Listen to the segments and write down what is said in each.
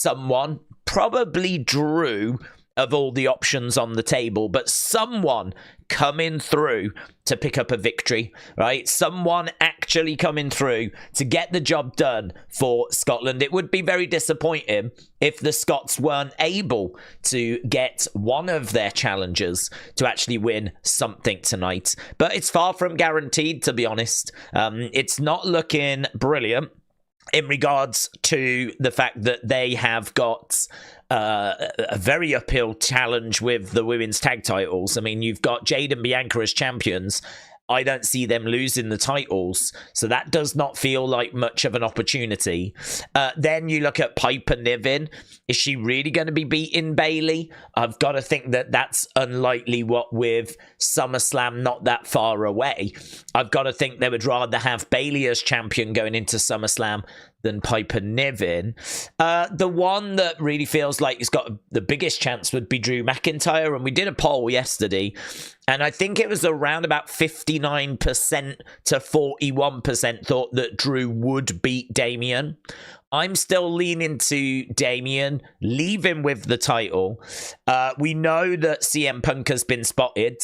someone, probably Drew, of all the options on the table, but someone coming through to pick up a victory, right? Someone actually coming through to get the job done for Scotland. It would be very disappointing if the Scots weren't able to get one of their challengers to actually win something tonight. But it's far from guaranteed, to be honest. It's not looking brilliant in regards to the fact that they have got a very uphill challenge with the women's tag titles. I mean, you've got Jade and Bianca as champions. I don't see them losing the titles, so that does not feel like much of an opportunity. Then you look at Piper Niven. Is she really going to be beating Bayley? I've got to think that that's unlikely, what with SummerSlam not that far away. I've got to think they would rather have Bayley as champion going into SummerSlam than Piper Niven. The one that really feels like it's got the biggest chance would be Drew McIntyre, and we did a poll yesterday, and I think it was around about 59% to 41% thought that Drew would beat Damian. I'm still leaning to Damian, leaving with the title. We know that CM Punk has been spotted.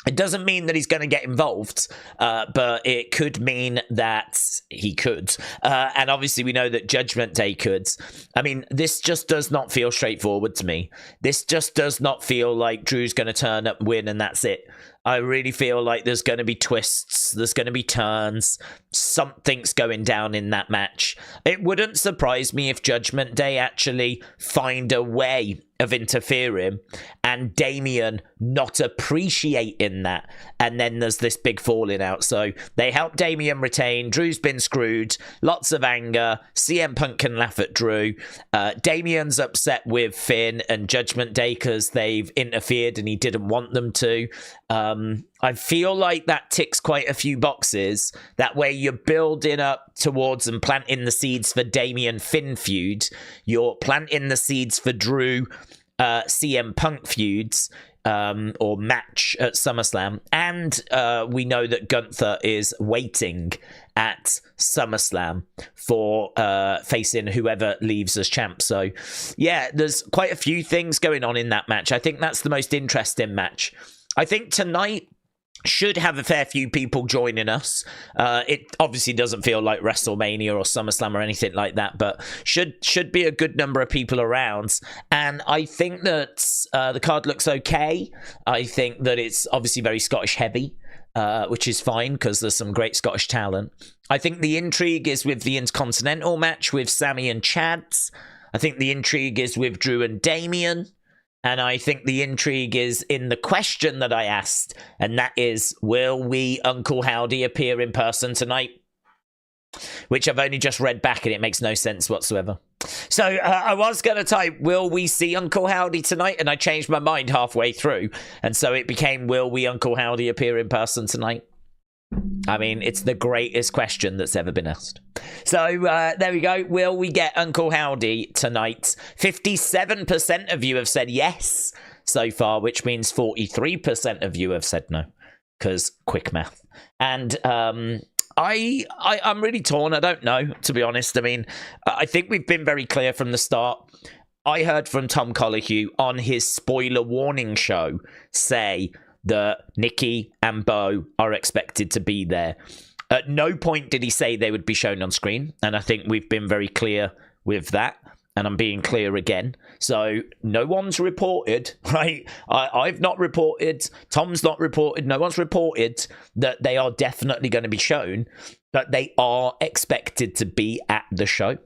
It doesn't mean that he's going to get involved, but it could mean that he could. And obviously we know that Judgment Day could. I mean, this just does not feel straightforward to me. This just does not feel like Drew's going to turn up, win, and that's it. I really feel like there's going to be twists, there's going to be turns, something's going down in that match. It wouldn't surprise me if Judgment Day actually find a way of interfering and Damian not appreciating that, and then there's this big falling out. So they help Damian retain. Drew's been screwed, lots of anger. CM Punk can laugh at Drew. Damian's upset with Finn and Judgment Day because they've interfered and he didn't want them to. I feel like that ticks quite a few boxes. That way you're building up towards and planting the seeds for Damian Finn feud. You're planting the seeds for Drew CM Punk feuds or match at SummerSlam. And we know that Gunther is waiting at SummerSlam for facing whoever leaves as champ. So yeah, there's quite a few things going on in that match. I think that's the most interesting match. I think tonight should have a fair few people joining us. It obviously doesn't feel like WrestleMania or SummerSlam or anything like that, but should be a good number of people around. And I think that the card looks okay. I think that it's obviously very Scottish heavy, which is fine because there's some great Scottish talent. I think the intrigue is with the Intercontinental match with Sammy and Chads. I think the intrigue is with Drew and Damian. And I think the intrigue is in the question that I asked, and that is, will we Uncle Howdy appear in person tonight? Which I've only just read back, and it makes no sense whatsoever. So I was going to type, will we see Uncle Howdy tonight? And I changed my mind halfway through. And so it became, will we Uncle Howdy appear in person tonight? I mean, it's the greatest question that's ever been asked. So there we go. Will we get Uncle Howdy tonight? 57% of you have said yes so far, which means 43% of you have said no, because quick math. And I'm really torn. I don't know, to be honest. I mean, I think we've been very clear from the start. I heard from Tom Colohue on his spoiler warning show say that Nikki and Bo are expected to be there. At no point did he say they would be shown on screen, and I think we've been very clear with that, and I'm being clear again. So no one's reported, right? I've not reported, Tom's not reported, no one's reported that they are definitely going to be shown, but they are expected to be at the show.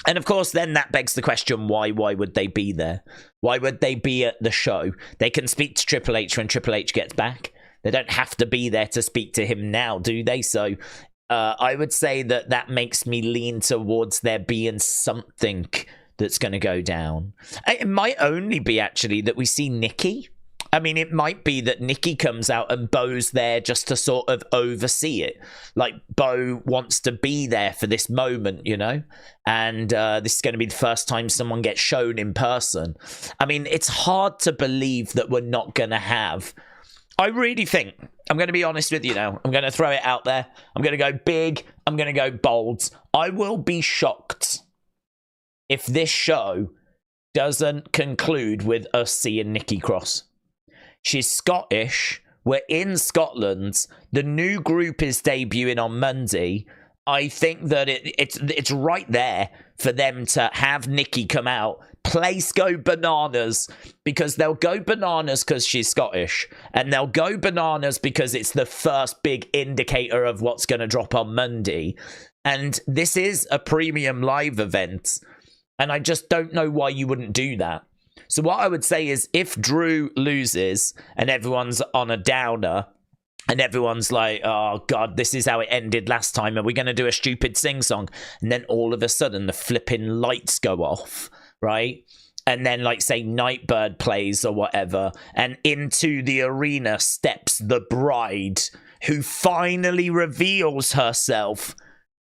And of course, then that begs the question, why would they be there? Why would they be at the show? They can speak to Triple H when Triple H gets back. They don't have to be there to speak to him now, do they? So I would say that makes me lean towards there being something that's going to go down. It might only be actually that we see Nikki. I mean, it might be that Nikki comes out and Bo's there just to sort of oversee it. Like, Bo wants to be there for this moment, you know? And this is going to be the first time someone gets shown in person. I mean, it's hard to believe that we're not going to have... I really think, I'm going to be honest with you now, I'm going to throw it out there. I'm going to go big, I'm going to go bold. I will be shocked if this show doesn't conclude with us seeing Nikki Cross. She's Scottish. We're in Scotland. The new group is debuting on Monday. I think that it's right there for them to have Nikki come out. Place go bananas, because they'll go bananas because she's Scottish, and they'll go bananas because it's the first big indicator of what's going to drop on Monday. And this is a premium live event, and I just don't know why you wouldn't do that. So what I would say is, if Drew loses and everyone's on a downer and everyone's like, oh God, this is how it ended last time, and we're going to do a stupid sing-song, and then all of a sudden the flipping lights go off, right? And then, like, say Nightbird plays or whatever, and into the arena steps the bride, who finally reveals herself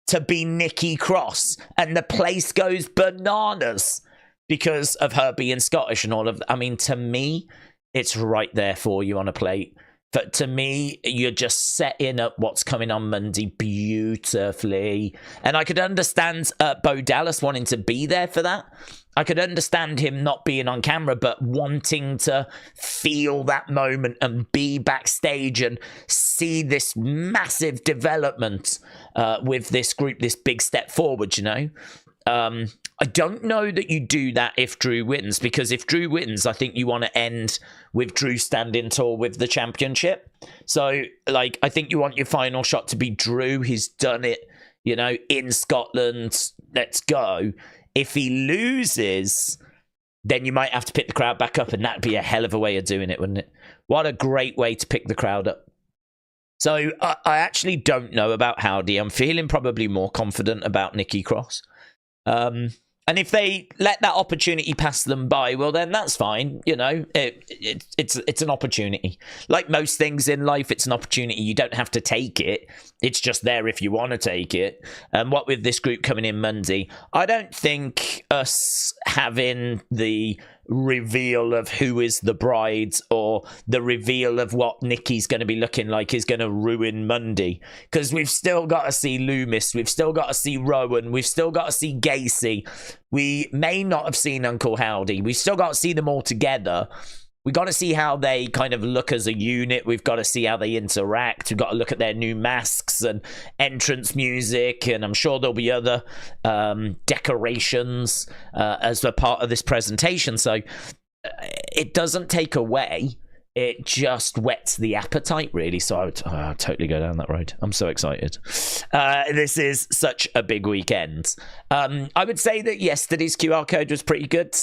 to be Nikki Cross, and the place goes bananas because of her being Scottish and all of that. I mean, to me, it's right there for you on a plate. But to me, you're just setting up what's coming on Monday beautifully. And I could understand Bo Dallas wanting to be there for that. I could understand him not being on camera, but wanting to feel that moment and be backstage and see this massive development with this group, this big step forward, you know. I don't know that you do that if Drew wins, because if Drew wins, I think you want to end with Drew standing tall with the championship. So, like, I think you want your final shot to be Drew. He's done it, you know, in Scotland. Let's go. If he loses, then you might have to pick the crowd back up, and that'd be a hell of a way of doing it, wouldn't it? What a great way to pick the crowd up. So, I actually don't know about Howdy. I'm feeling probably more confident about Nikki Cross. And if they let that opportunity pass them by, well, then that's fine. You know, it's an opportunity. Like most things in life, it's an opportunity. You don't have to take it. It's just there if you want to take it. And what with this group coming in Monday, I don't think us having the reveal of who is the bride or the reveal of what Nikki's going to be looking like is going to ruin Monday, because we've still got to see Loomis, we've still got to see Rowan, we've still got to see Gacy, we may not have seen Uncle Howdy, we've still got to see them all together. We've got to see how they kind of look as a unit. We've got to see how they interact. We've got to look at their new masks and entrance music. And I'm sure there'll be other decorations as a part of this presentation. So it doesn't take away. It just whets the appetite, really. So I would totally go down that road. I'm so excited. This is such a big weekend. I would say that yesterday's QR code was pretty good.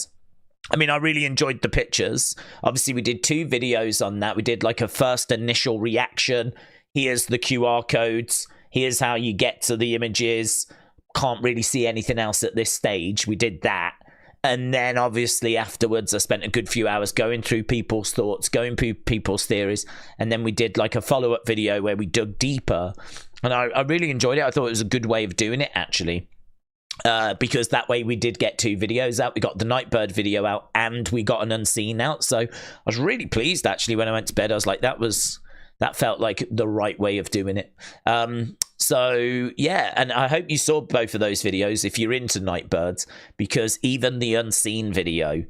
I mean, I really enjoyed the pictures. Obviously, we did 2 videos on that. We did like a first initial reaction. Here's the QR codes. Here's how you get to the images. Can't really see anything else at this stage. We did that. And then obviously afterwards, I spent a good few hours going through people's thoughts, going through people's theories. And then we did like a follow-up video where we dug deeper. And I really enjoyed it. I thought it was a good way of doing it, actually. Because that way we did get 2 videos out. We got the Nightbird video out and we got an unseen out. So I was really pleased, actually, when I went to bed. I was like, that felt like the right way of doing it. So yeah, and I hope you saw both of those videos if you're into Nightbirds, because even the unseen video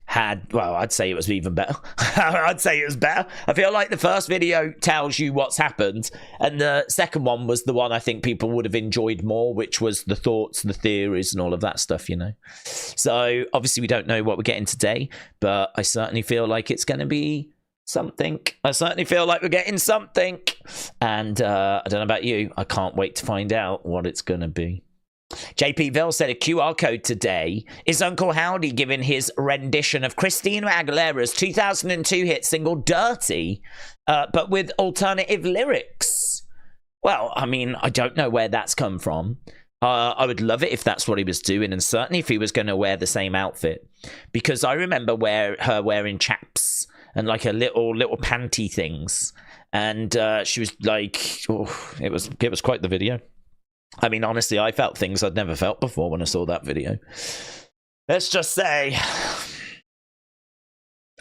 had, well, I'd say it was even better. I'd say it was better. I feel like the first video tells you what's happened, and the second one was the one I think people would have enjoyed more, which was the thoughts, the theories, and all of that stuff, you know. So obviously we don't know what we're getting today, but I certainly feel like it's going to be something. I certainly feel like we're getting something, and I don't know about you. I can't wait to find out what it's going to be. JP Ville said a QR code today is Uncle Howdy giving his rendition of Christina Aguilera's 2002 hit single Dirty, but with alternative lyrics. Well, I mean, I don't know where that's come from. I would love it if that's what he was doing, and certainly if he was going to wear the same outfit, because I remember her wearing chaps and like a little panty things, and she was like, oh, it was quite the video. I mean, honestly, I felt things I'd never felt before when I saw that video. Let's just say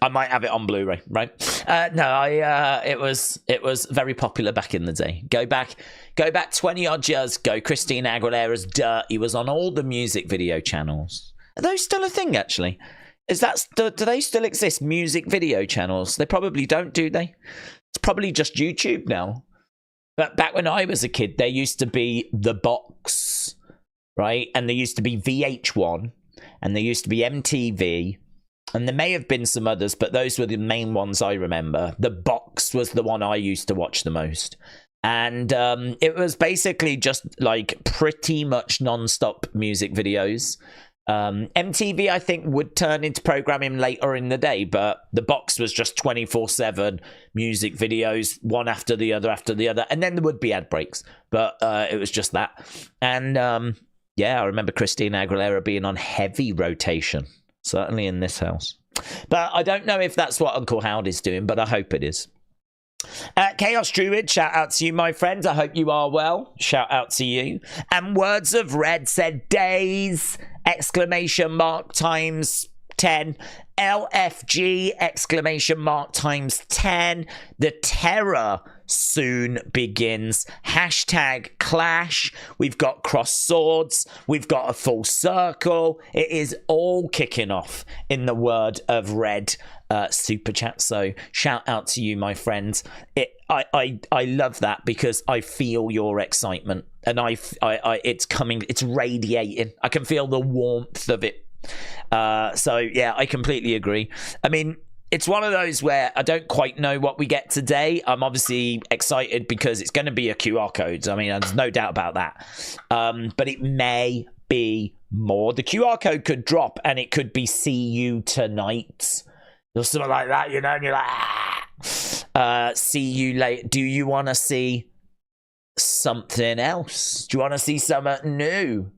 I might have it on Blu-ray, right? It was very popular back in the day. Go back 20 odd years ago. Christina Aguilera's Dirty was on all the music video channels. Are those still a thing, actually? Do they still exist, music video channels? They probably don't, do they? It's probably just YouTube now. But back when I was a kid, there used to be The Box, right? And there used to be VH1, and there used to be MTV, and there may have been some others, but those were the main ones I remember. The Box was the one I used to watch the most. And it was basically just like pretty much non-stop music videos. MTV, I think, would turn into programming later in the day, but The Box was just 24/7 music videos, one after the other, and then there would be ad breaks, but it was just that. And yeah, I remember Christina Aguilera being on heavy rotation, certainly in this house. But I don't know if that's what Uncle Howdy's doing, but I hope it is. Chaos Druid, shout out to you, my friends. I hope you are well. Shout out to you. And Words of Red said days, exclamation mark, times 10. LFG, exclamation mark, times 10. The terror soon begins. Hashtag clash. We've got cross swords. We've got a full circle. It is all kicking off in the Word of Red super chat. So shout out to you, my friends. I love that because I feel your excitement, and it's coming. It's radiating. I can feel the warmth of it. So yeah, I completely agree. I mean, it's one of those where I don't quite know what we get today. I'm obviously excited because it's going to be a QR code. I mean, there's no doubt about that. But it may be more. The QR code could drop and it could be see you tonight or something like that, you know, and you're like, see you later. Do you want to see something else? Do you want to see something new?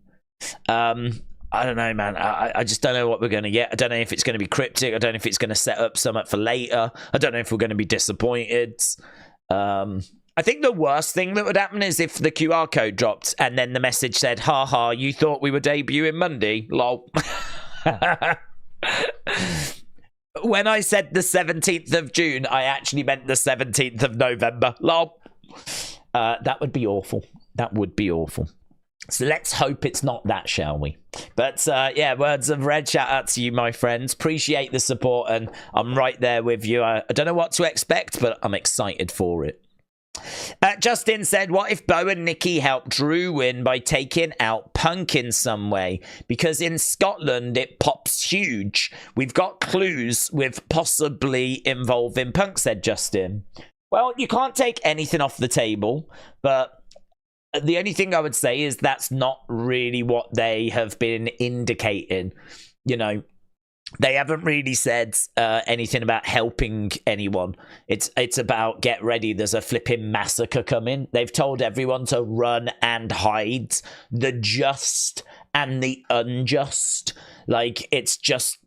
I don't know, man. I just don't know what we're going to get. I don't know if it's going to be cryptic. I don't know if it's going to set up something for later. I don't know if we're going to be disappointed. I think the worst thing that would happen is if the QR code dropped and then the message said, haha, you thought we were debuting Monday? Lol. When I said the 17th of June, I actually meant the 17th of November. Lol. That would be awful. That would be awful. So let's hope it's not that, shall we? But yeah, Words of Red, shout out to you, my friends. Appreciate the support, and I'm right there with you. I don't know what to expect, but I'm excited for it. Justin said, what if Bo and Nikki helped Drew win by taking out Punk in some way? Because in Scotland, it pops huge. We've got clues with possibly involving Punk, said Justin. Well, you can't take anything off the table, but the only thing I would say is that's not really what they have been indicating. You know, they haven't really said anything about helping anyone. It's about get ready. There's a flipping massacre coming. They've told everyone to run and hide. The just and the unjust. Like, it's just,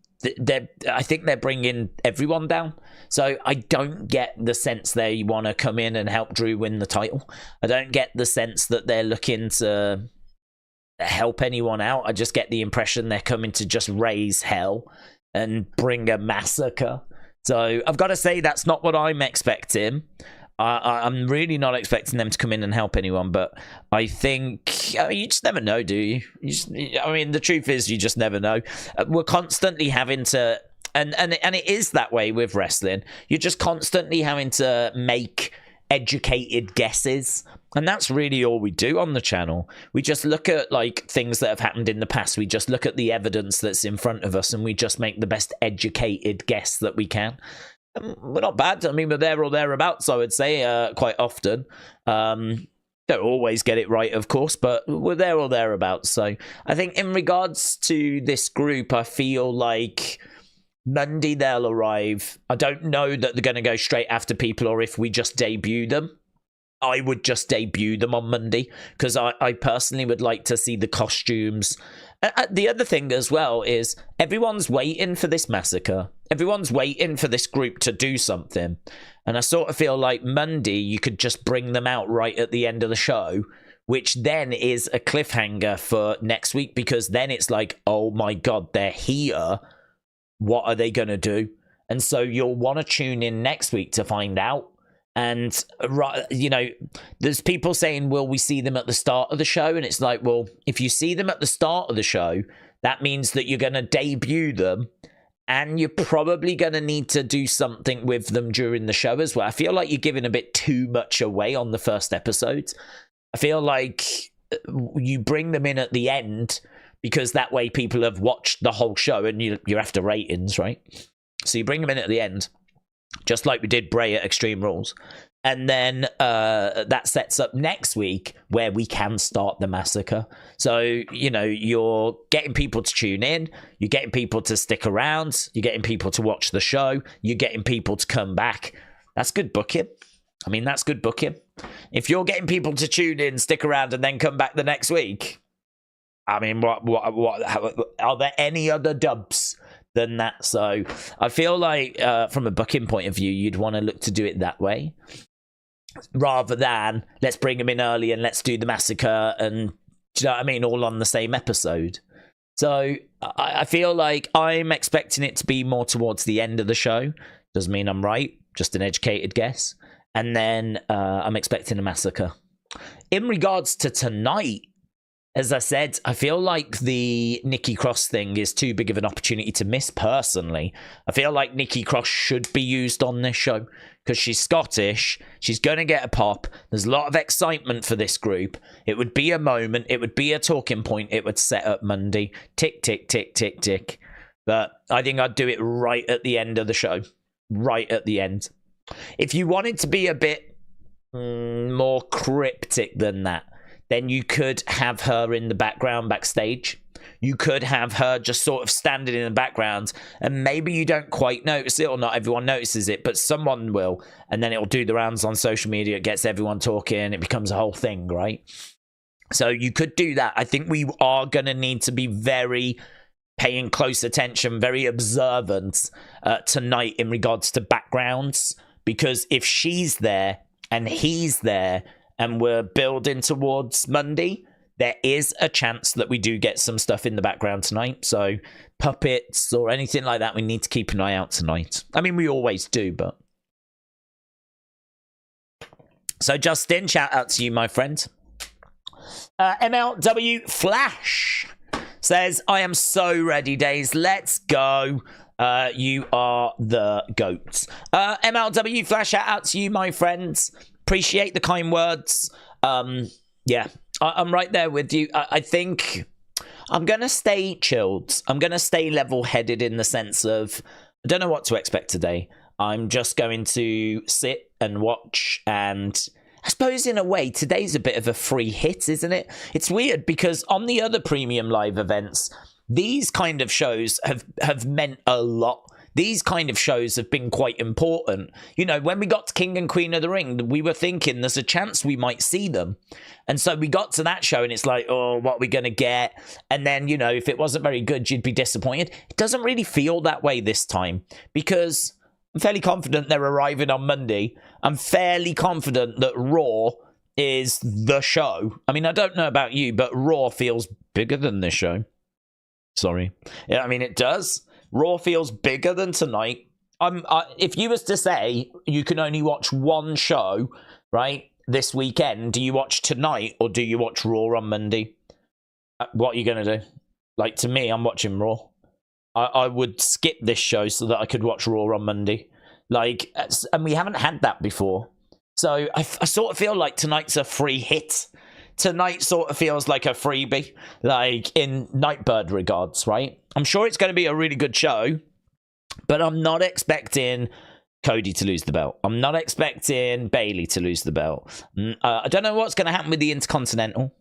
I think they're bringing everyone down. So I don't get the sense they want to come in and help Drew win the title. I don't get the sense that they're looking to help anyone out. I just get the impression they're coming to just raise hell and bring a massacre. So I've got to say that's not what I'm expecting. I'm really not expecting them to come in and help anyone, but I think you just never know, do you? I mean, the truth is you just never know. We're constantly having to, and it is that way with wrestling. You're just constantly having to make educated guesses, and that's really all we do on the channel. We just look at like things that have happened in the past. We just look at the evidence that's in front of us, and we just make the best educated guess that we can. We're not bad. I mean, we're there or thereabouts, I would say, quite often. Don't always get it right, of course, but we're there or thereabouts. So I think in regards to this group, I feel like Monday they'll arrive. I don't know that they're going to go straight after people, or if we just debut them. I would just debut them on Monday, because I personally would like to see the costumes. The other thing as well is everyone's waiting for this massacre. Everyone's waiting for this group to do something. And I sort of feel like Monday you could just bring them out right at the end of the show, which then is a cliffhanger for next week, because then it's like, oh my God, they're here. What are they going to do? And so you'll want to tune in next week to find out. And, you know, there's people saying, will we see them at the start of the show? And it's like, well, if you see them at the start of the show, That means that you're going to debut them, and you're probably going to need to do something with them during the show as well. I feel like you're giving a bit too much away on the first episode. I feel like you bring them in at the end, because that way people have watched the whole show, and you're after ratings, right? So you bring them in at the end, just like we did Bray at Extreme Rules. And then that sets up next week where we can start the massacre. So, you know, you're getting people to tune in. You're getting people to stick around. You're getting people to watch the show. You're getting people to come back. That's good booking. I mean, that's good booking. If you're getting people to tune in, stick around, and then come back the next week, I mean, what are there any other dubs than that? So I feel like from a booking point of view, you'd want to look to do it that way, rather than let's bring them in early and let's do the massacre, and do you know what I mean, all on the same episode. So I feel like I'm expecting it to be more towards the end of the show. Doesn't mean I'm right, just an educated guess. And then I'm expecting a massacre. In regards to tonight, as I said, I feel like the Nikki Cross thing is too big of an opportunity to miss, personally. I feel like Nikki Cross should be used on this show, because she's Scottish. She's going to get a pop. There's a lot of excitement for this group. It would be a moment. It would be a talking point. It would set up Monday. Tick, tick, tick, tick, tick. But I think I'd do it right at the end of the show. Right at the end. If you wanted to be a bit more cryptic than that, then you could have her in the background backstage. You could have her just sort of standing in the background, and maybe you don't quite notice it, or not everyone notices it, but someone will, and then it'll do the rounds on social media. It gets everyone talking. It becomes a whole thing, right? So you could do that. I think we are going to need to be very paying close attention, very observant tonight in regards to backgrounds, because if she's there and he's there, and we're building towards Monday, there is a chance that we do get some stuff in the background tonight. So puppets or anything like that, we need to keep an eye out tonight. I mean, we always do, but... So Justin, shout out to you, my friend. MLW Flash says, I am so ready, Days. Let's go. You are the GOAT. MLW Flash, shout out to you, my friends. Appreciate the kind words. Yeah, I'm right there with you. I think I'm going to stay chilled. I'm going to stay level-headed in the sense of, I don't know what to expect today. I'm just going to sit and watch, and I suppose in a way, today's a bit of a free hit, isn't it? It's weird because on the other premium live events, these kind of shows have meant a lot. These kind of shows have been quite important. You know, when we got to King and Queen of the Ring, we were thinking there's a chance we might see them. And so we got to that show and it's like, oh, what are we going to get? And then, you know, if it wasn't very good, you'd be disappointed. It doesn't really feel that way this time, because I'm fairly confident they're arriving on Monday. I'm fairly confident that Raw is the show. I mean, I don't know about you, but Raw feels bigger than this show. Sorry. Yeah, I mean, it does. Raw feels bigger than tonight. If you was to say you can only watch one show, right, this weekend, do you watch tonight or do you watch Raw on Monday? What are you going to do? Like, to me, I'm watching Raw. I would skip this show so that I could watch Raw on Monday. Like, and we haven't had that before. So I sort of feel like tonight's a free hit. Tonight sort of feels like a freebie, like in Nightbird regards, right? I'm sure it's going to be a really good show, but I'm not expecting Cody to lose the belt. I'm not expecting Bayley to lose the belt. I don't know what's going to happen with the Intercontinental.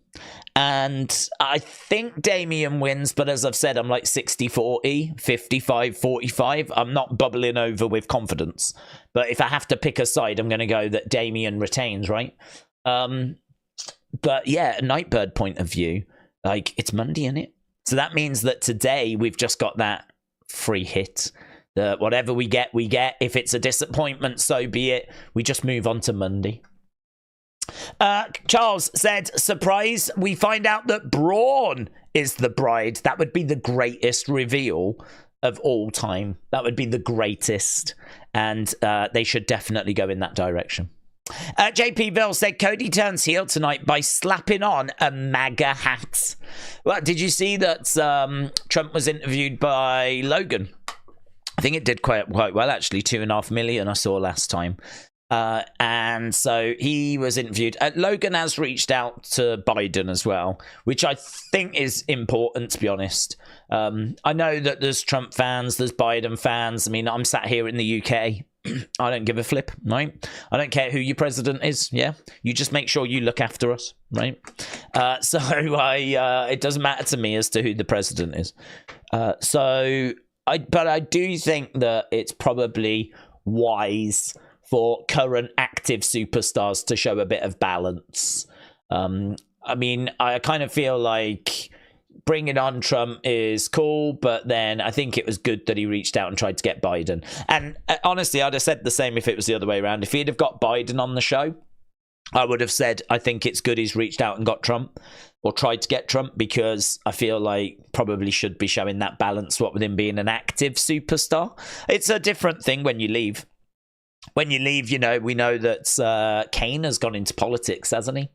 And I think Damian wins, but as I've said, I'm like 60-40, 55-45. I'm not bubbling over with confidence. But if I have to pick a side, I'm going to go that Damian retains, right? But yeah, a Nightbird point of view, like, it's Monday, isn't it? So that means that today we've just got that free hit. That whatever we get, we get. If it's a disappointment, so be it. We just move on to Monday. Charles said, surprise, we find out that Braun is the bride. That would be the greatest reveal of all time. That would be the greatest. And they should definitely go in that direction. JPville said Cody turns heel tonight by slapping on a MAGA hat. Well, did you see that Trump was interviewed by Logan? I think it did quite well, actually. 2.5 million I saw last time. And so he was interviewed. Logan has reached out to Biden as well, which I think is important, to be honest. I know that there's Trump fans, there's Biden fans. I mean, I'm sat here in the UK. I don't give a flip, right? I don't care who your president is, yeah? You just make sure you look after us, right? So it doesn't matter to me as to who the president is. But I do think that it's probably wise for current active superstars to show a bit of balance. I mean, I kind of feel like bringing on Trump is cool, but then I think it was good that he reached out and tried to get Biden. And honestly, I'd have said the same if it was the other way around. If he'd have got Biden on the show, I would have said, I think it's good he's reached out and got Trump, or tried to get Trump, because I feel like probably should be showing that balance, what with him being an active superstar. It's a different thing when you leave. When you leave, you know, we know that Kane has gone into politics, hasn't he?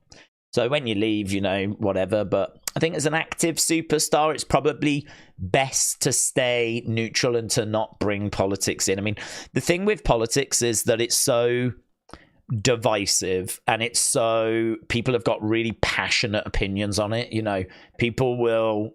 So when you leave, you know, whatever. But I think as an active superstar, it's probably best to stay neutral and to not bring politics in. I mean, the thing with politics is that it's so divisive, and it's so, people have got really passionate opinions on it. You know, people will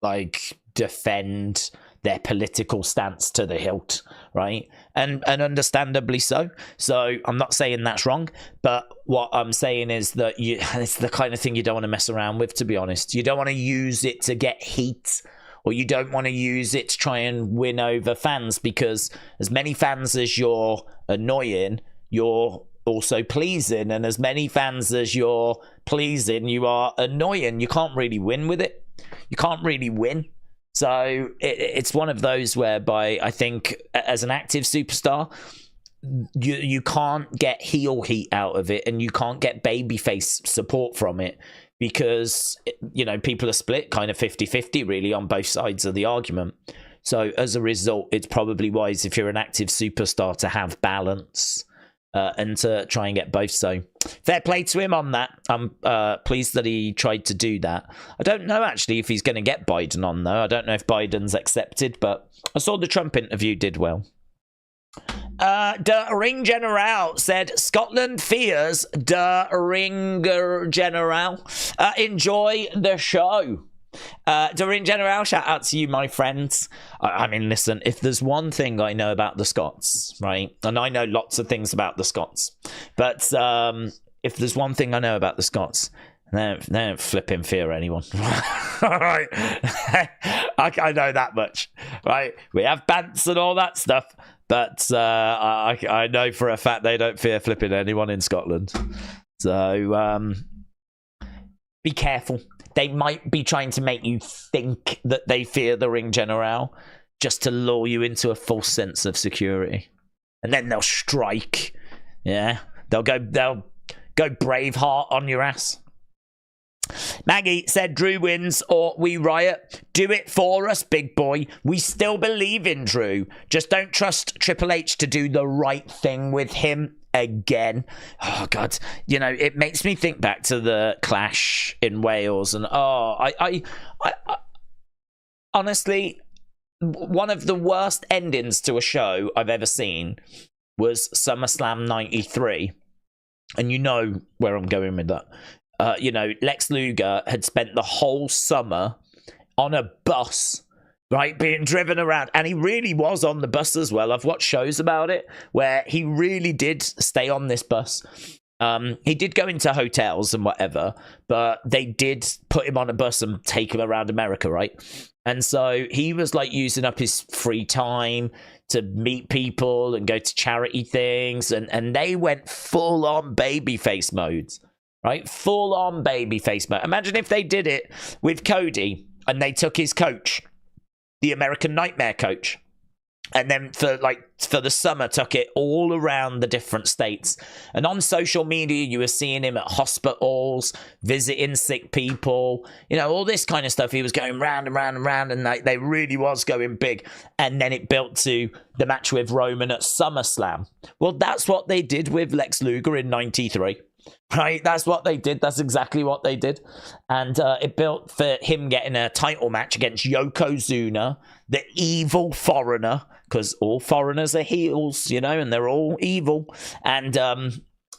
like defend their political stance to the hilt, right? And understandably so. So I'm not saying that's wrong, but what I'm saying is that it's the kind of thing you don't want to mess around with, to be honest. You don't want to use it to get heat, or you don't want to use it to try and win over fans, because as many fans as you're annoying, you're also pleasing, and as many fans as you're pleasing, you are annoying. You can't really win with it. You can't really win. So it's one of those whereby I think as an active superstar, you can't get heel heat out of it, and you can't get babyface support from it, because, you know, people are split kind of 50-50 really on both sides of the argument. So as a result, it's probably wise if you're an active superstar to have balance. And to try and get both. So fair play to him on that. I'm pleased that he tried to do that. I don't know actually if he's going to get Biden on, though. I don't know if Biden's accepted, but I saw the Trump interview did well. The Ring General said Scotland fears the Ring General. Enjoy the show. The Ring General, shout out to you, my friends. I mean, listen, if there's one thing I know about the Scots, right, and I know lots of things about the Scots, but if there's one thing I know about the Scots, they don't flipping fear anyone. Right? I know that much, right? We have bants and all that stuff, but I know for a fact they don't fear flipping anyone in Scotland. So be careful. They might be trying to make you think that they fear the Ring General just to lure you into a false sense of security. And then they'll strike. Yeah. They'll go Braveheart on your ass. Maggie said Drew wins or we riot. Do it for us, big boy. We still believe in Drew. Just don't trust Triple H to do the right thing with him again. Oh God, you know, it makes me think back to the Clash in Wales, and I honestly, one of the worst endings to a show I've ever seen was SummerSlam 93, and you know where I'm going with that. You know, Lex Luger had spent the whole summer on a bus, right, being driven around, and he really was on the bus as well. I've watched shows about it where he really did stay on this bus. He did go into hotels and whatever, but they did put him on a bus and take him around America, right? And so he was like using up his free time to meet people and go to charity things, and they went full on babyface modes, right? Full on babyface mode. Imagine if they did it with Cody and they took his coach, the American Nightmare coach, And then for the summer took it all around the different states. And on social media, you were seeing him at hospitals, visiting sick people, you know, all this kind of stuff. He was going round and round and round, and they really was going big. And then it built to the match with Roman at SummerSlam. Well, that's what they did with Lex Luger in 93. Right, that's what they did. That's exactly what they did. And it built for him getting a title match against Yokozuna, the evil foreigner, because all foreigners are heels, you know, and they're all evil. And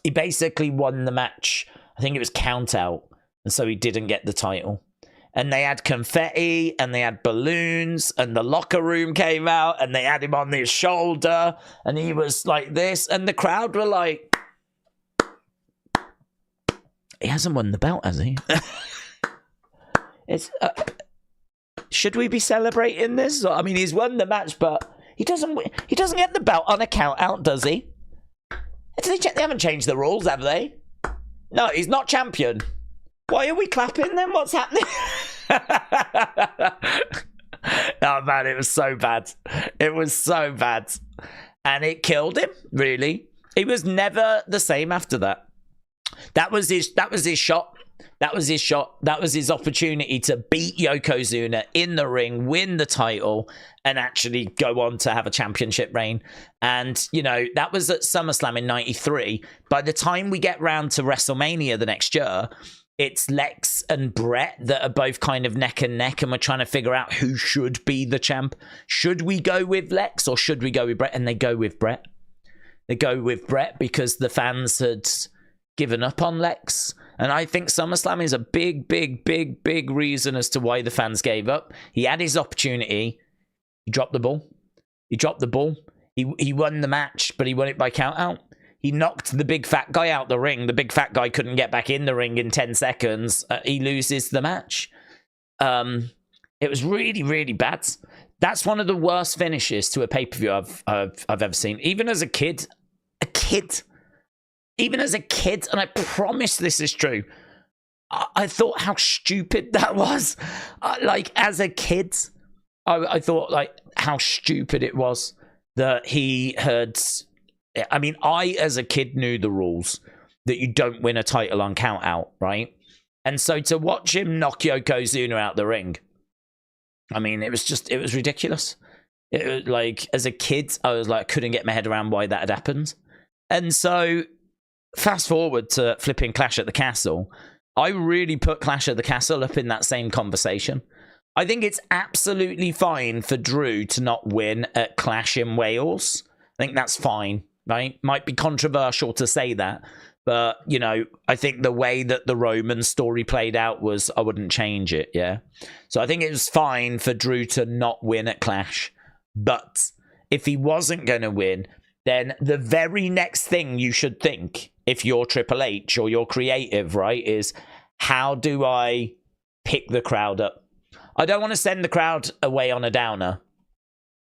he basically won the match. I think it was count out, and so he didn't get the title. And they had confetti, and they had balloons, and the locker room came out, and they had him on their shoulder, and he was like this, and the crowd were like, he hasn't won the belt, has he? It's should we be celebrating this? I mean, he's won the match, but he doesn't get the belt on a count out, does he? They haven't changed the rules, have they? No, he's not champion. Why are we clapping then? What's happening? Oh man, it was so bad. It was so bad, and it killed him. Really, he was never the same after that. That was his shot. That was his shot. That was his opportunity to beat Yokozuna in the ring, win the title, and actually go on to have a championship reign. And, you know, that was at SummerSlam in 93. By the time we get round to WrestleMania the next year, it's Lex and Brett that are both kind of neck and neck, and we're trying to figure out who should be the champ. Should we go with Lex or should we go with Brett? And they go with Brett. They go with Brett because the fans had given up on Lex. And I think SummerSlam is a big, big, big, big reason as to why the fans gave up. He had his opportunity. He dropped the ball. He dropped the ball. He won the match, but he won it by count out. He knocked the big fat guy out the ring. The big fat guy couldn't get back in the ring in 10 seconds. He loses the match. It was really, really bad. That's one of the worst finishes to a pay-per-view I've ever seen. Even as a kid. Even as a kid, and I promise this is true, I thought how stupid that was. Like, as a kid, I thought, like, how stupid it was that he had... I mean, I, as a kid, knew the rules, that you don't win a title on count out, right? And so to watch him knock Yokozuna out the ring, I mean, it was ridiculous. It was like, as a kid, I was like, couldn't get my head around why that had happened. And so... fast forward to flipping Clash at the Castle. I really put Clash at the Castle up in that same conversation. I think it's absolutely fine for Drew to not win at Clash in Wales. I think that's fine, right? Might be controversial to say that, but, you know, I think the way that the Roman story played out was, I wouldn't change it, yeah? So I think it was fine for Drew to not win at Clash, but if he wasn't going to win, then the very next thing you should think, if you're Triple H or you're creative, right, is how do I pick the crowd up? I don't want to send the crowd away on a downer.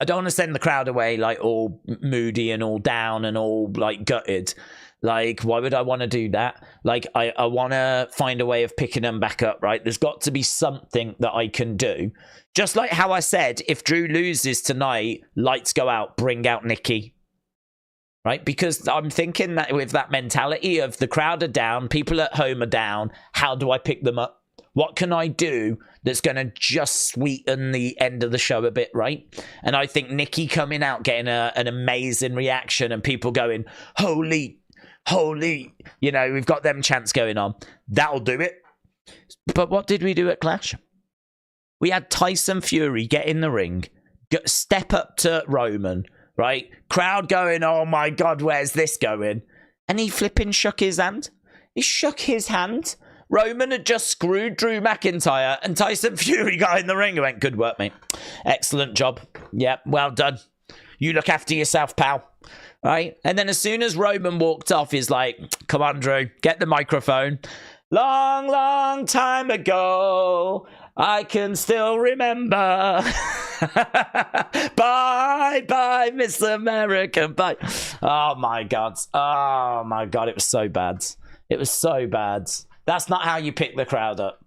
I don't want to send the crowd away like all moody and all down and all like gutted. Like, why would I want to do that? Like, I want to find a way of picking them back up, right? There's got to be something that I can do. Just like how I said, if Drew loses tonight, lights go out, bring out Nikki. Right? Because I'm thinking that with that mentality of the crowd are down, people at home are down, how do I pick them up? What can I do that's going to just sweeten the end of the show a bit, right? And I think Nikki coming out, getting an amazing reaction and people going, holy, you know, we've got them chants going on. That'll do it. But what did we do at Clash? We had Tyson Fury get in the ring, step up to Roman, right? Crowd going, oh my God, where's this going? And he flipping shook his hand. He shook his hand. Roman had just screwed Drew McIntyre, and Tyson Fury got in the ring and went, good work, mate. Excellent job. Yep, well done. You look after yourself, pal. Right? And then as soon as Roman walked off, he's like, come on, Drew, get the microphone. Long, long time ago, I can still remember. Bye, bye, Miss America, bye. Oh, my God. Oh, my God. It was so bad. It was so bad. That's not how you pick the crowd up.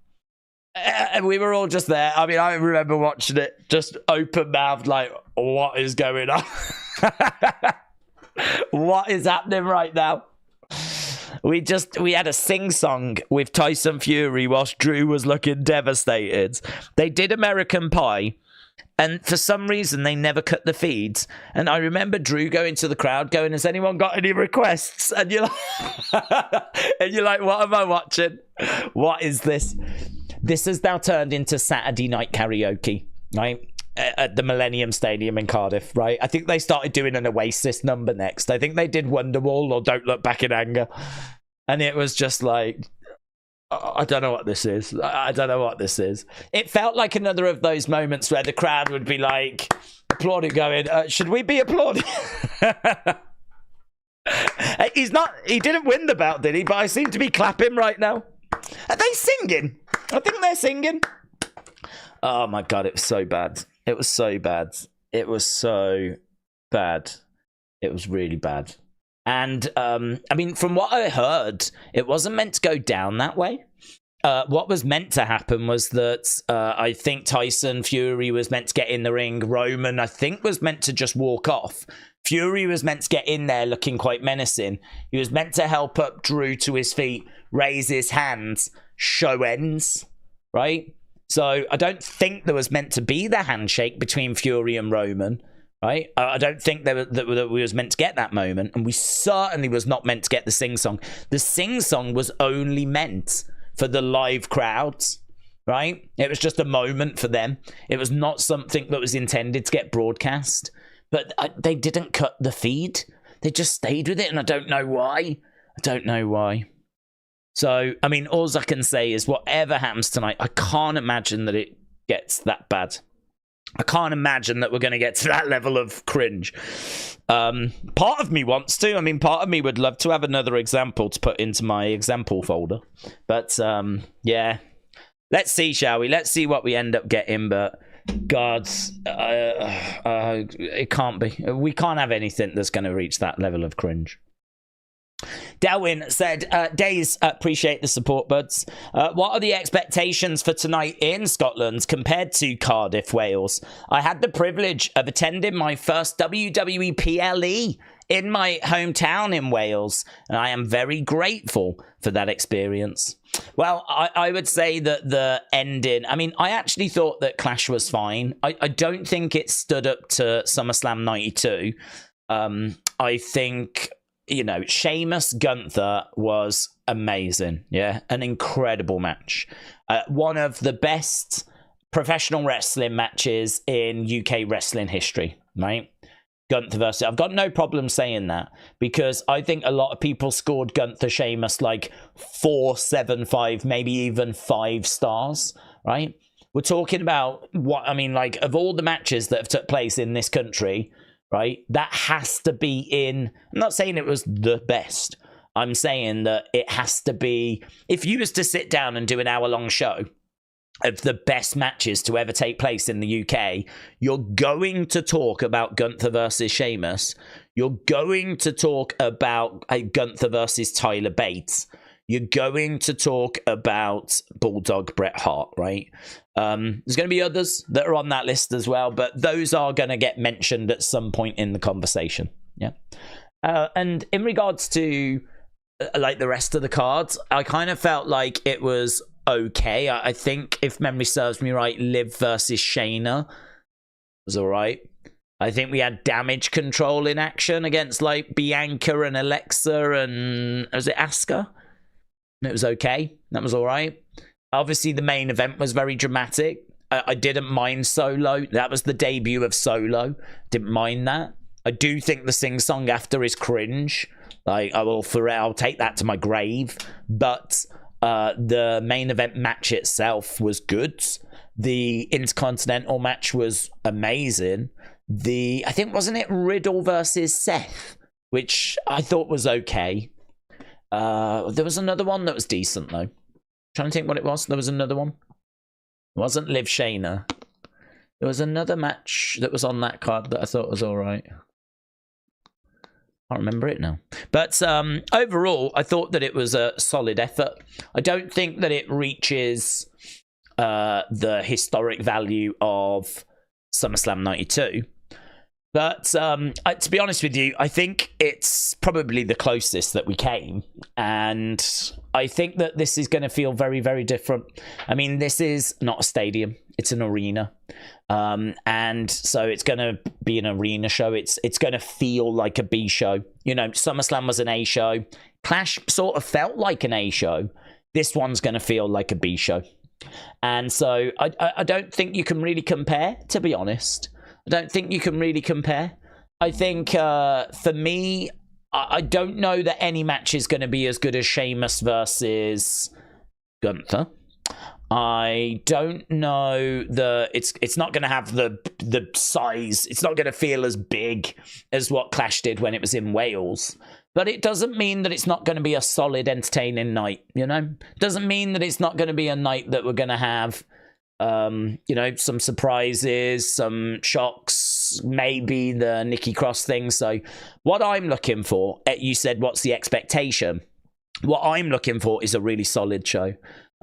And we were all just there. I mean, I remember watching it just open mouthed, like, what is going on? What is happening right now? We had a sing-song with Tyson Fury whilst Drew was looking devastated. They did American Pie, and for some reason they never cut the feeds. And I remember Drew going to the crowd going, has anyone got any requests? And you're like, what am I watching? What is this? This has now turned into Saturday night karaoke, right? At the Millennium Stadium in Cardiff, right? I think they started doing an Oasis number next. I think they did Wonderwall or Don't Look Back in Anger. And it was just like, I don't know what this is. I don't know what this is. It felt like another of those moments where the crowd would be like, applauding, going, should we be applauding? He didn't win the bout, did he? But I seem to be clapping right now. Are they singing? I think they're singing. Oh my God, it was so bad. It was so bad. It was so bad. It was really bad. And, I mean, from what I heard, it wasn't meant to go down that way. What was meant to happen was that I think Tyson Fury was meant to get in the ring. Roman, I think, was meant to just walk off. Fury was meant to get in there looking quite menacing. He was meant to help up Drew to his feet, raise his hands, show ends, right? So I don't think there was meant to be the handshake between Fury and Roman, right? I don't think that we was meant to get that moment. And we certainly was not meant to get the sing-song. The sing-song was only meant for the live crowds, right? It was just a moment for them. It was not something that was intended to get broadcast. But they didn't cut the feed. They just stayed with it, and I don't know why. I don't know why. So, I mean, all I can say is whatever happens tonight, I can't imagine that it gets that bad. I can't imagine that we're going to get to that level of cringe. Part of me wants to. I mean, part of me would love to have another example to put into my example folder. But, yeah. Let's see, shall we? Let's see what we end up getting, but... God, it can't be. We can't have anything that's going to reach that level of cringe. Delwyn said, Days, appreciate the support, buds. What are the expectations for tonight in Scotland compared to Cardiff, Wales? I had the privilege of attending my first WWE PLE in my hometown in Wales, and I am very grateful for that experience. Well, I would say that the ending... I mean, I actually thought that Clash was fine. I don't think it stood up to SummerSlam 92. I think... You know, Sheamus Gunther was amazing. Yeah, an incredible match. One of the best professional wrestling matches in UK wrestling history, right? Gunther versus... I've got no problem saying that because I think a lot of people scored Gunther Sheamus like 4, 7, 5, maybe even 5 stars, right? We're talking about what... I mean, like, of all the matches that have took place in this country... Right, that has to be in... I'm not saying it was the best. I'm saying that it has to be... If you was to sit down and do an hour-long show of the best matches to ever take place in the UK, you're going to talk about Gunther versus Sheamus. You're going to talk about Gunther versus Tyler Bates. You're going to talk about Bulldog Bret Hart, right? There's going to be others that are on that list as well, but those are going to get mentioned at some point in the conversation. Yeah. And in regards to like the rest of the cards, I kind of felt like it was okay. I think if memory serves me right, Liv versus Shayna was all right. I think we had Damage Control in action against like Bianca and Alexa and was it Asuka? It was okay. That was all right. Obviously, the main event was very dramatic. I didn't mind Solo. That was the debut of Solo. Didn't mind that. I do think the sing-song after is cringe. Like, I'll take that to my grave. But the main event match itself was good. The Intercontinental match was amazing. I think, wasn't it Riddle versus Seth? Which I thought was okay. There was another one that was decent, though. Trying to think what it was. There was another one. It wasn't Liv Shayna. There was another match that was on that card that I thought was all right. I can't remember it now. But overall, I thought that it was a solid effort. I don't think that it reaches the historic value of SummerSlam 92. But to be honest with you, I think it's probably the closest that we came. And I think that this is going to feel very, very different. I mean, this is not a stadium. It's an arena. And so it's going to be an arena show. It's going to feel like a B show. You know, SummerSlam was an A show. Clash sort of felt like an A show. This one's going to feel like a B show. And so I don't think you can really compare, to be honest. I don't think you can really compare. I think for me, I don't know that any match is going to be as good as Sheamus versus Gunther. I don't know that it's not going to have the size. It's not going to feel as big as what Clash did when it was in Wales. But it doesn't mean that it's not going to be a solid, entertaining night, you know? Doesn't mean that it's not going to be a night that we're going to have you know, some surprises, some shocks, maybe the Nikki Cross thing. So what I'm looking for, you said, what's the expectation? What I'm looking for is a really solid show.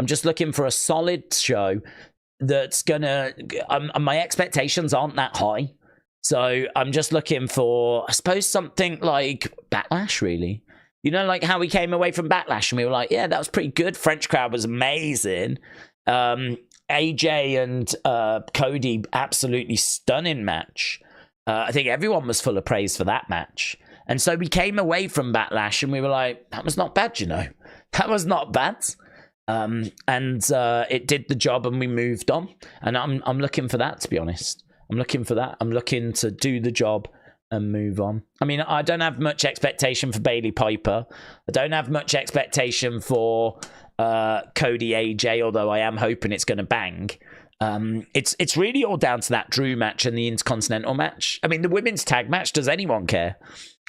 I'm just looking for a solid show that's gonna, my expectations aren't that high. So I'm just looking for, I suppose, something like Backlash, really. You know, like how we came away from Backlash and we were like, yeah, that was pretty good. French crowd was amazing. AJ and Cody, absolutely stunning match. I think everyone was full of praise for that match. And so we came away from Backlash and we were like, that was not bad, you know. That was not bad. And it did the job and we moved on. And I'm looking for that, to be honest. I'm looking for that. I'm looking to do the job and move on. I mean, I don't have much expectation for Bayley Piper. I don't have much expectation for Cody AJ, although I am hoping it's going to bang. It's really all down to that Drew match and the Intercontinental match. I mean, the women's tag match, does anyone care?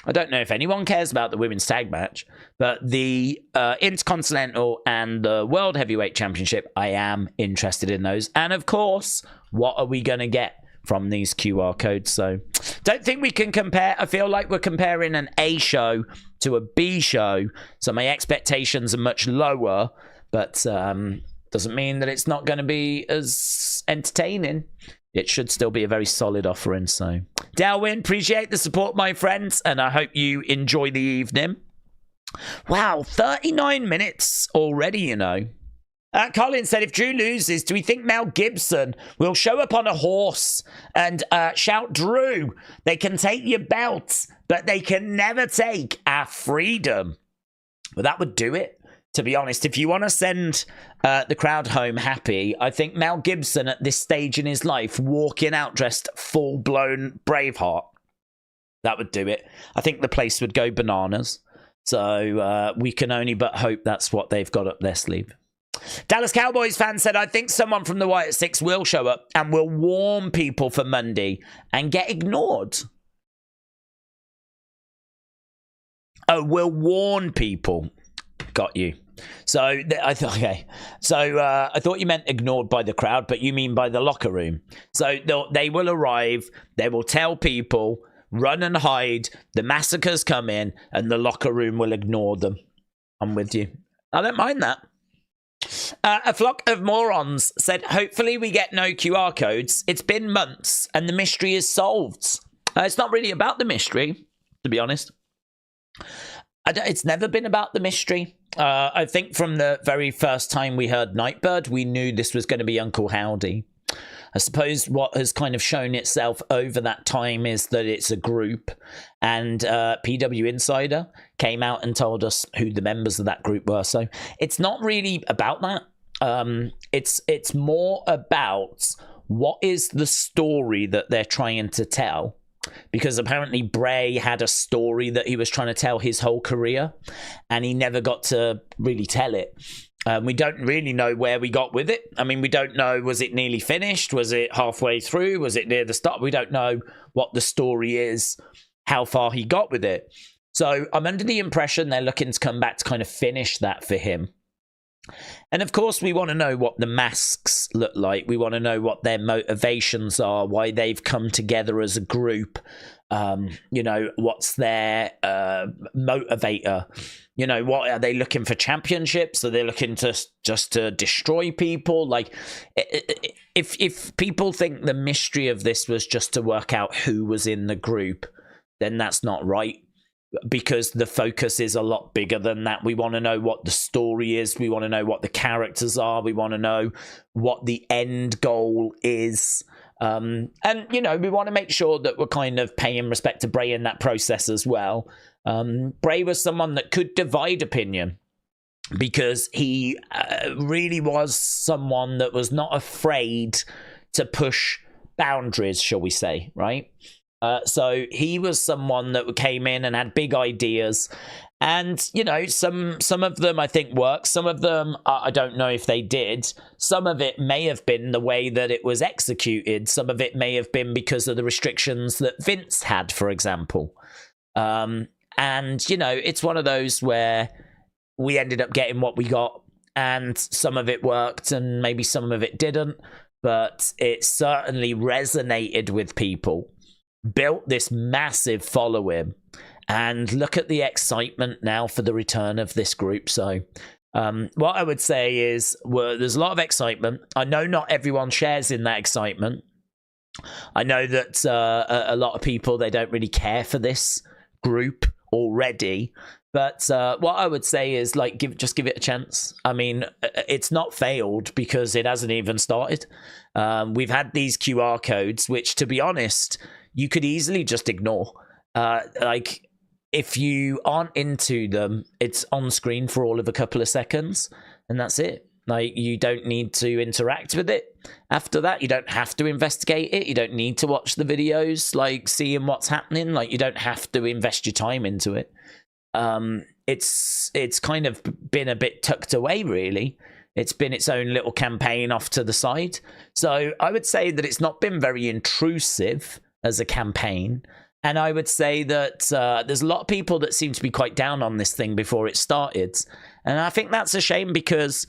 I don't know if anyone cares about the women's tag match, but the Intercontinental and the World Heavyweight Championship, I am interested in those. And of course, what are we going to get from these QR codes? So don't think we can compare. I feel like we're comparing an A show to a B show, so my expectations are much lower, but doesn't mean that it's not going to be as entertaining. It should still be a very solid offering. So Delwyn, appreciate the support, my friends, and I hope you enjoy the evening. Wow, 39 minutes already, you know. Colin said, if Drew loses, do we think Mel Gibson will show up on a horse and shout, Drew, they can take your belts, but they can never take our freedom? Well, that would do it, to be honest. If you want to send the crowd home happy, I think Mel Gibson at this stage in his life, walking out dressed full-blown Braveheart, that would do it. I think the place would go bananas. So we can only but hope that's what they've got up their sleeve. Dallas Cowboys fan said, I think someone from the Wyatt Six will show up and will warn people for Monday and get ignored. Oh, will warn people. Got you. So I thought, okay. So I thought you meant ignored by the crowd, but you mean by the locker room. So they will arrive. They will tell people, run and hide. The massacre's come in and the locker room will ignore them. I'm with you. I don't mind that. A flock of morons said, hopefully we get no QR codes. It's been months and the mystery is solved. It's not really about the mystery, to be honest. It's never been about the mystery. I think from the very first time we heard Nightbird, we knew this was going to be Uncle Howdy. I suppose what has kind of shown itself over that time is that it's a group, and PW Insider came out and told us who the members of that group were. So it's not really about that. It's more about what is the story that they're trying to tell. Because apparently Bray had a story that he was trying to tell his whole career, and he never got to really tell it. We don't really know where we got with it. I mean, we don't know, was it nearly finished? Was it halfway through? Was it near the start? We don't know what the story is, how far he got with it. So I'm under the impression they're looking to come back to kind of finish that for him. And of course, we want to know what the masks look like. We want to know what their motivations are, why they've come together as a group. You know, what's their motivator? You know, what are they looking for? Championships? Are they looking to just to destroy people? Like, if people think the mystery of this was just to work out who was in the group, then that's not right, because the focus is a lot bigger than that. We want to know what the story is. We want to know what the characters are. We want to know what the end goal is. And, you know, we want to make sure that we're kind of paying respect to Bray in that process as well. Bray was someone that could divide opinion, because he really was someone that was not afraid to push boundaries, shall we say, right? So he was someone that came in and had big ideas. And, you know, some of them I think worked. Some of them, I don't know if they did. Some of it may have been the way that it was executed. Some of it may have been because of the restrictions that Vince had, for example. And, you know, it's one of those where we ended up getting what we got. And some of it worked and maybe some of it didn't. But it certainly resonated with people. Built this massive following. And look at the excitement now for the return of this group. So what I would say is, there's a lot of excitement. I know not everyone shares in that excitement. I know that a lot of people, they don't really care for this group already. But what I would say is, like, just give it a chance. I mean, it's not failed because it hasn't even started. We've had these QR codes, which, to be honest, you could easily just ignore. Like, if you aren't into them, it's on screen for all of a couple of seconds, and that's it. Like, you don't need to interact with it. After that, you don't have to investigate it. You don't need to watch the videos, like, seeing what's happening. Like, you don't have to invest your time into it. It's kind of been a bit tucked away, really. It's been its own little campaign off to the side. So I would say that it's not been very intrusive as a campaign. And I would say that there's a lot of people that seem to be quite down on this thing before it started. And I think that's a shame, because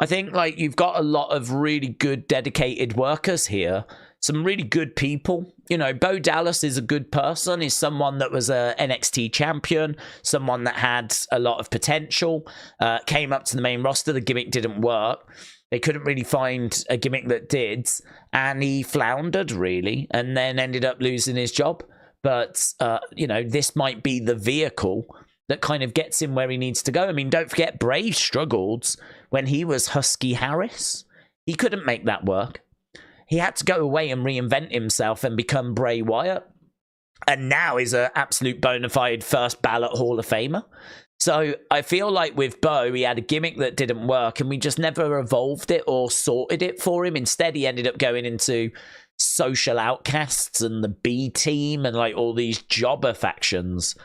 I think, like, you've got a lot of really good, dedicated workers here. Some really good people. You know, Bo Dallas is a good person. He's someone that was a NXT champion, someone that had a lot of potential, came up to the main roster. The gimmick didn't work. They couldn't really find a gimmick that did. And he floundered, really, and then ended up losing his job. But, you know, this might be the vehicle that kind of gets him where he needs to go. I mean, don't forget, Bray struggled when he was Husky Harris. He couldn't make that work. He had to go away and reinvent himself and become Bray Wyatt. And now he's an absolute bona fide first ballot Hall of Famer. So I feel like with Bo, he had a gimmick that didn't work, and we just never evolved it or sorted it for him. Instead, he ended up going into Social Outcasts and the B Team and, like, all these jobber factions.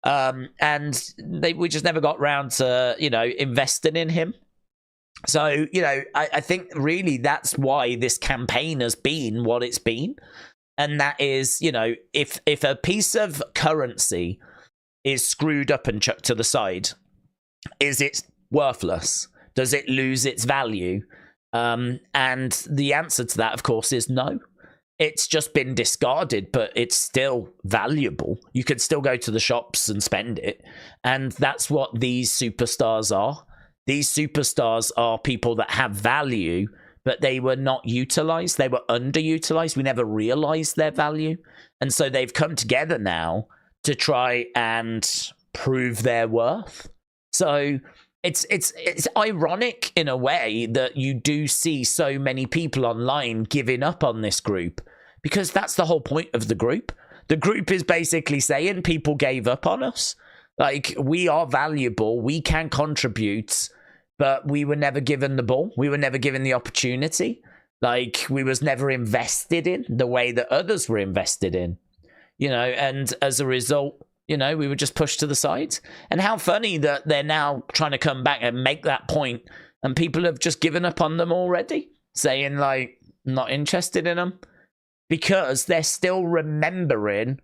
And we just never got round to, you know, investing in him. So, you know, I think really that's why this campaign has been what it's been. And that is, you know, if a piece of currency is screwed up and chucked to the side, is it worthless? Does it lose its value? And the answer to that, of course, is no. It's just been discarded, but it's still valuable. You could still go to the shops and spend it. And that's what these superstars are. These superstars are people that have value, but they were not utilized. They were underutilized. We never realized their value. And so they've come together now to try and prove their worth. So it's ironic in a way that you do see so many people online giving up on this group, because that's the whole point of the group. The group is basically saying people gave up on us. Like, we are valuable, we can contribute, but we were never given the ball. We were never given the opportunity. Like, we was never invested in the way that others were invested in, you know, and as a result, you know, we were just pushed to the side. And how funny that they're now trying to come back and make that point, and people have just given up on them already, saying, like, not interested in them, because they're still remembering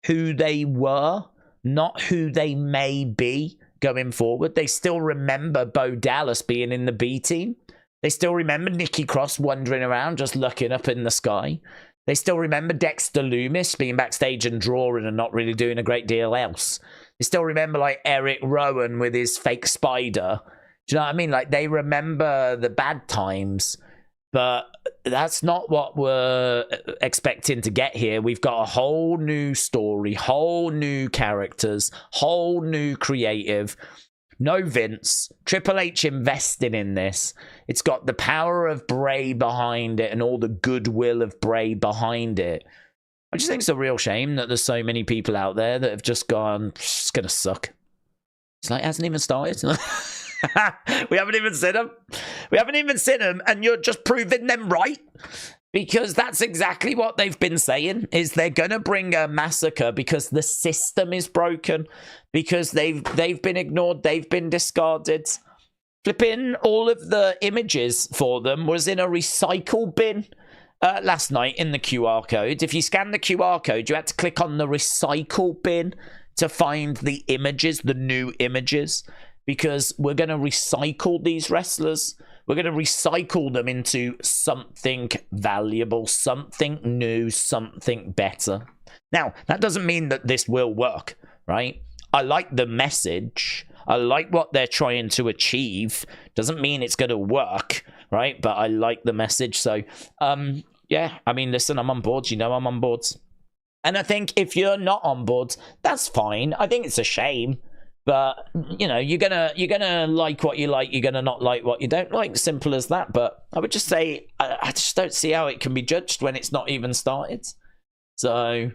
who they were, not who they may be going forward. They still remember Bo Dallas being in the B Team. They still remember Nikki Cross wandering around, just looking up in the sky. They still remember Dexter Loomis being backstage and drawing and not really doing a great deal else. They still remember, like, Eric Rowan with his fake spider. Do you know what I mean? Like, they remember the bad times, but that's not what we're expecting to get here. We've got a whole new story, whole new characters, whole new creative. No Vince. Triple H investing in this. It's got the power of Bray behind it and all the goodwill of Bray behind it. I just think it's a real shame that there's so many people out there that have just gone, it's going to suck. It's like, it hasn't even started. We haven't even seen them. We haven't even seen them, and you're just proving them right. Because that's exactly what they've been saying, is they're going to bring a massacre because the system is broken, because they've been ignored, they've been discarded. Flipping all of the images for them was in a recycle bin last night in the QR code. If you scan the QR code, you had to click on the recycle bin to find the images, the new images, because we're going to recycle these wrestlers. We're going to recycle them into something valuable, something new, something better. Now, that doesn't mean that this will work, right? I like the message. I like what they're trying to achieve. Doesn't mean it's going to work, right? But I like the message. So, yeah, I mean, listen, I'm on board. You know I'm on board. And I think if you're not on board, that's fine. I think it's a shame. But, you know, you're gonna like what you like. You're gonna not like what you don't like. Simple as that. But I would just say I just don't see how it can be judged when it's not even started. So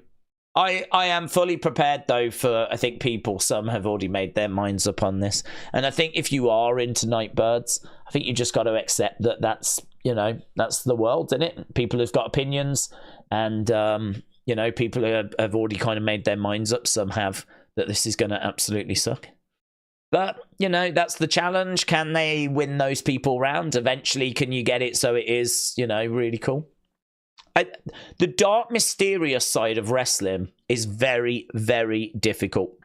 I am fully prepared, though, for, I think, people. Some have already made their minds up on this. And I think if you are into Nightbirds, I think you just got to accept that that's, you know, that's the world, isn't it? People have got opinions. And, you know, people have already kind of made their minds up. Some have. That this is going to absolutely suck. But, you know, that's the challenge. Can they win those people round? Eventually, can you get it so it is, you know, really cool? The dark, mysterious side of wrestling is very, very difficult.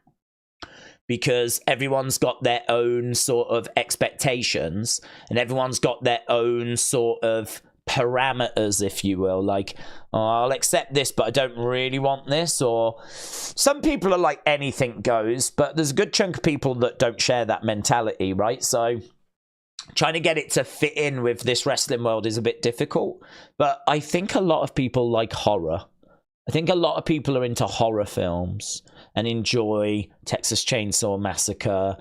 Because everyone's got their own sort of expectations. And everyone's got their own sort of parameters, if you will. Like, oh, I'll accept this, but I don't really want this. Or some people are like, anything goes, but there's a good chunk of people that don't share that mentality, right? So trying to get it to fit in with this wrestling world is a bit difficult. But I think a lot of people like horror. I think a lot of people are into horror films and enjoy Texas Chainsaw Massacre,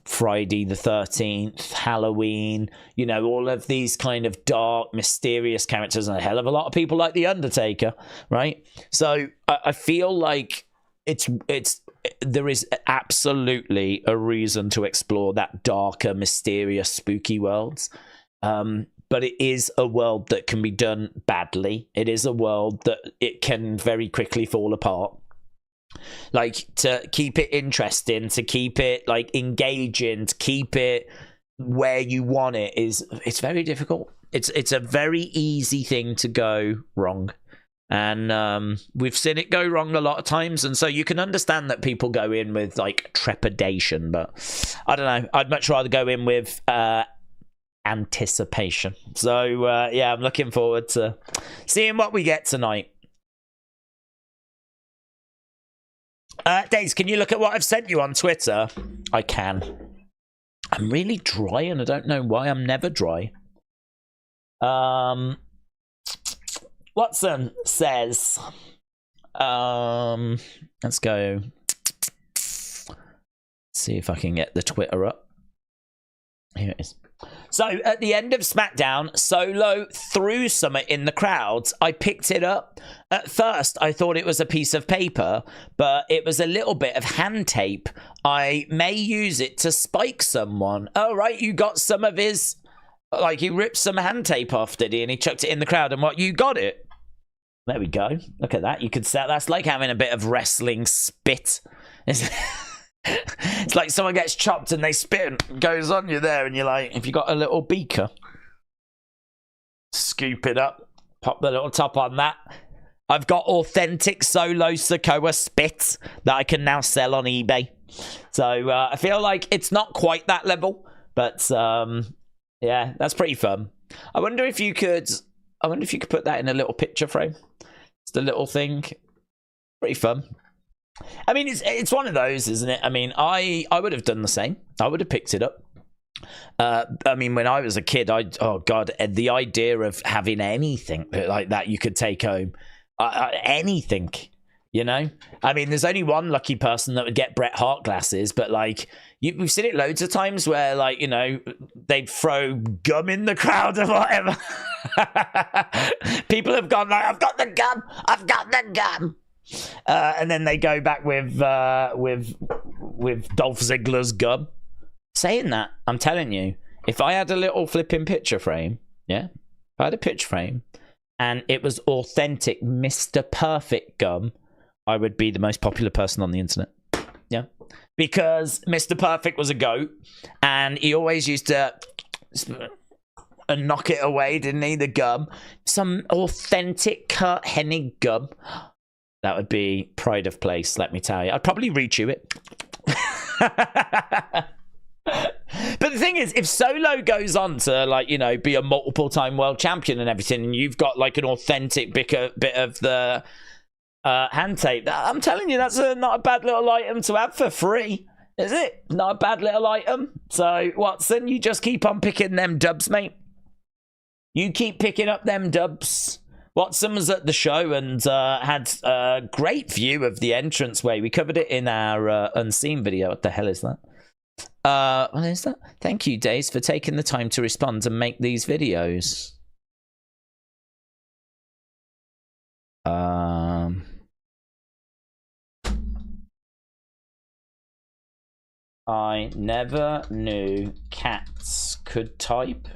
Friday the 13th, Halloween, you know, all of these kind of dark, mysterious characters, and a hell of a lot of people like The Undertaker, right? So I feel like there is absolutely a reason to explore that darker, mysterious, spooky worlds. But it is a world that can be done badly. It is a world that it can very quickly fall apart. Like, to keep it interesting, to keep it like engaging, to keep it where you want it it's very difficult. It's a very easy thing to go wrong, and we've seen it go wrong a lot of times. And so you can understand that people go in with like trepidation, but I don't know. I'd much rather go in with anticipation. So yeah, I'm looking forward to seeing what we get tonight. Daze, can you look at what I've sent you on Twitter? I can. I'm really dry, and I don't know why. I'm never dry. Watson says, let's go. See if I can get the Twitter up. Here it is. So, at the end of SmackDown, Solo threw something in the crowds. I picked it up. At first, I thought it was a piece of paper, but it was a little bit of hand tape. I may use it to spike someone. Oh, right, you got some of his... Like, he ripped some hand tape off, did he? And he chucked it in the crowd, and what? You got it? There we go. Look at that. You could say that's like having a bit of wrestling spit. It's like someone gets chopped and they spit and goes on you there, and you're like, if you got a little beaker, scoop it up, pop the little top on that. I've got authentic Solo Sikoa spit that I can now sell on eBay. So I feel like it's not quite that level, but yeah, that's pretty fun. I wonder if you could put that in a little picture frame. It's the little thing. Pretty fun. I mean, it's one of those, isn't it? I mean, I would have done the same. I would have picked it up. I mean, when I was a kid, oh god, the idea of having anything like that you could take home, anything, you know. I mean, there's only one lucky person that would get Bret Hart glasses, but like we've seen it loads of times where, like, you know, they'd throw gum in the crowd or whatever. People have gone like, I've got the gum, and then they go back with Dolph Ziggler's gum. Saying that, I'm telling you, if I had a little flipping picture frame, yeah, if I had a picture frame, and it was authentic Mr. Perfect gum, I would be the most popular person on the internet. Yeah, because Mr. Perfect was a goat, and he always used to knock it away, didn't he? The gum, some authentic Kurt Hennig gum. That would be pride of place, let me tell you. I'd probably rechew it. But the thing is, if Solo goes on to, like, you know, be a multiple-time world champion and everything, and you've got like an authentic bit of the hand tape, I'm telling you, that's not a bad little item to have for free, is it? Not a bad little item. So, Watson, you just keep on picking them dubs, mate. You keep picking up them dubs. Watson was at the show and had a great view of the entranceway. We covered it in our Unseen video. What the hell is that? What is that? Thank you, Days, for taking the time to respond and make these videos. I never knew cats could type.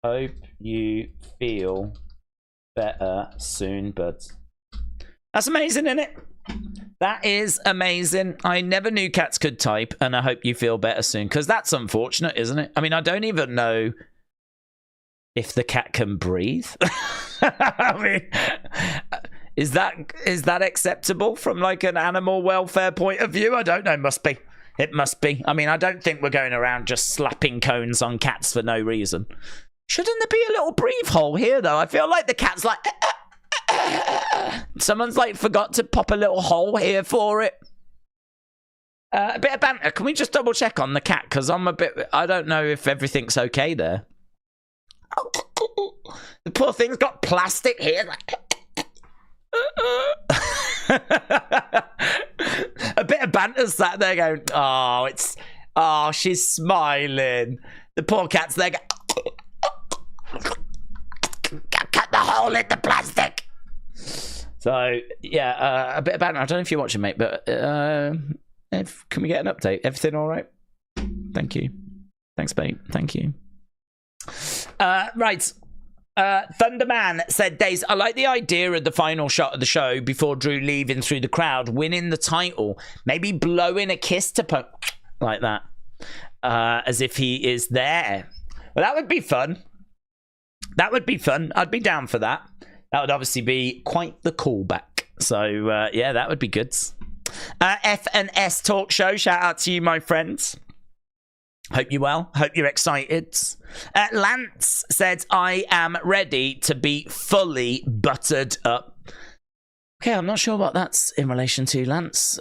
Hope you feel better soon, bud. That's amazing, isn't it? That is amazing. I never knew cats could type, and I hope you feel better soon, because that's unfortunate, isn't it? I mean, I don't even know if the cat can breathe. I mean, is that acceptable from like an animal welfare point of view? I don't know. Must be. It must be. I mean, I don't think we're going around just slapping cones on cats for no reason. Shouldn't there be a little breathe hole here, though? I feel like the cat's like... Someone's like forgot to pop a little hole here for it. A bit of banter. Can we just double check on the cat? Because I don't know if everything's okay there. The poor thing's got plastic here. A bit of banter sat there going, she's smiling. The poor cat's there going, cut the hole in the plastic. So, yeah, a bit of banter. I don't know if you're watching, mate, but can we get an update? Everything all right? Thank you. Thanks, mate. Thank you. Right. Thunderman said, Days, I like the idea of the final shot of the show before Drew leaving through the crowd, winning the title, maybe blowing a kiss to like that, as if he is there. Well, that would be fun. That would be fun. I'd be down for that. That would obviously be quite the callback. So, yeah, that would be good. F&S Talk Show, shout out to you, my friends. Hope you're well. Hope you're excited. Lance said, I am ready to be fully buttered up. Okay, I'm not sure what that's in relation to, Lance.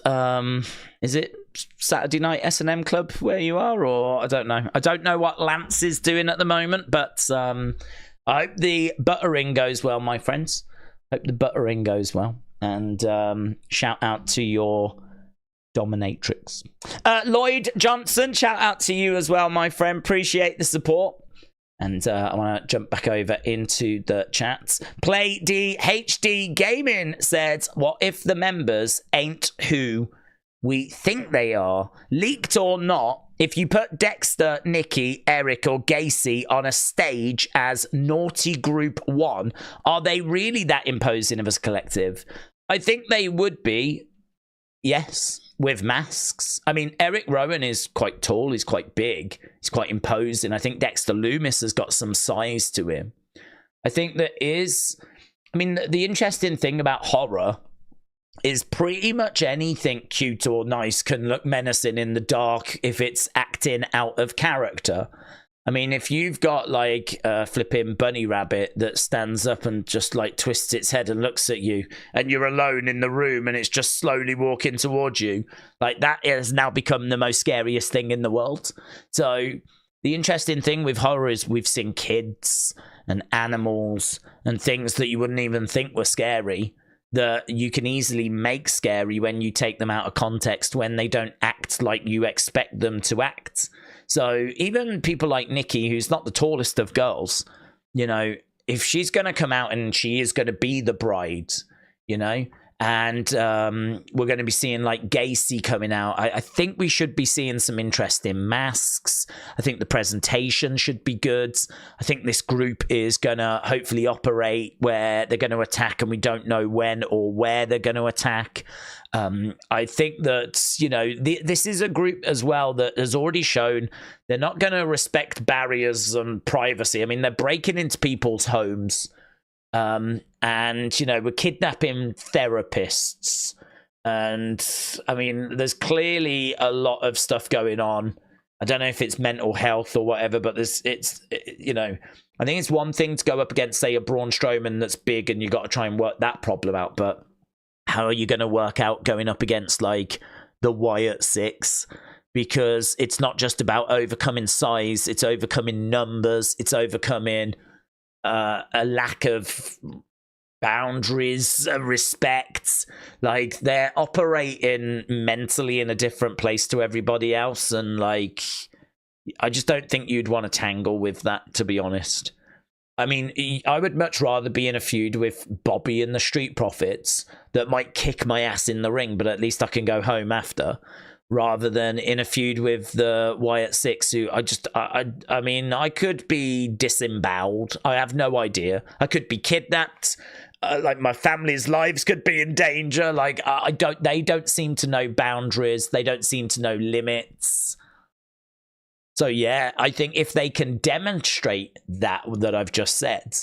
Is it Saturday night S&M club where you are? Or I don't know. I don't know what Lance is doing at the moment, but... I hope the buttering goes well, my friends. Hope the buttering goes well. And shout out to your dominatrix. Lloyd Johnson, shout out to you as well, my friend. Appreciate the support. And I want to jump back over into the chats. Play DHD Gaming said, what if the members ain't who we think they are? Leaked or not, if you put Dexter, Nikki, Eric, or Gacy on a stage as Naughty Group 1, are they really that imposing of a collective? I think they would be, yes, with masks. I mean, Eric Rowan is quite tall, he's quite big, he's quite imposing. I think Dexter Loomis has got some size to him. I think there is... I mean, the interesting thing about horror is pretty much anything cute or nice can look menacing in the dark if it's acting out of character. I mean, if you've got like a flipping bunny rabbit that stands up and just like twists its head and looks at you, and you're alone in the room and it's just slowly walking towards you, like that has now become the most scariest thing in the world. So the interesting thing with horror is we've seen kids and animals and things that you wouldn't even think were scary that you can easily make scary when you take them out of context, when they don't act like you expect them to act. So even people like Nikki, who's not the tallest of girls, you know, if she's going to come out and she is going to be the bride, you know, and we're going to be seeing like Gacy coming out, I think we should be seeing some interesting masks. I think the presentation should be good. I think this group is going to hopefully operate where they're going to attack and we don't know when or where they're going to attack. I think that, you know, this is a group as well that has already shown they're not going to respect barriers and privacy. I mean, they're breaking into people's homes. And, you know, we're kidnapping therapists. And, I mean, there's clearly a lot of stuff going on. I don't know if it's mental health or whatever, but you know, I think it's one thing to go up against, say, a Braun Strowman that's big and you got to try and work that problem out. But how are you going to work out going up against, like, the Wyatt Six? Because it's not just about overcoming size, it's overcoming numbers, it's overcoming a lack of boundaries, respect. Like, they're operating mentally in a different place to everybody else, and like, I just don't think you'd want to tangle with that, to be honest. I mean, I would much rather be in a feud with Bobby and the Street Profits that might kick my ass in the ring, but at least I can go home after, rather than in a feud with the Wyatt Six, who I mean, I could be disemboweled. I have no idea. I could be kidnapped. Like, my family's lives could be in danger. Like, they don't seem to know boundaries. They don't seem to know limits. So yeah, I think if they can demonstrate that I've just said,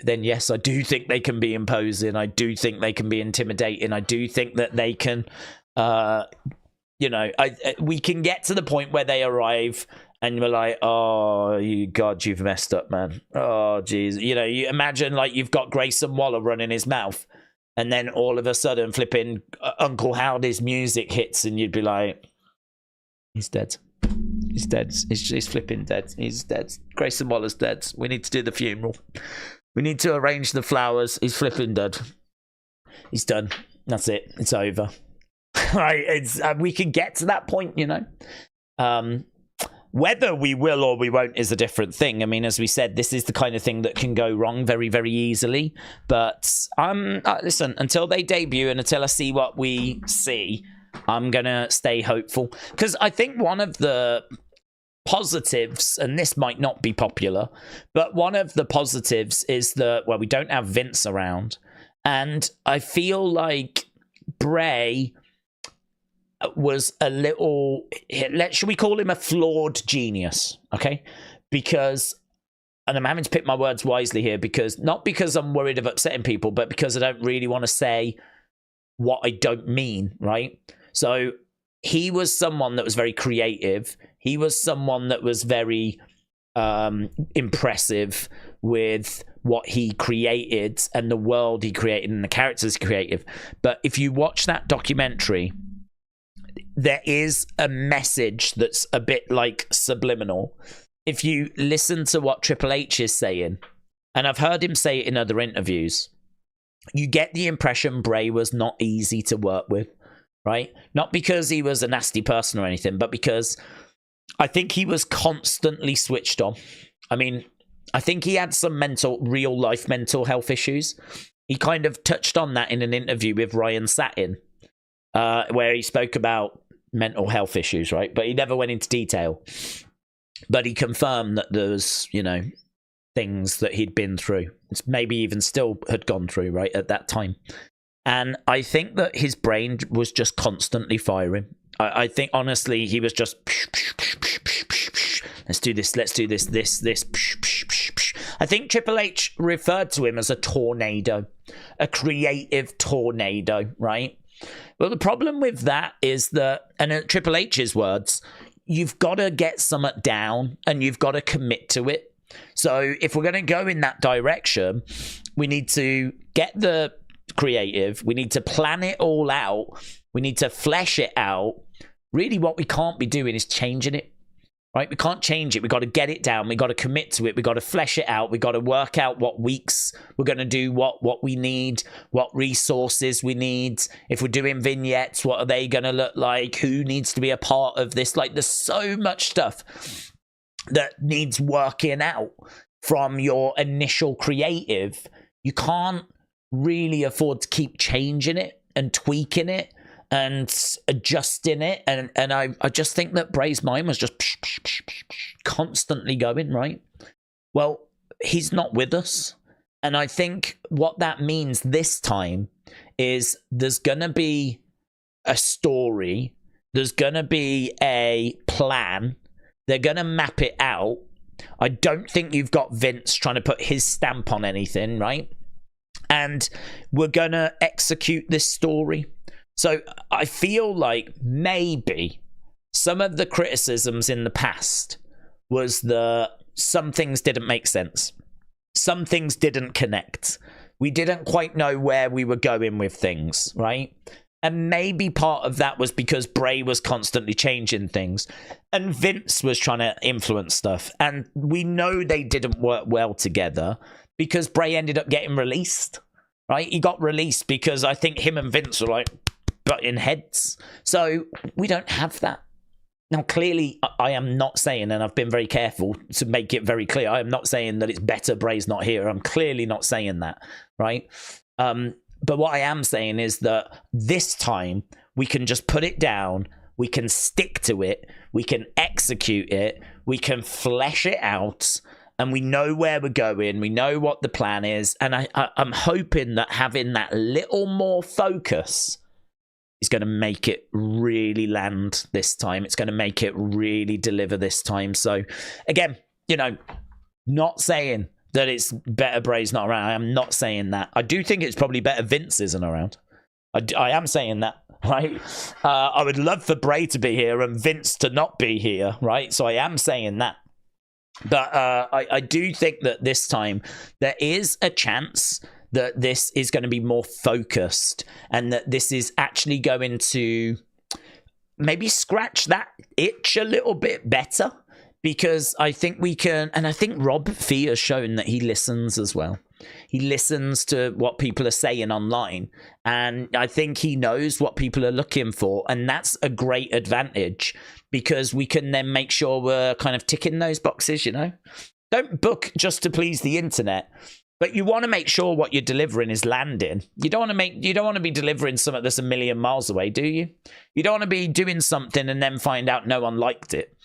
then yes, I do think they can be imposing. I do think they can be intimidating. I do think that they can, you know, we can get to the point where they arrive and we're like, oh, God, you've messed up, man. Oh, geez. You know, you imagine like you've got Grayson Waller running his mouth and then all of a sudden flipping Uncle Howdy's music hits and you'd be like, he's dead. He's dead. He's flipping dead. He's dead. Grayson Waller's dead. We need to do the funeral. We need to arrange the flowers. He's flipping dead. He's done. That's it. It's over. Right? We can get to that point, you know. Whether we will or we won't is a different thing. I mean, as we said, this is the kind of thing that can go wrong very, very easily. But listen, until they debut and until I see what we see, I'm going to stay hopeful. Because I think one of the positives, and this might not be popular, but one of the positives is that, well, we don't have Vince around. And I feel like Bray was a little, should we call him a flawed genius? Okay? Because, and I'm having to pick my words wisely here, because not because I'm worried of upsetting people, but because I don't really want to say what I don't mean, right? So he was someone that was very creative. He was someone that was very impressive with what he created and the world he created and the characters he created. But if you watch that documentary, there is a message that's a bit like subliminal. If you listen to what Triple H is saying, and I've heard him say it in other interviews, you get the impression Bray was not easy to work with, right? Not because he was a nasty person or anything, but because I think he was constantly switched on. I mean, I think he had some real life mental health issues. He kind of touched on that in an interview with Ryan Satin, where he spoke about mental health issues, right? But he never went into detail. But he confirmed that there was, you know, things that he'd been through. It's maybe even still had gone through, right, at that time. And I think that his brain was just constantly firing. I think, honestly, he was just, let's do this, this. I think Triple H referred to him as a tornado, a creative tornado, right? Well, the problem with that is that, and in Triple H's words, you've got to get something down and you've got to commit to it. So if we're going to go in that direction, we need to get the creative. We need to plan it all out. We need to flesh it out. Really, what we can't be doing is changing it. Right? We can't change it. We've got to get it down. We've got to commit to it. We've got to flesh it out. We've got to work out what weeks we're going to do, what we need, what resources we need. If we're doing vignettes, what are they going to look like? Who needs to be a part of this? Like, there's so much stuff that needs working out from your initial creative. You can't really afford to keep changing it and tweaking it and adjusting it, and I just think that Bray's mind was just constantly going, right? Well, he's not with us, and I think what that means this time is there's gonna be a story, there's gonna be a plan, they're gonna map it out. I don't think you've got Vince trying to put his stamp on anything, right? And we're gonna execute this story. So I feel like maybe some of the criticisms in the past was that some things didn't make sense. Some things didn't connect. We didn't quite know where we were going with things, right? And maybe part of that was because Bray was constantly changing things and Vince was trying to influence stuff. And we know they didn't work well together because Bray ended up getting released, right? He got released because I think him and Vince were like, butting heads. So we don't have that. Now, clearly, I am not saying, and I've been very careful to make it very clear, I am not saying that it's better Bray's not here. I'm clearly not saying that, right? But what I am saying is that this time we can just put it down, we can stick to it, we can execute it, we can flesh it out, and we know where we're going, we know what the plan is, and I'm hoping that having that little more focus is going to make it really land this time. It's going to make it really deliver this time. So, again, you know, not saying that it's better Bray's not around. I am not saying that. I do think it's probably better Vince isn't around. I am saying that, right? I would love for Bray to be here and Vince to not be here, right? So I am saying that. But I do think that this time there is a chance that this is going to be more focused and that this is actually going to maybe scratch that itch a little bit better, because I think we can, and I think Rob Fee has shown that he listens as well. He listens to what people are saying online, and I think he knows what people are looking for, and that's a great advantage because we can then make sure we're kind of ticking those boxes, you know? Don't book just to please the internet. But you want to make sure what you're delivering is landing. You don't want to be delivering something that's a million miles away, do you? You don't want to be doing something and then find out no one liked it.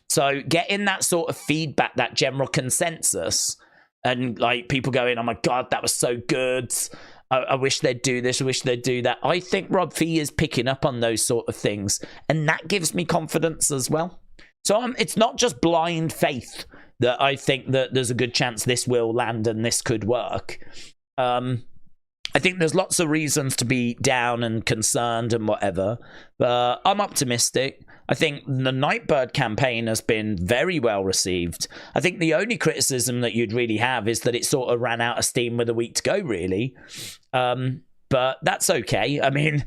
So getting that sort of feedback, that general consensus, and like people going, oh my God, that was so good. I wish they'd do this. I wish they'd do that. I think Rob Fee is picking up on those sort of things. And that gives me confidence as well. So it's not just blind faith that I think that there's a good chance this will land and this could work. I think there's lots of reasons to be down and concerned and whatever, but I'm optimistic. I think the Nightbird campaign has been very well received. I think the only criticism that you'd really have is that it sort of ran out of steam with a week to go, really. But that's okay. I mean,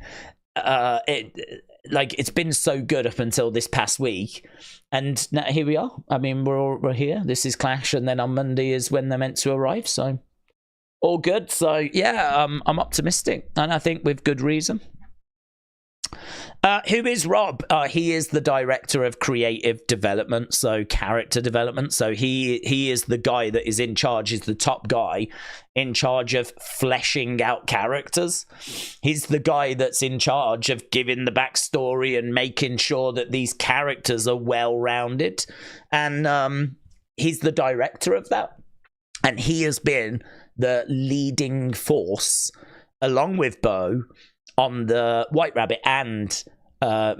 it's been so good up until this past week, and now here we are. I mean, we're here. This is Clash, and then on Monday is when they're meant to arrive. So all good. So yeah, I'm optimistic, and I think with good reason. Who is Rob? He is the director of creative development, so character development. So he is the guy that is in charge, is the top guy in charge of fleshing out characters. He's the guy that's in charge of giving the backstory and making sure that these characters are well-rounded. And he's the director of that. And he has been the leading force, along with Bo, on the White Rabbit and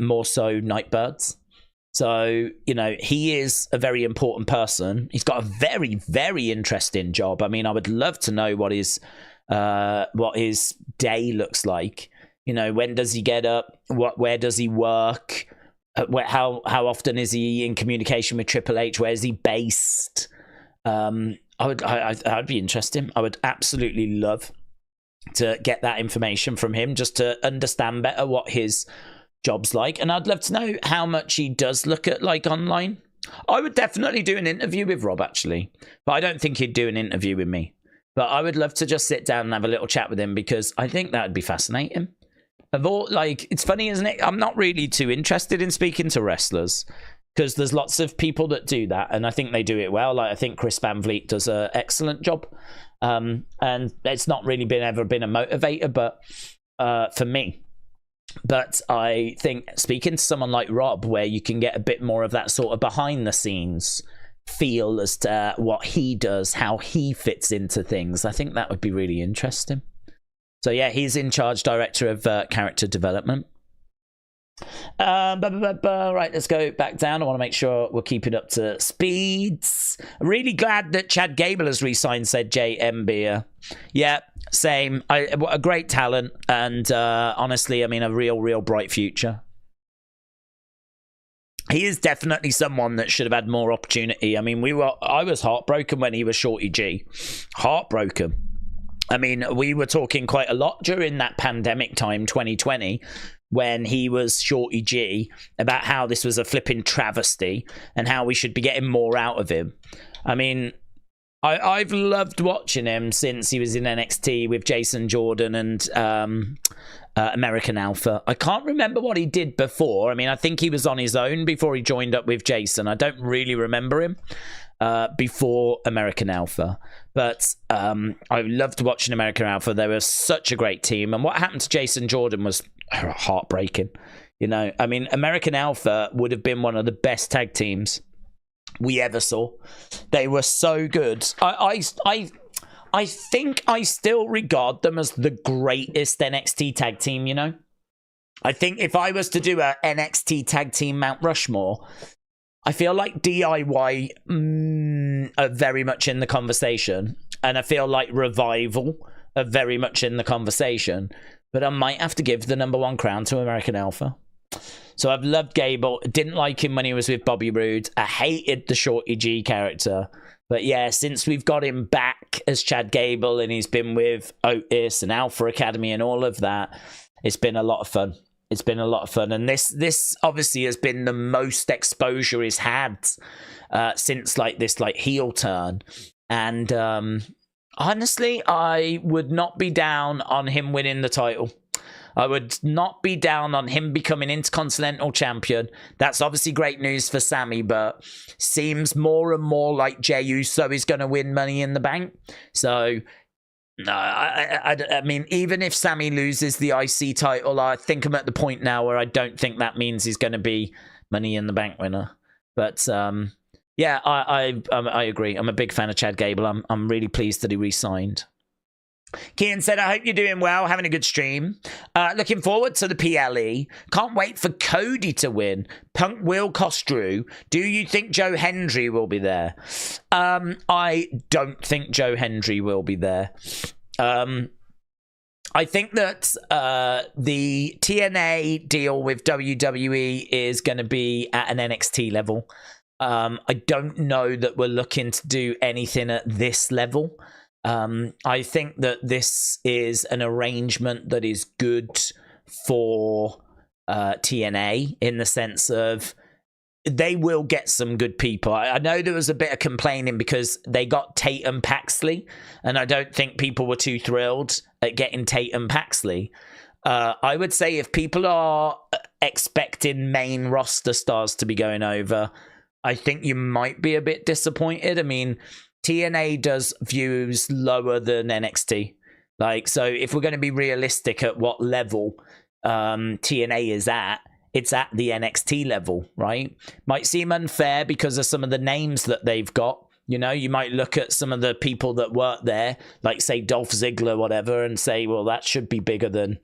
more so Nightbirds. So, you know, he is a very important person. He's got a very, very interesting job. I mean, I would love to know what his day looks like. You know, when does he get up? Where does he work? how often is he in communication with Triple H? Where is he based? I'd be interested. I would absolutely love to get that information from him, just to understand better what his job's like. And I'd love to know how much he does look at like online. I would definitely do an interview with Rob, actually, but I don't think he'd do an interview with me. But I would love to just sit down and have a little chat with him, because I think that would be fascinating. Of all, like, it's funny, isn't it? I'm not really too interested in speaking to wrestlers, because there's lots of people that do that, and I think they do it well. Like, I think Chris Van Vliet does an excellent job, and it's not really ever been a motivator, but for me. But I think speaking to someone like Rob, where you can get a bit more of that sort of behind the scenes feel as to what he does, how he fits into things, I think that would be really interesting. So yeah, he's in charge, director of character development. Right, let's go back down. I want to make sure we're keeping up to speeds. Really glad that Chad Gable has re-signed, said JM Beer. Yeah, same. A great talent, and honestly, I mean, a real bright future. He is definitely someone that should have had more opportunity. I mean, I was heartbroken when he was Shorty G. Heartbroken. I mean, we were talking quite a lot during that pandemic time, 2020, when he was Shorty G, about how this was a flipping travesty and how we should be getting more out of him. I mean, I've loved watching him since he was in NXT with Jason Jordan and American Alpha. I can't remember what he did before. I mean, I think he was on his own before he joined up with Jason. I don't really remember him before American Alpha, but I loved watching American Alpha. They were such a great team, and what happened to Jason Jordan was heartbreaking. You know, I mean, American Alpha would have been one of the best tag teams we ever saw. They were so good. I think I still regard them as the greatest NXT tag team, you know? I think if I was to do a NXT tag team Mount Rushmore, I feel like DIY are very much in the conversation, and I feel like Revival are very much in the conversation, but I might have to give the #1 crown to American Alpha. So I've loved Gable. Didn't like him when he was with Bobby Roode. I hated the Shorty G character. But yeah, since we've got him back as Chad Gable, and he's been with Otis and Alpha Academy and all of that, it's been a lot of fun. It's been a lot of fun. And this obviously has been the most exposure he's had since like this like heel turn. And honestly, I would not be down on him winning the title. I would not be down on him becoming Intercontinental Champion. That's obviously great news for Sammy, but seems more and more like Jey Uso is going to win Money in the Bank. So, no, I mean, even if Sammy loses the IC title, I think I'm at the point now where I don't think that means he's going to be Money in the Bank winner. But yeah, I agree. I'm a big fan of Chad Gable. I'm really pleased that he re-signed. Kian said, I hope you're doing well, having a good stream. Looking forward to the PLE. Can't wait for Cody to win. Punk will cost Drew. Do you think Joe Hendry will be there? I don't think Joe Hendry will be there. I think that the TNA deal with WWE is going to be at an NXT level. I don't know that we're looking to do anything at this level. I think that this is an arrangement that is good for TNA in the sense of they will get some good people. I know there was a bit of complaining because they got Tatum Paxley, and I don't think people were too thrilled at getting Tatum Paxley. I would say if people are expecting main roster stars to be going over, I think you might be a bit disappointed. I mean, TNA does views lower than NXT. Like, so if we're going to be realistic at what level TNA is at, it's at the NXT level, right? Might seem unfair because of some of the names that they've got. You know, you might look at some of the people that work there, like say Dolph Ziggler, whatever, and say, well, that should be bigger than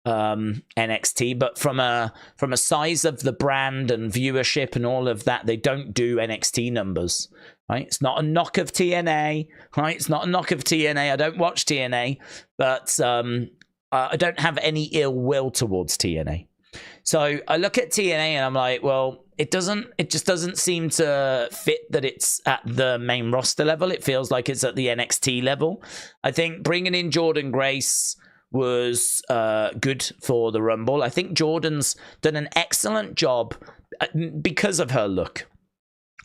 NXT. But from a size of the brand and viewership and all of that, they don't do NXT numbers. Right? It's not a knock of TNA, right? It's not a knock of TNA. I don't watch TNA, but I don't have any ill will towards TNA. So I look at TNA and I'm like, well, it just doesn't seem to fit that it's at the main roster level. It feels like it's at the NXT level. I think bringing in Jordynne Grace was good for the Rumble. I think Jordan's done an excellent job because of her look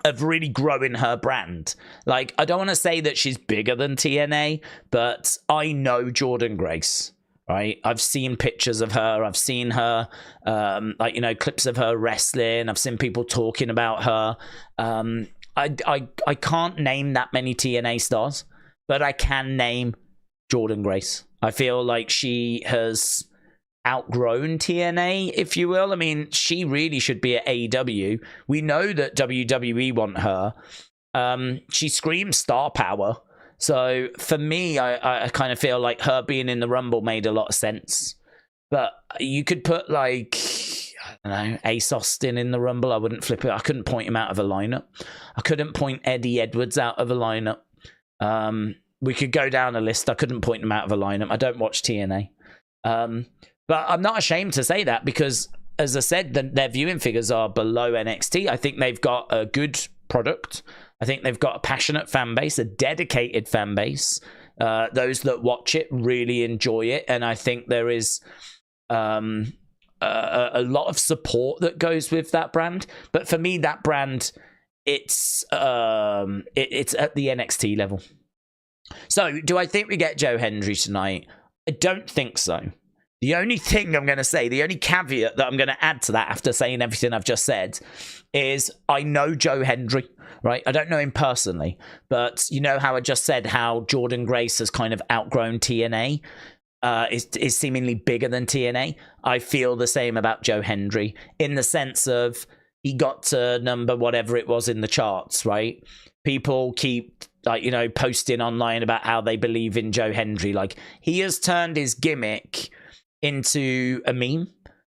of really growing her brand. Like, I don't want to say that she's bigger than TNA, but I know Jordynne Grace. Right, I've seen pictures of her. I've seen her, like, you know, clips of her wrestling. I've seen people talking about her. I can't name that many TNA stars, but I can name Jordynne Grace. I feel like she has outgrown TNA, if you will. I mean, she really should be at AEW. We know that WWE want her. She screams star power. So for me, I kind of feel like her being in the Rumble made a lot of sense. But you could put, like, I don't know, Ace Austin in the Rumble. I wouldn't flip it. I couldn't point him out of a lineup. I couldn't point Eddie Edwards out of a lineup. We could go down a list. I couldn't point him out of a lineup. I don't watch TNA. But I'm not ashamed to say that because, as I said, their viewing figures are below NXT. I think they've got a good product. I think they've got a passionate fan base, a dedicated fan base. Those that watch it really enjoy it. And I think there is a lot of support that goes with that brand. But for me, that brand, it's at the NXT level. So do I think we get Joe Hendry tonight? I don't think so. The only thing I'm going to say, the only caveat that I'm going to add to that after saying everything I've just said is I know Joe Hendry, right? I don't know him personally, but you know how I just said how Jordynne Grace has kind of outgrown TNA, is seemingly bigger than TNA. I feel the same about Joe Hendry in the sense of he got to number whatever it was in the charts, right? People keep, like, you know, posting online about how they believe in Joe Hendry. Like, he has turned his gimmick into a meme,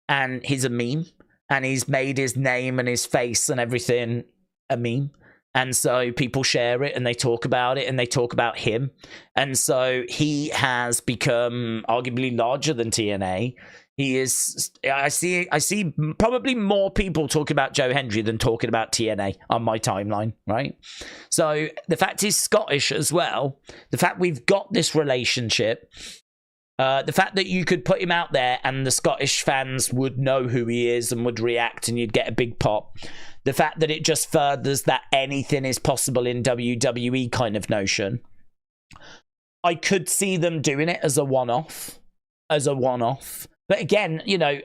and he's a meme, and he's made his name and his face and everything a meme, and so people share it and they talk about it and they talk about him, and so he has become arguably larger than TNA. He is, I see probably more people talking about Joe Hendry than talking about TNA on my timeline, right? So the fact he's Scottish as well, the fact we've got this relationship, the fact that you could put him out there and the Scottish fans would know who he is and would react and you'd get a big pop. The fact that it just furthers that anything is possible in WWE kind of notion. I could see them doing it as a one-off. But again, you know,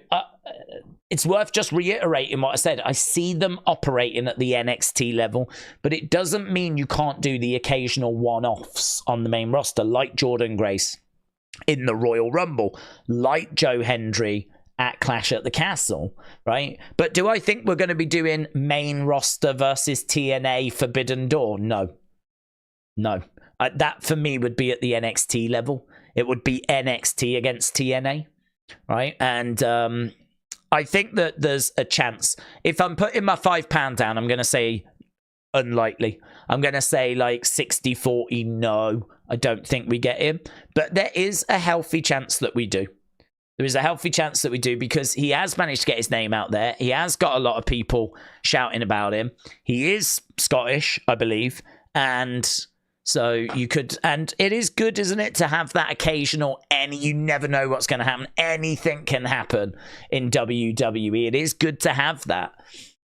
it's worth just reiterating what I said. I see them operating at the NXT level, but it doesn't mean you can't do the occasional one-offs on the main roster, like Jordynne Grace in the Royal Rumble, like Joe Hendry at Clash at the Castle, right? But do I think we're going to be doing main roster versus TNA Forbidden Door? No. That for me would be at the NXT level. It would be NXT against TNA, right? And I think that there's a chance. If I'm putting my £5 down, I'm going to say unlikely. I'm going to say like 60-40 no. I don't think we get him. But there is a healthy chance that we do. There is a healthy chance that we do because he has managed to get his name out there. He has got a lot of people shouting about him. He is Scottish, I believe. And so you could, and it is good, isn't it, to have that occasional, you never know what's going to happen. Anything can happen in WWE. It is good to have that.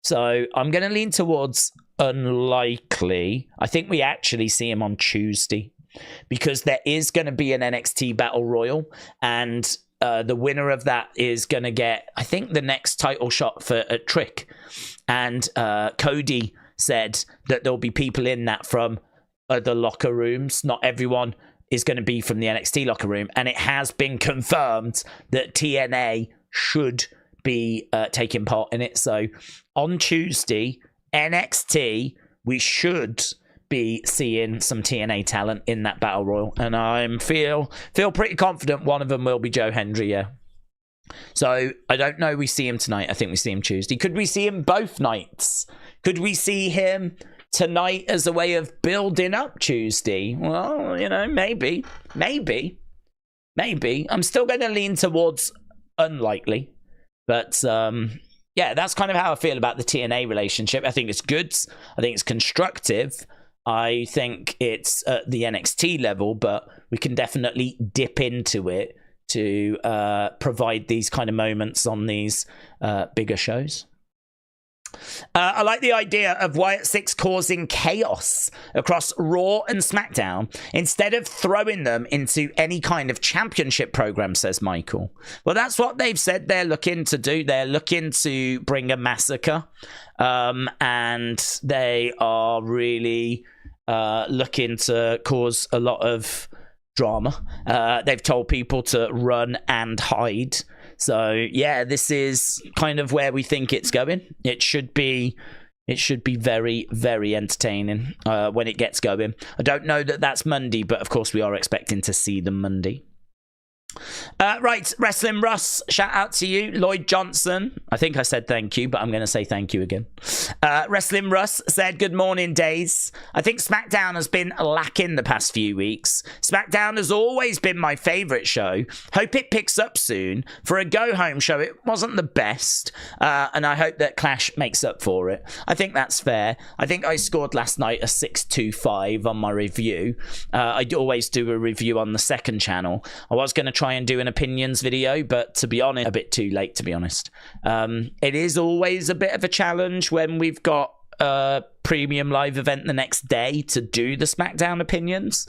So I'm going to lean towards unlikely. I think we actually see him on Tuesday because there is going to be an NXT Battle Royal, and the winner of that is going to get, I think, the next title shot for a Trick. And Cody said that there'll be people in that from the locker rooms. Not everyone is going to be from the NXT locker room, and it has been confirmed that TNA should be taking part in it. So on Tuesday, NXT, we should be seeing some TNA talent in that battle royal, and I feel pretty confident one of them will be Joe Hendry. Yeah. So I don't know. We see him tonight. I think we see him Tuesday. Could we see him both nights? Could we see him tonight as a way of building up Tuesday? Well, you know, maybe. I'm still going to lean towards unlikely. But yeah, that's kind of how I feel about the TNA relationship. I think it's good. I think it's constructive. I think it's at the NXT level, but we can definitely dip into it to provide these kind of moments on these bigger shows. I like the idea of Wyatt 6 causing chaos across Raw and SmackDown instead of throwing them into any kind of championship program, says Michael. Well, that's what they've said they're looking to do. They're looking to bring a massacre, and they are really looking to cause a lot of drama. They've told people to run and hide. So yeah, this is kind of where we think it's going. It should be very, very entertaining when it gets going. I don't know that that's Monday, but of course we are expecting to see them Monday. Right, Wrestling Russ, shout out to you. Lloyd Johnson, I think I said thank you, but I'm going to say thank you again. Wrestling Russ said, good morning, days. I think SmackDown has been lacking the past few weeks. SmackDown has always been my favourite show. Hope it picks up soon. For a go-home show, it wasn't the best, and I hope that Clash makes up for it. I think that's fair. I think I scored last night a 6.25 on my review. I always do a review on the second channel. I was going to try and do an opinions video, but to be honest, a bit too late, to be honest. It is always a bit of a challenge when we've got a premium live event the next day to do the SmackDown opinions,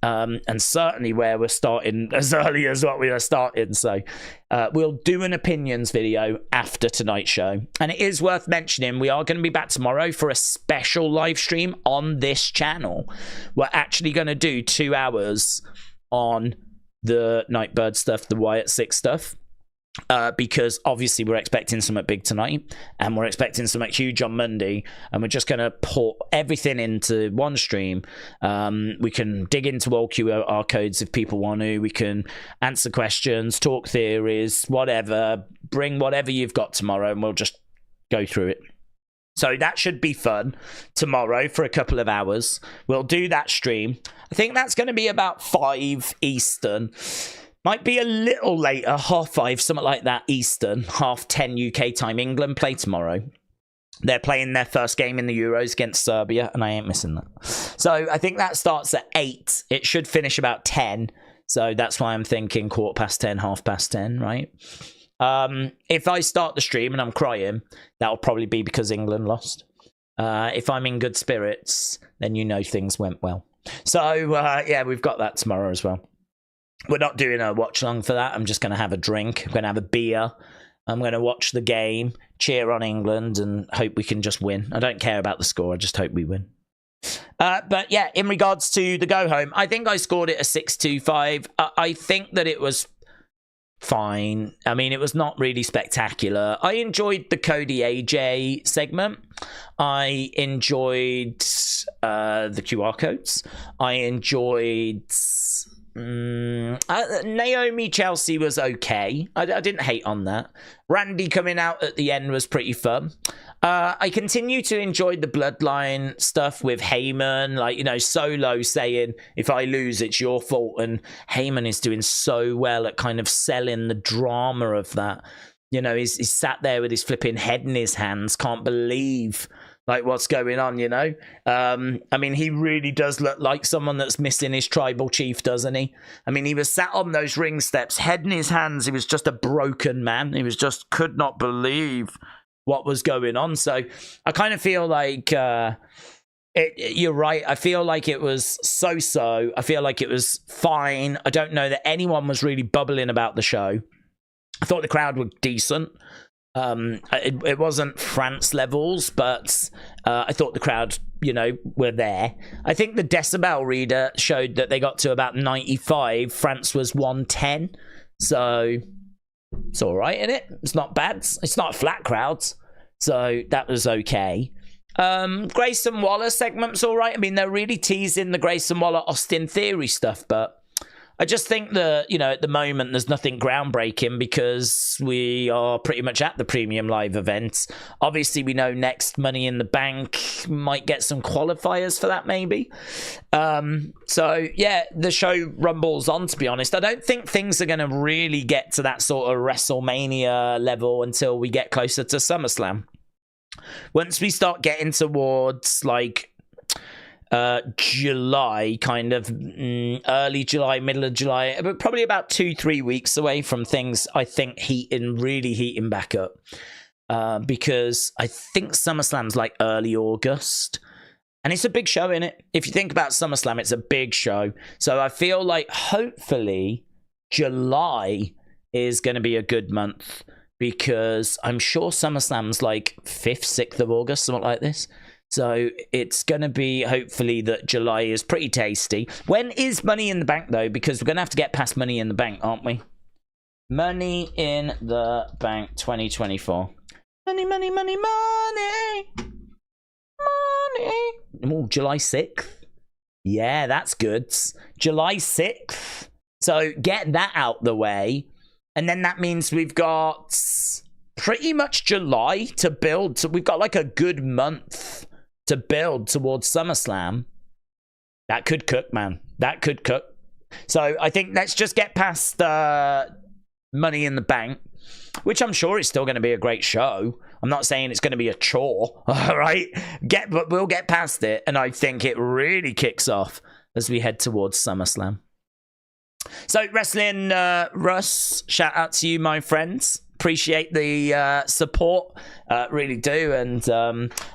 and certainly where we're starting as early as what we are starting. So we'll do an opinions video after tonight's show. And it is worth mentioning, we are going to be back tomorrow for a special live stream on this channel. We're actually going to do 2 hours on the Nightbird stuff, the Wyatt 6 stuff, because obviously we're expecting something big tonight, and we're expecting something huge on Monday, and we're just going to put everything into one stream. We can dig into all QR codes if people want to. We can answer questions, talk theories, whatever. Bring whatever you've got tomorrow, and we'll just go through it. So that should be fun tomorrow for a couple of hours. We'll do that stream. I think that's going to be about 5 Eastern. Might be a little later, 5:30, something like that Eastern, 10:30 UK time. England play tomorrow. They're playing their first game in the Euros against Serbia, and I ain't missing that. So I think that starts at 8. It should finish about 10. So that's why I'm thinking 10:15, 10:30, right? If I start the stream and I'm crying, that'll probably be because England lost. If I'm in good spirits, then you know things went well. So yeah, we've got that tomorrow as well. We're not doing a watch long for that. I'm just going to have a drink. I'm going to have a beer. I'm going to watch the game, cheer on England, and hope we can just win. I don't care about the score. I just hope we win. But yeah, in regards to the go home, I think I scored it a 6.25. I think that it was fine. I mean, it was not really spectacular. I enjoyed the Cody AJ segment. I enjoyed the QR codes. I enjoyed Naomi Chelsea was okay. I didn't hate on that. Randy coming out at the end was pretty fun. I continue to enjoy the bloodline stuff with Heyman, like, you know, Solo saying, if I lose, it's your fault. And Heyman is doing so well at kind of selling the drama of that. You know, he's sat there with his flipping head in his hands, can't believe like what's going on, you know. I mean, he really does look like someone that's missing his tribal chief, doesn't he? I mean, he was sat on those ring steps, head in his hands. He was just a broken man. He was just could not believe what was going on. So I kind of feel like you're right. I feel like it was so-so. I feel like it was fine. I don't know that anyone was really bubbling about the show. I thought the crowd were decent. It wasn't France levels, but I thought the crowd, you know, were there. I think the decibel reader showed that they got to about 95. France was 110. So it's all right, isn't it? It's not bad. It's not a flat crowd. So that was okay. Grayson Waller segment's all right. I mean, they're really teasing the Grayson Waller Austin Theory stuff, but I just think that, you know, at the moment there's nothing groundbreaking because we are pretty much at the premium live event. Obviously, we know next Money in the Bank might get some qualifiers for that, maybe. So, yeah, the show rumbles on, to be honest. I don't think things are going to really get to that sort of WrestleMania level until we get closer to SummerSlam. Once we start getting towards, like, July, kind of early July, middle of July, but probably about 2-3 weeks away from things, I think, really heating back up. Because I think SummerSlam's like early August. And it's a big show, innit? If you think about SummerSlam, it's a big show. So I feel like hopefully July is going to be a good month because I'm sure SummerSlam's like 5th, 6th of August, something like this. So it's going to be, hopefully, that July is pretty tasty. When is Money in the Bank, though? Because we're going to have to get past Money in the Bank, aren't we? Money in the Bank 2024. Money, money, money, money. Money. Oh, July 6th. Yeah, that's good. July 6th. So get that out the way. And then that means we've got pretty much July to build. So we've got like a good month to build towards SummerSlam. That could cook, man. That could cook. So I think let's just get past Money in the Bank, which I'm sure is still going to be a great show. I'm not saying it's going to be a chore, all right? But we'll get past it, and I think it really kicks off as we head towards SummerSlam. So, Wrestling Russ, shout out to you, my friends. Appreciate the support, really do, and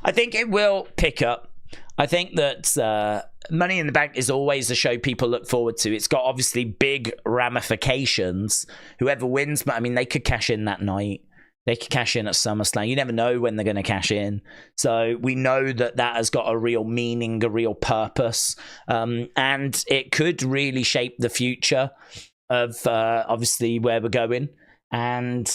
I think it will pick up. I think that Money in the Bank is always a show people look forward to. It's got obviously big ramifications. Whoever wins, but I mean, they could cash in that night. They could cash in at SummerSlam. You never know when they're going to cash in. So we know that that has got a real meaning, a real purpose, and it could really shape the future of obviously where we're going. And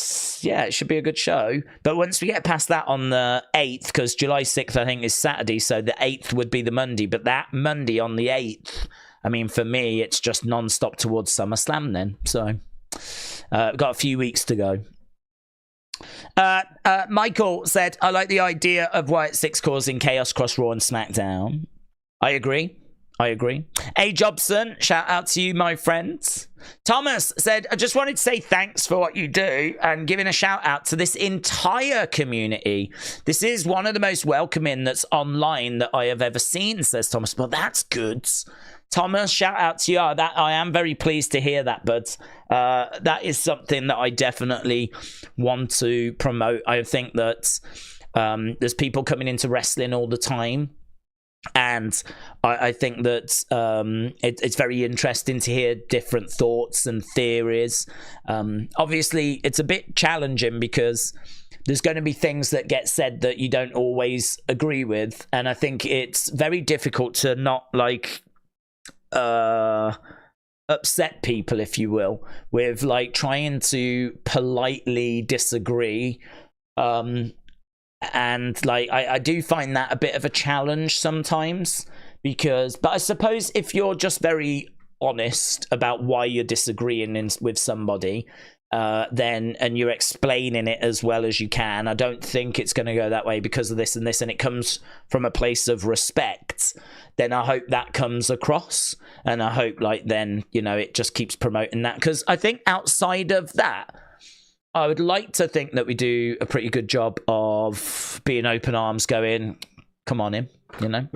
yeah, it should be a good show. But once we get past that on the 8th, because July 6th, I think, is Saturday, so the 8th would be the Monday. But that Monday on the 8th, I mean, for me, it's just non-stop towards SummerSlam then. So got a few weeks to go. Michael said, I like the idea of Wyatt 6 causing chaos across Raw and SmackDown. I agree. A. Jobson, shout out to you, my friends. Thomas said, I just wanted to say thanks for what you do and giving a shout out to this entire community. This is one of the most welcoming that's online that I have ever seen, says Thomas. Well, that's good. Thomas, shout out to you. That I am very pleased to hear that, but that is something that I definitely want to promote. I think that there's people coming into wrestling all the time. And I think that it's very interesting to hear different thoughts and theories. Obviously, it's a bit challenging because there's going to be things that get said that you don't always agree with. And I think it's very difficult to not, like, upset people, if you will, with, like, trying to politely disagree. And like I do find that a bit of a challenge sometimes but I suppose if you're just very honest about why you're disagreeing with somebody, then and you're explaining it as well as you can, I don't think it's going to go that way because of this and this, and it comes from a place of respect, then I hope that comes across, and I hope, like, then, you know, it just keeps promoting that, because I think outside of that, I would like to think that we do a pretty good job of being open arms, going, come on in, you know?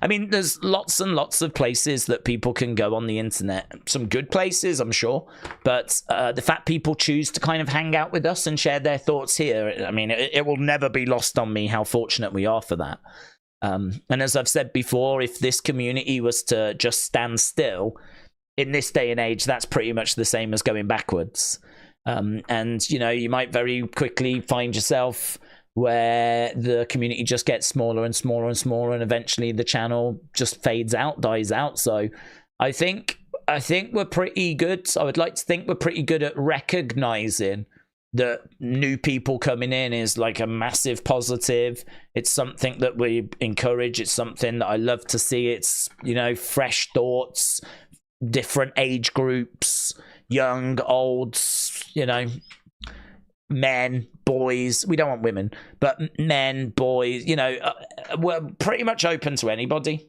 I mean, there's lots and lots of places that people can go on the internet. Some good places, I'm sure. But the fact people choose to kind of hang out with us and share their thoughts here, I mean, it will never be lost on me how fortunate we are for that. And as I've said before, if this community was to just stand still, in this day and age, that's pretty much the same as going backwards. And, you know, you might very quickly find yourself where the community just gets smaller and smaller and smaller, and eventually the channel just fades out, dies out. So I think we're pretty good. I would like to think we're pretty good at recognizing that new people coming in is like a massive positive. It's something that we encourage. It's something that I love to see. It's, you know, fresh thoughts, different age groups, young, old, you know, men, boys. We don't want women, but men, boys, you know, we're pretty much open to anybody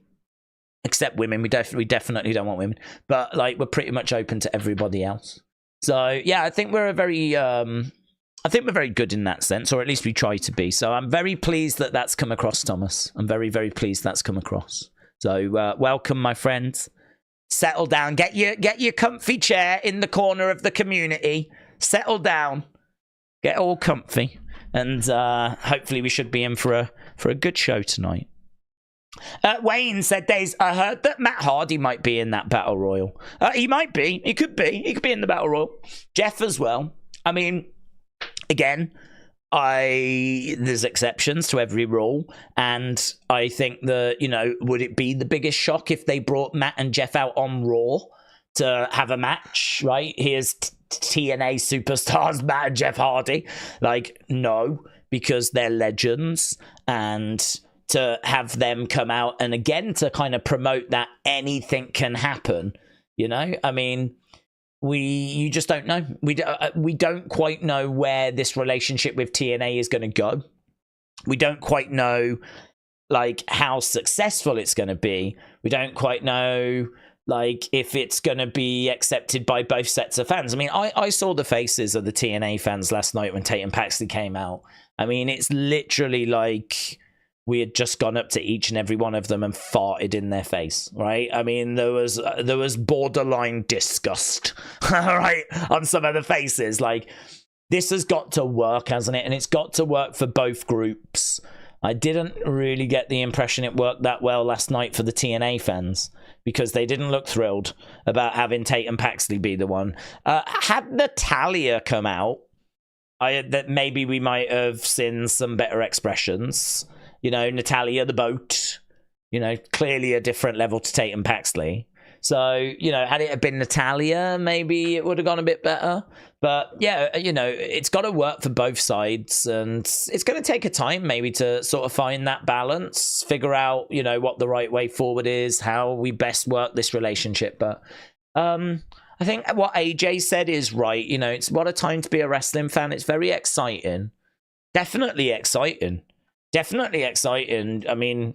except women. We definitely don't want women, but like we're pretty much open to everybody else. So yeah, I think we're very good in that sense, or at least we try to be. So I'm very pleased that that's come across, Thomas. I'm very, very pleased that's come across. So welcome, my friends. Settle down. Get your comfy chair in the corner of the community. Settle down. Get all comfy, and hopefully we should be in for a good show tonight. Wayne said, Days, I heard that Matt Hardy might be in that Battle Royal. He might be. He could be. He could be in the Battle Royal. Jeff as well. I mean, again, there's exceptions to every rule, and I think that, you know, would it be the biggest shock if they brought Matt and Jeff out on Raw to have a match, right? Here's TNA superstars, Matt and Jeff Hardy. Like, no, because they're legends, and to have them come out and again to kind of promote that anything can happen, you know? I mean, you just don't know. We don't quite know where this relationship with TNA is going to go. We don't quite know, like, how successful it's going to be. We don't quite know, like, if it's going to be accepted by both sets of fans. I mean, I saw the faces of the TNA fans last night when Tatum Paxley came out. I mean, it's literally like we had just gone up to each and every one of them and farted in their face, right? I mean, there was borderline disgust, right, on some of the faces. Like, this has got to work, hasn't it? And it's got to work for both groups. I didn't really get the impression it worked that well last night for the TNA fans, because they didn't look thrilled about having Tatum Paxley be the one. Had Natalya come out, that maybe we might have seen some better expressions. You know, Natalya, the boat, you know, clearly a different level to Tatum Paxley. So, you know, had it have been Natalya, maybe it would have gone a bit better. But yeah, you know, it's got to work for both sides, and it's going to take a time maybe to sort of find that balance, figure out, you know, what the right way forward is, how we best work this relationship. But I think what AJ said is right. You know, it's what a time to be a wrestling fan. It's very exciting. Definitely exciting. Definitely exciting. I mean,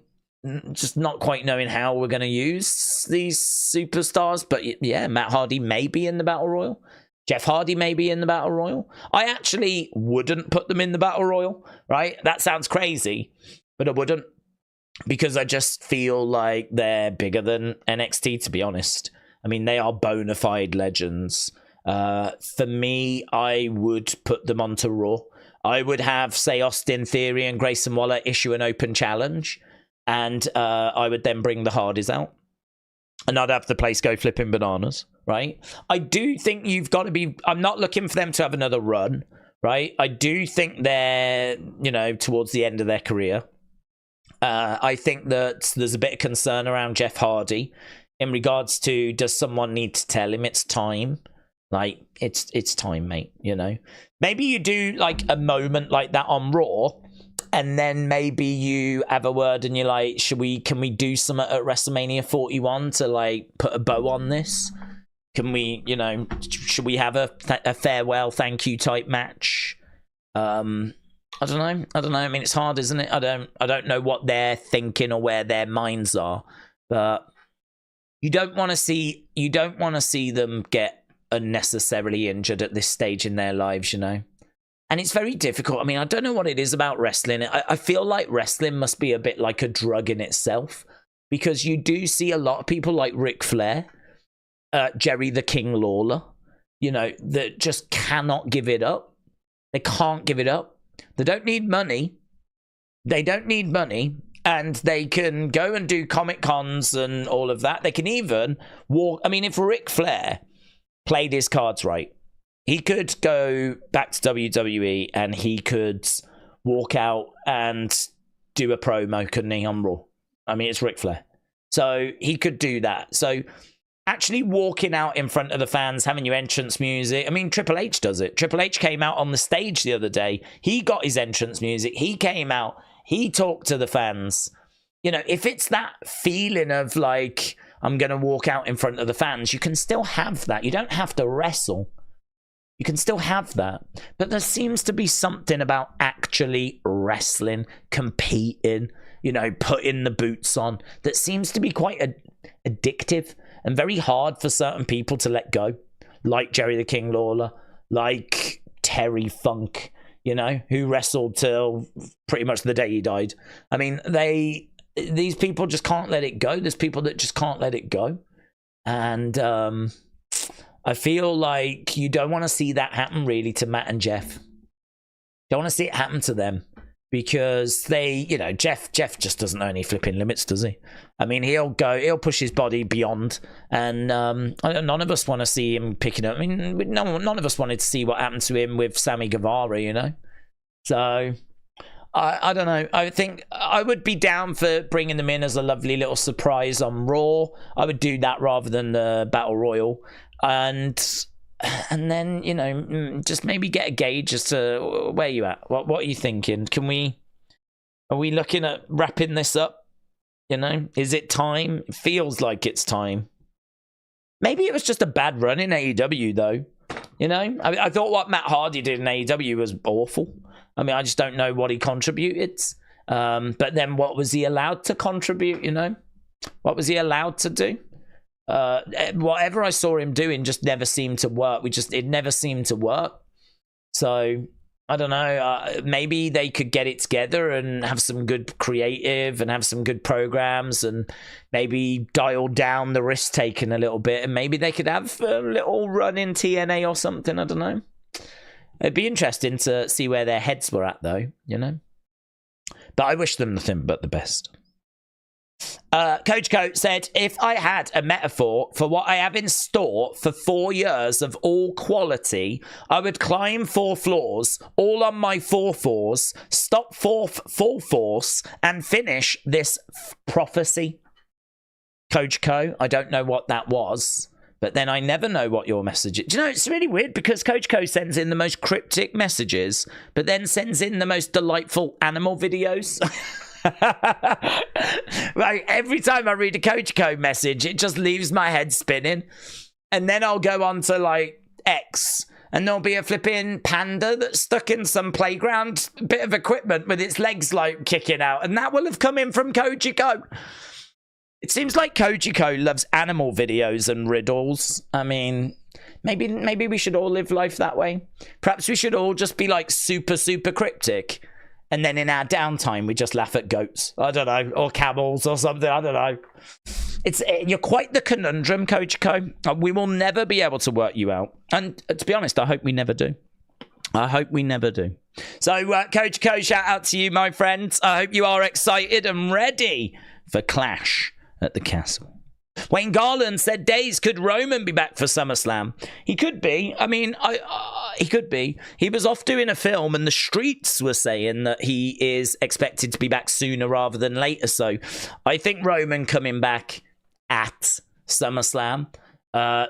just not quite knowing how we're going to use these superstars. But yeah, Matt Hardy may be in the Battle Royal. Jeff Hardy may be in the Battle Royal. I actually wouldn't put them in the Battle Royal, right? That sounds crazy, but I wouldn't, because I just feel like they're bigger than NXT, to be honest. I mean, they are bona fide legends. For me, I would put them onto Raw. I would have, say, Austin Theory and Grayson Waller issue an open challenge, and I would then bring the Hardys out, and I'd have the place go flipping bananas, right? I do think you've got to be... I'm not looking for them to have another run, right? I do think they're, you know, towards the end of their career. I think that there's a bit of concern around Jeff Hardy in regards to, does someone need to tell him it's time? Like, it's time, mate, you know? Maybe you do, like, a moment like that on Raw, and then maybe you have a word and you're like, can we do something at WrestleMania 41 to, like, put a bow on this? Can we, you know, should we have a farewell thank you type match? I don't know. I mean, it's hard, isn't it? I don't know what they're thinking or where their minds are, but you don't want to see them get unnecessarily injured at this stage in their lives, you know? And it's very difficult. I mean, I don't know what it is about wrestling. I feel like wrestling must be a bit like a drug in itself, because you do see a lot of people like Ric Flair, Jerry the King Lawler, you know, that just cannot give it up. They can't give it up. They don't need money. And they can go and do Comic Cons and all of that. They can even walk. I mean, if Ric Flair played his cards right, he could go back to WWE and he could walk out and do a promo, couldn't he, on Raw? I mean, it's Ric Flair. So he could do that. So actually walking out in front of the fans, having your entrance music. I mean, Triple H does it. Triple H came out on the stage the other day. He got his entrance music. He came out. He talked to the fans. You know, if it's that feeling of like, I'm going to walk out in front of the fans. You can still have that. You don't have to wrestle. You can still have that. But there seems to be something about actually wrestling, competing, you know, putting the boots on, that seems to be quite addictive and very hard for certain people to let go. Like Jerry the King Lawler, like Terry Funk, you know, who wrestled till pretty much the day he died. I mean, these people just can't let it go. There's people that just can't let it go. And I feel like you don't want to see that happen really to Matt and Jeff. Don't want to see it happen to them, because they, you know, Jeff just doesn't know any flipping limits, does he? I mean, he'll push his body beyond, and none of us want to see him picking up. I mean, none of us wanted to see what happened to him with Sammy Guevara, you know? So, I don't know. I think I would be down for bringing them in as a lovely little surprise on Raw. I would do that rather than the Battle Royal. And then, you know, just maybe get a gauge as to where you at. What are you thinking? Are we looking at wrapping this up? You know, is it time? It feels like it's time. Maybe it was just a bad run in AEW, though. You know, I thought what Matt Hardy did in AEW was awful. I mean, I just don't know what he contributed. But then what was he allowed to contribute, you know? What was he allowed to do? Whatever I saw him doing just never seemed to work. It never seemed to work. So I don't know. Maybe they could get it together and have some good creative and have some good programs, and maybe dial down the risk taking a little bit, and maybe they could have a little run in TNA or something. I don't know. It'd be interesting to see where their heads were at, though, you know. But I wish them nothing but the best. Coach Co said, if I had a metaphor for what I have in store for 4 years of all quality, I would climb 4 floors, all on my 4-4s, stop full force, and finish this prophecy. Coach Co, I don't know what that was, but then I never know what your message is. Do you know, it's really weird, because Coach Co sends in the most cryptic messages, but then sends in the most delightful animal videos. Like, every time I read a Coach Co message, it just leaves my head spinning. And then I'll go on to like X, and there'll be a flipping panda that's stuck in some playground bit of equipment with its legs like kicking out, and that will have come in from Coach Co. It seems like Coach Co loves animal videos and riddles. I mean, maybe we should all live life that way. Perhaps we should all just be like super cryptic. And then in our downtime, we just laugh at goats. I don't know. Or camels or something. I don't know. You're quite the conundrum, Coach Co. We will never be able to work you out. And to be honest, I hope we never do. I hope we never do. So, Coach Co, shout out to you, my friends. I hope you are excited and ready for Clash at the Castle. Wayne Garland said, Days, could Roman be back for SummerSlam? He could be. I mean, he could be. He was off doing a film, and the streets were saying that he is expected to be back sooner rather than later. So I think Roman coming back at SummerSlam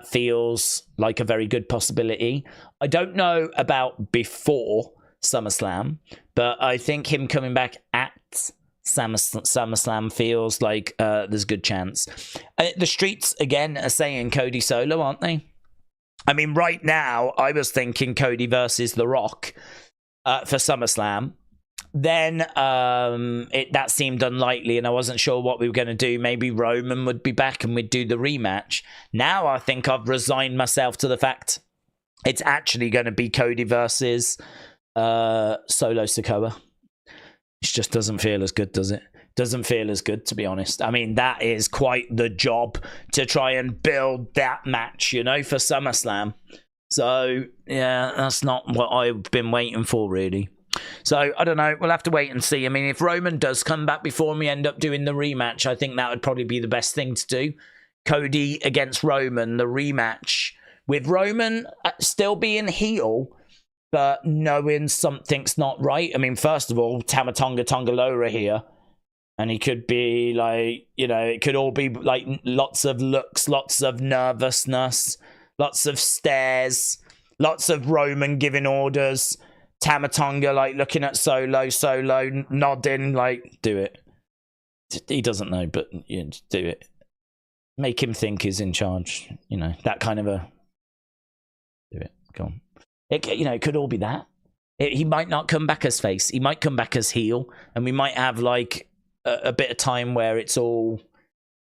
feels like a very good possibility. I don't know about before SummerSlam, but I think him coming back at SummerSlam feels like there's a good chance. The streets, again, are saying Cody solo, aren't they? I mean, right now, I was thinking Cody versus The Rock for SummerSlam. Then that seemed unlikely, and I wasn't sure what we were going to do. Maybe Roman would be back and we'd do the rematch. Now I think I've resigned myself to the fact it's actually going to be Cody versus Solo Sikoa. It just doesn't feel as good, does it? Doesn't feel as good, to be honest. I mean, that is quite the job to try and build that match, you know, for SummerSlam. So, yeah, that's not what I've been waiting for, really. So, I don't know. We'll have to wait and see. I mean, if Roman does come back before we end up doing the rematch, I think that would probably be the best thing to do. Cody against Roman, the rematch. With Roman still being heel, but knowing something's not right. I mean, first of all, Tama Tonga Loa here. And he could be like, you know, it could all be like lots of looks, lots of nervousness, lots of stares, lots of Roman giving orders. Tama Tonga like looking at Solo, nodding, like, do it. He doesn't know, but yeah, just do it. Make him think he's in charge. You know, that kind of a... Do it. Go on. It could all be that. He might not come back as face. He might come back as heel. And we might have, like, a bit of time where it's all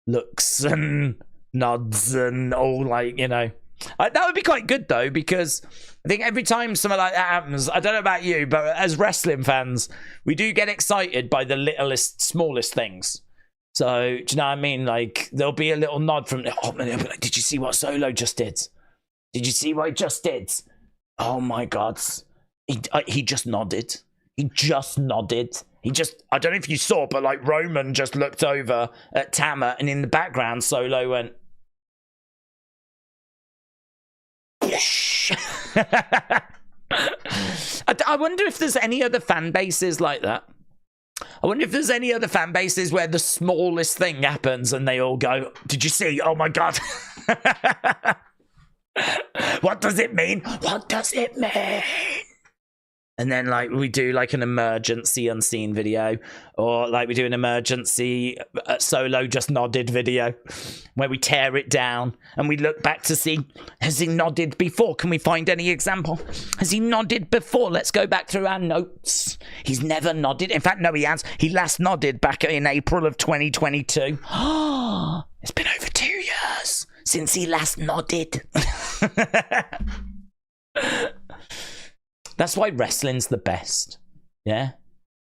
looks and nods and all, like, you know... that would be quite good, though, because I think every time something like that happens, I don't know about you, but as wrestling fans, we do get excited by the littlest, smallest things. So, do you know what I mean? Like, there'll be a little nod from, oh, man, they'll be like, did you see what Solo just did? Did you see what he just did? Oh, my God. He just nodded. He just nodded. I don't know if you saw, but, like, Roman just looked over at Tama, and in the background, Solo went, I wonder if there's any other fan bases like that. I wonder if there's any other fan bases where the smallest thing happens and they all go, did you see? Oh my God. What does it mean? What does it mean? And then, like, we do, like, an emergency unseen video. Or, like, we do an emergency Solo just nodded video. Where we tear it down. And we look back to see, has he nodded before? Can we find any example? Has he nodded before? Let's go back through our notes. He's never nodded. In fact, no, he has. He last nodded back in April of 2022. Oh, it's been over 2 years since he last nodded. That's why wrestling's the best, yeah?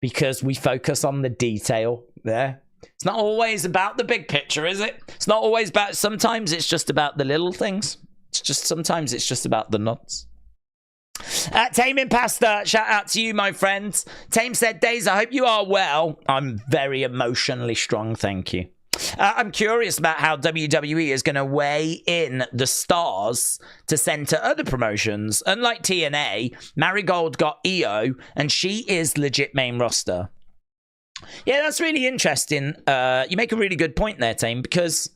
Because we focus on the detail, yeah? It's not always about the big picture, is it? It's not always about... Sometimes it's just about the little things. Sometimes it's just about the nuts. Tame Impasta, shout out to you, my friends. Tame said, Days, I hope you are well. I'm very emotionally strong, thank you. I'm curious about how WWE is going to weigh in the stars to send to other promotions. Unlike TNA, Marigold got EO, and she is legit main roster. Yeah, that's really interesting. You make a really good point there, Tame, because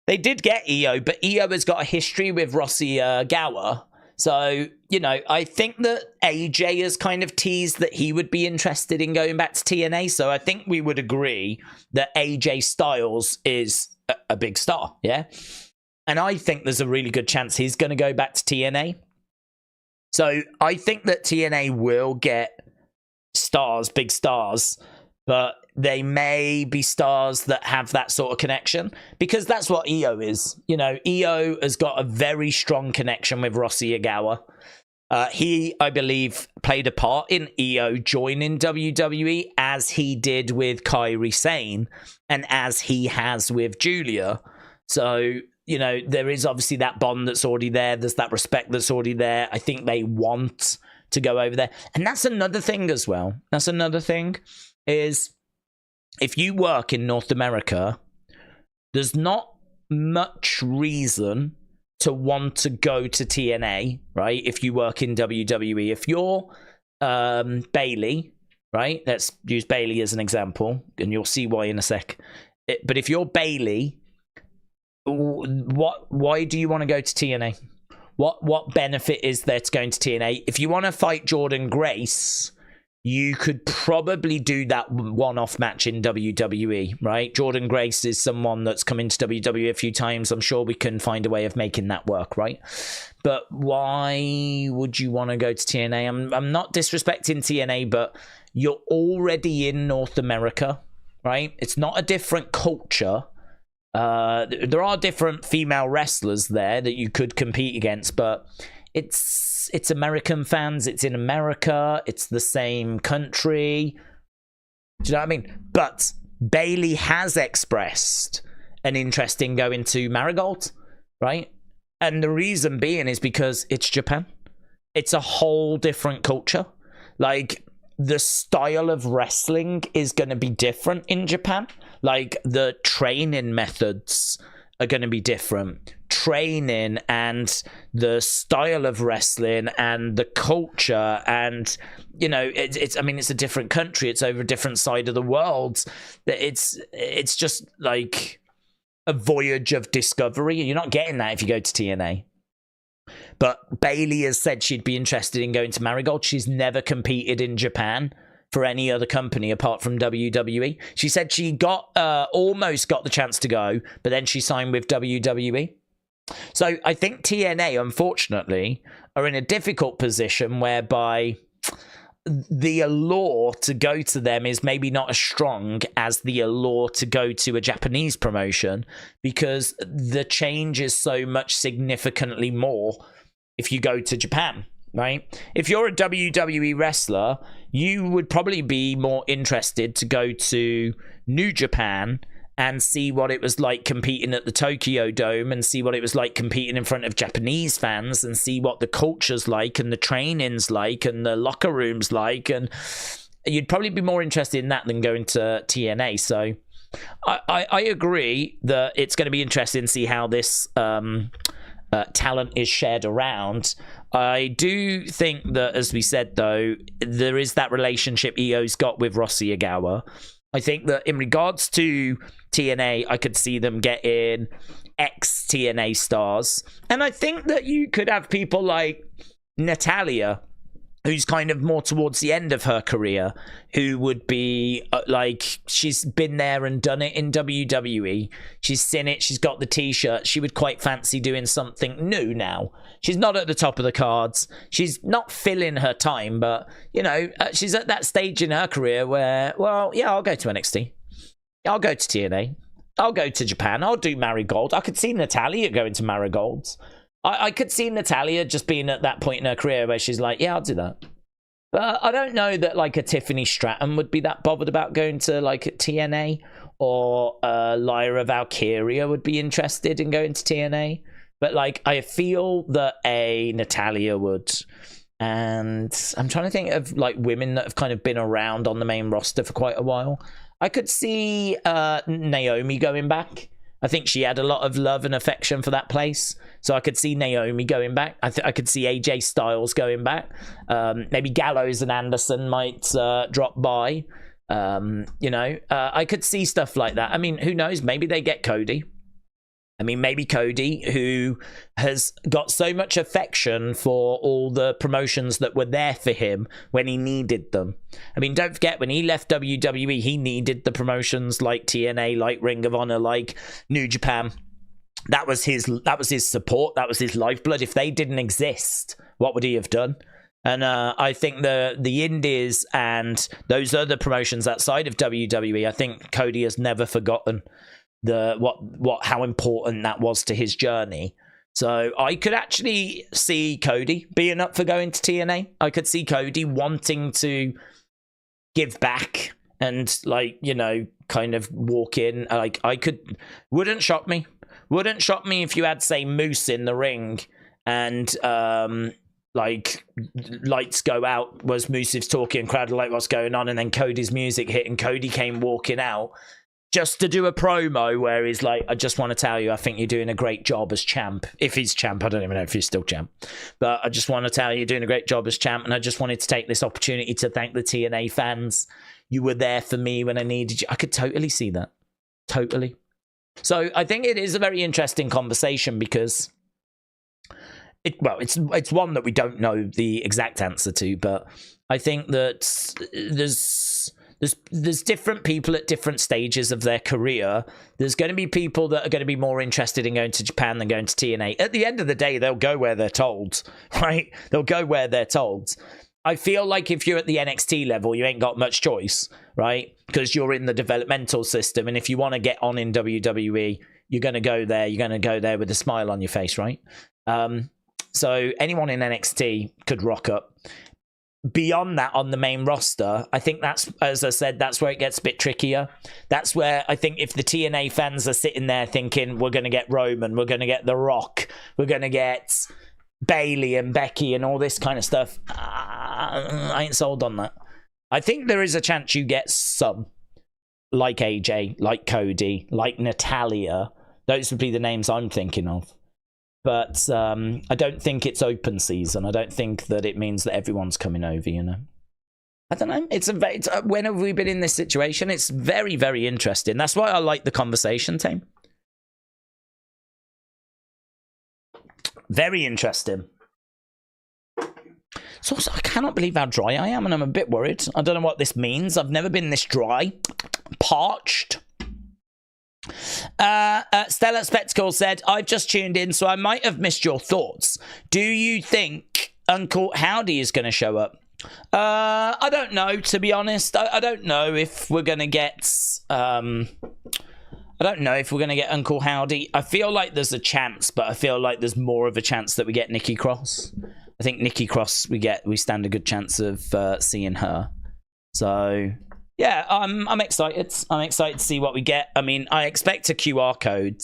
they did get EO, but EO has got a history with Rossi Gower. So, you know, I think that AJ has kind of teased that he would be interested in going back to TNA. So I think we would agree that AJ Styles is a big star, yeah? And I think there's a really good chance he's going to go back to TNA. So I think that TNA will get stars, big stars, but they may be stars that have that sort of connection, because that's what EO is. You know, EO has got a very strong connection with Rossi Ogawa. He, I believe, played a part in EO joining WWE, as he did with Kairi Sane and as he has with Julia. So, you know, there is obviously that bond that's already there. There's that respect that's already there. I think they want to go over there. And that's another thing as well. That's another thing is, if you work in North America, there's not much reason to want to go to TNA, right? If you work in WWE. If you're Bayley, right? Let's use Bayley as an example, and you'll see why in a sec. But if you're Bayley, why do you want to go to TNA? What benefit is there to going to TNA? If you want to fight Jordan Grace, you could probably do that one-off match in WWE, right? Jordan Grace is someone that's come into WWE a few times. I'm sure we can find a way of making that work, right? But why would you want to go to TNA? I'm not disrespecting TNA, but you're already in North America, right? It's not a different culture. There are different female wrestlers there that you could compete against, but it's American fans. It's in America. It's the same country. Do you know what I mean? But Bayley has expressed an interest in going to Marigold, right? And the reason being is because it's Japan. It's a whole different culture. Like, the style of wrestling is going to be different in Japan. Like, the training methods are going to be different. Training and the style of wrestling and the culture, and, you know, it's I mean, it's a different country. It's over a different side of the world. It's just like a voyage of discovery. You're not getting that if you go to TNA. But Bayley has said she'd be interested in going to Marigold. She's never competed in Japan. for any other company apart from WWE. She said she got almost got the chance to go, but then she signed with WWE. So I think TNA, unfortunately, are in a difficult position whereby the allure to go to them is maybe not as strong as the allure to go to a Japanese promotion, because the change is so much significantly more if you go to Japan, right? If you're a WWE wrestler, you would probably be more interested to go to New Japan and see what it was like competing at the Tokyo Dome, and see what it was like competing in front of Japanese fans, and see what the culture's like and the training's like and the locker room's like, and you'd probably be more interested in that than going to TNA. So I agree that it's going to be interesting to see how this talent is shared around. I do think that, as we said, though, there is that relationship EO's got with Rossi Ogawa. I think that in regards to TNA, I could see them getting ex-TNA stars. And I think that you could have people like Natalya, who's kind of more towards the end of her career, who would be like, she's been there and done it in WWE. She's seen it. She's got the t-shirt. She would quite fancy doing something new now. She's not at the top of the cards. She's not filling her time, but, you know, she's at that stage in her career where, well, yeah, I'll go to NXT. I'll go to TNA. I'll go to Japan. I'll do Marigold. I could see Natalya going to Marigolds. I could see Natalya just being at that point in her career where she's like, yeah, I'll do that. But I don't know that like a Tiffany Stratton would be that bothered about going to like TNA, or Lyra Valkyria would be interested in going to TNA. But like, I feel that a Natalya would. And I'm trying to think of like women that have kind of been around on the main roster for quite a while. I could see Naomi going back. I think she had a lot of love and affection for that place. So I could see Naomi going back. I could see AJ Styles going back. Maybe Gallows and Anderson might drop by. You know, I could see stuff like that. I mean, who knows? Maybe they get Cody. I mean, maybe Cody, who has got so much affection for all the promotions that were there for him when he needed them. I mean, don't forget, when he left WWE, he needed the promotions like TNA, like Ring of Honor, like New Japan. That was his support. That was his lifeblood. If they didn't exist, what would he have done? And I think the Indies and those other promotions outside of WWE, I think Cody has never forgotten how important that was to his journey. So I could actually see Cody being up for going to TNA. I could see Cody wanting to give back and, like, you know, kind of walk in. Like, wouldn't shock me if you had, say, Moose in the ring and like lights go out, was Moose's talking, crowd are like, what's going on, and then Cody's music hit and Cody came walking out just to do a promo where he's like, I just want to tell you, I think you're doing a great job as champ. If he's champ, I don't even know if he's still champ. But I just want to tell you, you're doing a great job as champ. And I just wanted to take this opportunity to thank the TNA fans. You were there for me when I needed you. I could totally see that. Totally. So I think it is a very interesting conversation because it's one that we don't know the exact answer to, but I think that there's different people at different stages of their career. There's going to be people that are going to be more interested in going to Japan than going to TNA. At the end of the day, they'll go where they're told, right? They'll go where they're told. I feel like if you're at the NXT level, you ain't got much choice, right? Because you're in the developmental system. And if you want to get on in WWE, you're going to go there. You're going to go there with a smile on your face, right? So anyone in NXT could rock up. Beyond that, on the main roster, I think that's, as I said, that's where it gets a bit trickier. That's where I think if the TNA fans are sitting there thinking, we're going to get Roman, we're going to get The Rock, we're going to get Bayley and Becky and all this kind of stuff, I ain't sold on that. I think there is a chance you get some, like AJ, like Cody, like Natalya. Those would be the names I'm thinking of. But I don't think it's open season. I don't think that it means that everyone's coming over, you know. I don't know. When have we been in this situation? It's very, very interesting. That's why I like the conversation, team. Very interesting. So I cannot believe how dry I am, and I'm a bit worried. I don't know what this means. I've never been this dry. Parched. Stella Spectacle said, I've just tuned in, so I might have missed your thoughts. Do you think Uncle Howdy is going to show up? I don't know, to be honest. I don't know if we're going to get... I don't know if we're going to get Uncle Howdy. I feel like there's a chance, but I feel like there's more of a chance that we get Nikki Cross. I think Nikki Cross, we stand a good chance of seeing her. So, yeah, I'm excited. I'm excited to see what we get. I mean, I expect a QR code.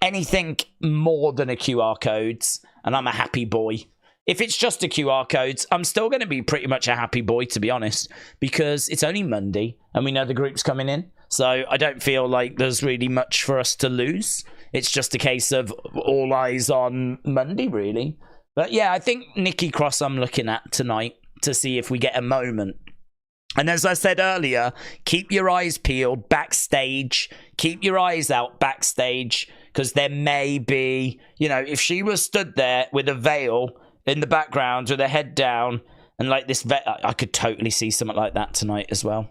Anything more than a QR code, and I'm a happy boy. If it's just a QR code, I'm still going to be pretty much a happy boy, to be honest, because it's only Monday, and we know the group's coming in. So I don't feel like there's really much for us to lose. It's just a case of all eyes on Monday, really. But yeah, I think Nikki Cross I'm looking at tonight to see if we get a moment. And as I said earlier, keep your eyes peeled backstage. Keep your eyes out backstage, because there may be, you know, if she was stood there with a veil in the background with her head down and like this, I could totally see something like that tonight as well.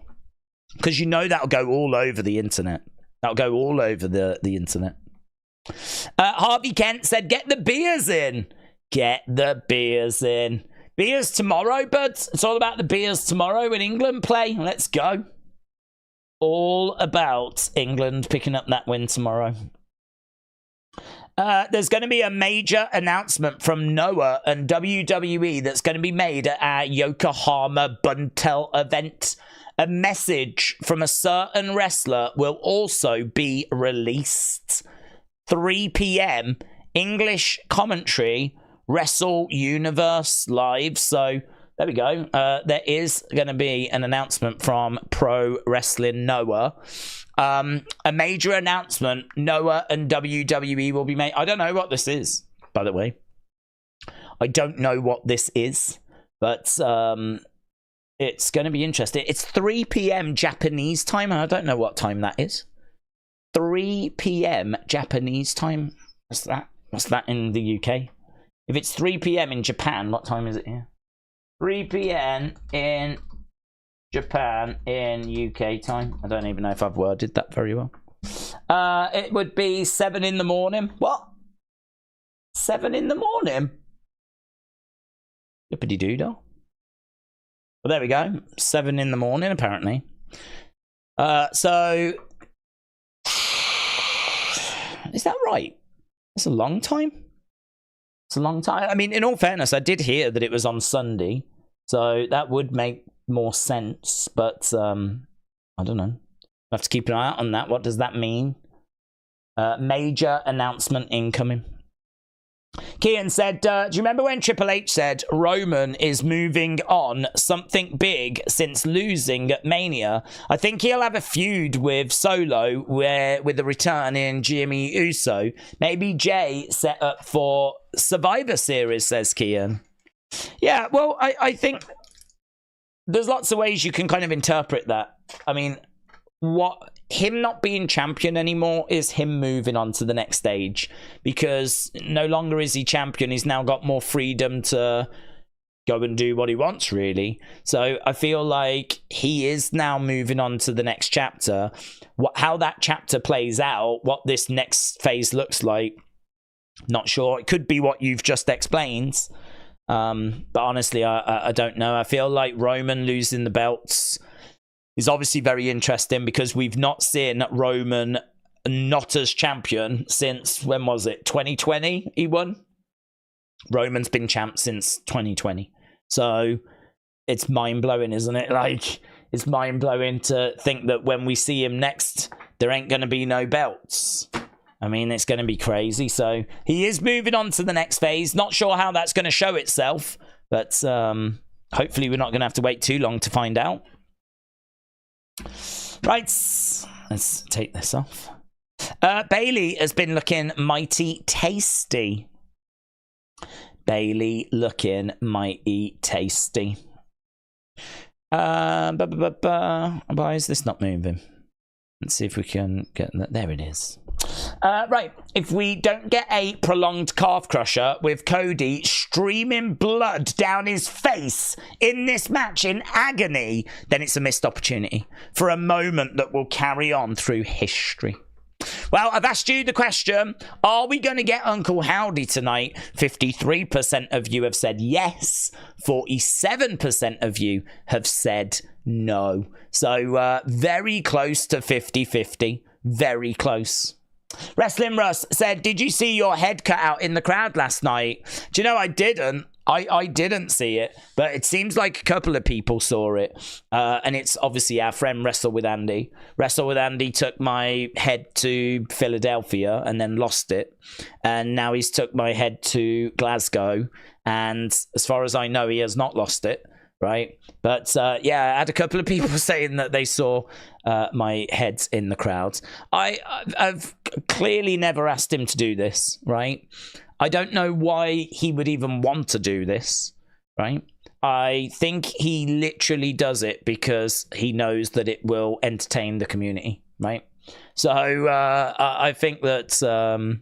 Because you know that'll go all over the internet. That'll go all over the internet. Harvey Kent said, get the beers in. Get the beers in. Beers tomorrow, buds. It's all about the beers tomorrow when England play. Let's go. All about England picking up that win tomorrow. There's going to be a major announcement from NOAH and WWE that's going to be made at our Yokohama Buntel event. A message from a certain wrestler will also be released. 3 p.m. English commentary, Wrestle Universe Live. So there we go. There is going to be an announcement from Pro Wrestling NOAH. A major announcement. NOAH and WWE will be made. I don't know what this is, by the way. I don't know what this is, but it's going to be interesting. It's 3 p.m. Japanese time. I don't know what time that is. 3 p.m. Japanese time. What's that? What's that in the UK? If it's 3 p.m. in Japan, what time is it here? 3 p.m. in Japan in UK time. I don't even know if I've worded that very well. It would be 7 in the morning. What? 7 in the morning? Yippity-doo-dah. Well, there we go. 7 in the morning, apparently. So, is that right? It's a long time. It's a long time. I mean, in all fairness, I did hear that it was on Sunday, so that would make more sense. But I don't know. I have to keep an eye out on that. What does that mean? Major announcement incoming. Kian said, do you remember when Triple H said Roman is moving on something big since losing at Mania? I think he'll have a feud with Solo with a return in Jimmy Uso. Maybe Jay set up for Survivor Series, says Kian. Yeah, well, I think there's lots of ways you can kind of interpret that. I mean, him not being champion anymore is him moving on to the next stage, because no longer is he champion. He's now got more freedom to go and do what he wants, really. So I feel like he is now moving on to the next chapter. How that chapter plays out, what this next phase looks like, not sure. It could be what you've just explained, but honestly, I don't know. I feel like Roman losing the belts is obviously very interesting, because we've not seen Roman not as champion since, when was it? 2020 he won? Roman's been champ since 2020. So it's mind-blowing, isn't it? Like, it's mind-blowing to think that when we see him next, there ain't going to be no belts. I mean, it's going to be crazy. So he is moving on to the next phase. Not sure how that's going to show itself, but hopefully we're not going to have to wait too long to find out. Right, let's take this off. Bayley has been looking mighty tasty. Bayley looking mighty tasty. Why is this not moving? Let's see if we can get that. There it is. Right, if we don't get a prolonged calf crusher with Cody streaming blood down his face in this match in agony, then it's a missed opportunity for a moment that will carry on through history. Well, I've asked you the question, are we going to get Uncle Howdy tonight? 53% of you have said yes. 47% of you have said no. So very close to 50-50. Very close. Wrestling Russ said, did you see your head cut out in the crowd last night? Do you know, I didn't. I didn't see it, but it seems like a couple of people saw it. And it's obviously our friend Wrestle with Andy. Wrestle with Andy took my head to Philadelphia and then lost it. And now he's took my head to Glasgow. And as far as I know, he has not lost it. Right. But yeah, I had a couple of people saying that they saw my head in the crowd. I've clearly never asked him to do this. Right. I don't know why he would even want to do this, right? I think he literally does it because he knows that it will entertain the community, right? So I think that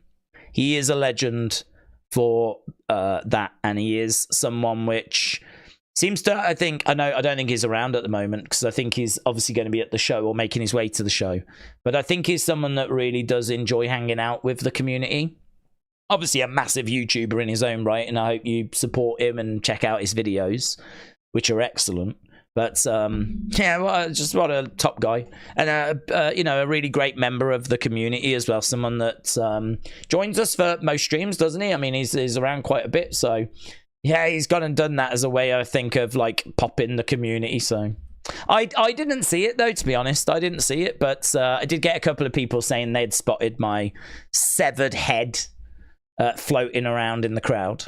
he is a legend for that, and he is someone which seems to, I don't think he's around at the moment because I think he's obviously going to be at the show or making his way to the show. But I think he's someone that really does enjoy hanging out with the community. Obviously a massive YouTuber in his own right, and I hope you support him and check out his videos, which are excellent. But yeah, well, just what a top guy, and you know, a really great member of the community as well. Someone that joins us for most streams, doesn't he? I mean, he's around quite a bit, so yeah, he's gone and done that as a way, I think, of like popping the community. So I didn't see it though, to be honest. I didn't see it, but I did get a couple of people saying they'd spotted my severed head floating around in the crowd.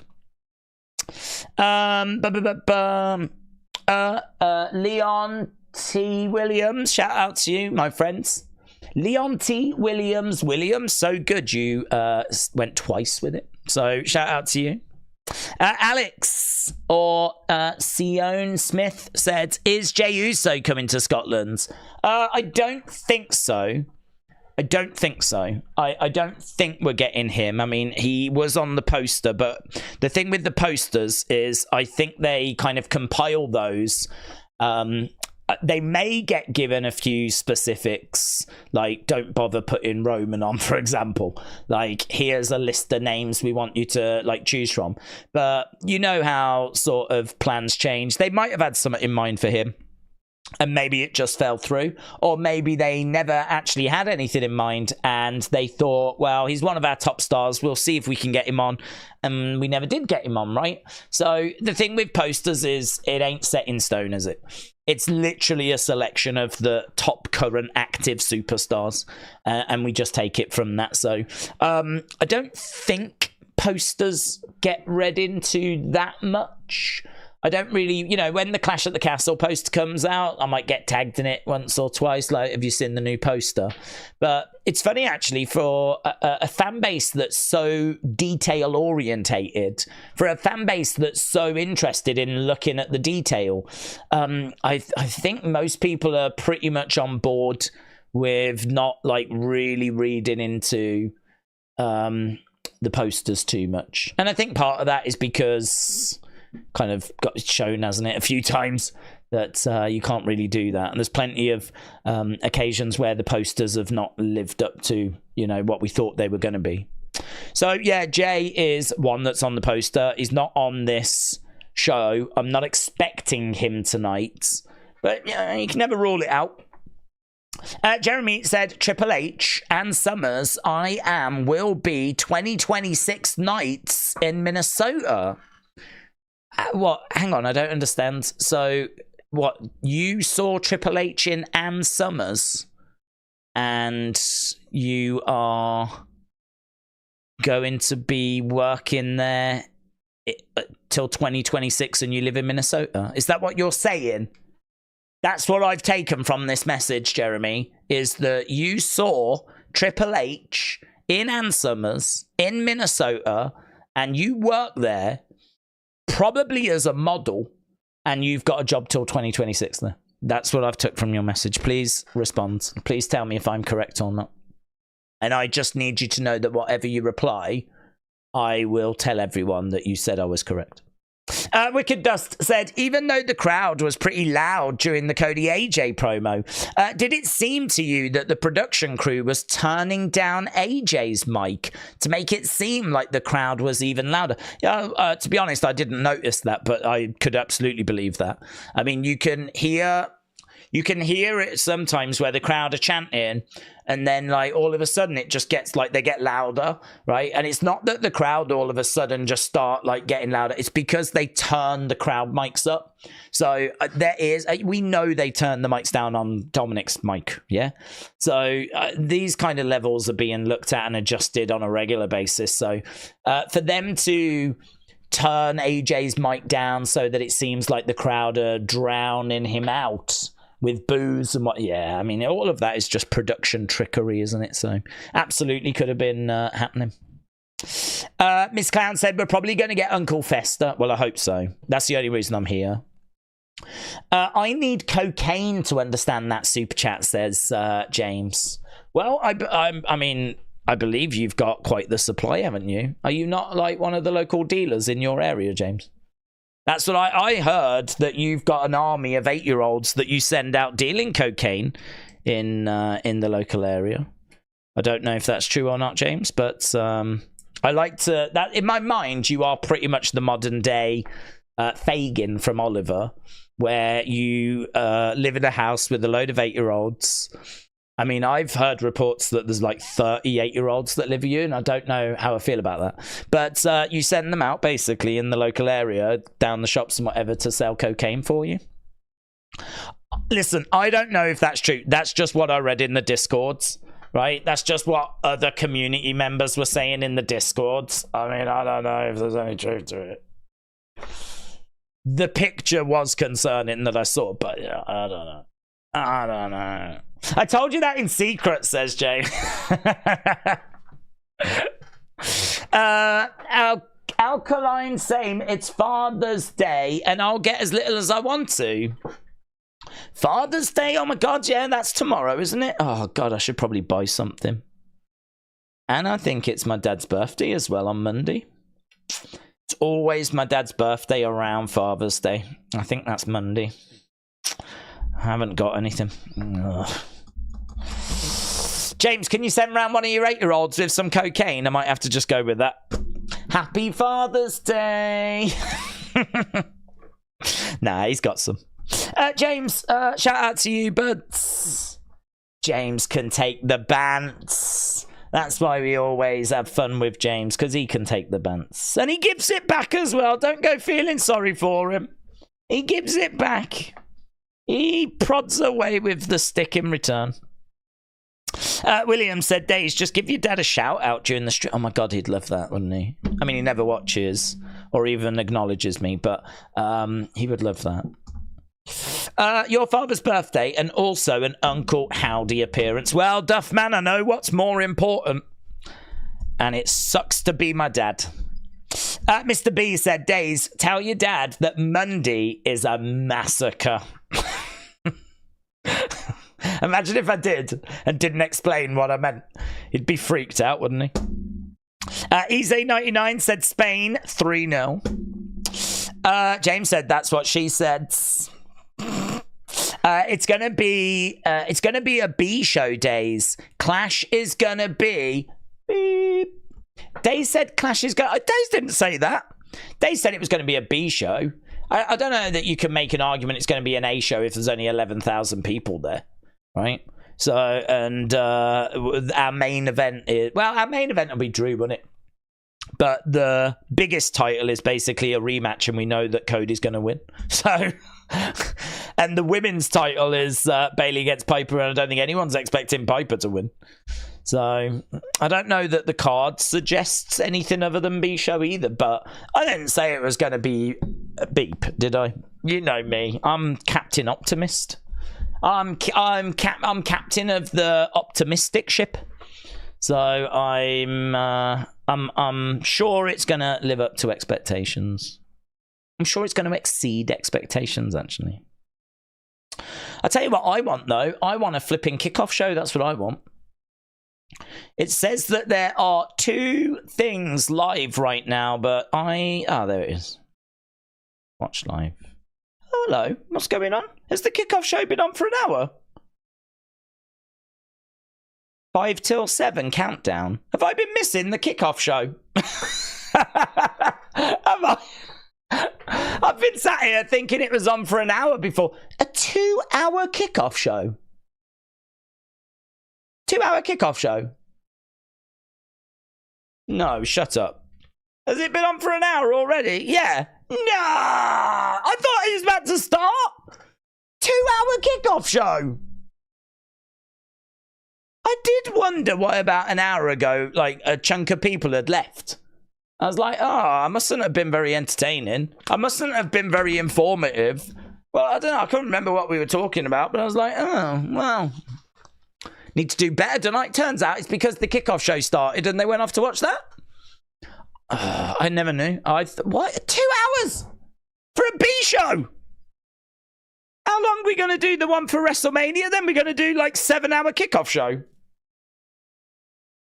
Leon T. Williams, shout out to you, my friends. Leon T. Williams, so good you went twice with it. So shout out to you. Alex or Sion Smith said, is Jey Uso coming to Scotland? I don't think so. I don't think we're getting him. I mean, he was on the poster, but the thing with the posters is I think they kind of compile those. They may get given a few specifics, like don't bother putting Roman on, for example. Like, here's a list of names we want you to like choose from. But you know how sort of plans change. They might have had something in mind for him, and maybe it just fell through, or maybe they never actually had anything in mind and they thought, well, he's one of our top stars, we'll see if we can get him on, and we never did get him on, right? So the thing with posters is it ain't set in stone, is it? It's literally a selection of the top current active superstars, and we just take it from that. So I don't think posters get read into that much. I don't really, you know, when the Clash at the Castle poster comes out, I might get tagged in it once or twice, like, have you seen the new poster? But it's funny, actually, for a fan base that's so detail-orientated, for a fan base that's so interested in looking at the detail, I think most people are pretty much on board with not, like, really reading into the posters too much. And I think part of that is because kind of got shown, hasn't it, a few times that you can't really do that, and there's plenty of occasions where the posters have not lived up to, you know, what we thought they were going to be. So yeah, Jay is one that's on the poster. He's not on this show. I'm not expecting him tonight, but yeah, you can never rule it out. Jeremy said Triple H and Summers will be 2026 nights in Minnesota. What? Hang on, I don't understand. So, what? You saw Triple H in Ann Summers, and you are going to be working there till 2026, and you live in Minnesota? Is that what you're saying? That's what I've taken from this message, Jeremy, is that you saw Triple H in Ann Summers in Minnesota, and you work there, probably as a model, and you've got a job till 2026 there. That's what I've took from your message. Please respond. Please tell me if I'm correct or not. And I just need you to know that whatever you reply, I will tell everyone that you said I was correct. Wicked Dust said, even though the crowd was pretty loud during the Cody AJ promo, did it seem to you that the production crew was turning down AJ's mic to make it seem like the crowd was even louder? Yeah, to be honest, I didn't notice that, but I could absolutely believe that. I mean, you can hear it sometimes where the crowd are chanting, and then like all of a sudden it just gets like they get louder, right? And it's not that the crowd all of a sudden just start like getting louder. It's because they turn the crowd mics up. So we know they turn the mics down on Dominik's mic, yeah? So these kind of levels are being looked at and adjusted on a regular basis. So for them to turn AJ's mic down so that it seems like the crowd are drowning him out with booze and what, yeah, I mean, all of that is just production trickery, isn't it? So absolutely could have been happening. Miss Clown said, we're probably going to get Uncle Fester. Well, I hope so. That's the only reason I'm here. I need cocaine to understand that super chat, says James. Well, I mean, I believe you've got quite the supply, haven't you? Are you not like one of the local dealers in your area, James? That's what I heard, that you've got an army of 8-year-olds that you send out dealing cocaine in the local area. I don't know if that's true or not, James, but I like to... that in my mind, you are pretty much the modern day Fagin from Oliver, where you live in a house with a load of 8-year-olds. I mean, I've heard reports that there's like 38-year-olds that live with you, and I don't know how I feel about that. But you send them out, basically, in the local area, down the shops and whatever, to sell cocaine for you. Listen, I don't know if that's true. That's just what I read in the Discords, right? That's just what other community members were saying in the Discords. I mean, I don't know if there's any truth to it. The picture was concerning that I saw, but yeah, I don't know. I don't know. I told you that in secret, says Jay. Alkaline saying it's Father's Day and I'll get as little as I want to. Father's Day? Oh my god, yeah, that's tomorrow, isn't it? Oh god, I should probably buy something. And I think it's my dad's birthday as well on Monday. It's always my dad's birthday around Father's Day. I think that's Monday. I haven't got anything. Ugh. James, can you send round one of your 8-year-olds with some cocaine? I might have to just go with that. Happy Father's Day. Nah, he's got some. James, shout out to you, buds. James can take the bants. That's why we always have fun with James, because he can take the bants. And he gives it back as well. Don't go feeling sorry for him. He gives it back. He prods away with the stick in return. William said, Days, just give your dad a shout out during the stream. Oh my god, he'd love that, wouldn't he? I mean, he never watches or even acknowledges me, but he would love that. Your father's birthday and also an Uncle Howdy appearance. Well, Duff man, I know what's more important. And it sucks to be my dad. Mr. B said, Days, tell your dad that Monday is a massacre. Imagine if I did and didn't explain what I meant. He'd be freaked out, wouldn't he? Easy99 said Spain 3-0. James said that's what she said. It's gonna be a B show, Days. Clash is gonna be beep. Days said Clash is gonna. Days didn't say that. Days said it was gonna be a B show. I don't know that you can make an argument it's going to be an A show if there's only 11,000 people there, right? So, and our main event is... Well, our main event will be Drew, won't it? But the biggest title is basically a rematch, and we know that Cody's going to win. So, and the women's title is Bayley against Piper, and I don't think anyone's expecting Piper to win. So, I don't know that the card suggests anything other than B show either, but I didn't say it was going to be a beep, did I? You know me. I'm Captain Optimist. I'm captain of the optimistic ship. So, I'm sure it's going to live up to expectations. I'm sure it's going to exceed expectations, actually. I'll tell you what I want, though. I want a flipping kickoff show. That's what I want. It says that there are 2 things live right now, but there it is. Watch live. Oh, hello. What's going on? Has the kickoff show been on for an hour? 5 till 7 countdown. Have I been missing the kickoff show? I've been sat here thinking it was on for an hour before. A 2-hour kickoff show. 2-hour kickoff show. No, shut up. Has it been on for an hour already? Yeah. No! I thought it was about to start. 2-hour kickoff show. I did wonder why about an hour ago, like, a chunk of people had left. I was like, I mustn't have been very entertaining. I mustn't have been very informative. Well, I don't know. I can't remember what we were talking about, but I was like, oh, well, need to do better tonight. Turns out it's because the kickoff show started and they went off to watch that. I never knew. What? 2 hours for a B show? How long are we going to do the one for WrestleMania? Then we're going to do like 7-hour kickoff show.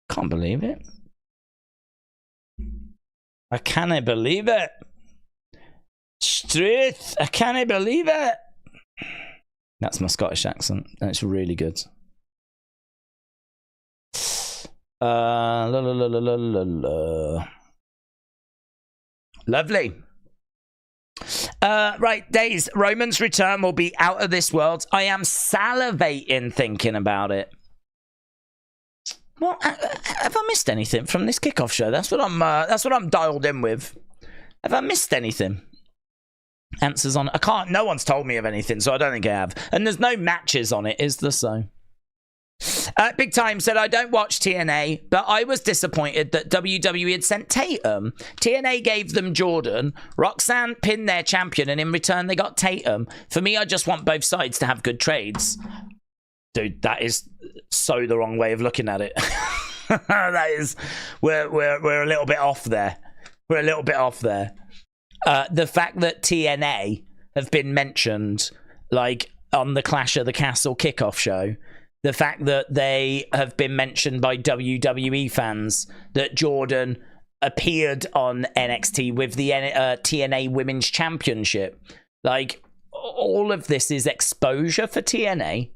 Can't believe it. I can't believe it. Straight. I can't believe it. That's my Scottish accent. That's really good. La la la la la la la. Lovely. Right, Days. Roman's return will be out of this world. I am salivating thinking about it. Well, have I missed anything from this kickoff show? That's what I'm dialed in with. Have I missed anything? Answers on. I can't. No one's told me of anything, so I don't think I have. And there's no matches on it, is there? So. Big Time said, I don't watch TNA, but I was disappointed that WWE had sent Tatum. TNA gave them Jordan. Roxanne pinned their champion, and in return, they got Tatum. For me, I just want both sides to have good trades. Dude, that is so the wrong way of looking at it. That is, we're a little bit off there. We're a little bit off there. The fact that TNA have been mentioned, like, on the Clash of the Castle kickoff show, the fact that they have been mentioned by WWE fans, that Jordan appeared on NXT with the TNA Women's Championship. Like, all of this is exposure for TNA.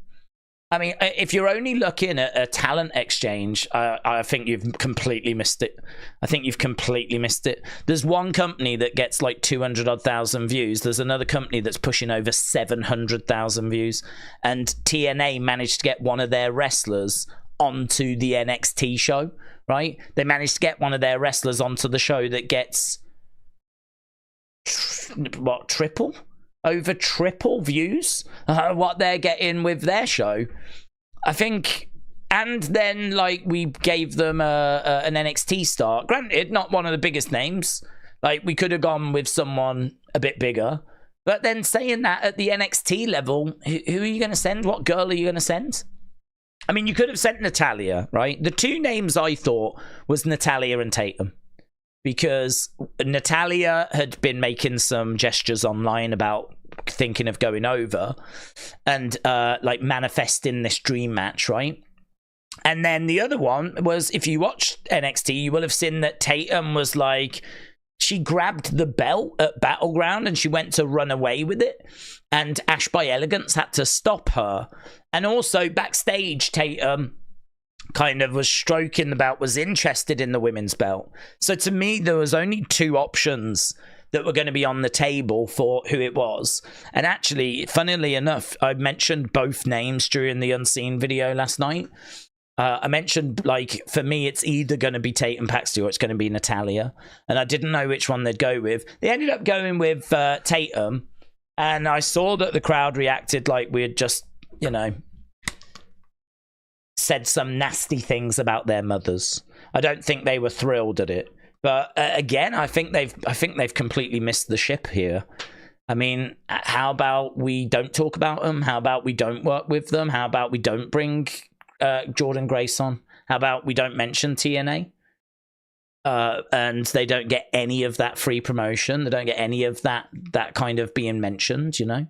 I mean, if you're only looking at a talent exchange, I think you've completely missed it. I think you've completely missed it. There's one company that gets like 200,000 views. There's another company that's pushing over 700,000 views. And TNA managed to get one of their wrestlers onto the NXT show, right? They managed to get one of their wrestlers onto the show that gets, triple? Over triple views what they're getting with their show, I think. And then, like, we gave them an NXT start. Granted, not one of the biggest names. Like, we could have gone with someone a bit bigger. But then saying that at the NXT level, who are you going to send? What girl are you going to send? I mean, you could have sent Natalya, right? The 2 names I thought was Natalya and Tatum. Because Natalya had been making some gestures online about thinking of going over and like manifesting this dream match, right? And then the other one was, if you watched NXT, you will have seen that Tatum was like, she grabbed the belt at Battleground and she went to run away with it. And Ash by Elegance had to stop her. And also backstage, Tatum kind of was stroking the belt, was interested in the women's belt. So to me, there was only 2 options that were going to be on the table for who it was. And actually, funnily enough, I mentioned both names during the Unseen video last night. I mentioned, like, for me, it's either going to be Tatum Paxton or it's going to be Natalya. And I didn't know which one they'd go with. They ended up going with Tatum. And I saw that the crowd reacted like we had just, you know, said some nasty things about their mothers. I don't think they were thrilled at it. But again, I think they've completely missed the ship here. I mean, how about we don't talk about them? How about we don't work with them? How about we don't bring Jordan Grace on? How about we don't mention TNA? And they don't get any of that free promotion. They don't get any of that kind of being mentioned, you know?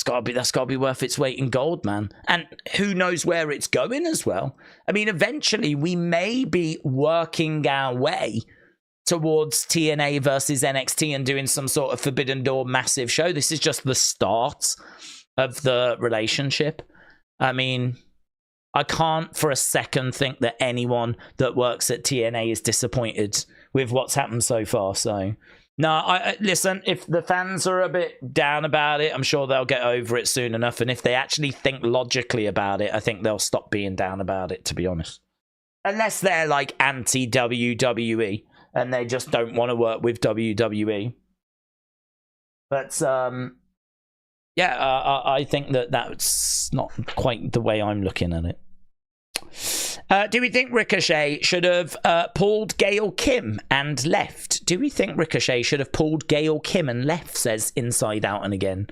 gotta be worth its weight in gold, man. And who knows where it's going as well. I mean, eventually we may be working our way towards TNA versus NXT and doing some sort of Forbidden Door massive show. This is just the start of the relationship. I mean, I can't for a second think that anyone that works at TNA is disappointed with what's happened so far. So, no, listen, if the fans are a bit down about it, I'm sure they'll get over it soon enough. And if they actually think logically about it, I think they'll stop being down about it, to be honest. Unless they're like anti-WWE and they just don't want to work with WWE. But, yeah, I think that that's not quite the way I'm looking at it. Do we think Ricochet should have pulled Gail Kim and left? Do we think Ricochet should have pulled Gail Kim and left, says Inside Out and Again.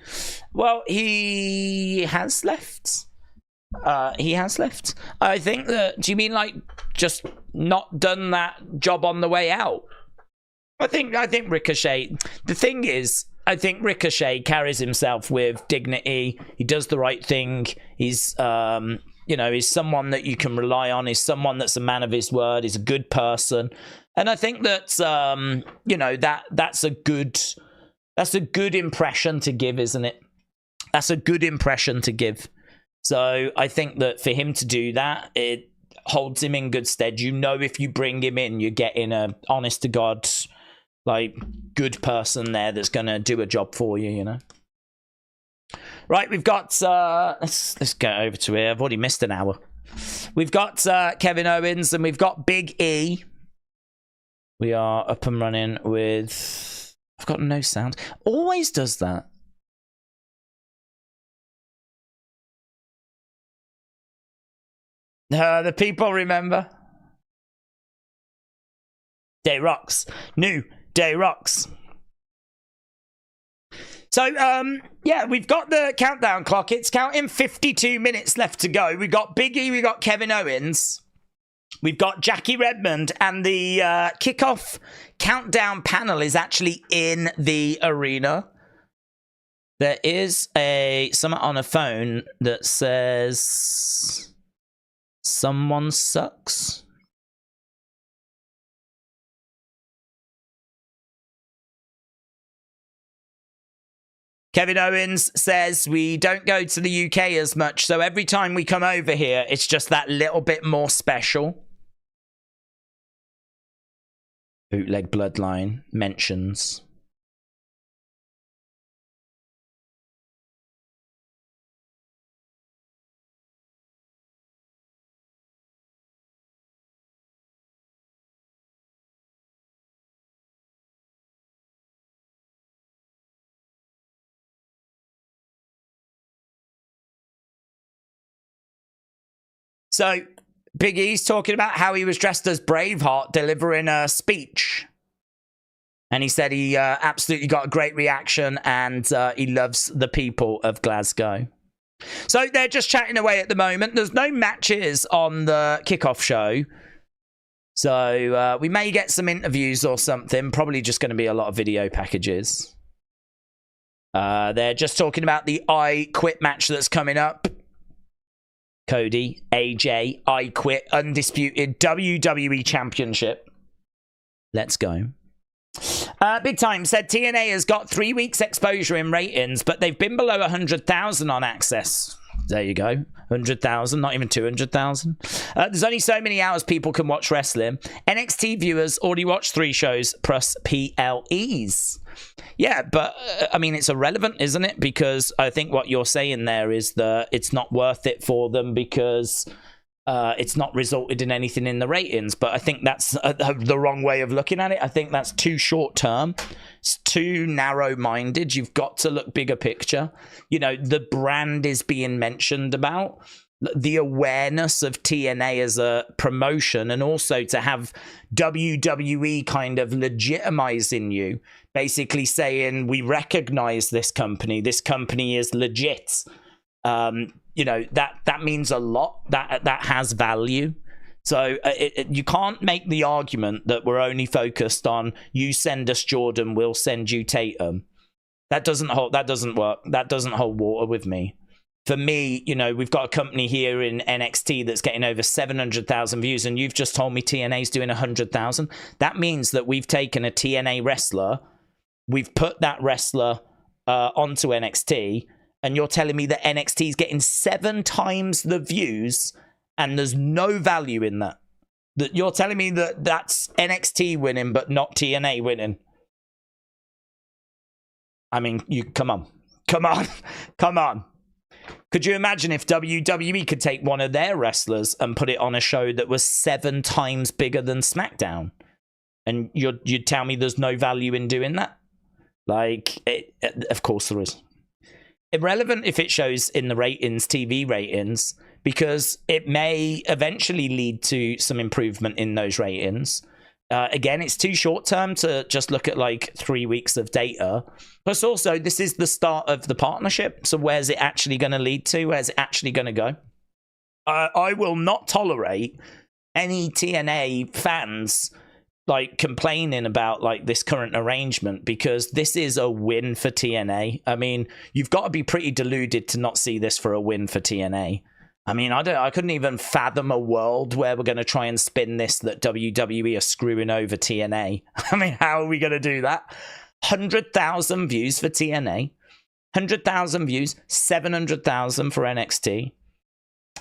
Well, he has left. He has left. I think that, do you mean like just not done that job on the way out? I think Ricochet, the thing is, I think Ricochet carries himself with dignity. He does the right thing. He's, you know, he's someone that you can rely on. He's someone that's a man of his word. He's a good person. And I think that, you know, that's a good impression to give, isn't it? That's a good impression to give. So I think that for him to do that, it holds him in good stead. You know, if you bring him in, you're getting a honest to God, like, good person there that's going to do a job for you, you know? Right, we've got, let's get over to here. I've already missed an hour. We've got Kevin Owens and we've got Big E. We are up and running with, I've got no sound. Always does that. The people remember. Day rocks. New Day rocks. So, yeah, we've got the countdown clock. It's counting 52 minutes left to go. We've got Big E, we've got Kevin Owens. We've got Jackie Redmond. And the kickoff countdown panel is actually in the arena. There is someone on a phone that says, someone sucks. Kevin Owens says, we don't go to the UK as much, so every time we come over here, it's just that little bit more special. Bootleg Bloodline mentions. So, Big E's talking about how he was dressed as Braveheart delivering a speech. And he said he absolutely got a great reaction and he loves the people of Glasgow. So, they're just chatting away at the moment. There's no matches on the kickoff show. So, we may get some interviews or something. Probably just going to be a lot of video packages. They're just talking about the I Quit match that's coming up. Cody, AJ, I Quit, undisputed WWE Championship. Let's go. Big Time said TNA has got 3 weeks exposure in ratings, but they've been below 100,000 on Access. There you go. 100,000, not even 200,000. There's only so many hours people can watch wrestling. NXT viewers already watch 3 shows plus PLEs. Yeah, but I mean, it's irrelevant, isn't it? Because I think what you're saying there is that it's not worth it for them because it's not resulted in anything in the ratings. But I think that's the wrong way of looking at it. I think that's too short term. It's too narrow-minded. You've got to look bigger picture. You know, the brand is being mentioned about. The awareness of TNA as a promotion, and also to have WWE kind of legitimizing you, basically saying we recognize this company is legit. You know, that means a lot. That has value. So you can't make the argument that we're only focused on you send us Jordan, we'll send you Tatum. That doesn't hold. That doesn't work. That doesn't hold water with me. For me, you know, we've got a company here in NXT that's getting over 700,000 views, and you've just told me TNA's doing 100,000. That means that we've taken a TNA wrestler, we've put that wrestler onto NXT, and you're telling me that NXT is getting 7 times the views, and there's no value in that. That you're telling me that that's NXT winning, but not TNA winning. I mean, come on. Could you imagine if WWE could take one of their wrestlers and put it on a show that was 7 times bigger than SmackDown? And you'd tell me there's no value in doing that? Like, of course there is. Irrelevant if it shows in the ratings, TV ratings, because it may eventually lead to some improvement in those ratings. Again, it's too short term to just look at like 3 weeks of data. Plus also, this is the start of the partnership. So where's it actually going to lead to? Where's it actually going to go? I will not tolerate any TNA fans like complaining about like this current arrangement, because this is a win for TNA. I mean, you've got to be pretty deluded to not see this for a win for TNA. I mean, I couldn't even fathom a world where we're going to try and spin this that WWE are screwing over TNA. I mean, how are we going to do that? 100,000 views for TNA, 100,000 views, 700,000 for NXT,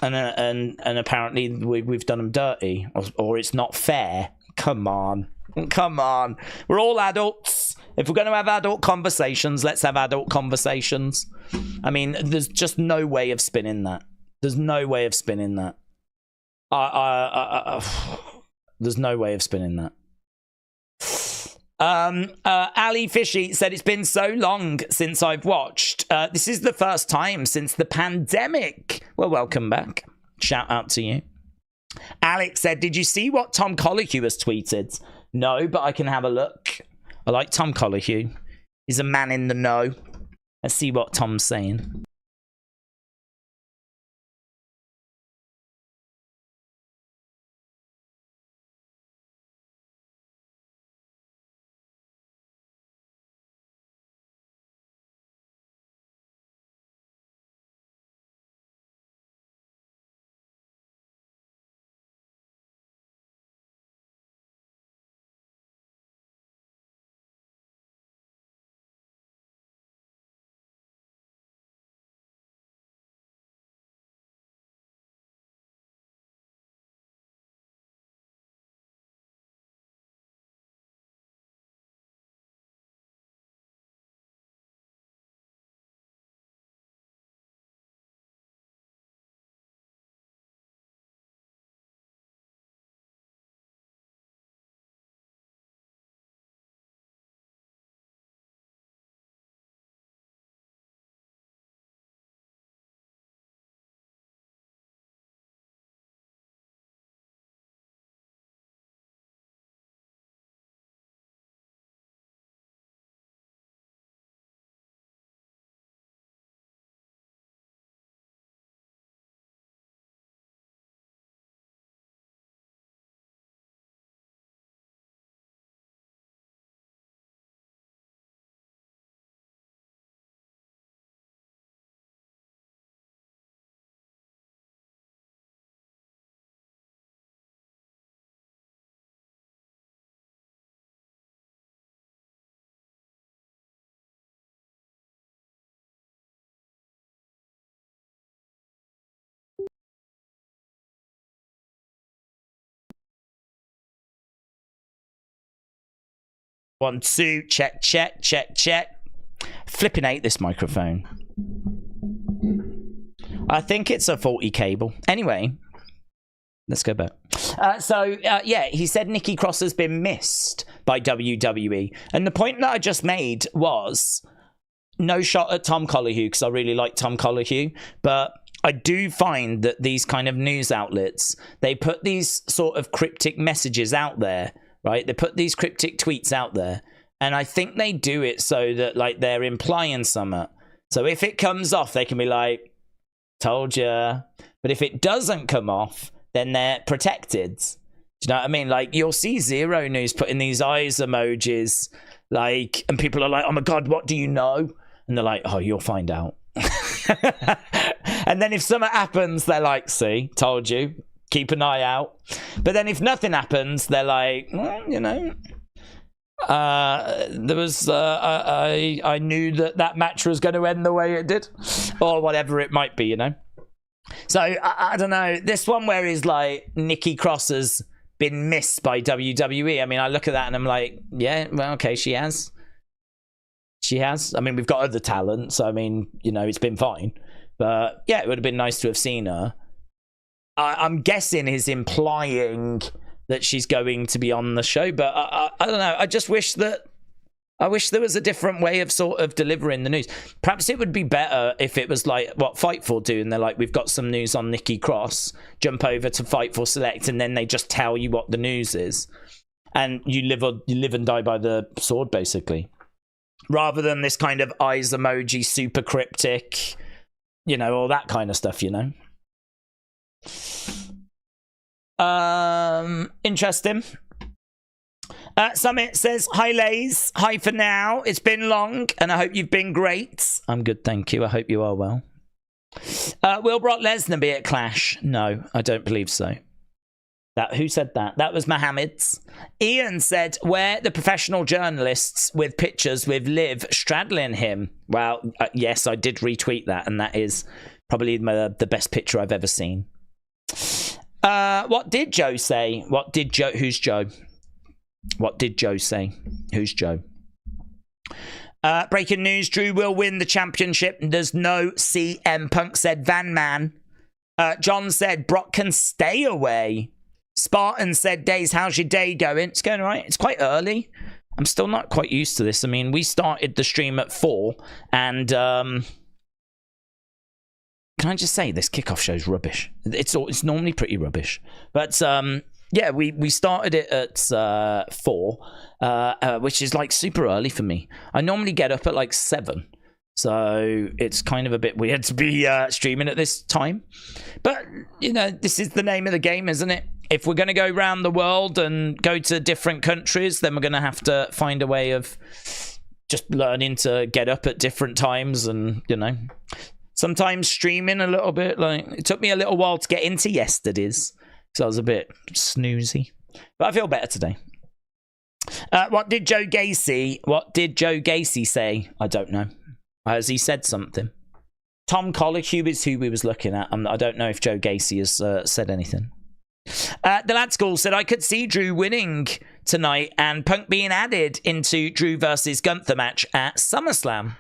and apparently we've done them dirty, or it's not fair. Come on. We're all adults. If we're going to have adult conversations, let's have adult conversations. I mean, there's just no way of spinning that. There's no way of spinning that. There's no way of spinning that. Ali Fishy said, it's been so long since I've watched. This is the first time since the pandemic. Well, welcome back. Shout out to you. Alex said, did you see what Tom Colohue has tweeted? No, but I can have a look. I like Tom Colohue. He's a man in the know. Let's see what Tom's saying. One, two, check. Flipping hate this microphone. I think it's a faulty cable. Anyway, let's go back. Yeah, he said Nikki Cross has been missed by WWE. And the point that I just made was no shot at Tom Colohue, because I really like Tom Colohue, but I do find that these kind of news outlets, they put these sort of cryptic messages out there, right? They put these cryptic tweets out there, and I think they do it so that like they're implying something. So if it comes off, they can be like, told ya. But if it doesn't come off, then they're protected. Do you know what I mean? Like, you'll see Zero News putting these eyes emojis, like, and people are like, oh my God, what do you know? And they're like, oh, you'll find out. And then if something happens, they're like, see, told you, keep an eye out. But then if nothing happens, they're like, well, you know, there was, I knew that match was going to end the way it did, or whatever it might be, you know? So, I don't know, this one where he's like, Nikki Cross has been missed by WWE. I mean, I look at that and I'm like, yeah, well, okay, she has. She has. I mean, we've got other talent, so I mean, you know, it's been fine. But yeah, it would have been nice to have seen her. I'm guessing he's implying that she's going to be on the show, but I don't know. I just wish that I wish there was a different way of sort of delivering the news. Perhaps it would be better if it was like what Fightful do, and they're like, we've got some news on Nikki Cross, jump over to Fightful Select, and then they just tell you what the news is, and you live and die by the sword, basically, rather than this kind of eyes emoji, super cryptic, you know, all that kind of stuff, you know. Interesting. Summit says, hi Lays, hi for now, it's been long and I hope you've been great. I'm good, thank you, I hope you are well. Will Brock Lesnar be at Clash? No, I don't believe so. Who said that? That was Mohammed's. Ian said, where the professional journalists with pictures with Liv straddling him? Well, yes, I did retweet that, and that is probably the best picture I've ever seen. What did Joe say? Who's Joe? What did Joe say? Who's Joe? Breaking news, Drew will win the championship. There's no CM Punk, said Van Man. John said Brock can stay away. Spartan said, Days, how's your day going? It's going all right. It's quite early. I'm still not quite used to this. I mean, we started the stream at 4, and can I just say this kickoff show's rubbish. It's normally pretty rubbish, but yeah, we started it at 4, which is like super early for me. I normally get up at like 7, so it's kind of a bit weird to be streaming at this time. But you know, this is the name of the game, isn't it? If we're going to go around the world and go to different countries, then we're going to have to find a way of just learning to get up at different times, and you know, sometimes streaming a little bit. Like, it took me a little while to get into yesterday's, so I was a bit snoozy, but I feel better today. What did Joe Gacy say? I don't know. Has he said something? Tom Collique is who we was looking at. I don't know if Joe Gacy has said anything. The Lad School said, I could see Drew winning tonight and Punk being added into Drew versus Gunther match at SummerSlam.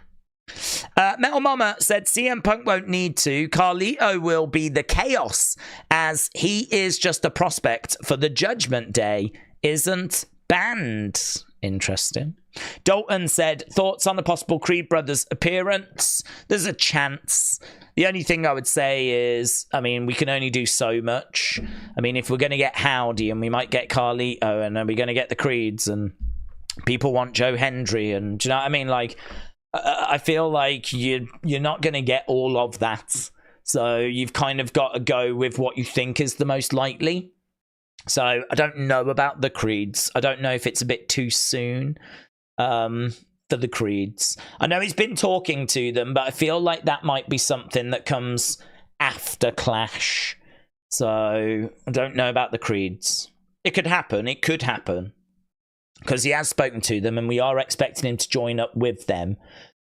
Metal Mama said CM Punk won't need to. Carlito will be the chaos, as he is just a prospect for the Judgment Day, isn't banned. Interesting. Dalton said, thoughts on the possible Creed brothers appearance? There's a chance. The only thing I would say is, I mean, we can only do so much. I mean, if we're going to get Howdy, and we might get Carlito, and then we're going to get the Creeds, and people want Joe Hendry, and do you know what I mean? Like, I feel like you're not going to get all of that. So you've kind of got to go with what you think is the most likely. So I don't know about the Creeds. I don't know if it's a bit too soon for the Creeds. I know he's been talking to them, but I feel like that might be something that comes after Clash. So I don't know about the Creeds. It could happen. It could happen, because he has spoken to them, and we are expecting him to join up with them.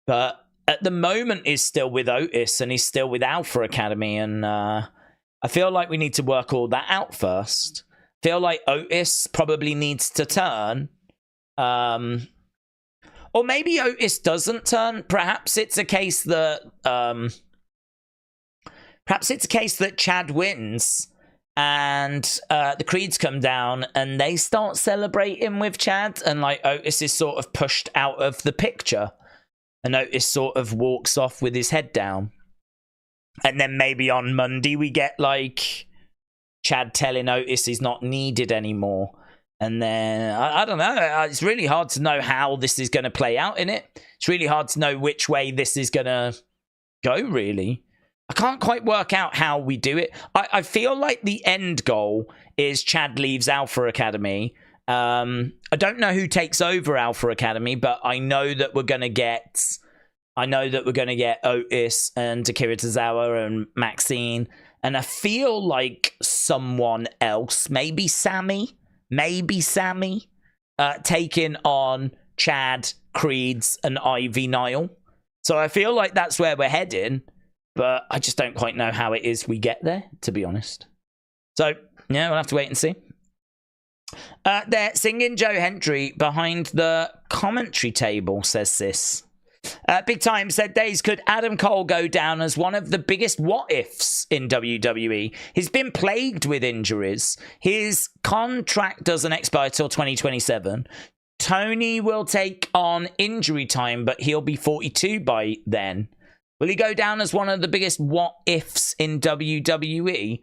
But at the moment, he's still with Otis, and he's still with Alpha Academy, and I feel like we need to work all that out first. I feel like Otis probably needs to turn. Or maybe Otis doesn't turn. Perhaps it's a case that Chad wins, and the Creeds come down and they start celebrating with Chad, and like Otis is sort of pushed out of the picture, and Otis sort of walks off with his head down. And then maybe on Monday we get like Chad telling Otis he's not needed anymore. And then, I don't know, it's really hard to know how this is going to play out in it. It's really hard to know which way this is going to go, really. I can't quite work out how we do it. I feel like the end goal is Chad leaves Alpha Academy. I don't know who takes over Alpha Academy, but I know that we're gonna get Otis and Akira Tozawa and Maxine, and I feel like someone else, maybe Sammy, taking on Chad, Creeds, and Ivy Nile. So I feel like that's where we're heading, but I just don't quite know how it is we get there, to be honest. So yeah, we'll have to wait and see. They're singing Joe Hendry behind the commentary table, says Sis. Big Time said, Days, could Adam Cole go down as one of the biggest what-ifs in WWE? He's been plagued with injuries. His contract doesn't expire till 2027. Tony will take on injury time, but he'll be 42 by then. Will he go down as one of the biggest what-ifs in WWE?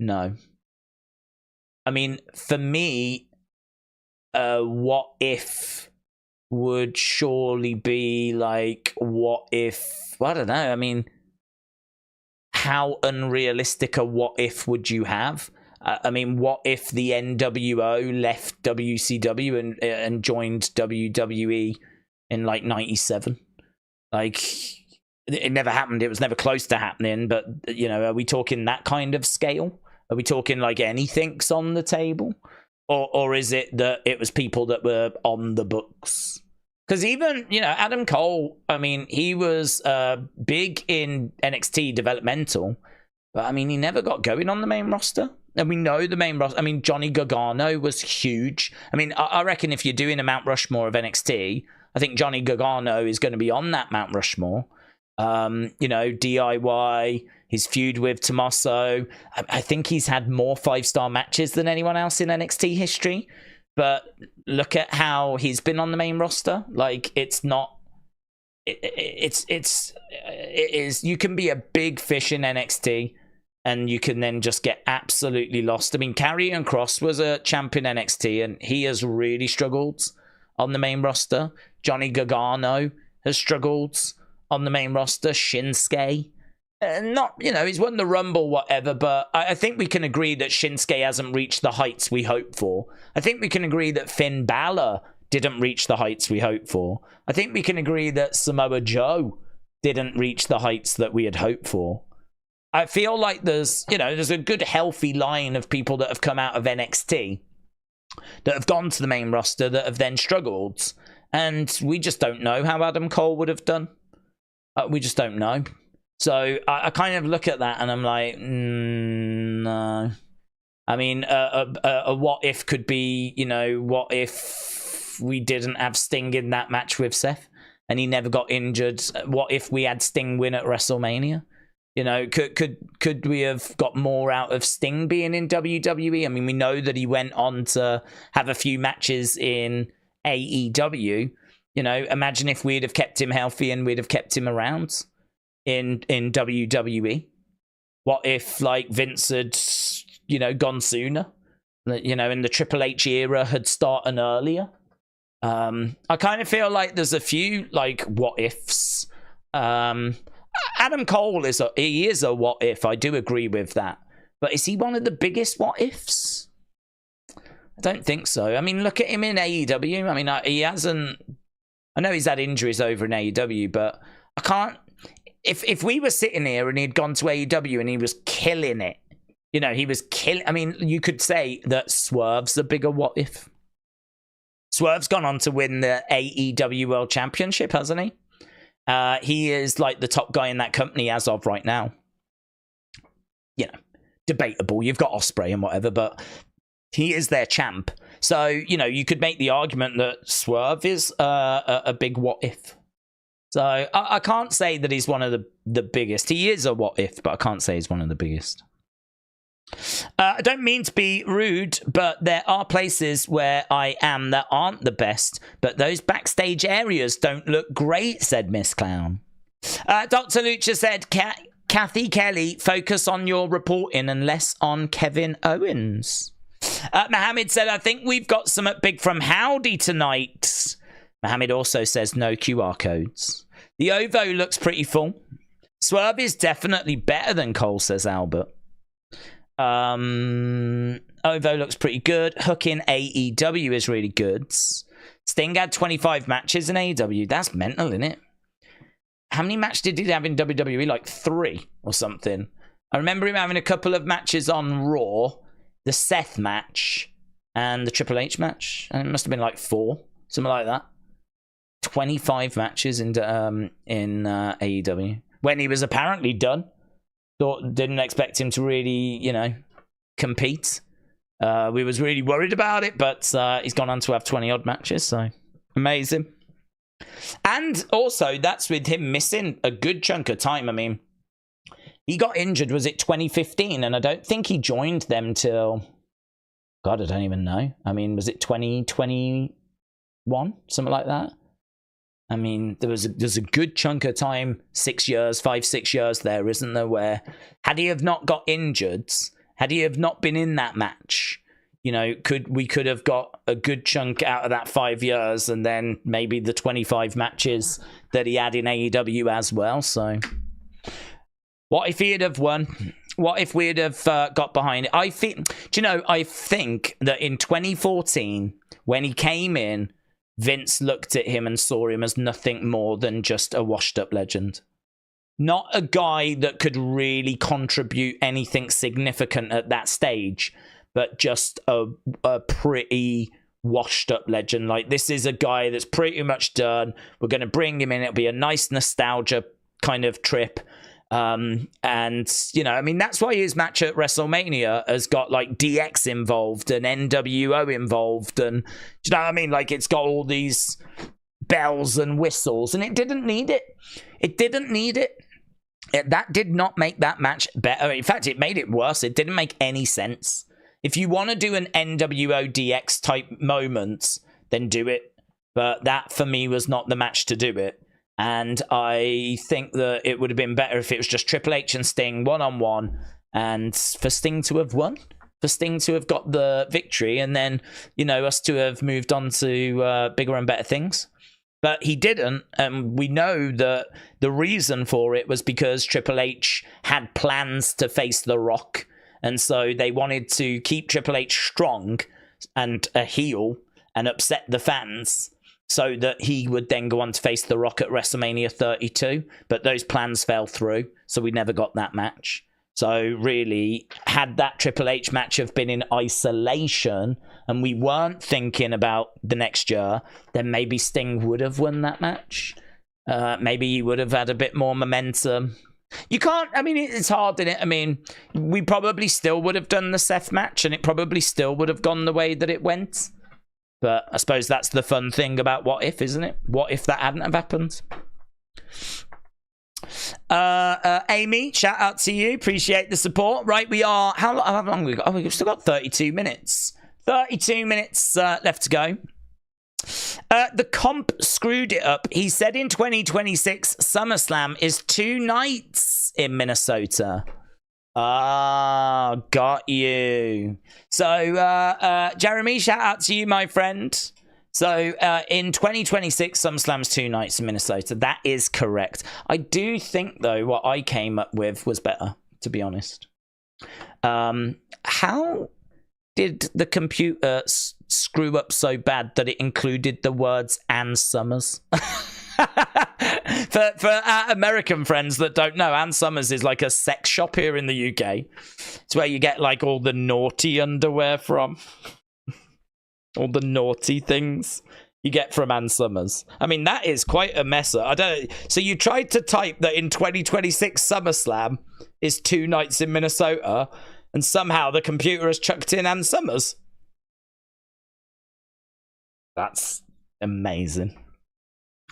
No. I mean, for me, what if would surely be like, what if, I don't know, I mean, how unrealistic a what if would you have? I mean, what if the NWO left WCW and joined WWE in like 97? Like, it never happened. It was never close to happening. But, you know, are we talking that kind of scale? Are we talking like anything's on the table? Or is it that it was people that were on the books? Because even, you know, Adam Cole, I mean, he was big in NXT developmental, but I mean, he never got going on the main roster. And we know the main roster. I mean, Johnny Gargano was huge. I mean, I reckon if you're doing a Mount Rushmore of NXT, I think Johnny Gargano is going to be on that Mount Rushmore. You know, DIY, his feud with Tommaso. I think he's had more 5-star matches than anyone else in NXT history. But look at how he's been on the main roster. Like, it's not. It is. You can be a big fish in NXT, and you can then just get absolutely lost. I mean, Karrion Kross was a champion NXT, and he has really struggled on the main roster. Johnny Gargano has struggled on the main roster. Shinsuke. Not, you know, he's won the Rumble, whatever, but I think we can agree that Shinsuke hasn't reached the heights we hoped for. I think we can agree that Finn Balor didn't reach the heights we hoped for. I think we can agree that Samoa Joe didn't reach the heights that we had hoped for. I feel like there's a good healthy line of people that have come out of NXT that have gone to the main roster that have then struggled. And we just don't know how Adam Cole would have done. We just don't know. So I kind of look at that and I'm like, no. I mean, a what if could be, you know, what if we didn't have Sting in that match with Seth and he never got injured? What if we had Sting win at WrestleMania? You know, could we have got more out of Sting being in WWE? I mean, we know that he went on to have a few matches in AEW. You know, imagine if we'd have kept him healthy and we'd have kept him around in WWE. What if, like, Vince had, you know, gone sooner? You know, in the Triple H era had started earlier. I kind of feel like there's a few, like, what ifs. Adam Cole is a what if. I do agree with that. But is he one of the biggest what ifs? I don't think so. I mean, look at him in AEW. I mean, he hasn't. I know he's had injuries over in AEW, but I can't. If we were sitting here and he'd gone to AEW and he was killing it, you know, he was killing. I mean, you could say that Swerve's a bigger what if. Swerve's gone on to win the AEW World Championship, hasn't he? He is like the top guy in that company as of right now. You know, debatable. You've got Ospreay and whatever, but he is their champ. So, you know, you could make the argument that Swerve is a big what if. So I can't say that he's one of the biggest. He is a what if, but I can't say he's one of the biggest. I don't mean to be rude, but there are places where I am that aren't the best, but those backstage areas don't look great, said Miss Clown. Dr. Lucha said, Kathy Kelly, focus on your reporting and less on Kevin Owens. Mohammed said, I think we've got something big from Howdy tonight. Mohammed also says no QR codes. The OVO looks pretty full. Swerve is definitely better than Cole, says Albert. OVO looks pretty good. Hook in AEW is really good. Sting had 25 matches in AEW. That's mental, isn't it? How many matches did he have in WWE? Like 3 or something. I remember him having a couple of matches on Raw. The Seth match and the Triple H match. And it must have been like 4. Something like that. 25 matches in AEW. When he was apparently done. Didn't expect him to really, you know, compete. We was really worried about it, but he's gone on to have 20-odd matches, so amazing. And also, that's with him missing a good chunk of time. I mean, he got injured, was it 2015? And I don't think he joined them till... God, I don't even know. I mean, was it 2021? Something like that? I mean, there's a good chunk of time, 6 years, 5-6 years there, isn't there, where had he have not got injured, had he have not been in that match, you know, we could have got a good chunk out of that 5 years, and then maybe the 25 matches that he had in AEW as well. So what if he'd have won? What if we'd have got behind it? I think that in 2014, when he came in, Vince looked at him and saw him as nothing more than just a washed-up legend. Not a guy that could really contribute anything significant at that stage, but just a pretty washed-up legend. Like, this is a guy that's pretty much done. We're going to bring him in. It'll be a nice nostalgia kind of trip. And, you know, I mean, that's why his match at WrestleMania has got, like, DX involved and NWO involved. And, do you know what I mean? Like, it's got all these bells and whistles. And it didn't need it. It didn't need it. That did not make that match better. In fact, it made it worse. It didn't make any sense. If you want to do an NWO DX type moment, then do it. But that, for me, was not the match to do it. And I think that it would have been better if it was just Triple H and Sting one-on-one, and for Sting to have won, for Sting to have got the victory, and then, you know, us to have moved on to bigger and better things. But he didn't, and we know that the reason for it was because Triple H had plans to face The Rock, and so they wanted to keep Triple H strong and a heel and upset the fans, so that he would then go on to face The Rock at WrestleMania 32. But those plans fell through, so we never got that match. So really, had that Triple H match have been in isolation and we weren't thinking about the next year, then maybe Sting would have won that match. Maybe he would have had a bit more momentum. You can't, I mean, it's hard, isn't it? I mean, we probably still would have done the Seth match, and it probably still would have gone the way that it went. But I suppose that's the fun thing about What If, isn't it? What if that hadn't have happened? Amy, shout out to you. Appreciate the support. Right, we are... How long have we got? Oh, we've still got 32 minutes. 32 minutes left to go. The comp screwed it up. He said in 2026, SummerSlam is 2 nights in Minnesota. Ah, got you. So, Jeremy, shout out to you, my friend. So, in 2026, SummerSlam's 2 nights in Minnesota. That is correct. I do think, though, what I came up with was better, to be honest. How did the computer screw up so bad that it included the words Ann Summers? For our American friends that don't know, Ann Summers is like a sex shop here in the UK. It's where you get like all the naughty underwear from. All the naughty things you get from Ann Summers. I mean, that is quite a messer. So you tried to type that in 2026 SummerSlam is 2 nights in Minnesota, and somehow the computer has chucked in Ann Summers. That's amazing.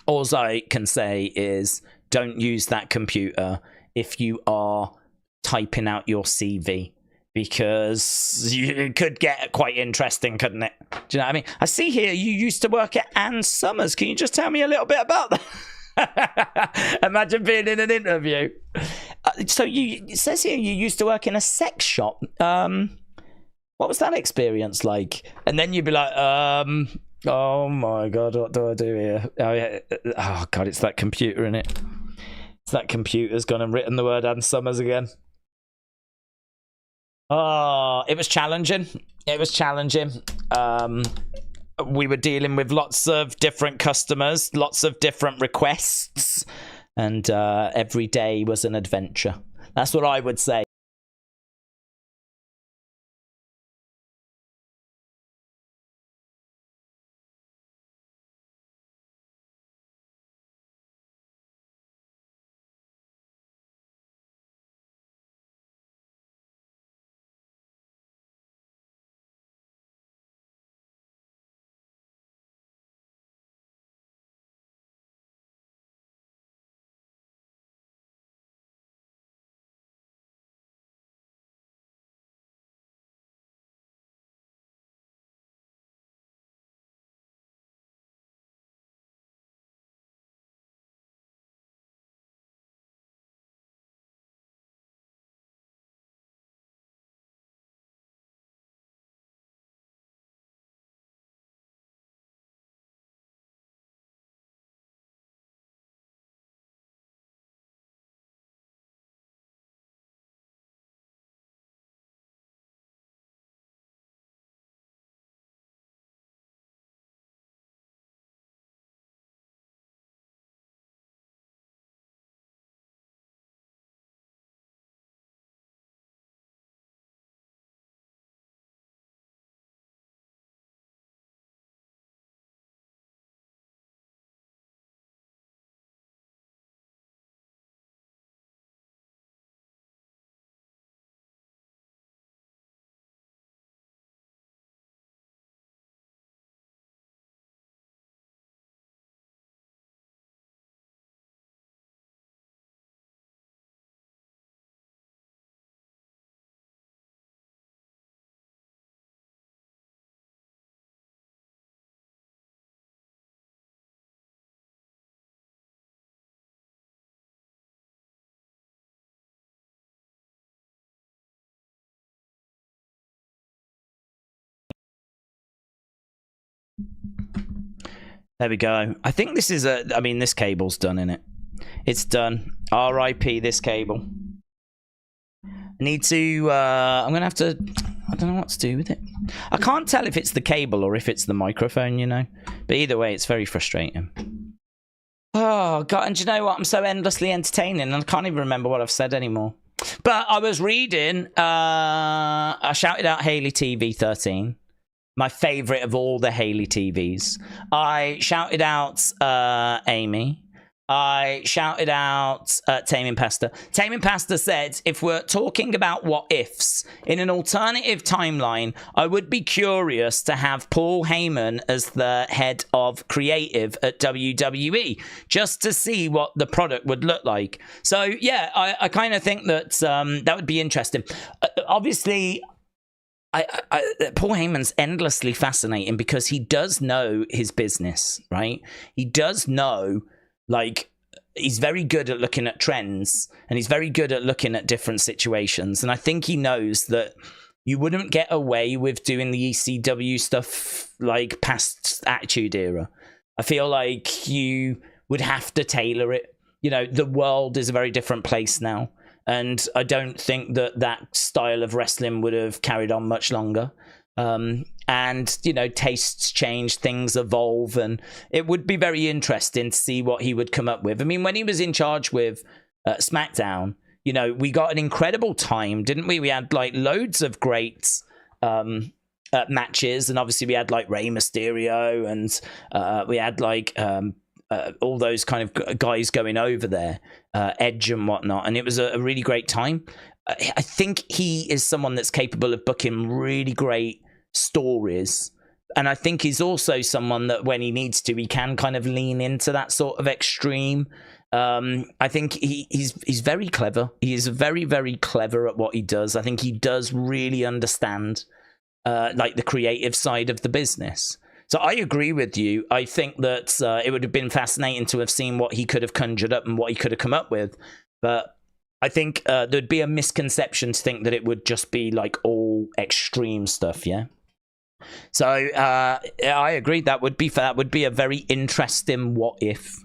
All I can say is don't use that computer if you are typing out your CV, because it could get quite interesting, couldn't it? Do you know what I mean? I see here you used to work at Ann Summers. Can you just tell me a little bit about that? Imagine being in an interview. So it says here you used to work in a sex shop. what was that experience like? And then you'd be like, oh my God, what do I do here? Oh, yeah. Oh God, it's that computer, innit? It's that computer's gone and written the word Ann Summers again. Oh, it was challenging. It was challenging. We were dealing with lots of different customers, lots of different requests, and every day was an adventure. That's what I would say. There we go. I think this is I mean, this cable's done, innit? It's done. RIP this cable. I need to, I'm going to have to, I don't know what to do with it. I can't tell if it's the cable or if it's the microphone, you know? But either way, it's very frustrating. Oh, God, and do you know what? I'm so endlessly entertaining, and I can't even remember what I've said anymore. But I was reading, I shouted out Hayley TV 13. My favourite of all the Hayley TVs. I shouted out Amy. I shouted out Taming Pasta. Taming Pasta said, if we're talking about what ifs, in an alternative timeline, I would be curious to have Paul Heyman as the head of creative at WWE, just to see what the product would look like. So, yeah, I kind of think that that would be interesting. Obviously, Paul Heyman's endlessly fascinating because he does know his business, right? He does know, like, he's very good at looking at trends, and he's very good at looking at different situations. And I think he knows that you wouldn't get away with doing the ECW stuff like past Attitude Era. I feel like you would have to tailor it. You know, the world is a very different place now. And I don't think that that style of wrestling would have carried on much longer. And, you know, tastes change, things evolve, and it would be very interesting to see what he would come up with. I mean, when he was in charge with SmackDown, you know, we got an incredible time, didn't we? We had, like, loads of great matches, and obviously we had, like, Rey Mysterio, and we had, like... all those kind of guys going over there, Edge and whatnot, and it was a really great time. I think he is someone that's capable of booking really great stories, and I think he's also someone that when he needs to, he can kind of lean into that sort of extreme. I think he's very clever. He is very, very clever at what he does. I think he does really understand like the creative side of the business. So I agree with you. I think that it would have been fascinating to have seen what he could have conjured up and what he could have come up with. But I think there'd be a misconception to think that it would just be like all extreme stuff, yeah? So I agree, that would be a very interesting what if.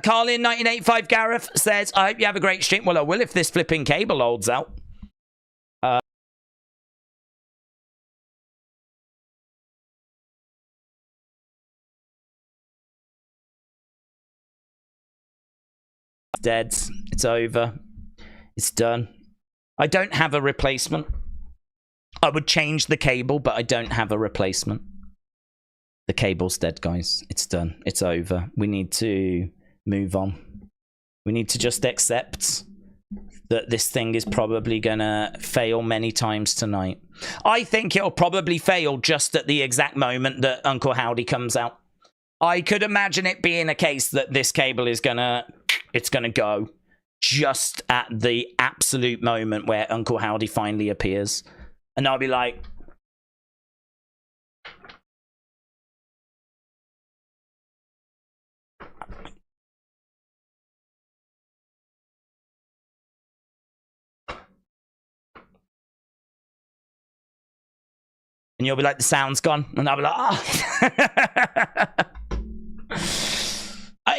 Carlin 1985 Gareth says, I hope you have a great stream. Well, I will if this flipping cable holds out. Dead. It's over. It's done. I don't have a replacement. I would change the cable, but I don't have a replacement. The cable's dead, guys. It's done. It's over. We need to move on. We need to just accept that this thing is probably gonna fail many times tonight. I think it'll probably fail just at the exact moment that Uncle Howdy comes out. I could imagine it being a case that this cable is gonna go just at the absolute moment where Uncle Howdy finally appears. And I'll be like, and you'll be like, the sound's gone. And I'll be like, ah.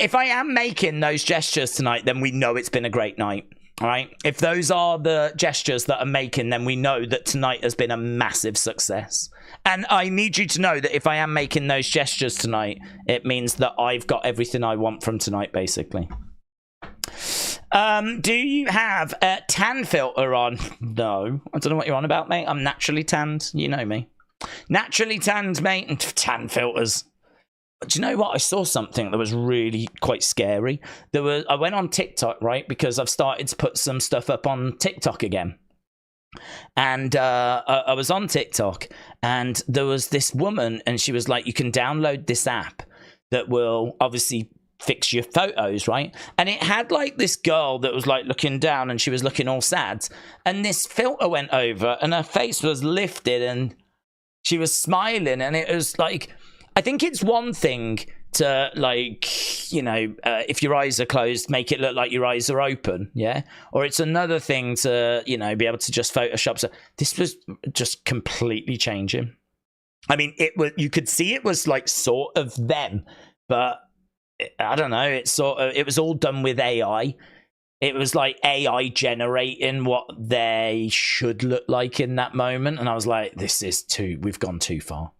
If I am making those gestures tonight, then we know it's been a great night. All right. If those are the gestures that I'm making, then we know that tonight has been a massive success. And I need you to know that if I am making those gestures tonight, it means that I've got everything I want from tonight, basically. Do you have a tan filter on? No. I don't know what you're on about, mate. I'm naturally tanned. You know me. Naturally tanned, mate. And tan filters. Do you know what? I saw something that was really quite scary. I went on TikTok, right? Because I've started to put some stuff up on TikTok again. And I was on TikTok and there was this woman and she was like, you can download this app that will obviously fix your photos, right? And it had like this girl that was like looking down and she was looking all sad. And this filter went over and her face was lifted and she was smiling. And it was like, I think it's one thing to, like, you know, if your eyes are closed, make it look like your eyes are open, yeah? Or it's another thing to, you know, be able to just Photoshop. So this was just completely changing. I mean, it was, you could see it was like sort of them, but I don't know. It's sort of, it was all done with AI. It was like AI generating what they should look like in that moment. And I was like, we've gone too far.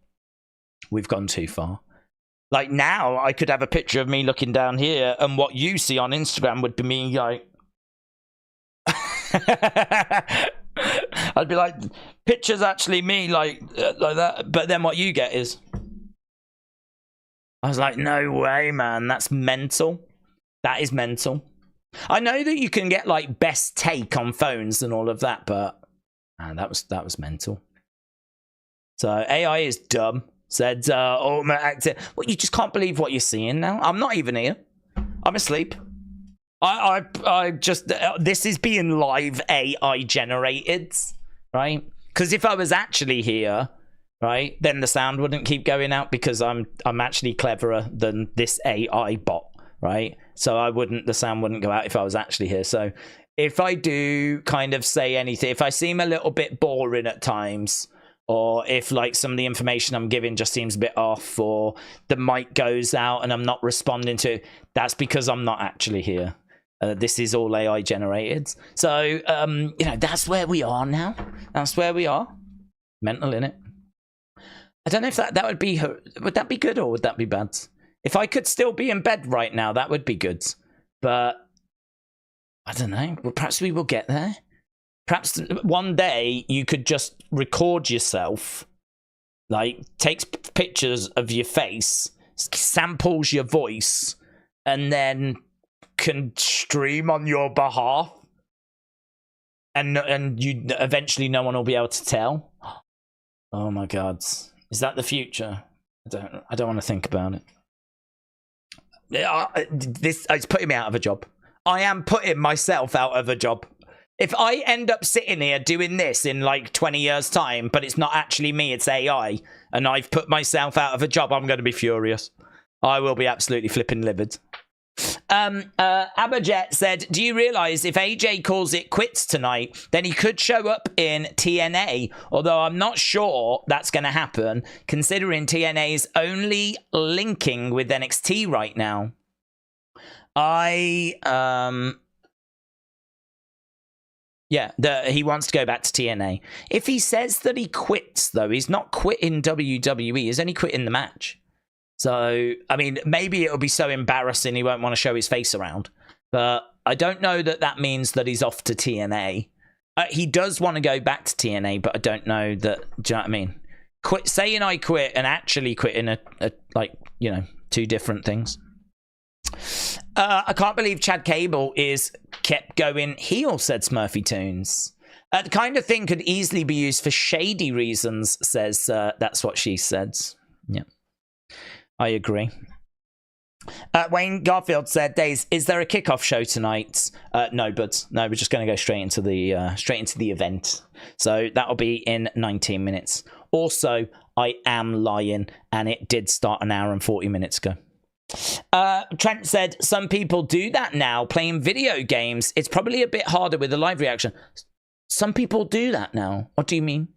We've gone too far. Like now, I could have a picture of me looking down here, and what you see on Instagram would be me like... I'd be like, picture's actually me like that. But then what you get is... I was like, no way, man. That's mental. That is mental. I know that you can get like best take on phones and all of that, but man, that was mental. So AI is dumb. Said, ultimate actor. Well, you just can't believe what you're seeing now. I'm not even here. I'm asleep. I just, this is being live AI generated, right? Because if I was actually here, right, then the sound wouldn't keep going out because I'm actually cleverer than this AI bot, right? So the sound wouldn't go out if I was actually here. So if I do kind of say anything, if I seem a little bit boring at times, or if like some of the information I'm giving just seems a bit off, or the mic goes out and I'm not responding to it, that's because I'm not actually here. This is all AI generated. So, you know, that's where we are now. That's where we are. Mental, innit? I don't know if that would be good or would that be bad? If I could still be in bed right now, that would be good. But I don't know. Well, perhaps we will get there. Perhaps one day you could just record yourself, like takes pictures of your face, samples your voice, and then can stream on your behalf. And you eventually no one will be able to tell. Oh my God. Is that the future? I don't want to think about it. It's putting me out of a job. I am putting myself out of a job. If I end up sitting here doing this in like 20 years time, but it's not actually me, it's AI, and I've put myself out of a job, I'm going to be furious. I will be absolutely flipping livid. Abajet said, do you realize if AJ calls it quits tonight, then he could show up in TNA? Although I'm not sure that's going to happen, considering TNA's only linking with NXT right now. He wants to go back to TNA. If he says that he quits, though, he's not quitting WWE. He's only quitting the match. So, I mean, maybe it'll be so embarrassing he won't want to show his face around. But I don't know that that means that he's off to TNA. He does want to go back to TNA, but I don't know that... Do you know what I mean? Saying I quit and actually quitting two different things. I can't believe Chad Cable is kept going heel, said Smurfy Tunes. The kind of thing could easily be used for shady reasons, says that's what she says. Yeah, I agree. Wayne Garfield said, Days, is there a kickoff show tonight? No, buds. No, we're just going to go straight into the event. So that'll be in 19 minutes. Also, I am lying, and it did start an hour and 40 minutes ago. Trent said, some people do that now, playing video games. It's probably a bit harder with a live reaction. Some people do that now. What do you mean?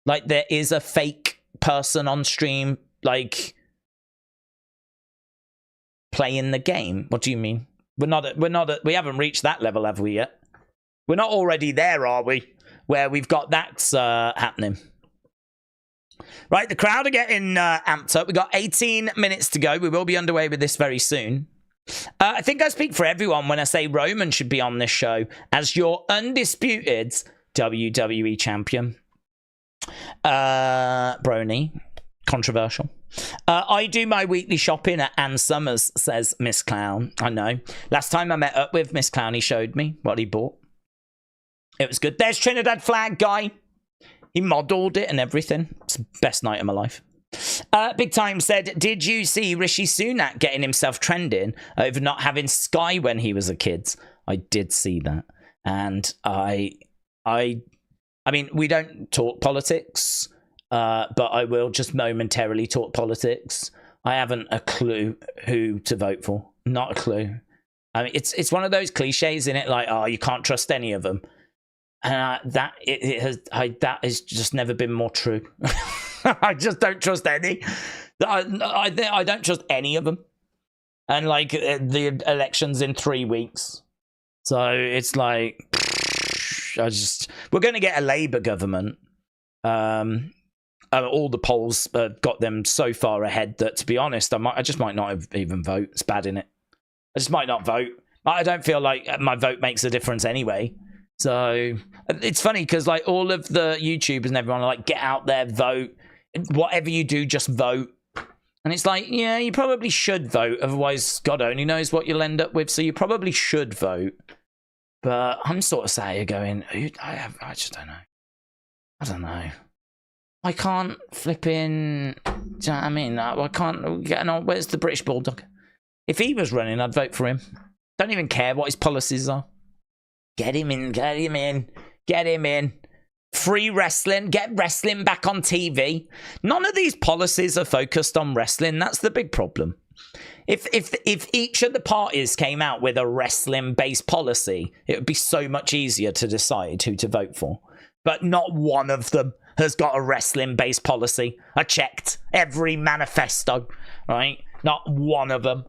Like, there is a fake person on stream, like, playing the game? What do you mean? We haven't reached that level, have we yet? We're not already there, are we? Where we've got that happening. Right, the crowd are getting amped up. We've got 18 minutes to go. We will be underway with this very soon. I think I speak for everyone when I say Roman should be on this show as your undisputed WWE champion. Brony. Controversial. I do my weekly shopping at Ann Summers, says Miss Clown. I know. Last time I met up with Miss Clown, he showed me what he bought. It was good. There's Trinidad Flag Guy. He modelled it and everything. It's the best night of my life. Big Time said, did you see Rishi Sunak getting himself trending over not having Sky when he was a kid? I did see that. And I mean, we don't talk politics, but I will just momentarily talk politics. I haven't a clue who to vote for. Not a clue. I mean, it's one of those cliches, isn't it? Like, oh, you can't trust any of them. And that has just never been more true. I just don't trust any. I don't trust any of them. And like the election's in 3 weeks, so it's like we're going to get a Labour government. All the polls got them so far ahead that, to be honest, I just might not even vote. It's bad, innit? I just might not vote. I don't feel like my vote makes a difference anyway. So it's funny because like all of the YouTubers and everyone are like, get out there, vote. Whatever you do, just vote. And it's like, yeah, you probably should vote. Otherwise, God only knows what you'll end up with. So you probably should vote. But I'm sort of sat here going, I just don't know. I don't know. I can't flip in. Do you know what I mean? I can't get on. Where's the British Bulldog? If he was running, I'd vote for him. Don't even care what his policies are. Get him in, get him in, get him in. Free wrestling, get wrestling back on TV. None of these policies are focused on wrestling. That's the big problem. If each of the parties came out with a wrestling-based policy, it would be so much easier to decide who to vote for. But not one of them has got a wrestling-based policy. I checked every manifesto, right? Not one of them.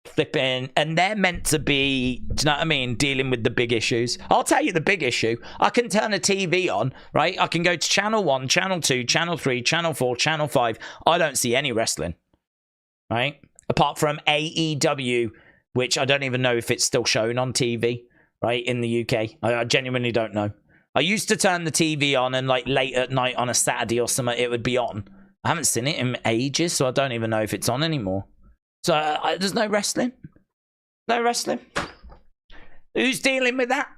Flipping, and they're meant to be, do you know what I mean, dealing with the big issues. I'll tell you the big issue. I can turn a TV on, right? I can go to channel 1, channel 2, channel 3, channel 4, channel 5. I don't see any wrestling, right? Apart from AEW, which I don't even know if it's still shown on TV, right, in the UK. I genuinely don't know. I used to turn the TV on and like late at night on a Saturday or something, it would be on. I haven't seen it in ages, so I don't even know if it's on anymore. So there's no wrestling. No wrestling. Who's dealing with that?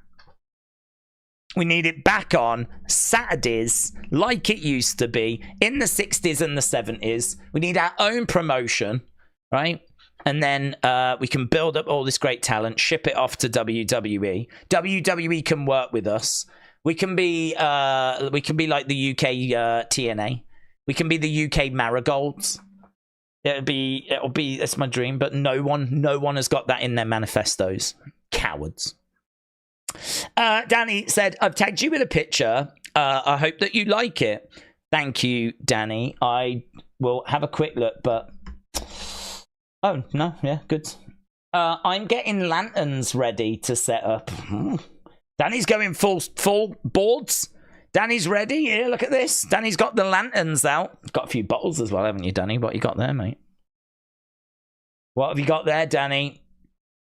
We need it back on Saturdays like it used to be in the 60s and the 70s. We need our own promotion, right? And then we can build up all this great talent, ship it off to WWE. WWE can work with us. We can be like the UK TNA. We can be the UK Marigolds. It'll be, it's my dream, but no one has got that in their manifestos. Cowards. Danny said, I've tagged you with a picture. I hope that you like it. Thank you, Danny. I will have a quick look, but... Oh, no, yeah, good. I'm getting lanterns ready to set up. Danny's going full boards. Danny's ready. Here, look at this. Danny's got the lanterns out. Got a few bottles as well, haven't you, Danny? What you got there, mate? What have you got there, Danny?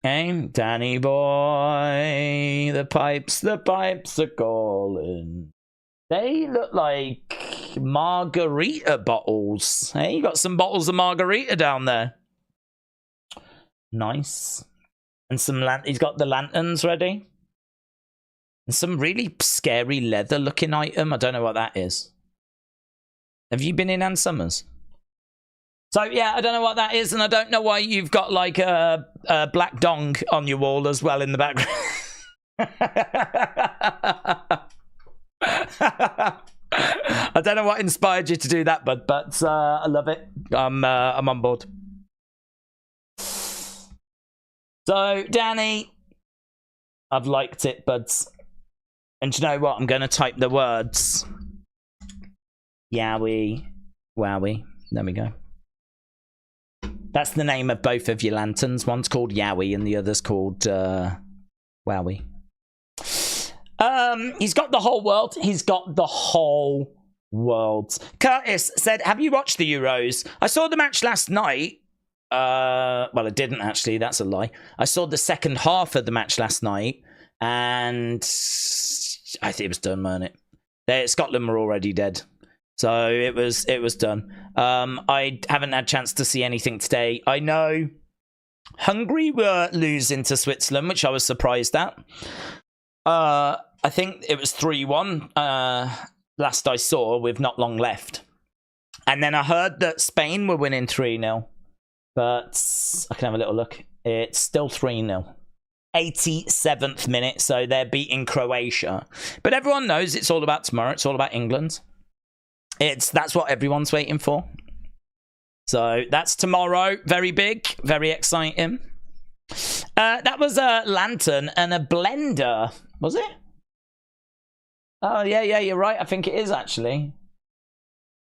Hey, Danny boy. The pipes are calling. They look like margarita bottles. Hey, you got some bottles of margarita down there. Nice. And some he's got the lanterns ready. And some really scary leather looking item. I don't know what that is. Have you been in Ann Summers? So yeah, I don't know what that is, and I don't know why you've got like a black dong on your wall as well in the background. I don't know what inspired you to do that, but I love it. I'm on board. So Danny, I've liked it, buds. And you know what? I'm going to type the words. Yowie, wowie. There we go. That's the name of both of your lanterns. One's called Yowie and the other's called Wowie. He's got the whole world. He's got the whole world. Curtis said, have you watched the Euros? I saw the match last night. Well, I didn't actually. That's a lie. I saw the second half of the match last night. And I think it was done, weren't it? Scotland were already dead. So it was done. I haven't had a chance to see anything today. I know Hungary were losing to Switzerland, which I was surprised at. I think it was 3-1 last I saw with not long left. And then I heard that Spain were winning 3-0. But I can have a little look. It's still 3-0. 87th minute, so they're beating Croatia. But everyone knows it's all about tomorrow. It's all about England. That's what everyone's waiting for. So that's tomorrow. Very big, very exciting. That was a lantern and a blender, was it? Oh yeah, you're right. I think it is actually.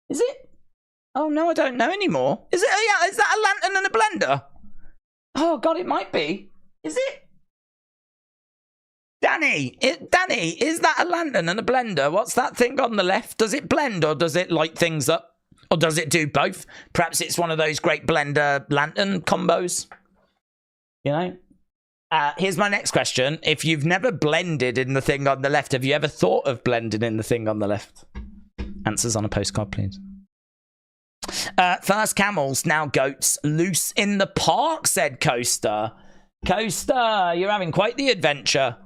Is it? Oh no, I don't know anymore. Is it? Oh yeah, is that a lantern and a blender? Oh god, it might be. Is it? Danny, is that a lantern and a blender? What's that thing on the left? Does it blend or does it light things up? Or does it do both? Perhaps it's one of those great blender lantern combos. You know? Here's my next question. If you've never blended in the thing on the left, have you ever thought of blending in the thing on the left? Answers on a postcard, please. First camels, now goats. Loose in the park, said Coaster. Coaster, you're having quite the adventure.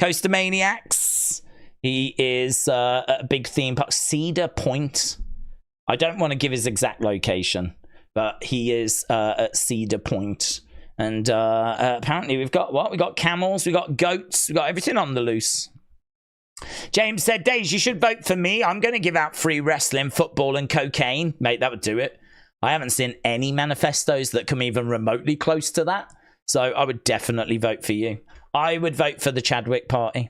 Coaster Maniacs. He is at a big theme park. Cedar Point. I don't want to give his exact location, but he is at Cedar Point. And apparently we've got what? We've got camels, we've got goats, we've got everything on the loose. James said, Days, you should vote for me. I'm going to give out free wrestling, football, and cocaine. Mate, that would do it. I haven't seen any manifestos that come even remotely close to that. So I would definitely vote for you. I would vote for the Chadwick party.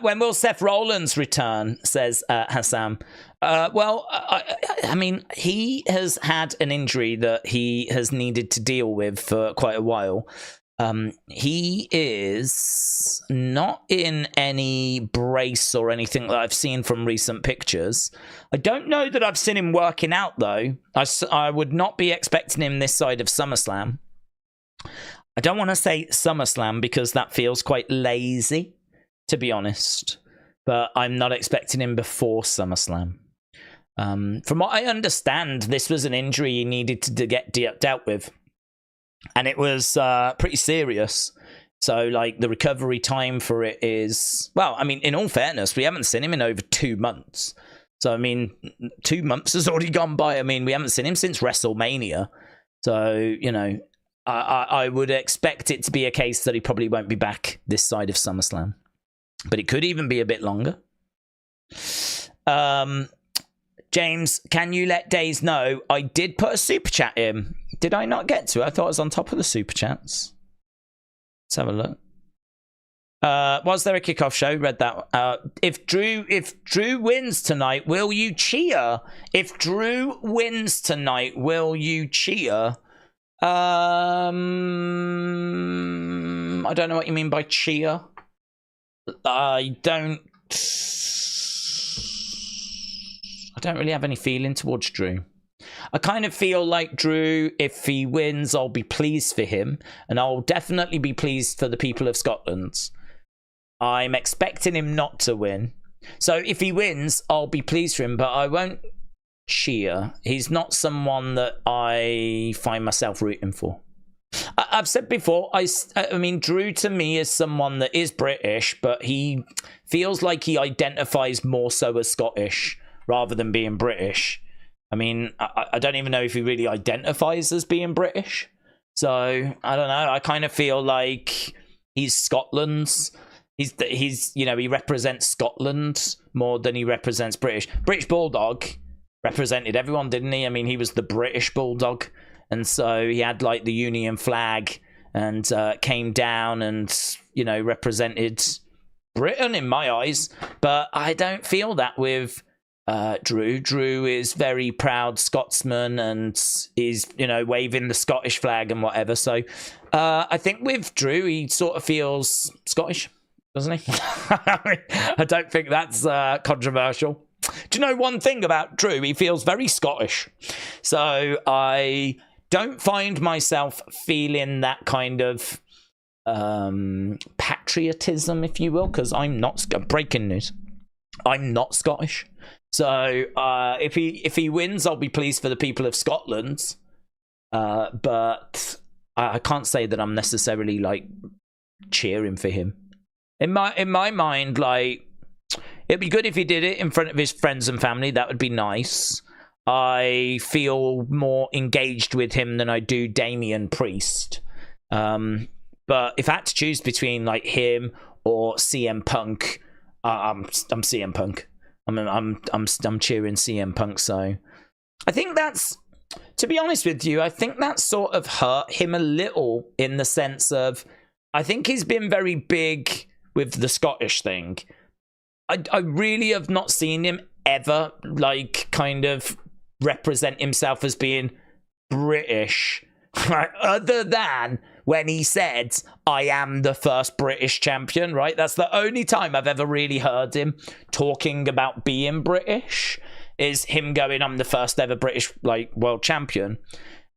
When will Seth Rollins return, says Hassam. Well, I mean, he has had an injury that he has needed to deal with for quite a while. He is not in any brace or anything that I've seen from recent pictures. I don't know that I've seen him working out, though. I would not be expecting him this side of SummerSlam. I don't want to say SummerSlam because that feels quite lazy, to be honest. But I'm not expecting him before SummerSlam. From what I understand, this was an injury he needed to get dealt with. And it was pretty serious. So, like, the recovery time for it is... Well, I mean, in all fairness, we haven't seen him in over 2 months. So, I mean, 2 months has already gone by. I mean, we haven't seen him since WrestleMania. So, you know... I would expect it to be a case that he probably won't be back this side of SummerSlam. But it could even be a bit longer. James, can you let Days know I did put a super chat in? Did I not get to it? I thought it was on top of the super chats. Let's have a look. Was there a kickoff show? Read that. If Drew wins tonight, will you cheer? If Drew wins tonight, will you cheer? I don't know what you mean by cheer. I don't really have any feeling towards Drew. I kind of feel like Drew, if he wins, I'll be pleased for him, and I'll definitely be pleased for the people of Scotland. I'm expecting him not to win. So if he wins, I'll be pleased for him, but I won't cheer. He's not someone that I find myself rooting for. I've said before, I mean, Drew to me is someone that is British, but he feels like he identifies more so as Scottish rather than being British. I mean, I don't even know if he really identifies as being British. So, I don't know. I kind of feel like he's Scotland's. He's you know, he represents Scotland more than he represents British. British Bulldog represented everyone, didn't he? I mean, he was the British Bulldog, and so he had like the Union flag and came down and, you know, represented Britain in my eyes. But I don't feel that with Drew. Drew is very proud Scotsman and is, you know, waving the Scottish flag and whatever. So I think with Drew, he sort of feels Scottish, doesn't he? I don't think that's controversial. Do you know one thing about Drew? He feels very Scottish. So I don't find myself feeling that kind of patriotism, if you will, because I'm not, breaking news, I'm not Scottish. So if he wins, I'll be pleased for the people of Scotland. But I can't say that I'm necessarily like cheering for him. In my mind, like, it'd be good if he did it in front of his friends and family. That would be nice. I feel more engaged with him than I do Damian Priest. But if I had to choose between like him or CM Punk, I'm CM Punk. I'm cheering CM Punk. So I think that's, to be honest with you, I think that sort of hurt him a little in the sense of, I think he's been very big with the Scottish thing. I really have not seen him ever like kind of represent himself as being British, right? Other than when he said, I am the first British champion, right? That's the only time I've ever really heard him talking about being British, is him going, I'm the first ever British like world champion.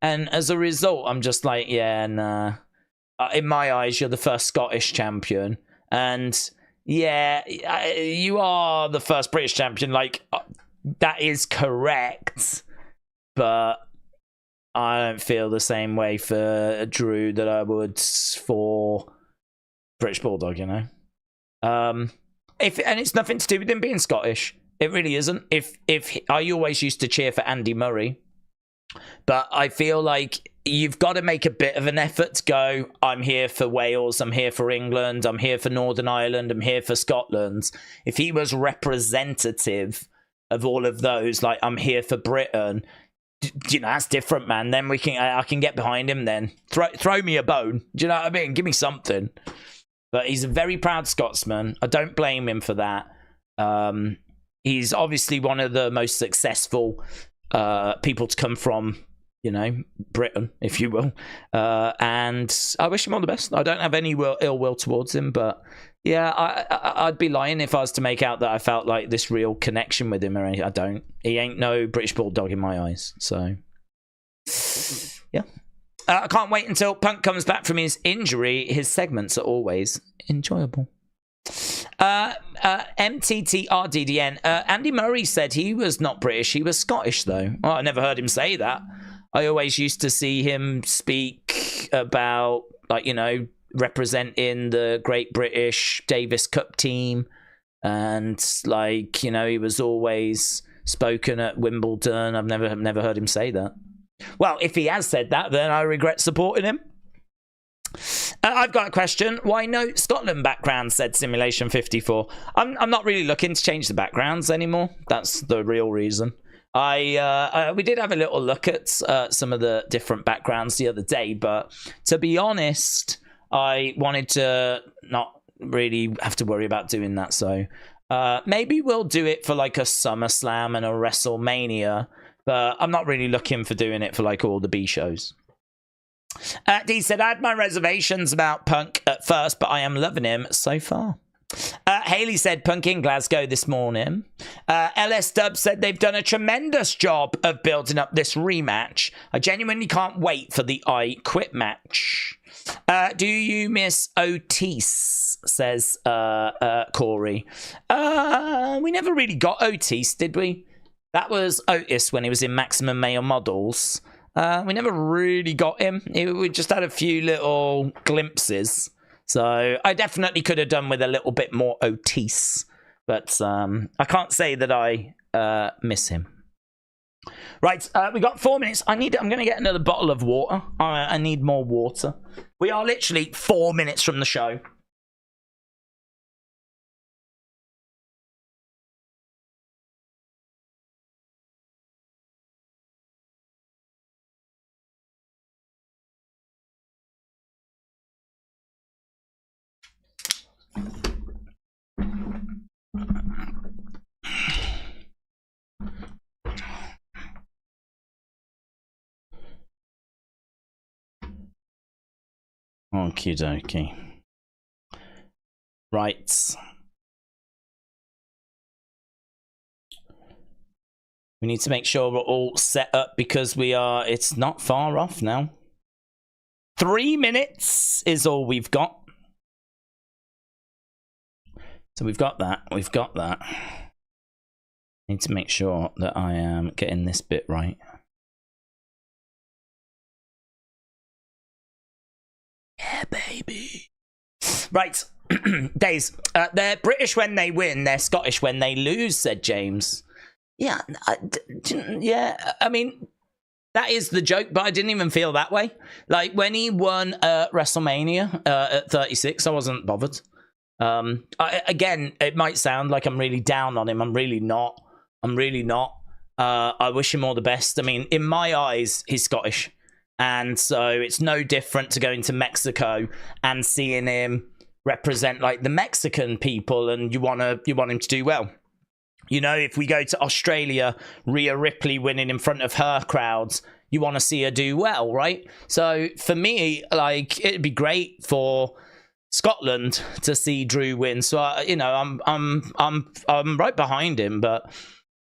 And as a result, I'm just like, yeah, nah. In my eyes, you're the first Scottish champion. And yeah, you are the first British champion. Like, that is correct. But I don't feel the same way for Drew that I would for British Bulldog, you know? And it's nothing to do with him being Scottish. It really isn't. I always used to cheer for Andy Murray. But I feel like you've got to make a bit of an effort to go, I'm here for Wales, I'm here for England, I'm here for Northern Ireland, I'm here for Scotland. If he was representative of all of those, like, I'm here for Britain, you know, that's different, man. Then I can get behind him then. Throw me a bone. Do you know what I mean? Give me something. But he's a very proud Scotsman. I don't blame him for that. He's obviously one of the most successful people to come from, you know, Britain, if you will. And I wish him all the best. I don't have any ill will towards him, but yeah, I'd be lying if I was to make out that I felt like this real connection with him or anything. I don't. He ain't no British Bulldog in my eyes. So, yeah. I can't wait until Punk comes back from his injury. His segments are always enjoyable. MTTRDDN. Andy Murray said he was not British. He was Scottish, though. Well, I never heard him say that. I always used to see him speak about, like, you know, representing the Great British Davis Cup team. And, like, you know, he was always spoken at Wimbledon. I've never heard him say that. Well, if he has said that, then I regret supporting him. I've got a question. Why no Scotland background, said Simulation 54. I'm not really looking to change the backgrounds anymore. That's the real reason. We did have a little look at some of the different backgrounds the other day, but to be honest, I wanted to not really have to worry about doing that. So maybe we'll do it for like a SummerSlam and a WrestleMania, but I'm not really looking for doing it for like all the B shows. D said, I had my reservations about Punk at first, but I am loving him so far. Haley said Punk in Glasgow this morning. LS Dub said they've done a tremendous job of building up this rematch. I genuinely can't wait for the I Quit match. Do you miss Otis? Says Corey. We never really got Otis, did we? That was Otis when he was in Maximum Male Models. We never really got him. We just had a few little glimpses. So I definitely could have done with a little bit more Otis. But I can't say that I miss him. Right, we got 4 minutes. I'm going to get another bottle of water. I need more water. We are literally 4 minutes from the show. Okie dokie. Right. We need to make sure we're all set up because it's not far off now. 3 minutes is all we've got. So we've got that. We've got that. Need to make sure that I am getting this bit right. Yeah, baby. Right. Days. They're British when they win. They're Scottish when they lose, said James. Yeah. Yeah. I mean, that is the joke, but I didn't even feel that way. Like, when he won WrestleMania at 36, I wasn't bothered. Again, it might sound like I'm really down on him. I'm really not. I wish him all the best. I mean, in my eyes, he's Scottish. And so it's no different to going to Mexico and seeing him represent like the Mexican people, and you want him to do well. You know, if we go to Australia, Rhea Ripley winning in front of her crowds, you want to see her do well, right? So for me, like, it'd be great for Scotland to see Drew win. So you know, I'm right behind him, but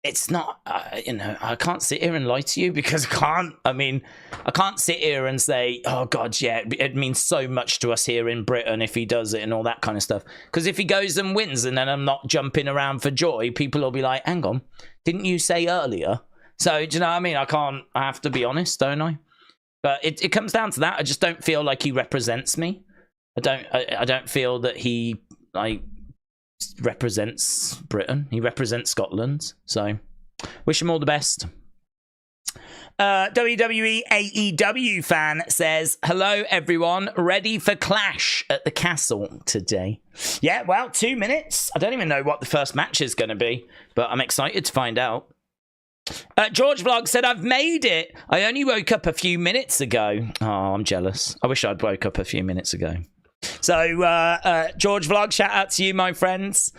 it's not, you know, I can't sit here and lie to you because I can't sit here and say, oh God, yeah, it means so much to us here in Britain if he does it and all that kind of stuff. Because if he goes and wins and then I'm not jumping around for joy, people will be like, hang on, didn't you say earlier? So, do you know what I mean? I have to be honest, don't I? But it comes down to that. I just don't feel like he represents me. I don't feel that he, like, represents Britain. He represents Scotland. So wish him all the best. WWE AEW fan says, hello everyone, ready for Clash at the Castle today? Yeah, well, 2 minutes. I don't even know what the first match is going to be, but I'm excited to find out. George Vlog said, I've made it. I only woke up a few minutes ago. Oh, I'm jealous. I wish I'd woke up a few minutes ago. So, George Vlog, shout out to you, my friends.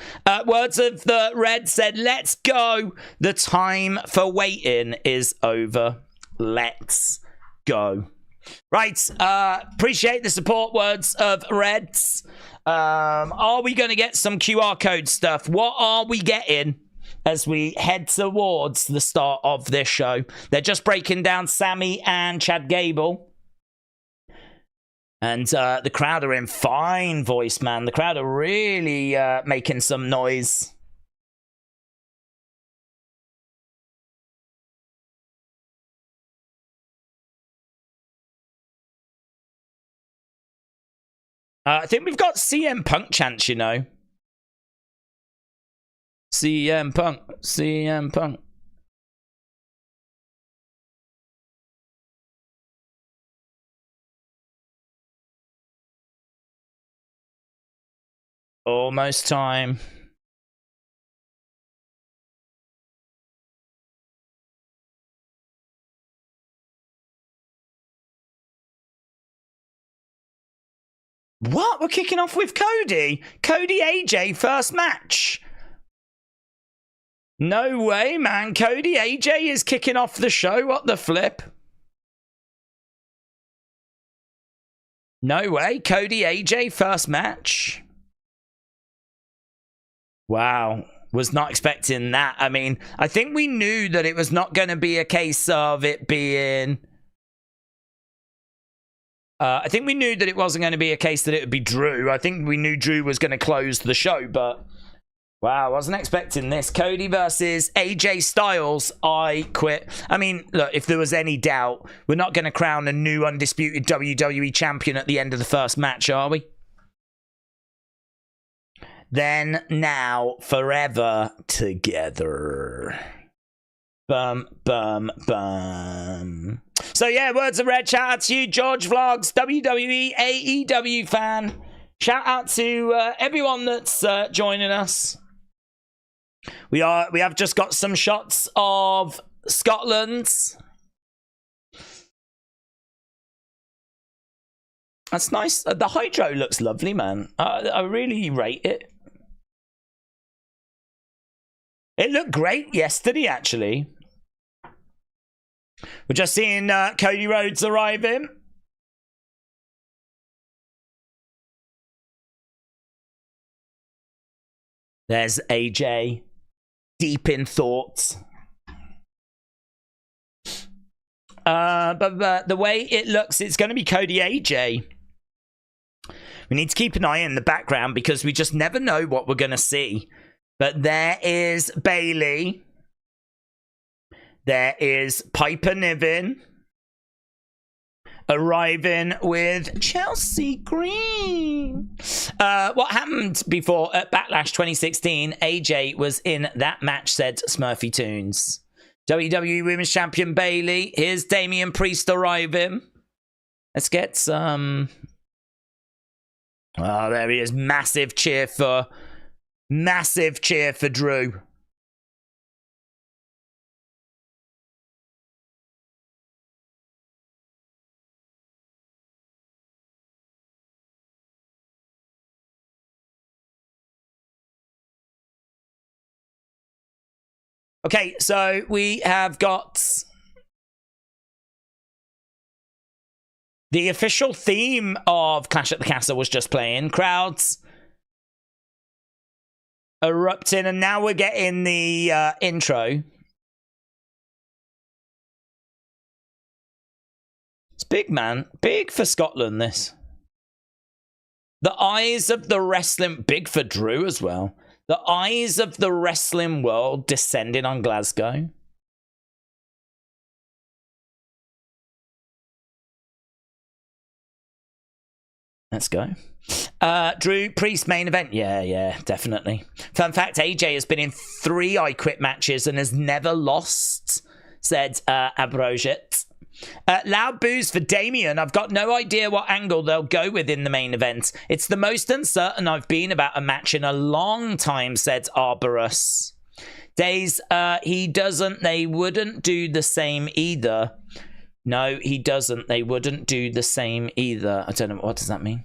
Words of the Red said, let's go. The time for waiting is over. Let's go. Right. Appreciate the support, Words of Reds. Are we going to get some QR code stuff? What are we getting as we head towards the start of this show? They're just breaking down Sammy and Chad Gable. And the crowd are in fine voice, man. The crowd are really making some noise. I think we've got CM Punk chants, you know. CM Punk, CM Punk. Almost time. What? We're kicking off with Cody? Cody AJ first match. No way, man. Cody AJ is kicking off the show. What the flip? No way. Cody AJ first match. Wow. Was not expecting that. I mean, I think we knew that it was not going to be a case of it being... I think we knew that it wasn't going to be a case that it would be Drew. I think we knew Drew was going to close the show, but... Wow, I wasn't expecting this. Cody versus AJ Styles. I quit. I mean, look, if there was any doubt, we're not going to crown a new undisputed WWE champion at the end of the first match, are we? Then, now, forever together. Bum, bum, bum. So, yeah, words of red. Shout out to you, George Vlogs, WWE, AEW fan. Shout out to everyone that's joining us. We have just got some shots of Scotland. That's nice. The Hydro looks lovely, man. I really rate it. It looked great yesterday, actually. We're just seeing Cody Rhodes arriving. There's AJ. Deep in thoughts. But the way it looks, it's going to be Cody AJ. We need to keep an eye in the background because we just never know what we're going to see. But there is Bayley. There is Piper Niven. Arriving with Chelsea Green. What happened before at Backlash 2016? AJ was in that match, said Smurfy Tunes. WWE Women's Champion Bayley. Here's Damian Priest arriving. Let's get some... Oh, there he is. Massive cheer for Drew. Okay, so we have got the official theme of Clash at the Castle was just playing. Crowds erupting, and now we're getting the intro. It's big, man. Big for Scotland, this. The eyes of the wrestling... Big for Drew as well. The eyes of the wrestling world descending on Glasgow. Let's go. Drew Priest main event. Yeah, definitely. Fun fact, AJ has been in 3 I Quit matches and has never lost, said Abrojit. Loud boos for Damian. I've got no idea what angle they'll go with in the main event. It's the most uncertain I've been about a match in a long time, said Arborus. Days, he doesn't. They wouldn't do the same either. No, he doesn't. They wouldn't do the same either. I don't know. What does that mean?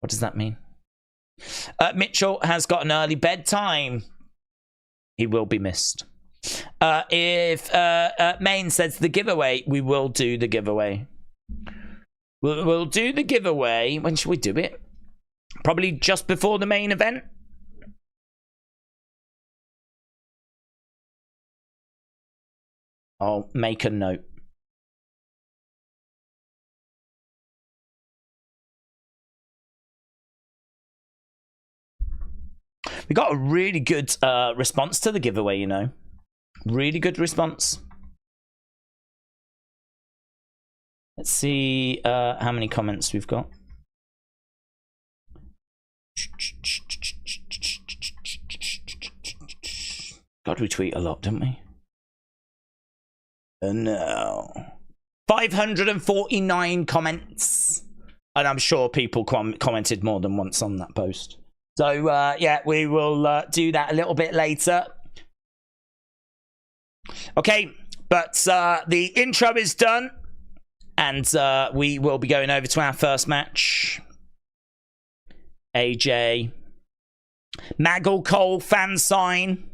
What does that mean? Mitchell has got an early bedtime. He will be missed. If Maine says the giveaway, we will do the giveaway. We'll do the giveaway. When should we do it? Probably just before the main event. I'll make a note. We got a really good response to the giveaway, you know. Really good response. Let's see how many comments we've got. God, we tweet a lot, don't we? No. 549 comments. And I'm sure people commented more than once on that post. So, yeah, we will do that a little bit later. Okay, but the intro is done. And we will be going over to our first match. AJ. Maggle Cole fan sign.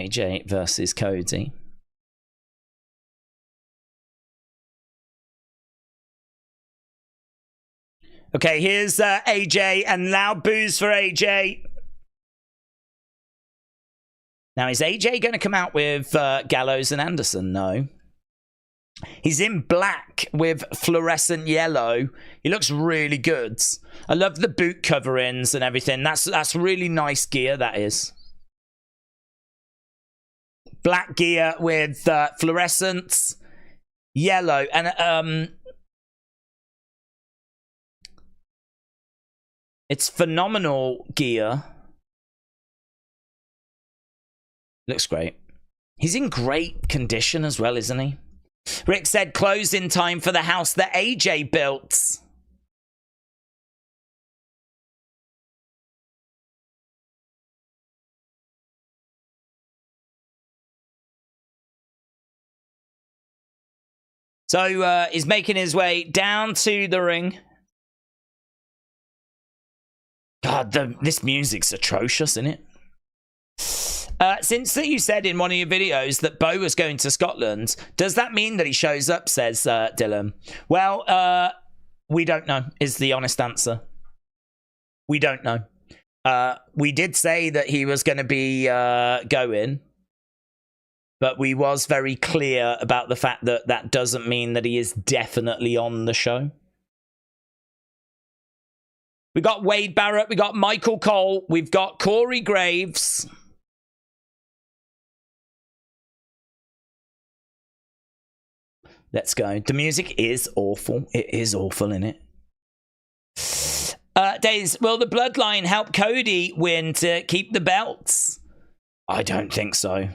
AJ versus Cody. Okay, here's AJ and loud boos for AJ. Now, is AJ going to come out with Gallows and Anderson? No. He's in black with fluorescent yellow. He looks really good. I love the boot coverings and everything. That's really nice gear, that is. Black gear with fluorescence, yellow, and it's phenomenal gear. Looks great. He's in great condition as well, isn't he? Rick said close in time for the house that AJ built. So he's making his way down to the ring. God, this music's atrocious, isn't it? Since that you said in one of your videos that Bo was going to Scotland, does that mean that he shows up, says Dylan? Well, we don't know, is the honest answer. We don't know. We did say that he was going to be going, but we was very clear about the fact that that doesn't mean that he is definitely on the show. We got Wade Barrett, we got Michael Cole, we've got Corey Graves. Let's go. The music is awful. It is awful, isn't it? Days, will the Bloodline help Cody win to keep the belts? I don't think so.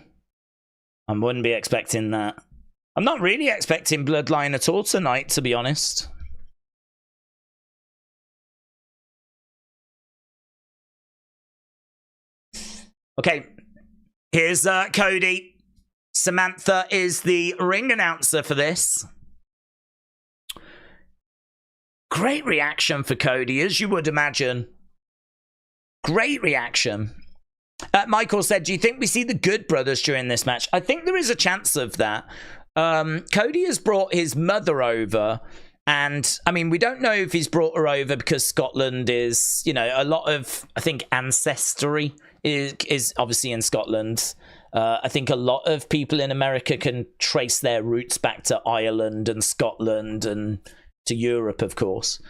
I wouldn't be expecting that. I'm not really expecting Bloodline at all tonight, to be honest. Okay, here's Cody. Samantha is the ring announcer for this. Great reaction for Cody, as you would imagine. Great reaction. Michael said, do you think we see the Good Brothers during this match? I think there is a chance of that. Cody has brought his mother over. And, I mean, we don't know if he's brought her over because Scotland is, you know, a lot of, I think, ancestry is obviously in Scotland. I think a lot of people in America can trace their roots back to Ireland and Scotland and to Europe, of course.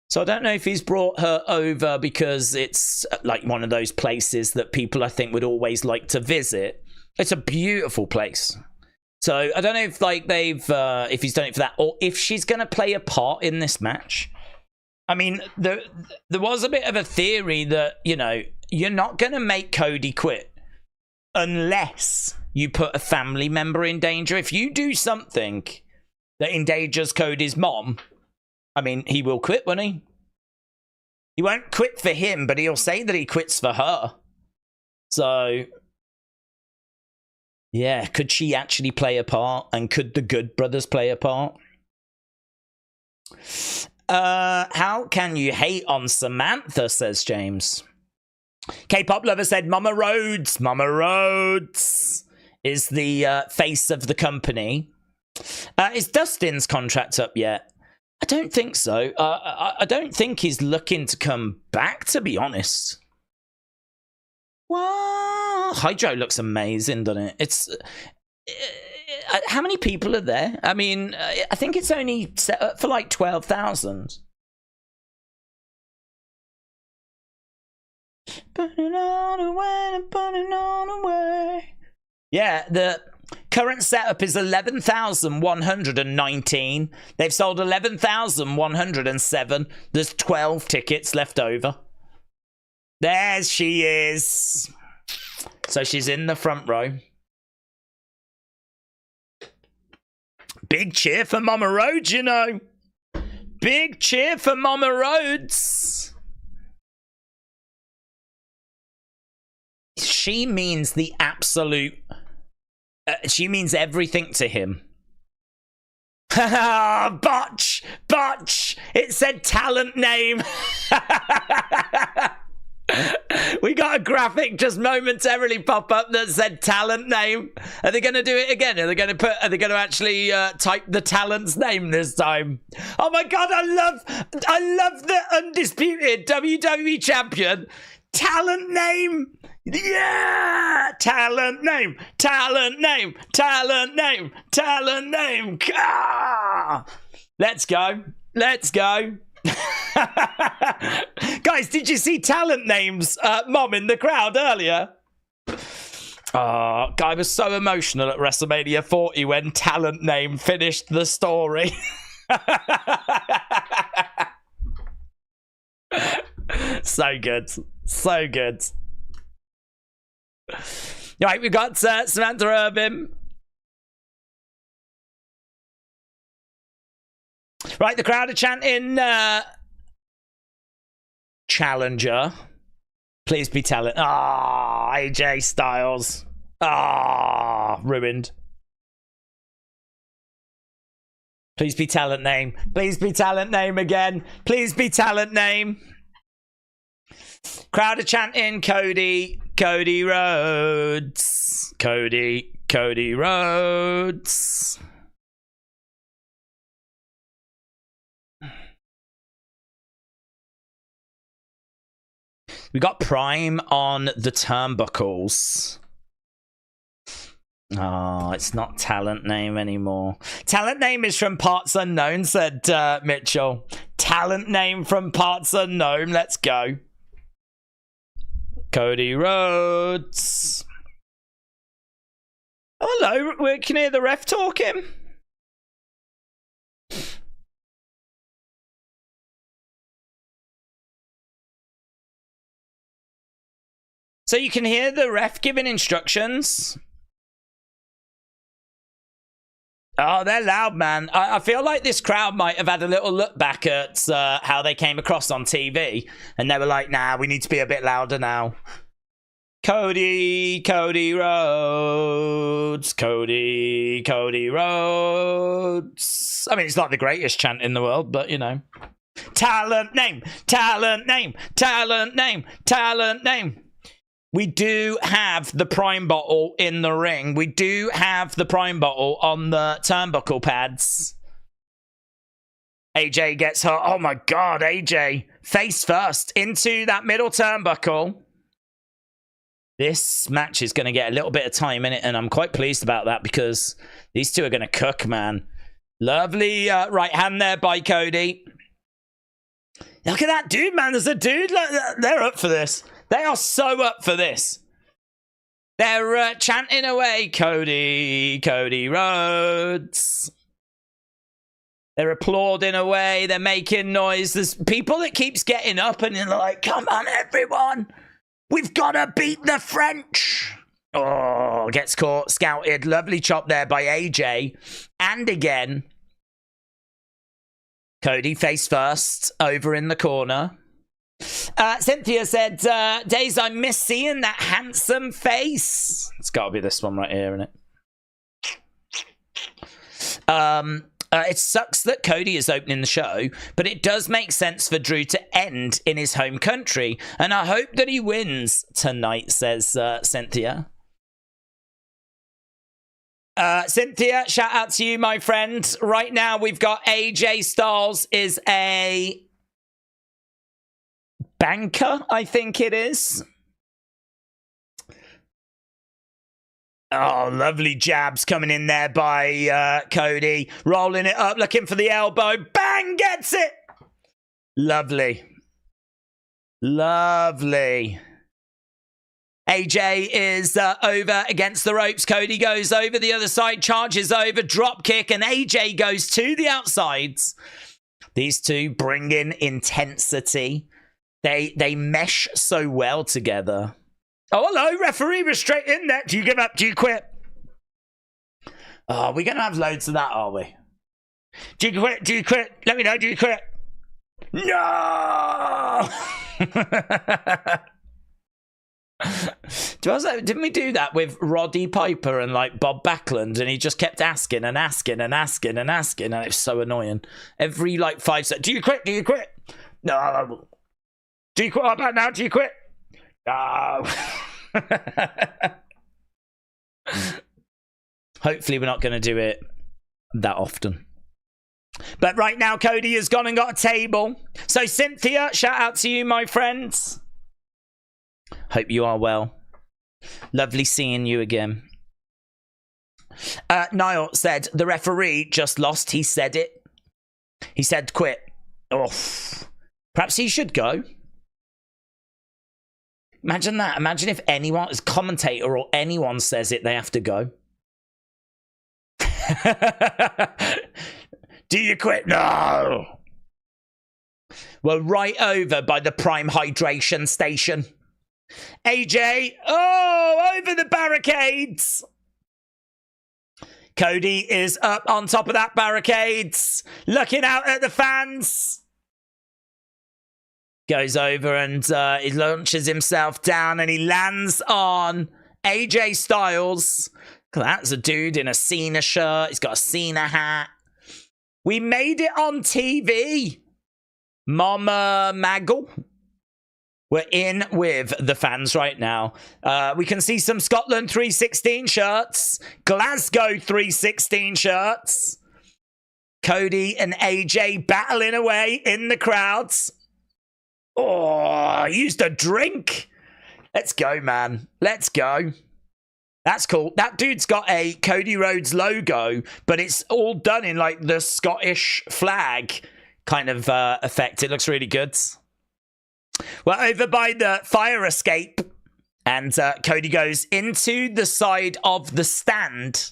So I don't know if he's brought her over because it's like one of those places that people, I think, would always like to visit. It's a beautiful place. So I don't know if like they've if he's done it for that or if she's going to play a part in this match. I mean, there was a bit of a theory that, you know, you're not going to make Cody quit unless you put a family member in danger. If you do something that endangers Cody's mom, I mean, he will quit, won't he? He won't quit for him, but he'll say that he quits for her. So, yeah, could she actually play a part? And could the Good Brothers play a part? How can you hate on Samantha, says James. K-pop lover said, Mama Rhodes is the face of the company. Is Dustin's contract up yet? I don't think so. I don't think he's looking to come back, to be honest. Wow. Hydro looks amazing, doesn't it? It's... how many people are there? I mean, I think it's only set up for like 12,000. Put it on away, put it on away. Yeah, the current setup is 11,119. They've sold 11,107. There's 12 tickets left over. There she is. So she's in the front row. Big cheer for Mama Rhodes, you know. Big cheer for Mama Rhodes. She means the absolute... she means everything to him. Botch! botch. It said talent name. We got a graphic just momentarily pop up that said talent name. Are they going to do it again? Are they going to actually type the talent's name this time? Oh my God, I love the undisputed WWE champion. Talent name. Yeah! Talent name. Talent name. Talent name. Talent name. Ah! Let's go. Let's go. Guys, did you see talent names mom in the crowd earlier? Oh, guy was so emotional at WrestleMania 40 when talent name finished the story. So good. So good. Right, we've got Samantha Irvin. Right, the crowd are chanting Challenger. Please be talent. Ah, AJ Styles. Ah, ruined. Please be talent name. Please be talent name again. Please be talent name. Crowd are chanting Cody. Cody Rhodes. Cody Rhodes. We got Prime on the turnbuckles. Oh, it's not talent name anymore. Talent name is from Parts Unknown, said Mitchell. Talent name from Parts Unknown. Let's go. Cody Rhodes. Oh, hello. We can hear the ref talking. So you can hear the ref giving instructions. Oh, they're loud, man. I feel like this crowd might have had a little look back at how they came across on TV. And they were like, nah, we need to be a bit louder now. Cody Rhodes. Cody Rhodes. I mean, it's not the greatest chant in the world, but, you know. Talent name. Talent name. Talent name. Talent name. We do have the Prime bottle in the ring. We do have the Prime bottle on the turnbuckle pads. AJ gets hurt. Oh my God, AJ. Face first into that middle turnbuckle. This match is going to get a little bit of time in it, and I'm quite pleased about that because these two are going to cook, man. Lovely right hand there by Cody. Look at that dude, man. There's a dude. They're up for this. They are so up for this. They're chanting away, Cody Rhodes. They're applauding away. They're making noise. There's people that keeps getting up and they're like, come on, everyone. We've got to beat the French. Oh, gets caught, scouted. Lovely chop there by AJ. And again, Cody face first over in the corner. Cynthia said, Days, I miss seeing that handsome face. It's got to be this one right here, isn't it? It sucks that Cody is opening the show, but it does make sense for Drew to end in his home country, and I hope that he wins tonight, says Cynthia. Cynthia, shout out to you, my friend. Right now, we've got AJ Styles is a banker, I think it is. Oh, lovely jabs coming in there by Cody. Rolling it up, looking for the elbow. Bang, gets it. Lovely. Lovely. AJ is over against the ropes. Cody goes over the other side, charges over, drop kick, and AJ goes to the outsides. These two bring in intensity. They mesh so well together. Oh, hello, referee was straight in there. Do you give up? Do you quit? Oh, we're going to have loads of that, are we? Do you quit? Do you quit? Let me know. Do you quit? No! Didn't we do that with Roddy Piper and like Bob Backlund, and he just kept asking and asking and asking and asking, and it was so annoying. Every like 5 seconds, do you quit? Do you quit? No. Do you quit? How about now? Do you quit? No. Hopefully we're not going to do it that often. But right now, Cody has gone and got a table. So, Cynthia, shout out to you, my friends. Hope you are well. Lovely seeing you again. Niall said, the referee just lost. He said it. He said quit. Oh, perhaps he should go. Imagine that. Imagine if anyone, as commentator or anyone says it, they have to go. Do you quit? No. Well, right over by the Prime Hydration Station. AJ, over the barricades. Cody is up on top of that barricades, looking out at the fans. Goes over and he launches himself down and he lands on AJ Styles. That's a dude in a Cena shirt. He's got a Cena hat. We made it on TV. Mama Maggle. We're in with the fans right now. We can see some Scotland 316 shirts. Glasgow 316 shirts. Cody and AJ battling away in the crowds. Oh, used a drink. Let's go, man. Let's go. That's cool. That dude's got a Cody Rhodes logo, but it's all done in like the Scottish flag kind of effect. It looks really good. We're over by the fire escape, and Cody goes into the side of the stand.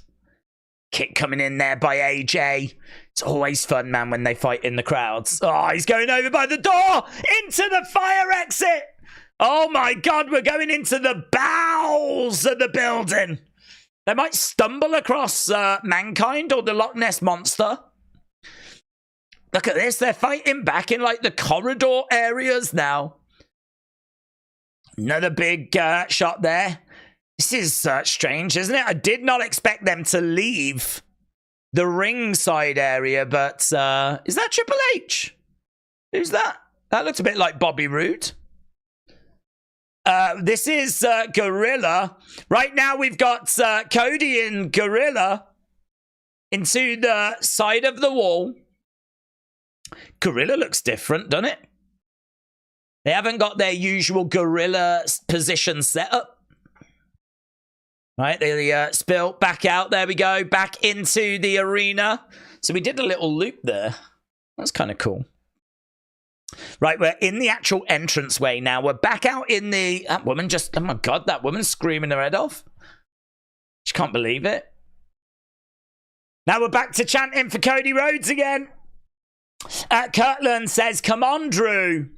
Kick coming in there by AJ. It's always fun, man, when they fight in the crowds. Oh, he's going over by the door into the fire exit. Oh my God, we're going into the bowels of the building. They might stumble across Mankind or the Loch Ness Monster. Look at this. They're fighting back in like the corridor areas now. Another big shot there. This is strange, isn't it? I did not expect them to leave the ringside area, but is that Triple H? Who's that? That looks a bit like Bobby Roode. This is Gorilla. Right now we've got Cody and Gorilla into the side of the wall. Gorilla looks different, doesn't it? They haven't got their usual Gorilla position set up. Right, they spill back out. There we go. Back into the arena. So we did a little loop there. That's kind of cool. Right, we're in the actual entranceway now. We're back out in the... That woman just... Oh my God, that woman's screaming her head off. She can't believe it. Now we're back to chanting for Cody Rhodes again. Kirtland says, come on, Drew.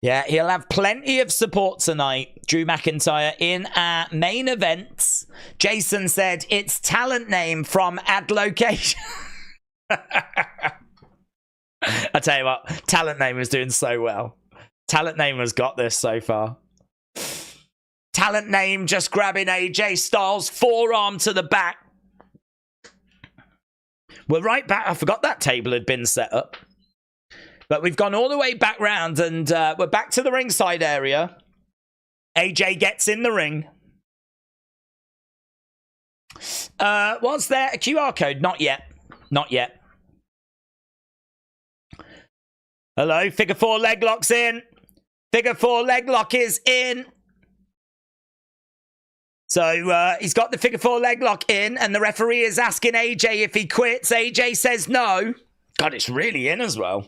Yeah, he'll have plenty of support tonight. Drew McIntyre in our main event. Jason said, it's talent name from ad location. I tell you what, Talent Name is doing so well. Talent Name has got this so far. Talent Name just grabbing AJ Styles' forearm to the back. We're right back. I forgot that table had been set up. But we've gone all the way back round and we're back to the ringside area. AJ gets in the ring. Was there a QR code? Not yet. Not yet. Hello, figure 4 leg lock's in. Figure 4 leg lock is in. So he's got the figure 4 leg lock in, and the referee is asking AJ if he quits. AJ says no. God, it's really in as well.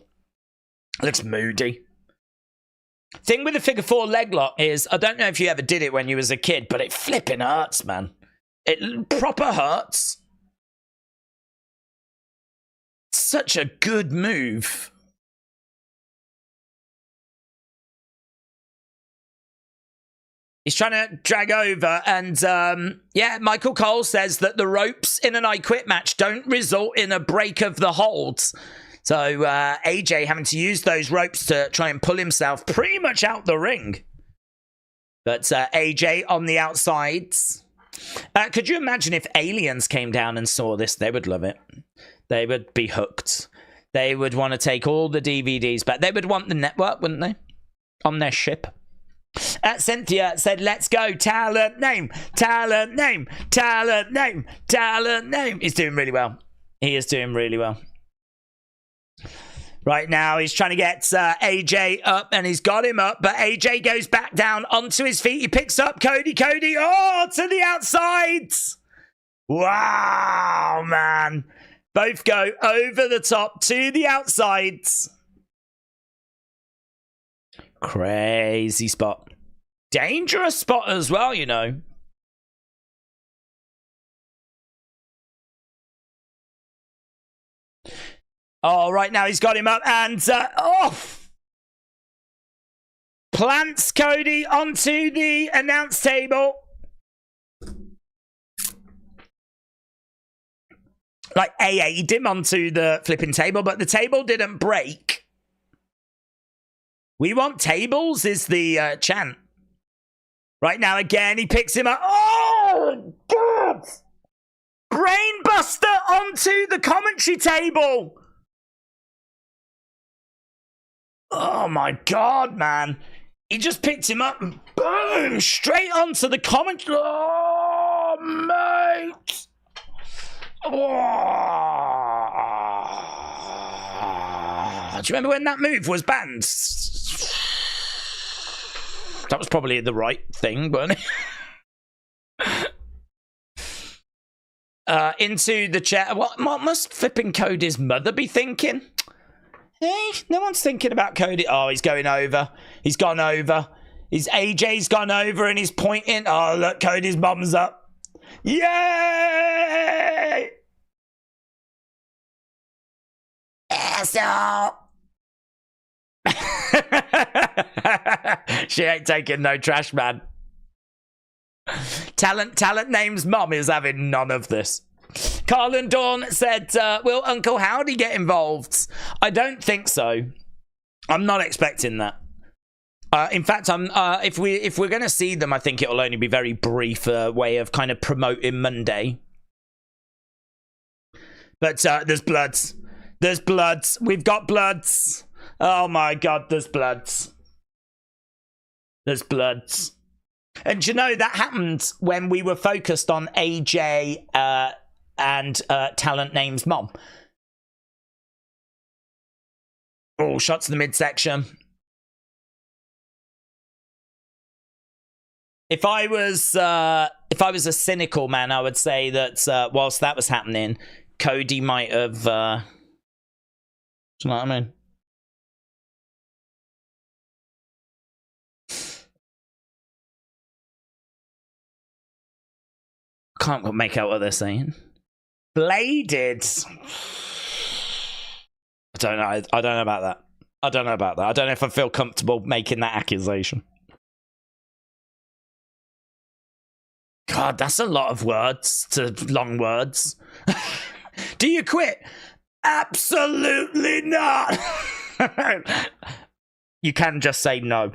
Looks moody. Thing with the figure 4 leg lock is, I don't know if you ever did it when you was a kid, but it flipping hurts, man. It proper hurts. Such a good move. He's trying to drag over, and yeah, Michael Cole says that the ropes in an I Quit match don't result in a break of the holds. So AJ having to use those ropes to try and pull himself pretty much out the ring. But AJ on the outsides. Could you imagine if aliens came down and saw this? They would love it. They would be hooked. They would want to take all the DVDs back. They would want the network, wouldn't they? On their ship. Cynthia said, let's go. Talent name. Talent name. Talent name. Talent name. He's doing really well. He is doing really well. Right now, he's trying to get AJ up, and he's got him up, but AJ goes back down onto his feet. He picks up Cody. Cody, oh, to the outsides. Wow, man. Both go over the top to the outsides. Crazy spot. Dangerous spot as well, you know. Oh, right now he's got him up and off. Plants Cody onto the announce table. Like AA him onto the flipping table, but the table didn't break. We want tables is the chant. Right now again, he picks him up. Oh, God! Brainbuster onto the commentary table. Oh my God, man. He just picked him up and boom, straight onto the commentary. Oh, mate. Oh. Do you remember when that move was banned? That was probably the right thing, but into the chair. What must flipping Cody's mother be thinking? Hey, no one's thinking about Cody. Oh, he's going over. He's gone over. AJ's gone over and he's pointing. Oh, look, Cody's bum's up. Yay! Asshole! She ain't taking no trash, man. Talent name's mom is having none of this. Carl and Dawn said, will Uncle Howdy get involved? I don't think so. I'm not expecting that. In fact, if we're going to see them, I think it'll only be very brief way of kind of promoting Monday. But there's bloods. There's bloods. We've got bloods. Oh my God, there's bloods. There's bloods. And you know, that happened when we were focused on AJ and talent name's mom. Oh, shots to the midsection. If I was a cynical man, I would say that whilst that was happening, Cody might have. Do you know what I mean? Can't make out what they're saying. Bladed. I don't know. I don't know about that. I don't know about that. I don't know if I feel comfortable making that accusation. God, that's a lot of words to long words. Do you quit? Absolutely not. You can just say no.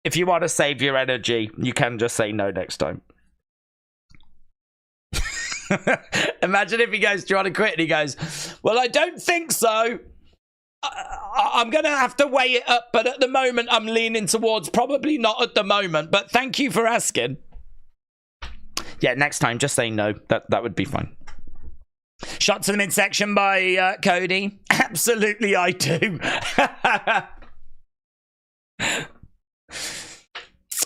If you want to save your energy, you can just say no next time. Imagine if he goes, do you want to quit? And he goes, well, I don't think so. I'm going to have to weigh it up, but at the moment I'm leaning towards probably not at the moment, but thank you for asking. Yeah, next time, just say no. That would be fine. Shot to the midsection by Cody. Absolutely, I do.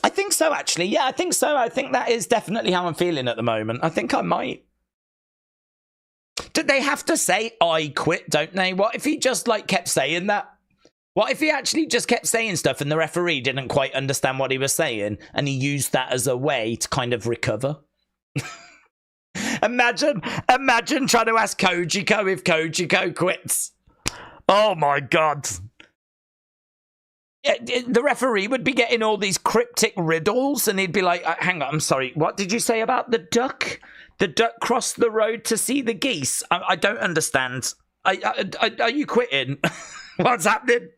I think so, actually. Yeah, I think so. I think that is definitely how I'm feeling at the moment. I think I might. Did they have to say, I quit, don't they? What if he just, like, kept saying that? What if he actually just kept saying stuff and the referee didn't quite understand what he was saying and he used that as a way to kind of recover? Imagine trying to ask Kojiko if Kojiko quits. Oh, my God. The referee would be getting all these cryptic riddles and he'd be like, hang on, I'm sorry, what did you say about the duck? The duck crossed the road to see the geese. I don't understand. Are you quitting? What's happening?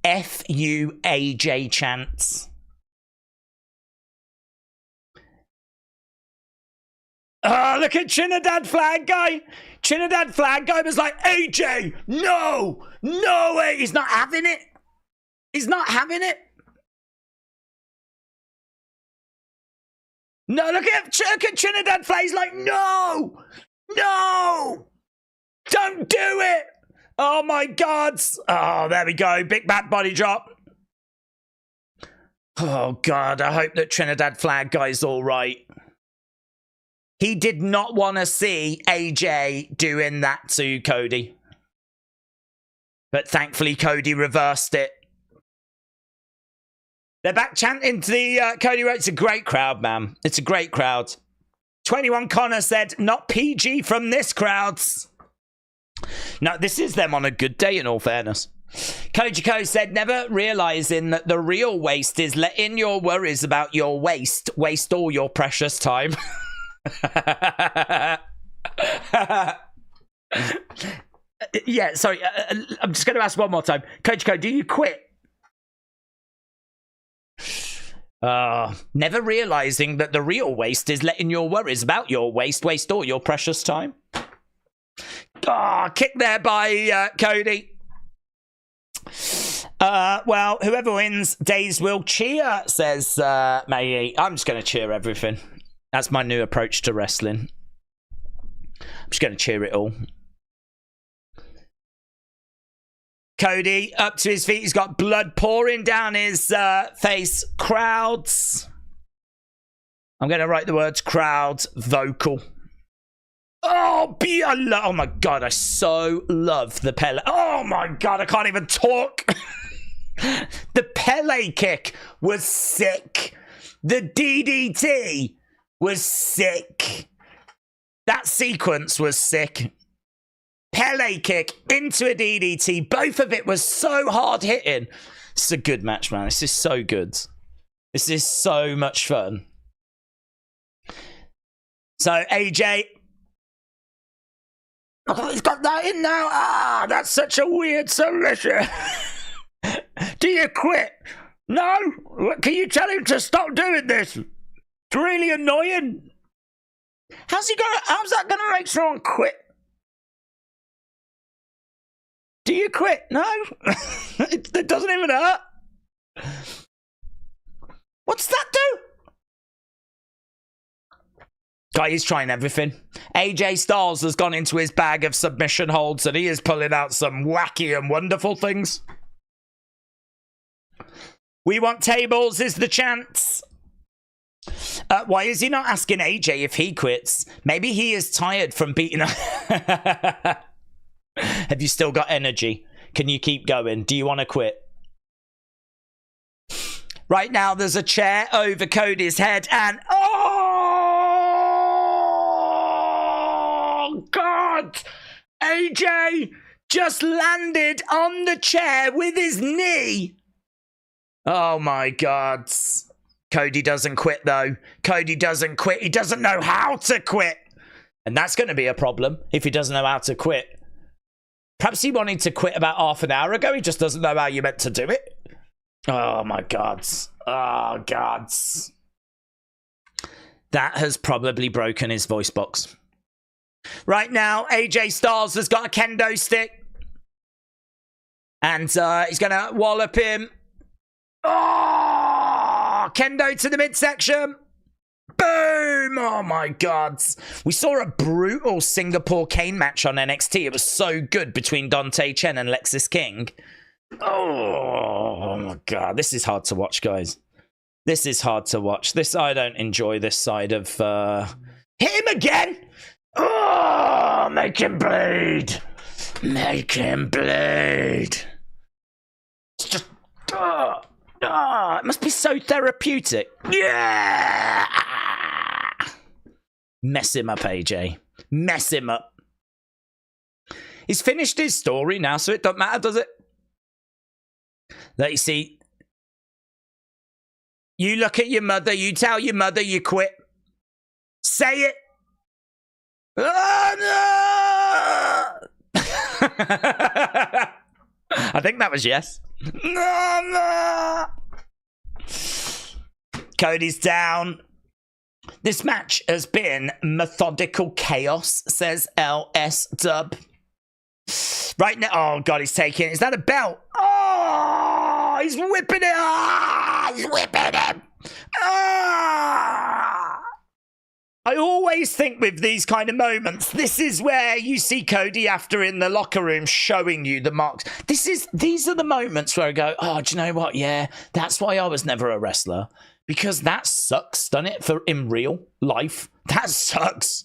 F-U-A-J chants. Oh, look at Trinidad Flag Guy. Trinidad Flag Guy was like, AJ, no, no way. He's not having it. He's not having it. No, look at Trinidad Flag. He's like, no, no, don't do it. Oh, my God. Oh, there we go. Big back body drop. Oh, God. I hope that Trinidad Flag Guy's all right. He did not want to see AJ doing that to Cody. But thankfully, Cody reversed it. They're back chanting to the Cody Road. It's a great crowd, man. It's a great crowd. 21 Connor said, not PG from this crowd. No, this is them on a good day, in all fairness. Kojiko said, never realizing that the real waste is letting your worries about your waste waste all your precious time. Yeah, sorry. I'm just going to ask one more time. Kojiko, do you quit? Never realizing that the real waste is letting your worries about your waste waste all your precious time. Kick there by Cody. Well, whoever wins, Days will cheer, says May. I'm just going to cheer everything. That's my new approach to wrestling. I'm just going to cheer it all. Cody up to his feet. He's got blood pouring down his face. Crowds. I'm going to write the words crowds vocal. Oh, oh my God. I so love the Pele. Oh my God. I can't even talk. The Pele kick was sick. The DDT was sick. That sequence was sick. Pele kick into a DDT. Both of it was so hard hitting. It's a good match, man. This is so good. This is so much fun. So AJ. Oh, he's got that in now. Ah, that's such a weird submission. Do you quit? No. Can you tell him to stop doing this? It's really annoying. How's that gonna make someone quit? Do you quit? No. It doesn't even hurt. What's that do? Guy, he's trying everything. AJ Styles has gone into his bag of submission holds and he is pulling out some wacky and wonderful things. We want tables is the chance. Why is he not asking AJ if he quits? Maybe he is tired from beating up. Have you still got energy? Can you keep going? Do you want to quit? Right now, there's a chair over Cody's head and... Oh, God! AJ just landed on the chair with his knee. Oh, my God. Cody doesn't quit, though. Cody doesn't quit. He doesn't know how to quit. And that's going to be a problem if he doesn't know how to quit. Perhaps he wanted to quit about half an hour ago. He just doesn't know how you meant to do it. Oh, my God. Oh, God. That has probably broken his voice box. Right now, AJ Styles has got a kendo stick. And he's going to wallop him. Oh! Kendo to the midsection. Boom! Oh, my God. We saw a brutal Singapore cane match on NXT. It was so good between Dante Chen and Lexis King. Oh, my God. This is hard to watch, guys. This is hard to watch. I don't enjoy this side of... Hit him again! Oh, make him bleed. Make him bleed. It's just... it must be so therapeutic. Yeah! Mess him up, AJ. Mess him up. He's finished his story now, so it don't matter, does it? Let you see. You look at your mother, you tell your mother you quit. Say it. Oh, no! I think that was yes. No. Cody's down. This match has been methodical chaos, says LS Dub. Right now, oh God, he's taking it. Is that a belt? Oh, he's whipping it. Ah, he's whipping him. Ah. I always think with these kind of moments, this is where you see Cody after in the locker room showing you the marks. These are the moments where I go, oh, do you know what? Yeah, that's why I was never a wrestler. Because that sucks, doesn't it? For in real life, that sucks.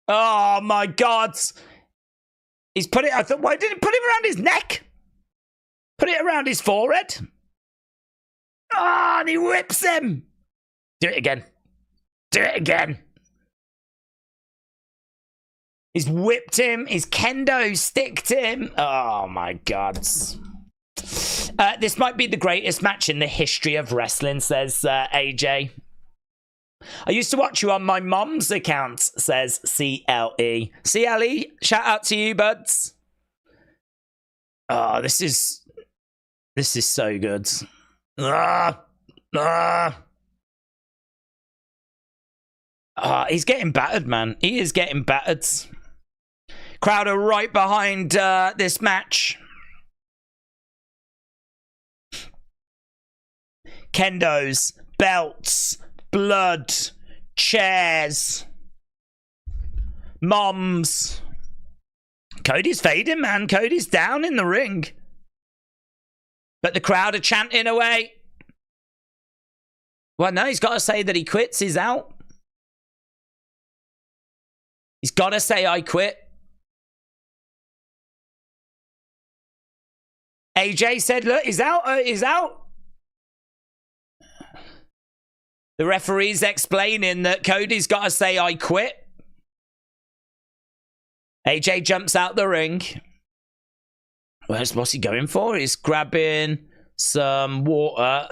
Oh my God! He's put it. I thought, why didn't he put it around his neck? Put it around his forehead. Ah, oh, and he whips him. Do it again. Do it again. He's whipped him. He's kendo sticked him. Oh my God. This might be the greatest match in the history of wrestling, says AJ. I used to watch you on my mom's account, says CLE. CLE, shout out to you, buds. Oh, this is so good. He's getting battered, man. He is getting battered. Crowd are right behind this match. Kendos, belts, blood, chairs, moms. Cody's fading, man. Cody's down in the ring. But the crowd are chanting away. Well, no, he's got to say that he quits. He's out. He's got to say, I quit. AJ said, look, he's out. He's out. The referee's explaining that Cody's got to say, I quit. AJ jumps out the ring. What's he going for? He's grabbing some water.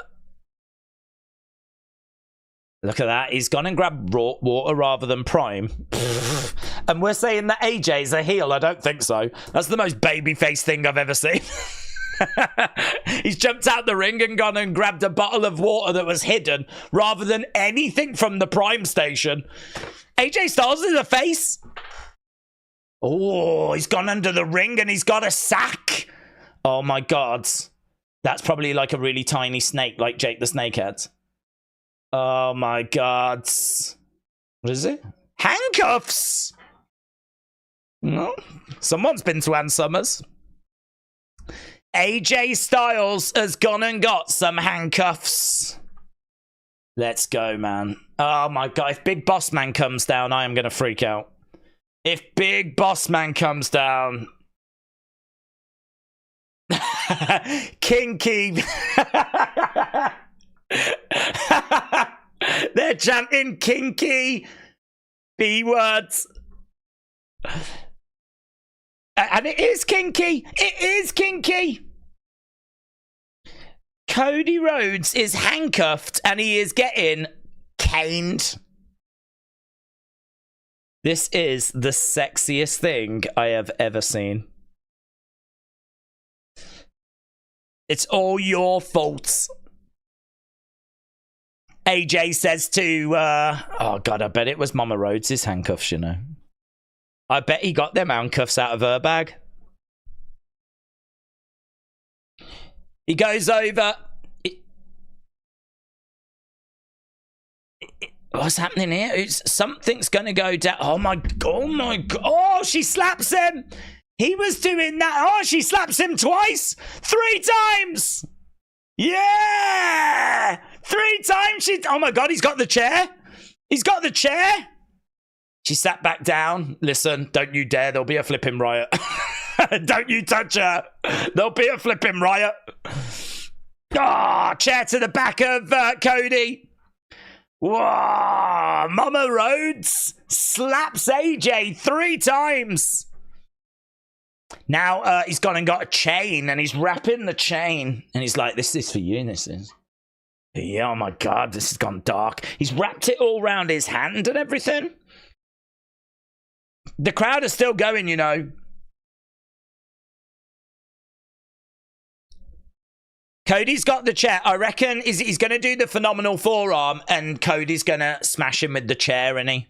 Look at that. He's gone and grabbed raw water rather than Prime. And we're saying that AJ's a heel. I don't think so. That's the most babyface thing I've ever seen. He's jumped out the ring and gone and grabbed a bottle of water that was hidden rather than anything from the Prime station. AJ Styles is a face. Oh, he's gone under the ring and he's got a sack. Oh my God. That's probably like a really tiny snake like Jake the Snakehead. Oh my God. What is it? Handcuffs. No. Someone's been to Ann Summers. AJ Styles has gone and got some handcuffs. Let's go, man. Oh my God. If Big Boss Man comes down, I am going to freak out. If Big Boss Man comes down. Kinky. They're chanting kinky. B words. And it is kinky. It is kinky. Cody Rhodes is handcuffed and he is getting caned. This is the sexiest thing I have ever seen. It's all your fault. AJ says to, oh God, I bet it was Mama Rhodes' handcuffs, you know. I bet he got them handcuffs out of her bag. He goes over. What's happening here? Something's going to go down. Oh my God. Oh, she slaps him. He was doing that. Oh, she slaps him twice. 3 times. Yeah. 3 times. Oh my God, he's got the chair. He's got the chair. She sat back down. Listen, don't you dare. There'll be a flipping riot. Don't you touch her. There'll be a flipping riot. Oh, chair to the back of Cody. Whoa. Mama Rhodes slaps AJ 3 times. Now he's gone and got a chain and he's wrapping the chain. And he's like, this is for you, this is. Yeah, oh my God, this has gone dark. He's wrapped it all around his hand and everything. The crowd is still going, you know. Cody's got the chair. I reckon he's going to do the phenomenal forearm and Cody's going to smash him with the chair, isn't he?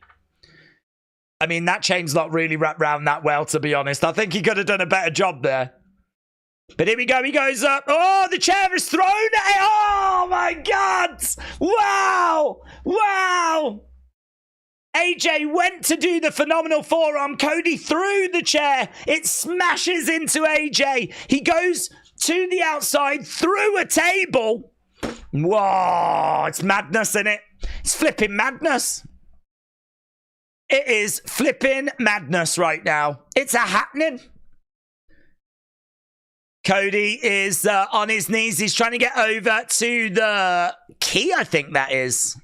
I mean, that chain's not really wrapped around that well, to be honest. I think he could have done a better job there. But here we go. He goes up. Oh, the chair is thrown. Oh, my God. Wow. Wow. AJ went to do the phenomenal forearm. Cody threw the chair. It smashes into AJ. He goes to the outside through a table. Whoa, it's madness, isn't it? It's flipping madness. It is flipping madness right now. It's a happening. Cody is on his knees. He's trying to get over to the key, I think that is.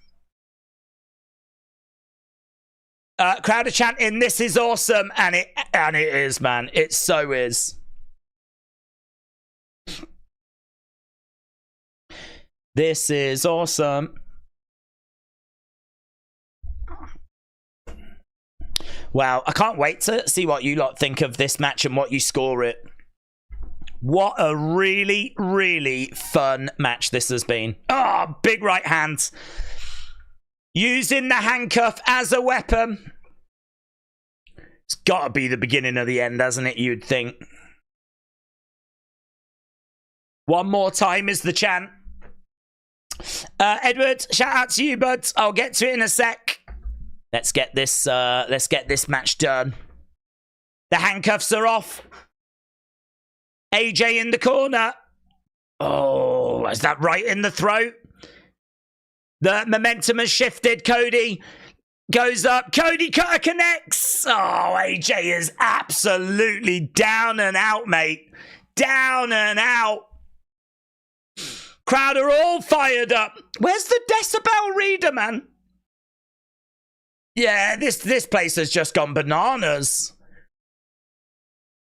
Crowd are chanting, "This is awesome," and it is, man. It so is. This is awesome. Wow, I can't wait to see what you lot think of this match and what you score it. What a really, really fun match this has been. Oh, big right hand. Using the handcuff as a weapon. It's got to be the beginning of the end, hasn't it, you'd think? One more time is the chant. Edward, shout out to you, bud. I'll get to it in a sec. Let's get this match done. The handcuffs are off. AJ in the corner. Oh, is that right in the throat? The momentum has shifted. Cody goes up. Cody cutter connects. Oh, AJ is absolutely down and out, mate. Down and out. Crowd are all fired up. Where's the decibel reader, man? Yeah, this place has just gone bananas.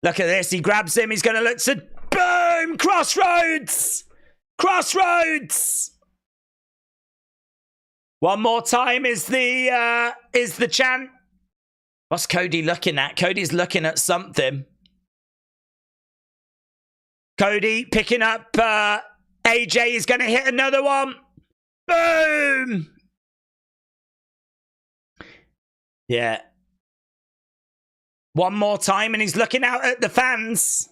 Look at this. He grabs him. He's going to look to... Boom! Crossroads! Crossroads! One more time is the chant. What's Cody looking at? Cody's looking at something. Cody picking up... AJ is going to hit another one. Boom! Yeah. One more time and he's looking out at the fans.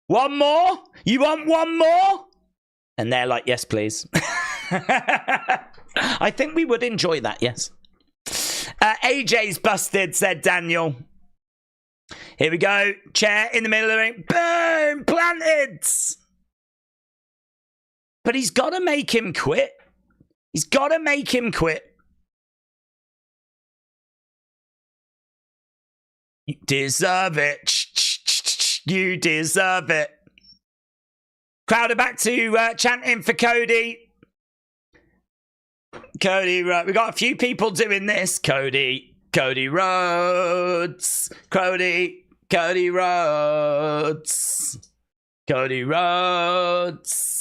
One more? You want one more? And they're like, yes, please. I think we would enjoy that, yes. AJ's busted, said Daniel. Here we go. Chair in the middle of the ring. Boom! Planted! But he's got to make him quit. He's got to make him quit. You deserve it. You deserve it. Crowd are back to chanting for Cody. Cody, we got a few people doing this. Cody Rhodes. Cody Rhodes. Cody Rhodes.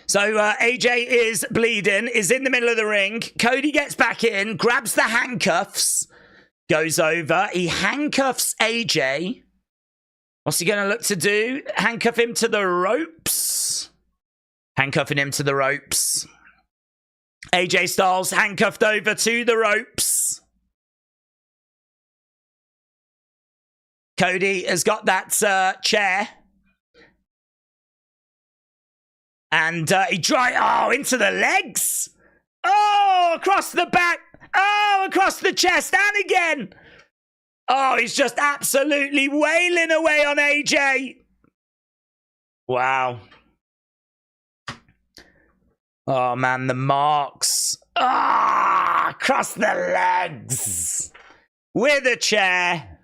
So AJ is bleeding, is in the middle of the ring. Cody gets back in, grabs the handcuffs, goes over. He handcuffs AJ. What's he going to look to do? Handcuff him to the ropes. Handcuffing him to the ropes. AJ Styles handcuffed over to the ropes. Cody has got that chair. And he into the legs. Oh, across the back. Oh, across the chest. And again. Oh, he's just absolutely wailing away on AJ. Wow. Oh, man, the marks. Ah, across the legs. With a chair.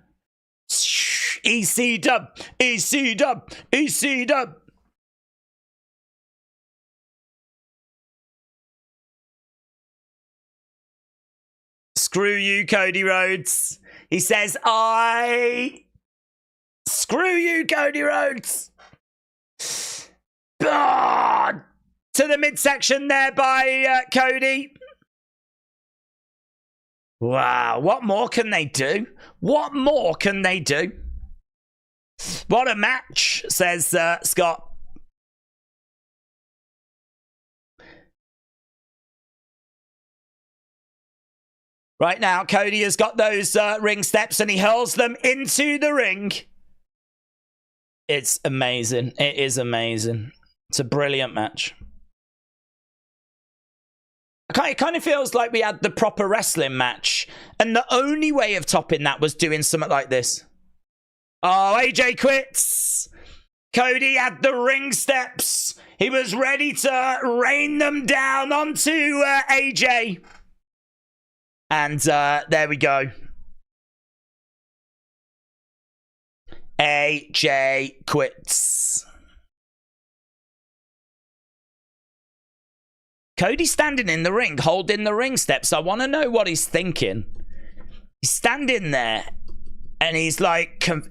EC dub. EC dub. EC dub. Screw you, Cody Rhodes. He says, screw you, Cody Rhodes. Oh, to the midsection there by Cody. Wow, what more can they do? What more can they do? What a match, says Scott. Right now, Cody has got those ring steps and he hurls them into the ring. It's amazing. It is amazing. It's a brilliant match. It kind of feels like we had the proper wrestling match, and the only way of topping that was doing something like this. Oh, AJ quits. Cody had the ring steps. He was ready to rain them down onto AJ. And there we go. AJ quits. Cody standing in the ring, holding the ring steps. I want to know what he's thinking. He's standing there and he's like, are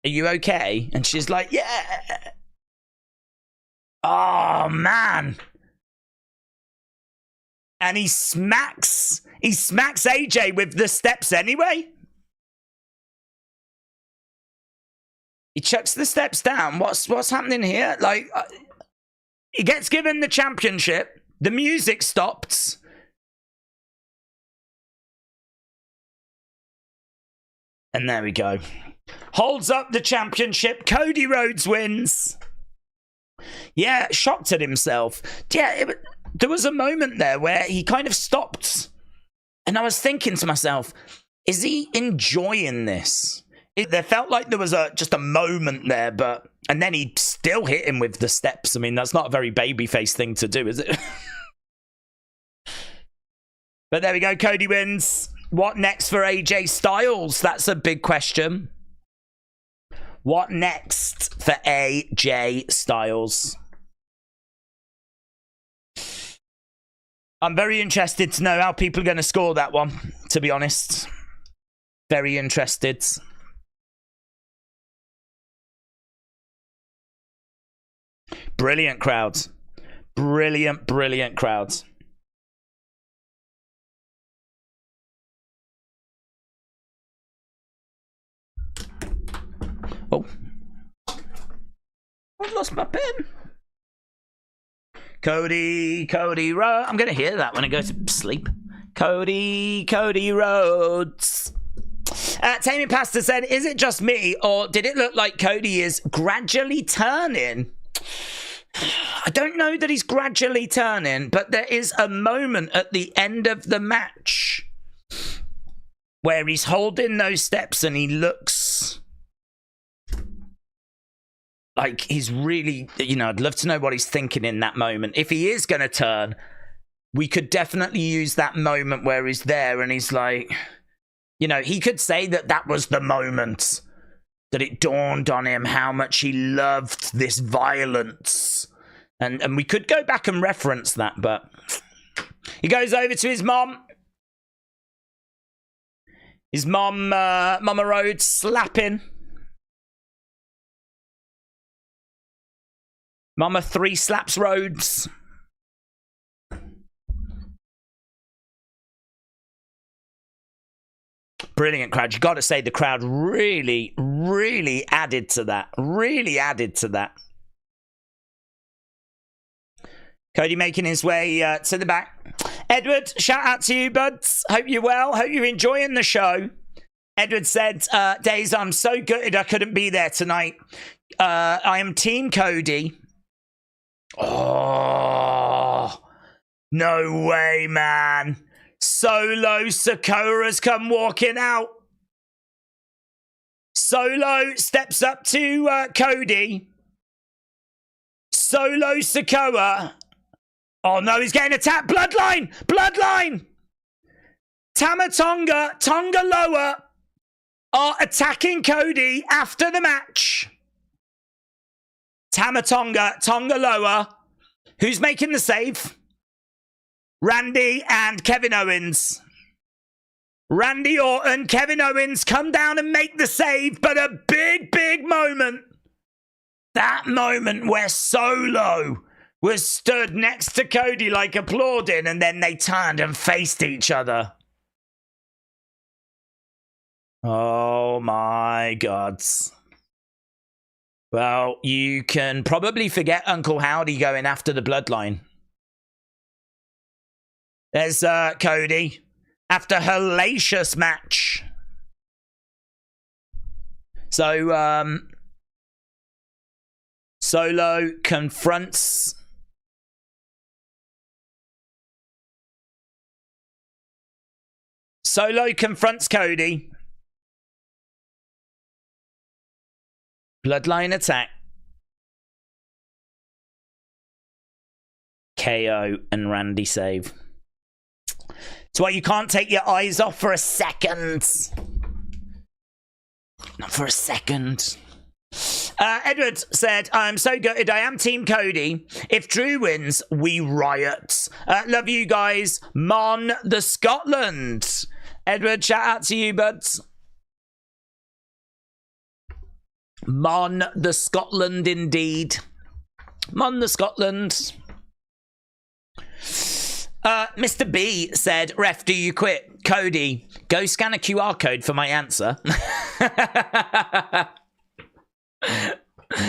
you okay? And she's like, yeah. Oh, man. And he smacks AJ with the steps anyway. He chucks the steps down. What's happening here? Like, he gets given the championship. The music stops. And there we go. Holds up the championship. Cody Rhodes wins. Yeah, shocked at himself. Yeah, there was a moment there where he kind of stopped. And I was thinking to myself, is he enjoying this? There felt like there was just a moment there, and then he still hit him with the steps. I mean, that's not a very babyface thing to do, is it? But there we go. Cody wins. What next for AJ Styles? That's a big question. What next for AJ Styles? I'm very interested to know how people are going to score that one, to be honest. Very interested. Brilliant crowds. Brilliant, brilliant crowds. Oh. I've lost my pen. Cody Rhodes. I'm going to hear that when I go to sleep. Cody Rhodes. Taming Pastor said, is it just me, or did it look like Cody is gradually turning? I don't know that he's gradually turning, but there is a moment at the end of the match where he's holding those steps and he looks like he's really, I'd love to know what he's thinking in that moment. If he is going to turn, we could definitely use that moment where he's there and he's like, he could say that was the moment that it dawned on him how much he loved this violence. And we could go back and reference that, but he goes over to his mom. His mom, Mama Rhodes, slapping. Mama 3 slaps Rhodes. Brilliant crowd. You got to say the crowd really, really added to that. Really added to that. Cody making his way to the back. Edward, shout out to you, buds. Hope you're well. Hope you're enjoying the show. Edward said, Days, I'm so gutted I couldn't be there tonight. I am Team Cody. Oh, no way, man. Solo Sikoa has come walking out. Solo steps up to Cody. Solo Sikoa. Oh no, he's getting attacked. Bloodline! Bloodline! Tamatonga, Tonga Loa are attacking Cody after the match. Tamatonga, Tonga Loa. Who's making the save? Randy and Kevin Owens. Randy Orton, Kevin Owens come down and make the save, but a big, big moment. That moment where Solo was stood next to Cody like applauding, and then they turned and faced each other. Oh my God. Well, you can probably forget Uncle Howdy going after the bloodline. There's Cody after hellacious match. So Solo confronts Cody. Bloodline attack. KO and Randy save. It's why you can't take your eyes off for a second. Not for a second. Edward said, I'm so gutted. I am Team Cody. If Drew wins, we riot. Love you guys. Mon the Scotland. Edward, shout out to you, buds. Mon the Scotland, indeed. Mon the Scotland. Mr. B said, ref, do you quit? Cody, go scan a QR code for my answer.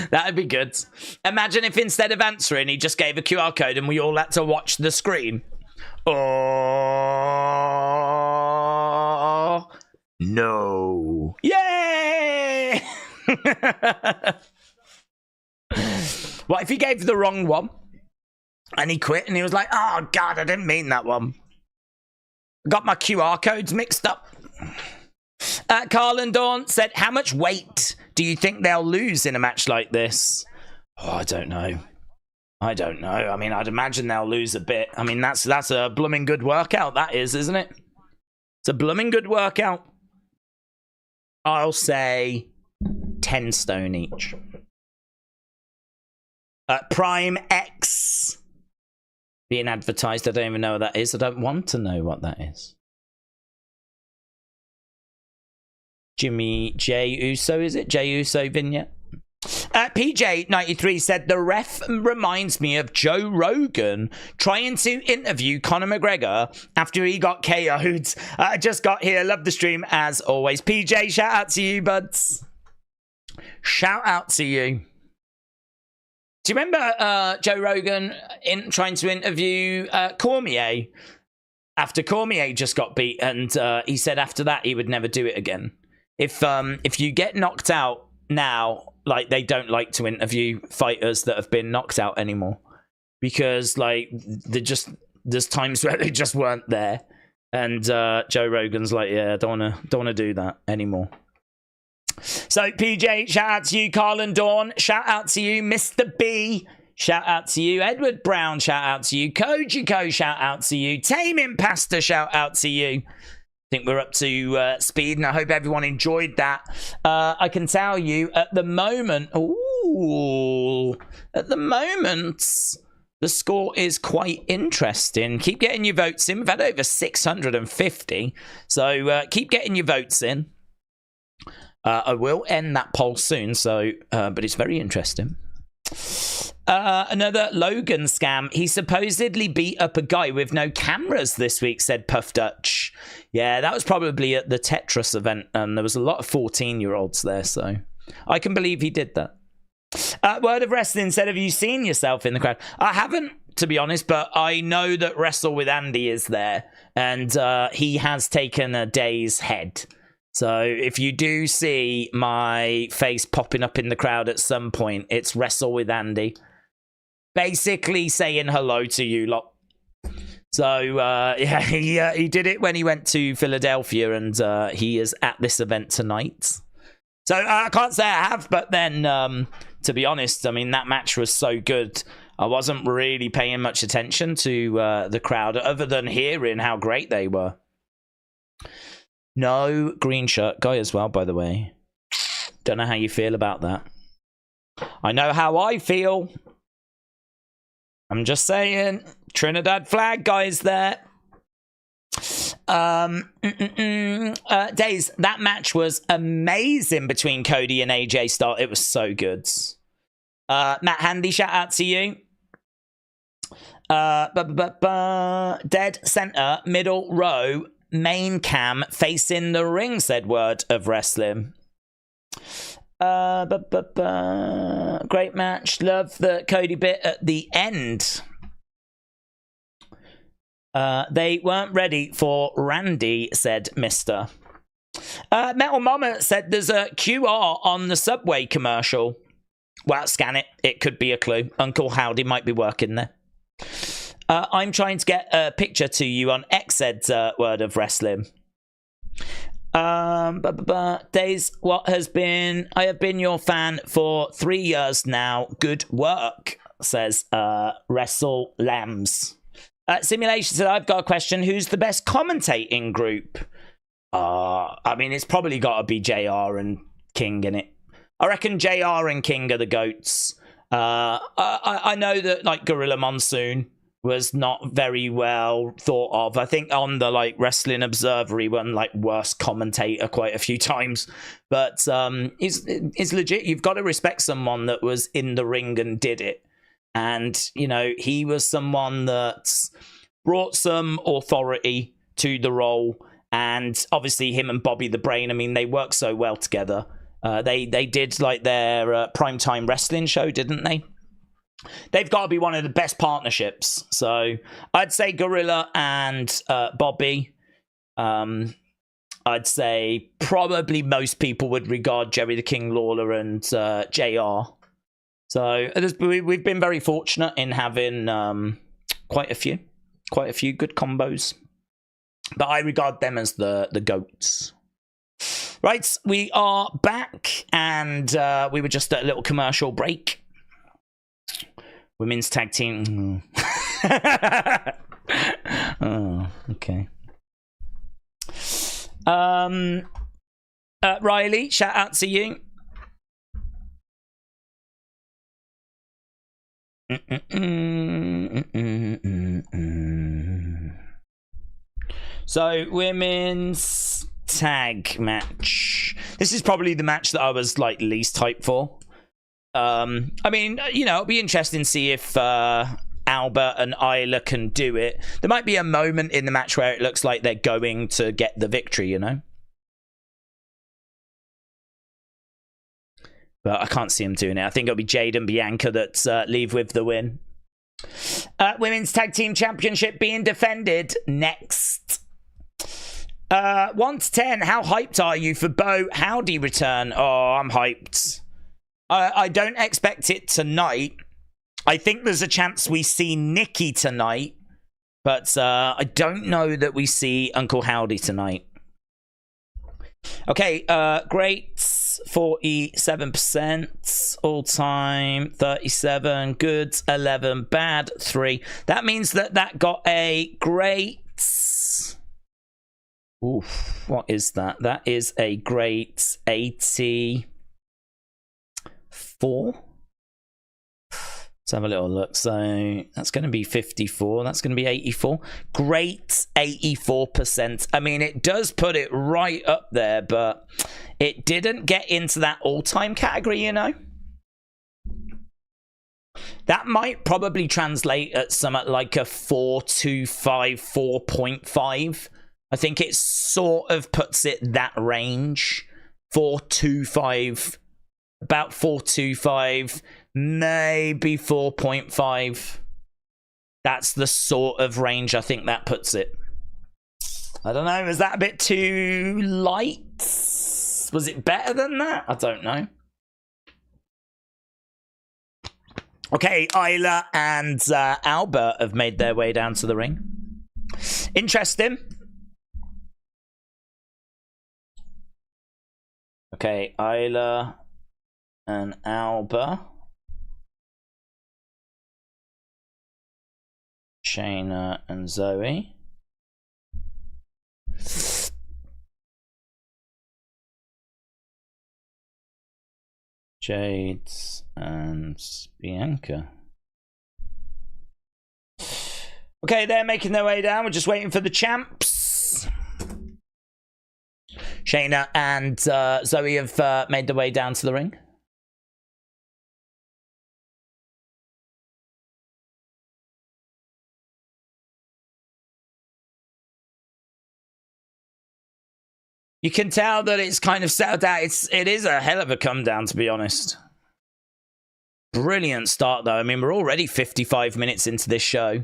That'd be good. Imagine if instead of answering, he just gave a QR code and we all had to watch the screen. Oh, no. Yay! What if he gave the wrong one? And he quit and he was like, oh, God, I didn't mean that one. Got my QR codes mixed up. Carl and Dawn said, how much weight do you think they'll lose in a match like this? Oh, I don't know. I mean, I'd imagine they'll lose a bit. I mean, that's a blooming good workout, that is, isn't it? It's a blooming good workout. I'll say 10 stone each. Prime X being advertised. I don't even know what that is. I don't want to know what that is. Jimmy J. Uso, is it? J. Uso vignette. PJ93 said, the ref reminds me of Joe Rogan trying to interview Conor McGregor after he got KO'd. I just got here. Love the stream as always. PJ, shout out to you, buds. Shout out to you. Do you remember Joe Rogan trying to interview Cormier after Cormier just got beat, and he said after that he would never do it again. If you get knocked out now, like, they don't like to interview fighters that have been knocked out anymore, because like there's times where they just weren't there, and Joe Rogan's like, yeah, I don't wanna do that anymore. So PJ, shout out to you. Carl and Dawn, shout out to you. Mr. B, shout out to you. Edward Brown, shout out to you. Kojiko, shout out to you. Taming Pasta, shout out to you. I think we're up to speed, and I hope everyone enjoyed that. I can tell you at the moment, the score is quite interesting. Keep getting your votes in. We've had over 650, so keep getting your votes in. I will end that poll soon, so but it's very interesting. Another Logan scam. He supposedly beat up a guy with no cameras this week, said Puff Dutch. Yeah, that was probably at the Tetris event, and there was a lot of 14-year-olds there, so I can believe he did that. Word of Wrestling said, have you seen yourself in the crowd? I haven't, to be honest, but I know that Wrestle with Andy is there, and he has taken a day's head. So if you do see my face popping up in the crowd at some point, it's Wrestle with Andy. Basically saying hello to you lot. So yeah, he did it when he went to Philadelphia, and he is at this event tonight. So I can't say I have, but then to be honest, I mean, that match was so good. I wasn't really paying much attention to the crowd other than hearing how great they were. No green shirt guy as well, by the way. Don't know how you feel about that. I know how I feel. I'm just saying. Trinidad flag guys there. Days, that match was amazing between Cody and AJ Styles. It was so good. Matt Handy, shout out to you. Dead center, middle row, main cam facing the ring, said Word of Wrestling. Great match. Love the Cody bit at the end. They weren't ready for Randy, said Mr. Metal Mama said there's a QR on the Subway commercial. Well, scan it. It could be a clue. Uncle Howdy might be working there. I'm trying to get a picture to you on XZ's Word of Wrestling. Days, what has been... I have been your fan for 3 years now. Good work, says Wrestle Lambs. Simulation said, I've got a question. Who's the best commentating group? I mean, it's probably got to be JR and King in it. I reckon JR and King are the GOATs. I know that, like, Gorilla Monsoon was not very well thought of. I think on the, like, Wrestling Observer, he won, like, worst commentator quite a few times. But he's legit. You've got to respect someone that was in the ring and did it. And, you know, he was someone that brought some authority to the role. And obviously him and Bobby the Brain, I mean, they work so well together. They did like their primetime wrestling show, didn't they? They've got to be one of the best partnerships. So I'd say Gorilla and Bobby. I'd say probably most people would regard Jerry the King Lawler and JR. So we've been very fortunate in having quite a few good combos. But I regard them as the GOATs. Right, we are back, and we were just at a little commercial break. Women's tag team. Oh, okay. Riley, shout out to you. So, women's tag match. This is probably the match that I was like least hyped for. I mean, you know, it'll be interesting to see if Albert and Isla can do it. There might be a moment in the match where it looks like they're going to get the victory, you know? But I can't see them doing it. I think it'll be Jade and Bianca that leave with the win. Women's Tag Team Championship being defended next. 1 to 10, how hyped are you for Bo Howdy return? Oh, I'm hyped. I don't expect it tonight. I think there's a chance we see Nikki tonight. But I don't know that we see Uncle Howdy tonight. Okay, great. 47%. All-time 37. Good 11. Bad 3. That means that got a great... Oof, what is that? That is a great 84. Let's have a little look. So that's going to be 54. That's going to be 84. Great 84%. I mean, it does put it right up there, but it didn't get into that all-time category, you know? That might probably translate at something like a 4.25, 4.5. I think it sort of puts it that range. 4.25, about 4.25, maybe 4.5. That's the sort of range I think that puts it. I don't know, is that a bit too light? Was it better than that? I don't know. Okay, Isla and Albert have made their way down to the ring. Interesting. Okay, Isla and Alba. Shayna and Zoe. Jade and Bianca. Okay, they're making their way down. We're just waiting for the champs. Shayna and Zoe have made their way down to the ring. You can tell that it's kind of settled out. It is a hell of a come down, to be honest. Brilliant start, though. I mean, we're already 55 minutes into this show.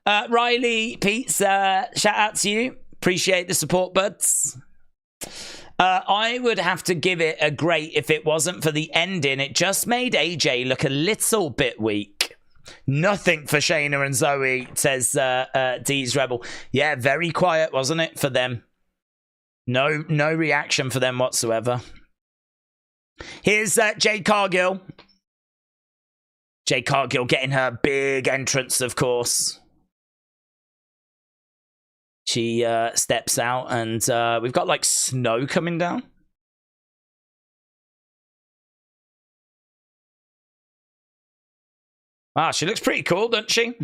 Riley, Pete, shout out to you. Appreciate the support, buds. I would have to give it a great if it wasn't for the ending. It just made AJ look a little bit weak. Nothing for Shayna and Zoe, says D's Rebel. Yeah, very quiet, wasn't it, for them? No reaction for them whatsoever. Here's Jade Cargill. Jade Cargill getting her big entrance, of course. She steps out, and we've got, like, snow coming down. Wow, she looks pretty cool, doesn't she?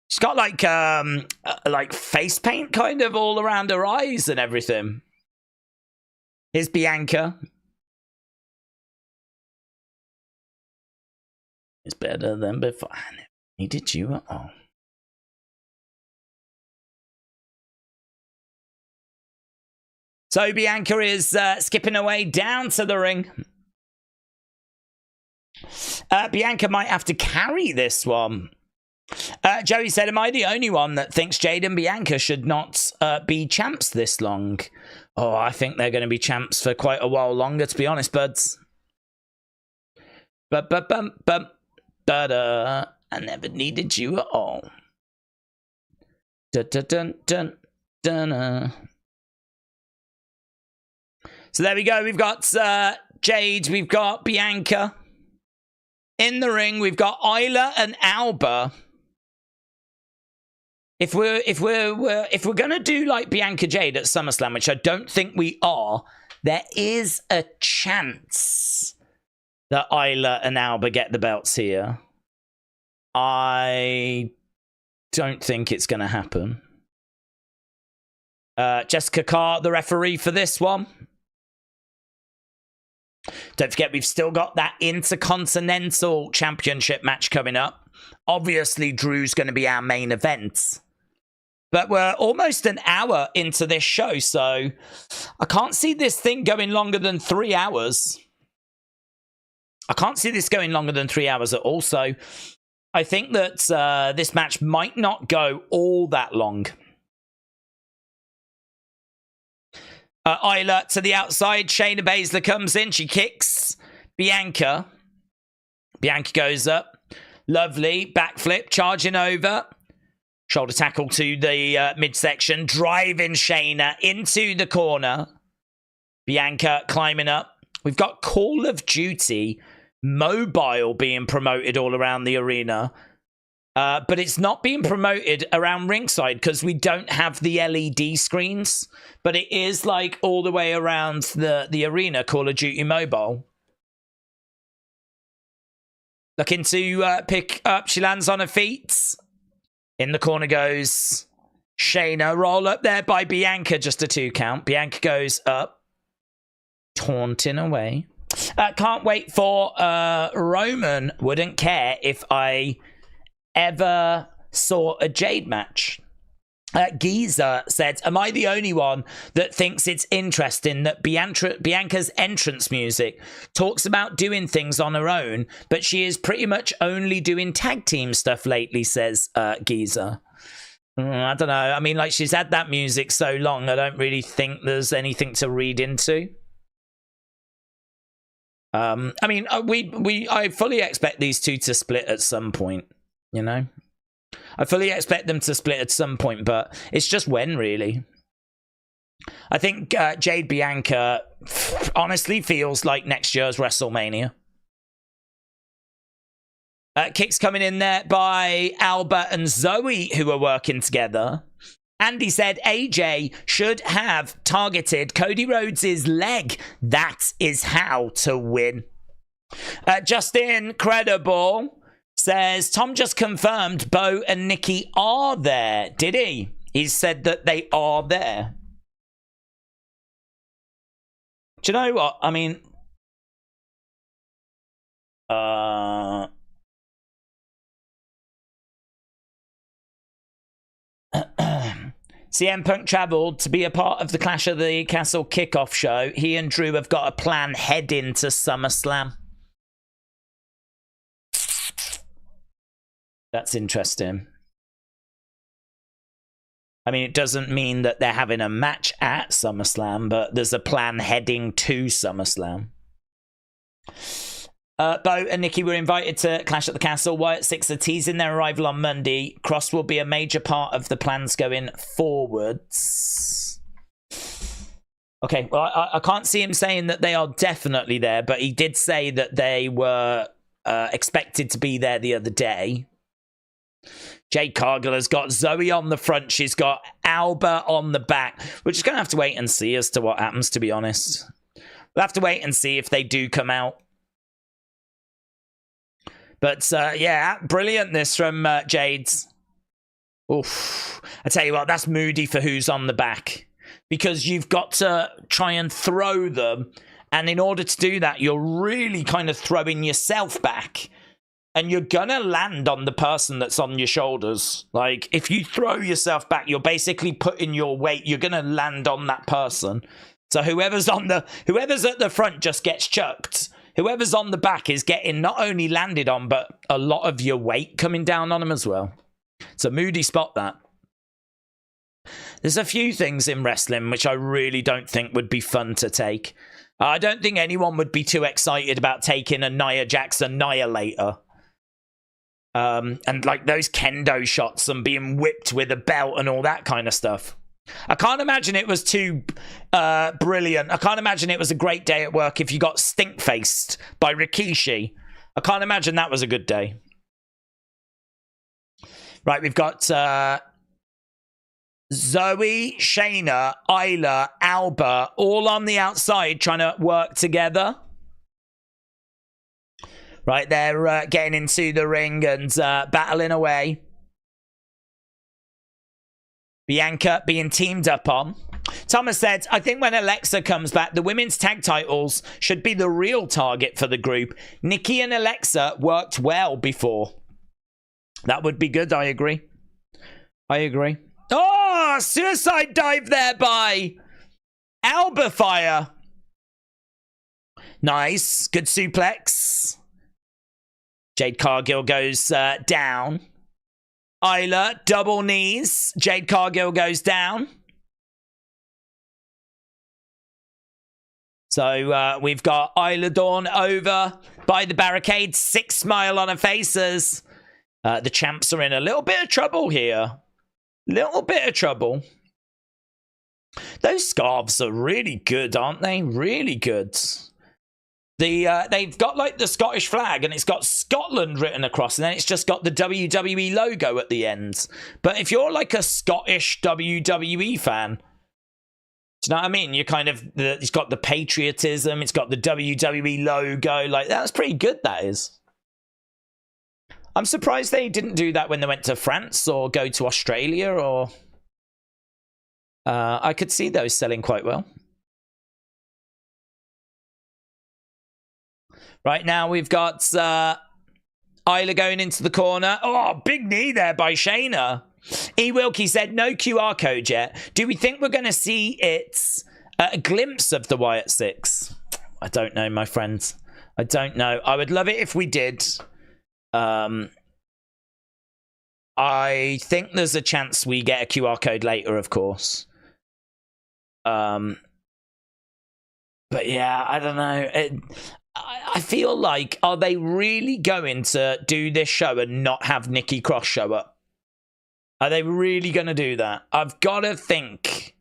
She's got, like face paint kind of all around her eyes and everything. Here's Bianca. It's better than before. I never needed you at all. So Bianca is skipping away down to the ring. Bianca might have to carry this one. Joey said, am I the only one that thinks Jade and Bianca should not be champs this long? Oh, I think they're going to be champs for quite a while longer, to be honest, buds. I never needed you at all. Dun, dun, dun, dun, dun. So there we go. We've got Jade. We've got Bianca. In the ring, we've got Isla and Alba. If we're gonna do like Bianca Jade at SummerSlam, which I don't think we are, there is a chance that Isla and Alba get the belts here. I don't think it's gonna happen. Jessica Carr, the referee for this one. Don't forget, we've still got that Intercontinental Championship match coming up. Obviously, Drew's going to be our main event. But we're almost an hour into this show, so I can't see this thing going longer than 3 hours. I can't see this going longer than 3 hours at all, so I think that this match might not go all that long. Isla to the outside. Shayna Baszler comes in. She kicks Bianca. Bianca goes up. Lovely. Backflip. Charging over. Shoulder tackle to the midsection. Driving Shayna into the corner. Bianca climbing up. We've got Call of Duty Mobile being promoted all around the arena. But it's not being promoted around ringside because we don't have the LED screens. But it is like all the way around the arena, Call of Duty Mobile. Looking to pick up. She lands on her feet. In the corner goes Shayna. Roll up there by Bianca. Just a 2 count. Bianca goes up. Taunting away. Can't wait for Roman. Wouldn't care if I ever saw a Jade match. Geezer said, am I the only one that thinks it's interesting that Bianca's entrance music talks about doing things on her own, but she is pretty much only doing tag team stuff lately, says Geezer. I don't know. I mean, like, she's had that music so long, I don't really think there's anything to read into. I mean, I fully expect these two to split at some point, you know? I fully expect them to split at some point, but it's just when, really. I think Jade Bianca honestly feels like next year's WrestleMania. Kicks coming in there by Alba and Zoe, who are working together. Andy said AJ should have targeted Cody Rhodes' leg. That is how to win. Justin Credible says, Tom just confirmed Bo and Nikki are there. Did he? He said that they are there. Do you know what? I mean, CM Punk travelled to be a part of the Clash of the Castle kickoff show. He and Drew have got a plan heading to SummerSlam. That's interesting. I mean, it doesn't mean that they're having a match at SummerSlam, but there's a plan heading to SummerSlam. Bo and Nikki were invited to Clash at the Castle. Wyatt 6 are teasing their arrival on Monday. Cross will be a major part of the plans going forwards. Okay, well, I can't see him saying that they are definitely there, but he did say that they were expected to be there the other day. Jade Cargill has got Zoe on the front. She's got Alba on the back. We're just going to have to wait and see as to what happens, to be honest. We'll have to wait and see if they do come out. But, yeah, brilliant this from Jade's. Oof. I tell you what, that's moody for who's on the back. Because you've got to try and throw them. And in order to do that, you're really kind of throwing yourself back. And you're going to land on the person that's on your shoulders. Like, if you throw yourself back, you're basically putting your weight. You're going to land on that person. So whoever's at the front just gets chucked. Whoever's on the back is getting not only landed on, but a lot of your weight coming down on them as well. It's a moody spot, that. There's a few things in wrestling which I really don't think would be fun to take. I don't think anyone would be too excited about taking a Nia Jax Annihilator. And like those kendo shots and being whipped with a belt and all that kind of stuff. I can't imagine it was too brilliant. I can't imagine it was a great day at work if you got stink-faced by Rikishi. I can't imagine that was a good day. Right, we've got Zoe, Shayna, Isla, Alba, all on the outside trying to work together. Right, they're getting into the ring and battling away. Bianca being teamed up on. Thomas said, I think when Alexa comes back, the women's tag titles should be the real target for the group. Nikki and Alexa worked well before. That would be good, I agree. I agree. Oh, suicide dive there by Alba Fire. Nice, good suplex. Jade Cargill goes down. Isla, double knees. Jade Cargill goes down. So we've got Isla Dawn over by the barricade. 6 smile on her faces. The champs are in a little bit of trouble here. Little bit of trouble. Those scarves are really good, aren't they? Really good. They've got like the Scottish flag and it's got Scotland written across and then it's just got the WWE logo at the end. But if you're like a Scottish WWE fan, do you know what I mean? You're kind of, it's got the patriotism, it's got the WWE logo. Like, that's pretty good, that is. I'm surprised they didn't do that when they went to France or go to Australia or... I could see those selling quite well. Right now we've got Isla going into the corner. Oh, big knee there by Shayna. E. Wilkie said, no QR code yet. Do we think we're going to see a glimpse of the Wyatt 6? I don't know, my friends. I don't know. I would love it if we did. I think there's a chance we get a QR code later, of course. But yeah, I don't know. I feel like, are they really going to do this show and not have Nikki Cross show up? Are they really going to do that? I've got to think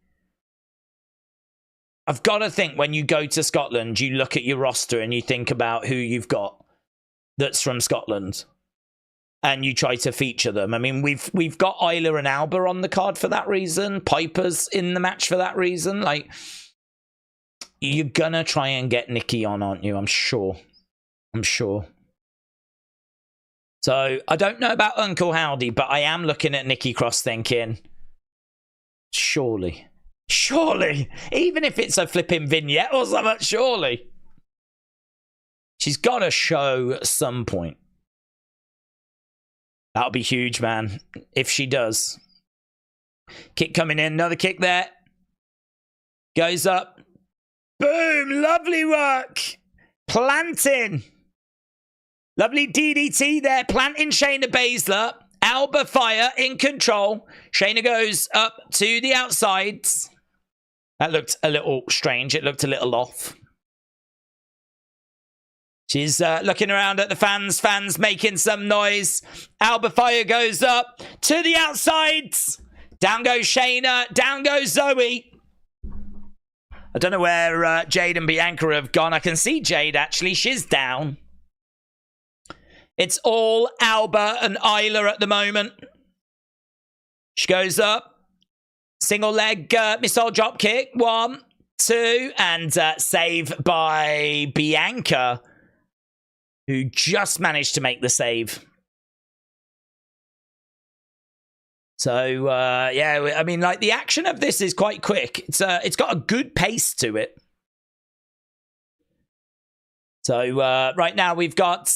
when you go to Scotland, you look at your roster and you think about who you've got that's from Scotland. And you try to feature them. I mean, we've got Isla and Alba on the card for that reason. Piper's in the match for that reason. Like, you're gonna try and get Nikki on, aren't you? I'm sure. I'm sure. So, I don't know about Uncle Howdy, but I am looking at Nikki Cross thinking, surely. Surely. Even if it's a flipping vignette or something, surely. She's got to show at some point. That'll be huge, man, if she does. Kick coming in. Another kick there. Goes up. Boom. Lovely work. Planting. Lovely DDT there. Planting Shayna Baszler. Alba Fire in control. Shayna goes up to the outsides. That looked a little strange. It looked a little off. She's looking around at the fans. Fans making some noise. Alba Fire goes up to the outsides. Down goes Shayna. Down goes Zoe. I don't know where Jade and Bianca have gone. I can see Jade, actually. She's down. It's all Alba and Isla at the moment. She goes up. Single leg missile drop kick. 1, 2. And save by Bianca, who just managed to make the save. So, yeah, I mean, like, the action of this is quite quick. It's got a good pace to it. So, right now we've got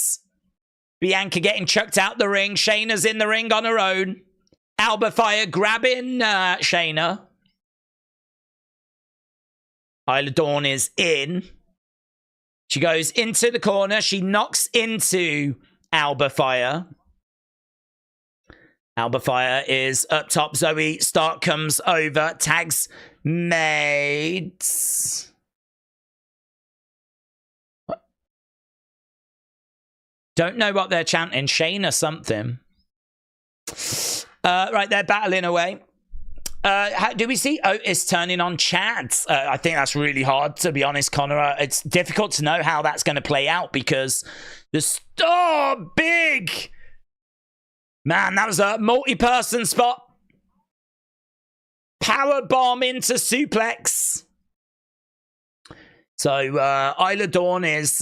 Bianca getting chucked out the ring. Shayna's in the ring on her own. Alba Fire grabbing Shayna. Isla Dawn is in. She goes into the corner. She knocks into Alba Fire. Alba Fire is up top. Zoe Stark comes over. Tags mates. Don't know what they're chanting. Shayna something. Right, they're battling away. Do we see Otis turning on Chad? I think that's really hard, to be honest, Connor. It's difficult to know how that's going to play out because the big. Man, that was a multi-person spot. Power bomb into suplex. So Isla Dawn is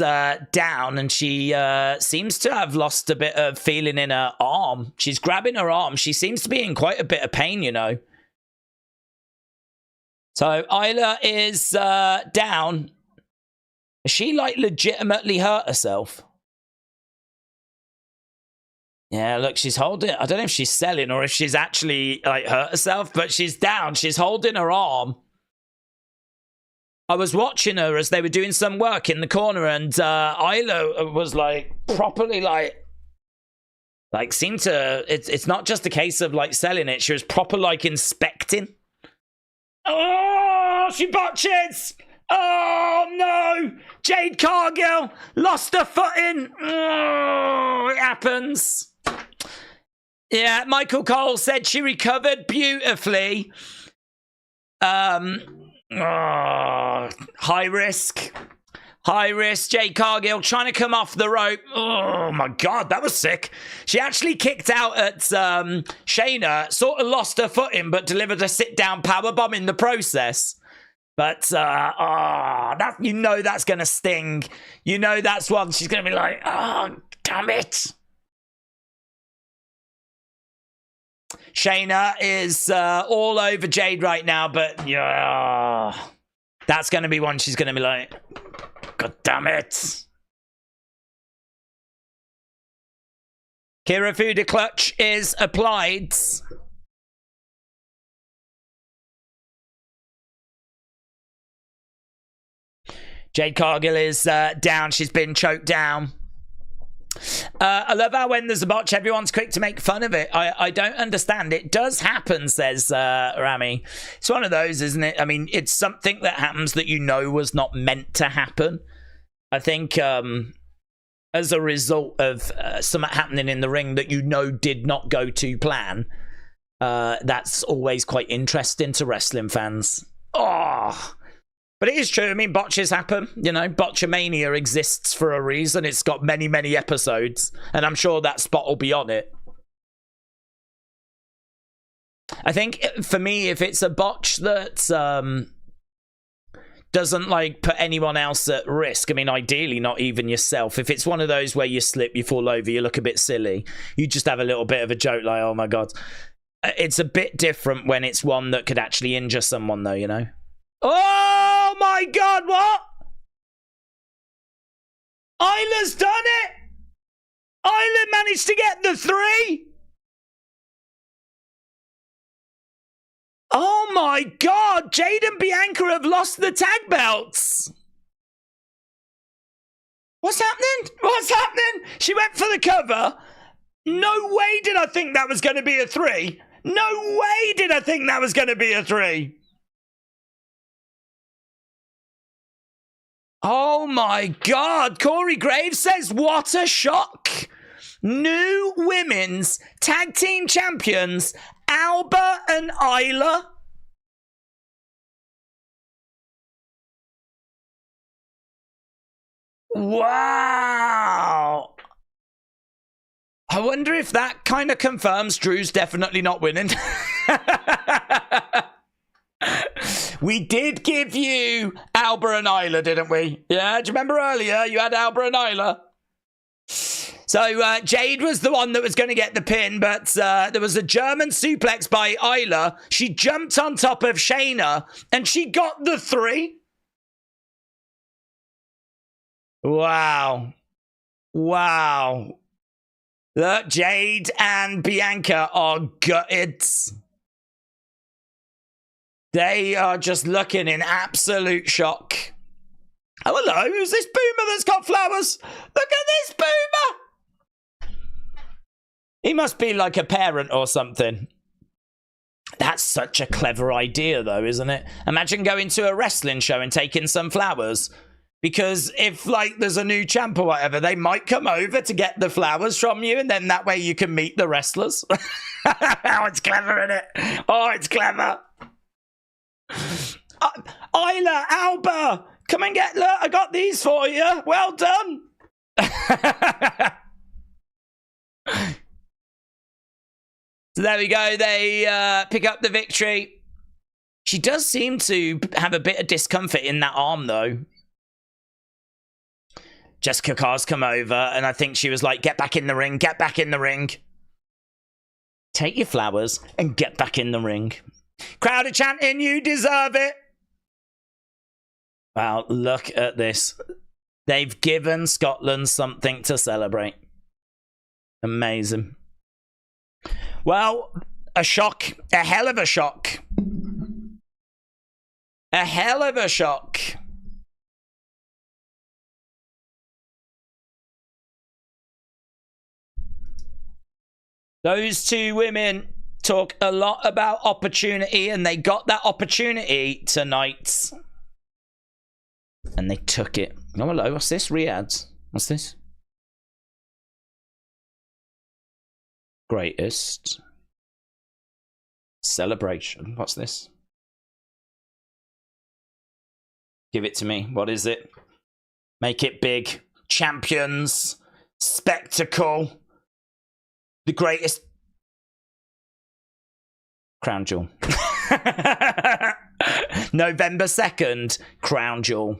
down, and she seems to have lost a bit of feeling in her arm. She's grabbing her arm. She seems to be in quite a bit of pain, you know. So Isla is down. Has she, like, legitimately hurt herself? Yeah, look, she's holding... I don't know if she's selling or if she's actually, like, hurt herself, but she's down. She's holding her arm. I was watching her as they were doing some work in the corner, and Isla was, like, properly, like, seemed to... It's not just a case of, like, selling it. She was proper, like, inspecting. Oh, she botches! Oh, no! Jade Cargill lost her footing. Oh, it happens. Yeah, Michael Cole said she recovered beautifully. High risk. High risk. Jade Cargill trying to come off the rope. Oh, my God, that was sick. She actually kicked out at Shayna, sort of lost her footing, but delivered a sit-down powerbomb in the process. But, that, you know that's going to sting. You know that's one she's going to be like, oh, damn it. Shayna is all over Jade right now, but yeah, that's going to be one she's going to be like, God damn it. Kira Fuda clutch is applied. Jade Cargill is down. She's been choked down. I love how when there's a botch, everyone's quick to make fun of it. I don't understand. It does happen, says Rami. It's one of those, isn't it? I mean, it's something that happens that you know was not meant to happen. I think as a result of something happening in the ring that you know did not go to plan, that's always quite interesting to wrestling fans. Oh, but it is true. I mean, botches happen. You know, Botchamania exists for a reason. It's got many, many episodes. And I'm sure that spot will be on it. I think, for me, if it's a botch that doesn't, like, put anyone else at risk, I mean, ideally, not even yourself. If it's one of those where you slip, you fall over, you look a bit silly, you just have a little bit of a joke like, oh, my God. It's a bit different when it's one that could actually injure someone, though, you know? Oh my God, what? Isla's done it! Isla managed to get the 3! Oh my God, Jade and Bianca have lost the tag belts. What's happening? What's happening? She went for the cover. No way did I think that was going to be a 3. No way did I think that was going to be a 3. Oh my God. Corey Graves says, what a shock. New women's tag team champions, Alba and Isla. Wow. I wonder if that kind of confirms Drew's definitely not winning. We did give you Alba and Isla, didn't we? Yeah, do you remember earlier you had Alba and Isla? So Jade was the one that was going to get the pin, but there was a German suplex by Isla. She jumped on top of Shayna, and she got the 3. Wow. Wow. Look, Jade and Bianca are gutted. They are just looking in absolute shock. Oh, hello. Who's this boomer that's got flowers? Look at this boomer. He must be like a parent or something. That's such a clever idea, though, isn't it? Imagine going to a wrestling show and taking some flowers. Because if, like, there's a new champ or whatever, they might come over to get the flowers from you, and then that way you can meet the wrestlers. Oh, it's clever, isn't it? Oh, it's clever. Isla, Alba, come and get, look, I got these for you. Well done. So there we go. They pick up the victory. She does seem to have a bit of discomfort in that arm, though. Jessica Carr's come over, and I think she was like, get back in the ring, get back in the ring. Take your flowers and get back in the ring. Crowd are chanting, you deserve it. Wow, look at this. They've given Scotland something to celebrate. Amazing. Well, a shock. A hell of a shock. A hell of a shock. Those two women talk a lot about opportunity, and they got that opportunity tonight. And they took it. Oh, hello. What's this? Riyadh. What's this? Greatest celebration. What's this? Give it to me. What is it? Make it big. Champions. Spectacle. The greatest. Crown Jewel. November 2nd. Crown Jewel.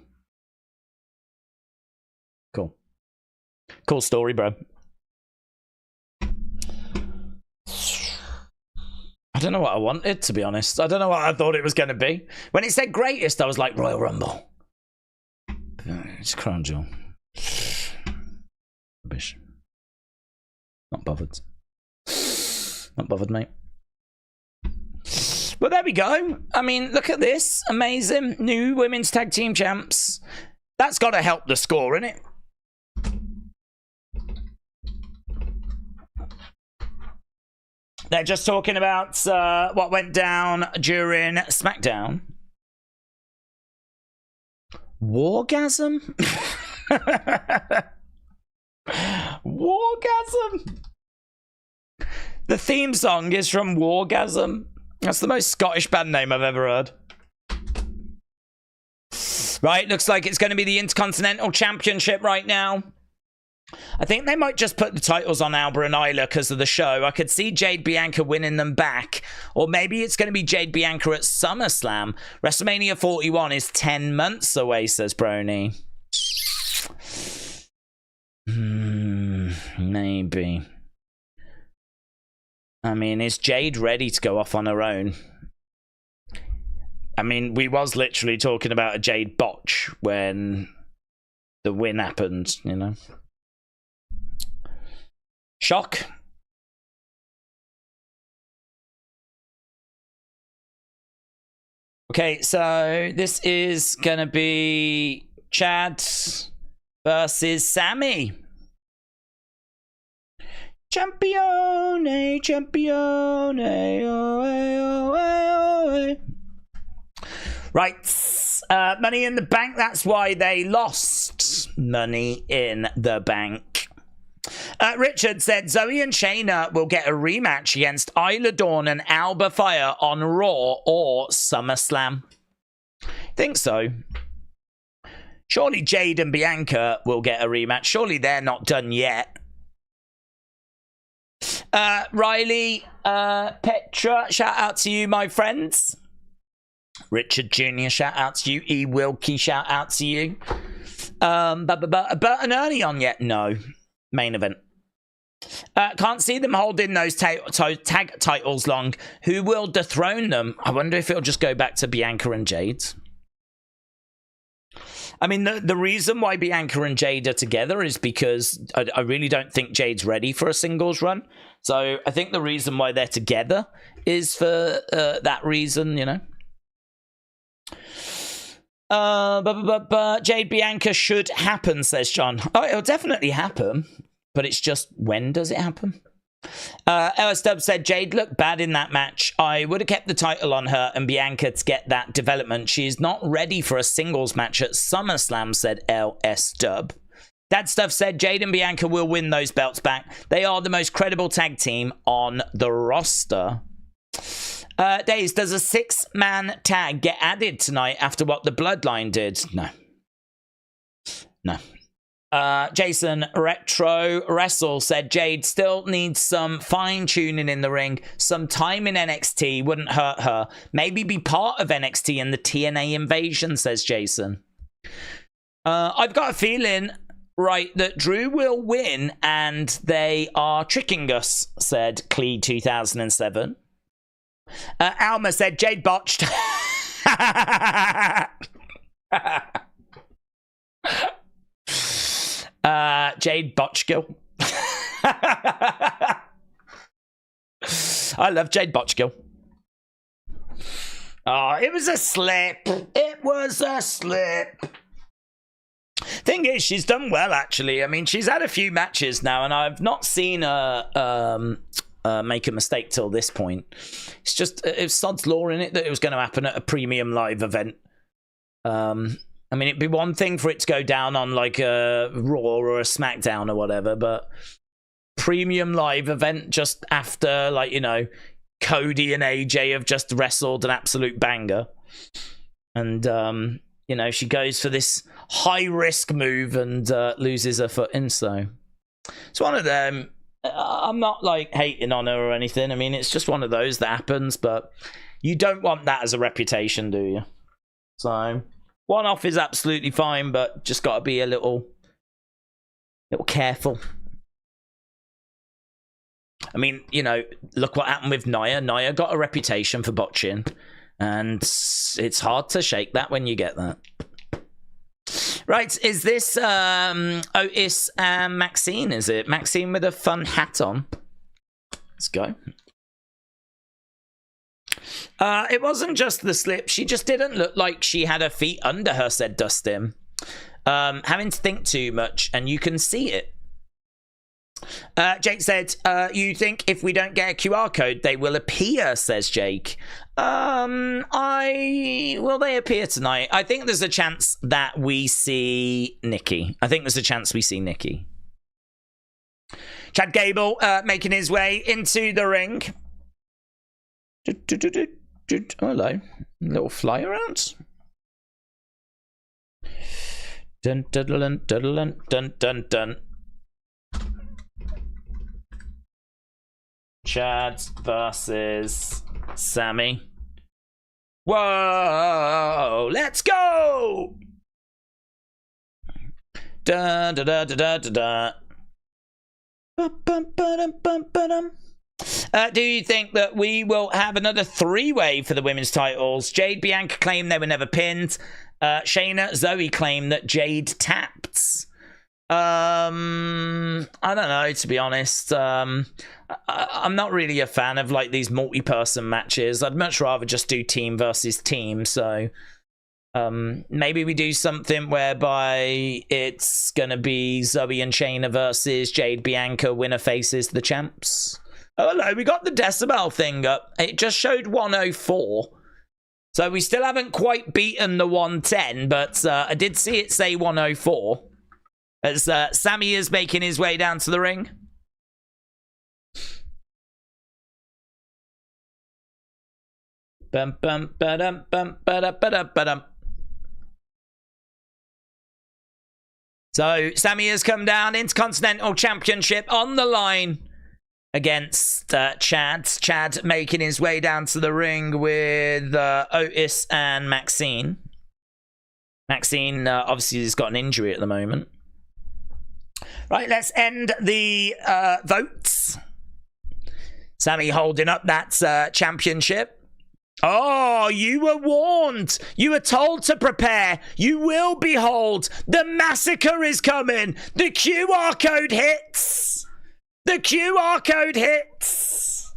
Cool. Cool story, bro. I don't know what I wanted, to be honest. I don't know what I thought it was going to be. When it said greatest, I was like, Royal Rumble. It's Crown Jewel. Rubbish. Not bothered. Not bothered, mate. But there we go. I mean, look at this. Amazing. New women's tag team champs. That's got to help the score, innit? They're just talking about what went down during SmackDown. Wargasm? Wargasm? The theme song is from Wargasm. That's the most Scottish band name I've ever heard. Right, looks like it's going to be the Intercontinental Championship right now. I think they might just put the titles on Alba and Isla because of the show. I could see Jade Bianca winning them back. Or maybe it's going to be Jade Bianca at SummerSlam. WrestleMania 41 is 10 months away, says Brony. Maybe. I mean, is Jade ready to go off on her own? I mean, we was literally talking about a Jade botch when the win happened, you know? Shock. Okay, so this is gonna be Chad versus Sammy. Champione, champione, oh, oh, oh, oh. Right, Money in the Bank, that's why they lost. Money in the Bank. Richard said Zoe and Shayna will get a rematch against Isla Dawn and Alba Fire on Raw or SummerSlam. Think so. Surely Jade and Bianca will get a rematch. Surely they're not done yet. Riley, Petra, shout out to you, my friends. Richard Jr., shout out to you. E. Wilkie, shout out to you. Bert and Ernie on yet? No. Main event. Can't see them holding those tag titles long. Who will dethrone them? I wonder if it'll just go back to Bianca and Jade. I mean, the reason why Bianca and Jade are together is because I really don't think Jade's ready for a singles run. So I think the reason why they're together is for that reason, you know. Jade Bianca should happen, says John. Oh, it'll definitely happen, but it's just when does it happen? Ellis Dub said Jade looked bad in that match. I would have kept the title on her and Bianca to get that development. She's not ready for a singles match at SummerSlam, said LS Dub. Dad Stuff said Jade and Bianca will win those belts back. They are the most credible tag team on the roster. Days, does a 6-man tag get added tonight after what the Bloodline did? No. No. Jason Retro Wrestle said Jade still needs some fine-tuning in the ring. Some time in NXT wouldn't hurt her. Maybe be part of NXT and the TNA invasion, says Jason. I've got a feeling, right, that Drew will win and they are tricking us, said Clee 2007. Alma said Jade botched. Jade Botchgill. I love Jade Botchgill. Oh, it was a slip. It was a slip. Thing is, she's done well, actually. I mean, she's had a few matches now, and I've not seen her make a mistake till this point. It's just, it's sod's law in it that it was going to happen at a premium live event. I mean, it'd be one thing for it to go down on like a Raw or a SmackDown or whatever, but premium live event just after, like, you know, Cody and AJ have just wrestled an absolute banger. And, you know, she goes for this high-risk move and loses her footing, so it's one of them. I'm not, like, hating on her or anything. I mean, it's just one of those that happens, but you don't want that as a reputation, do you? So one-off is absolutely fine, but just got to be a little careful. I mean, you know, look what happened with Nia. Nia got a reputation for botching, and it's hard to shake that when you get that. Right, is this Otis and Maxine, is it? Maxine with a fun hat on. Let's go. It wasn't just the slip. She just didn't look like she had her feet under her, said Dustin. Having to think too much, and you can see it. Jake said, you think if we don't get a QR code, they will appear, says Jake. Will they appear tonight? I think there's a chance that we see Nikki. Chad Gable making his way into the ring. Hello. Little fly around. Dun dun dun dun dun dun dun. Chad versus Sammy. Whoa! Let's go! Da da da da da da. Do you think that we will have another three-way for the women's titles? Jade, Bianca claim they were never pinned. Shayna, Zoe claim that Jade tapped. I don't know, to be honest. I I'm not really a fan of like these multi-person matches. I'd much rather just do team versus team. So maybe we do something whereby it's gonna be Zoe and Shayna versus Jade Bianca. Winner faces the champs. Oh hello, we got the decibel thing up. It just showed 104. So we still haven't quite beaten the 110, but I did see it say 104. As Sammy is making his way down to the ring. Bum bum ba-dum bum ba-da ba-da ba-dum. So Sammy has come down. Intercontinental Championship on the line against Chad. Chad making his way down to the ring with Otis and Maxine. Maxine obviously has got an injury at the moment. Right, let's end the votes. Sammy holding up that championship. Oh, you were warned. You were told to prepare. You will behold. The massacre is coming. The QR code hits. The QR code hits.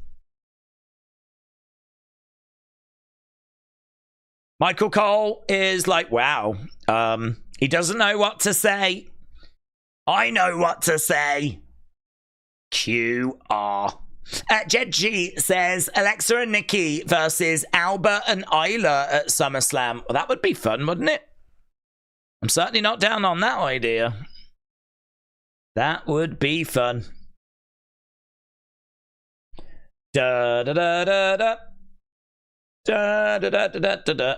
Michael Cole is like, wow. He doesn't know what to say. I know what to say. QR. Jed G says Alexa and Nikki versus Alba and Isla at SummerSlam. Well, that would be fun, wouldn't it? I'm certainly not down on that idea. That would be fun. Da da da da da. Da da da da da da.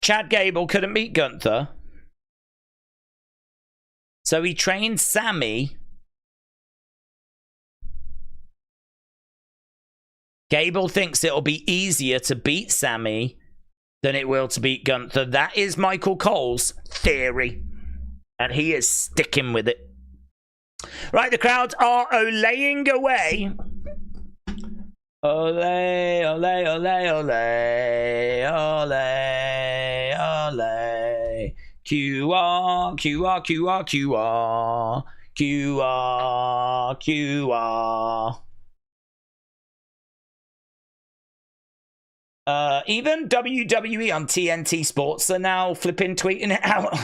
Chad Gable couldn't beat Gunther. So he trained Sammy. Gable thinks it'll be easier to beat Sammy than it will to beat Gunther. That is Michael Cole's theory. And he is sticking with it. Right, the crowd are olaying away. Ole, ole, ole, ole, ole, ole. QR, QR, QR, QR, QR, QR. Even WWE on TNT Sports are now flipping tweeting it out.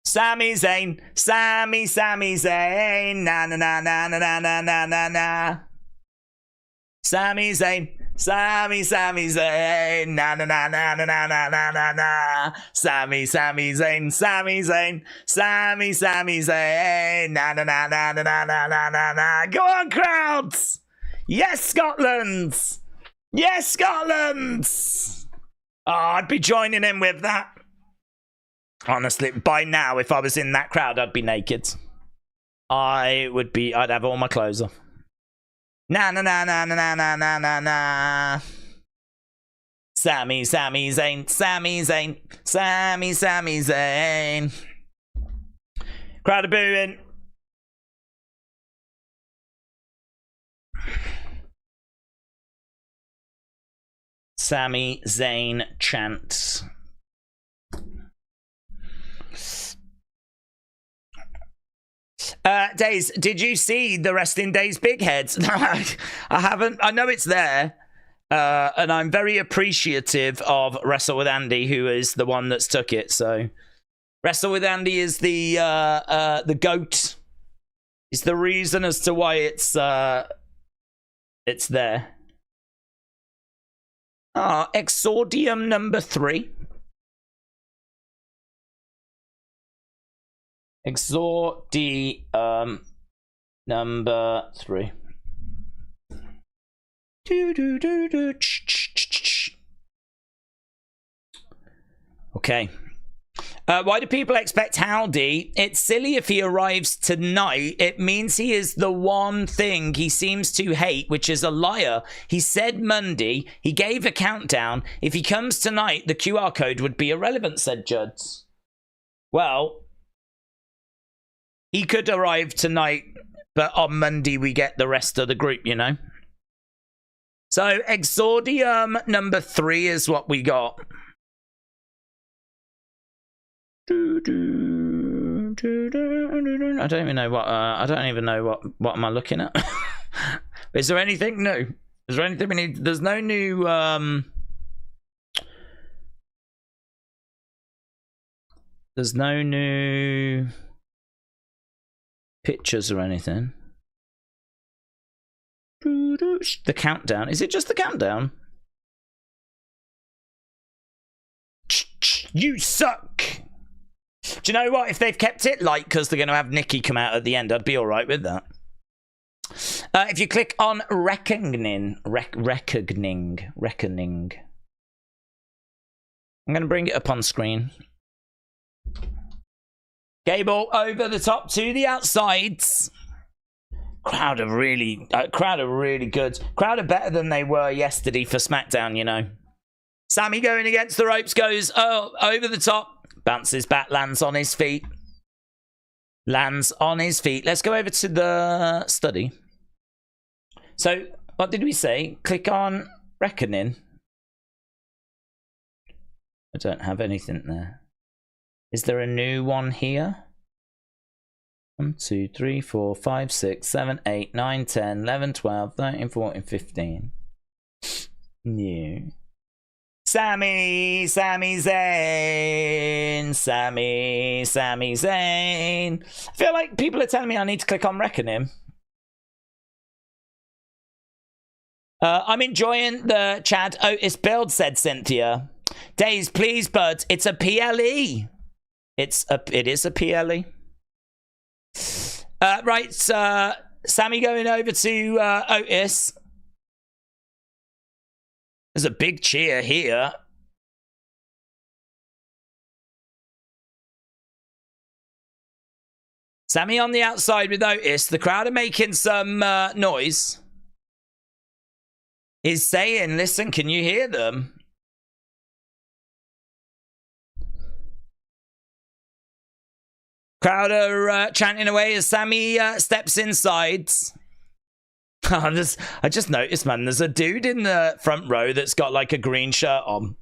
Sami Zayn, Sami Zayn, na na na na na na na na na na. Sami Zayn, Sami Zayn, na na na na na na na na na na. Sami Zayn, Sami Zayn, Sami Zayn, na na na na na na na na na na. Go on, crowds! Yes, Scotland! Yes, Scotland! Oh, I'd be joining in with that. Honestly, by now, if I was in that crowd, I'd be naked. I'd have all my clothes off. Na na na na na na na na na. Sami Zayn, Sami Zayn, Sami Zayn. Crowd are booing. Sami Zayn chants. Days, did you see the Resting Days Big Heads? I haven't. I know it's there. And I'm very appreciative of Wrestle with Andy, who is the one that's took it. So Wrestle with Andy is the GOAT. It's the reason as to why it's there. Exordium number 3. Exordium number 3. Okay. Why do people expect Howdy? It's silly if he arrives tonight. It means he is the one thing he seems to hate, which is a liar. He said Monday. He gave a countdown. If he comes tonight, the QR code would be irrelevant, said Juds. Well, he could arrive tonight But on Monday, we get the rest of the group, you know. So, Exordium number 3 is what we got. I don't even know what am I looking at. Is there anything new? Is there anything we need? There's no new there's no new pictures or anything. The countdown. Is it just the countdown? You suck! Do you know what? If they've kept it light because they're going to have Nikki come out at the end, I'd be alright with that. If you click on reckoning. I'm going to bring it up on screen. Gable over the top to the outsides. Crowd are really good. Crowd are better than they were yesterday for SmackDown, you know. Sammy going against the ropes, goes over the top. Bounces back, lands on his feet. Lands on his feet. Let's go over to the study. So, what did we say? Click on reckoning. I don't have anything there. Is there a new one here? 1, 2, 3, 4, 5, 6, 7, 8, 9, 10, 11, 12, 13, 14, 15. New. Sami Zayn. Sami Zayn. I feel like people are telling me I need to click on reckoning. I'm enjoying the Chad Otis build, said Cynthia. Days, please, bud. It's a PLE. It is a PLE. Right, Sammy going over to Otis. There's a big cheer here. Sammy on the outside with Otis. The crowd are making some noise. He's saying, listen, can you hear them? Crowd are chanting away as Sammy steps inside. I just noticed, man, there's a dude in the front row that's got like a green shirt on.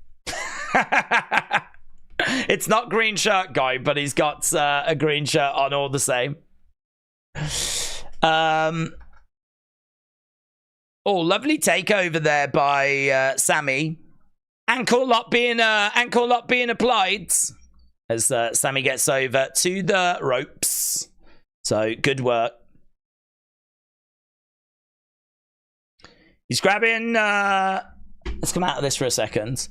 It's not green shirt guy, but he's got a green shirt on all the same. Oh, lovely takeover there by Sammy. Ankle lock being applied as Sammy gets over to the ropes. So good work. He's grabbing... let's come out of this for a second.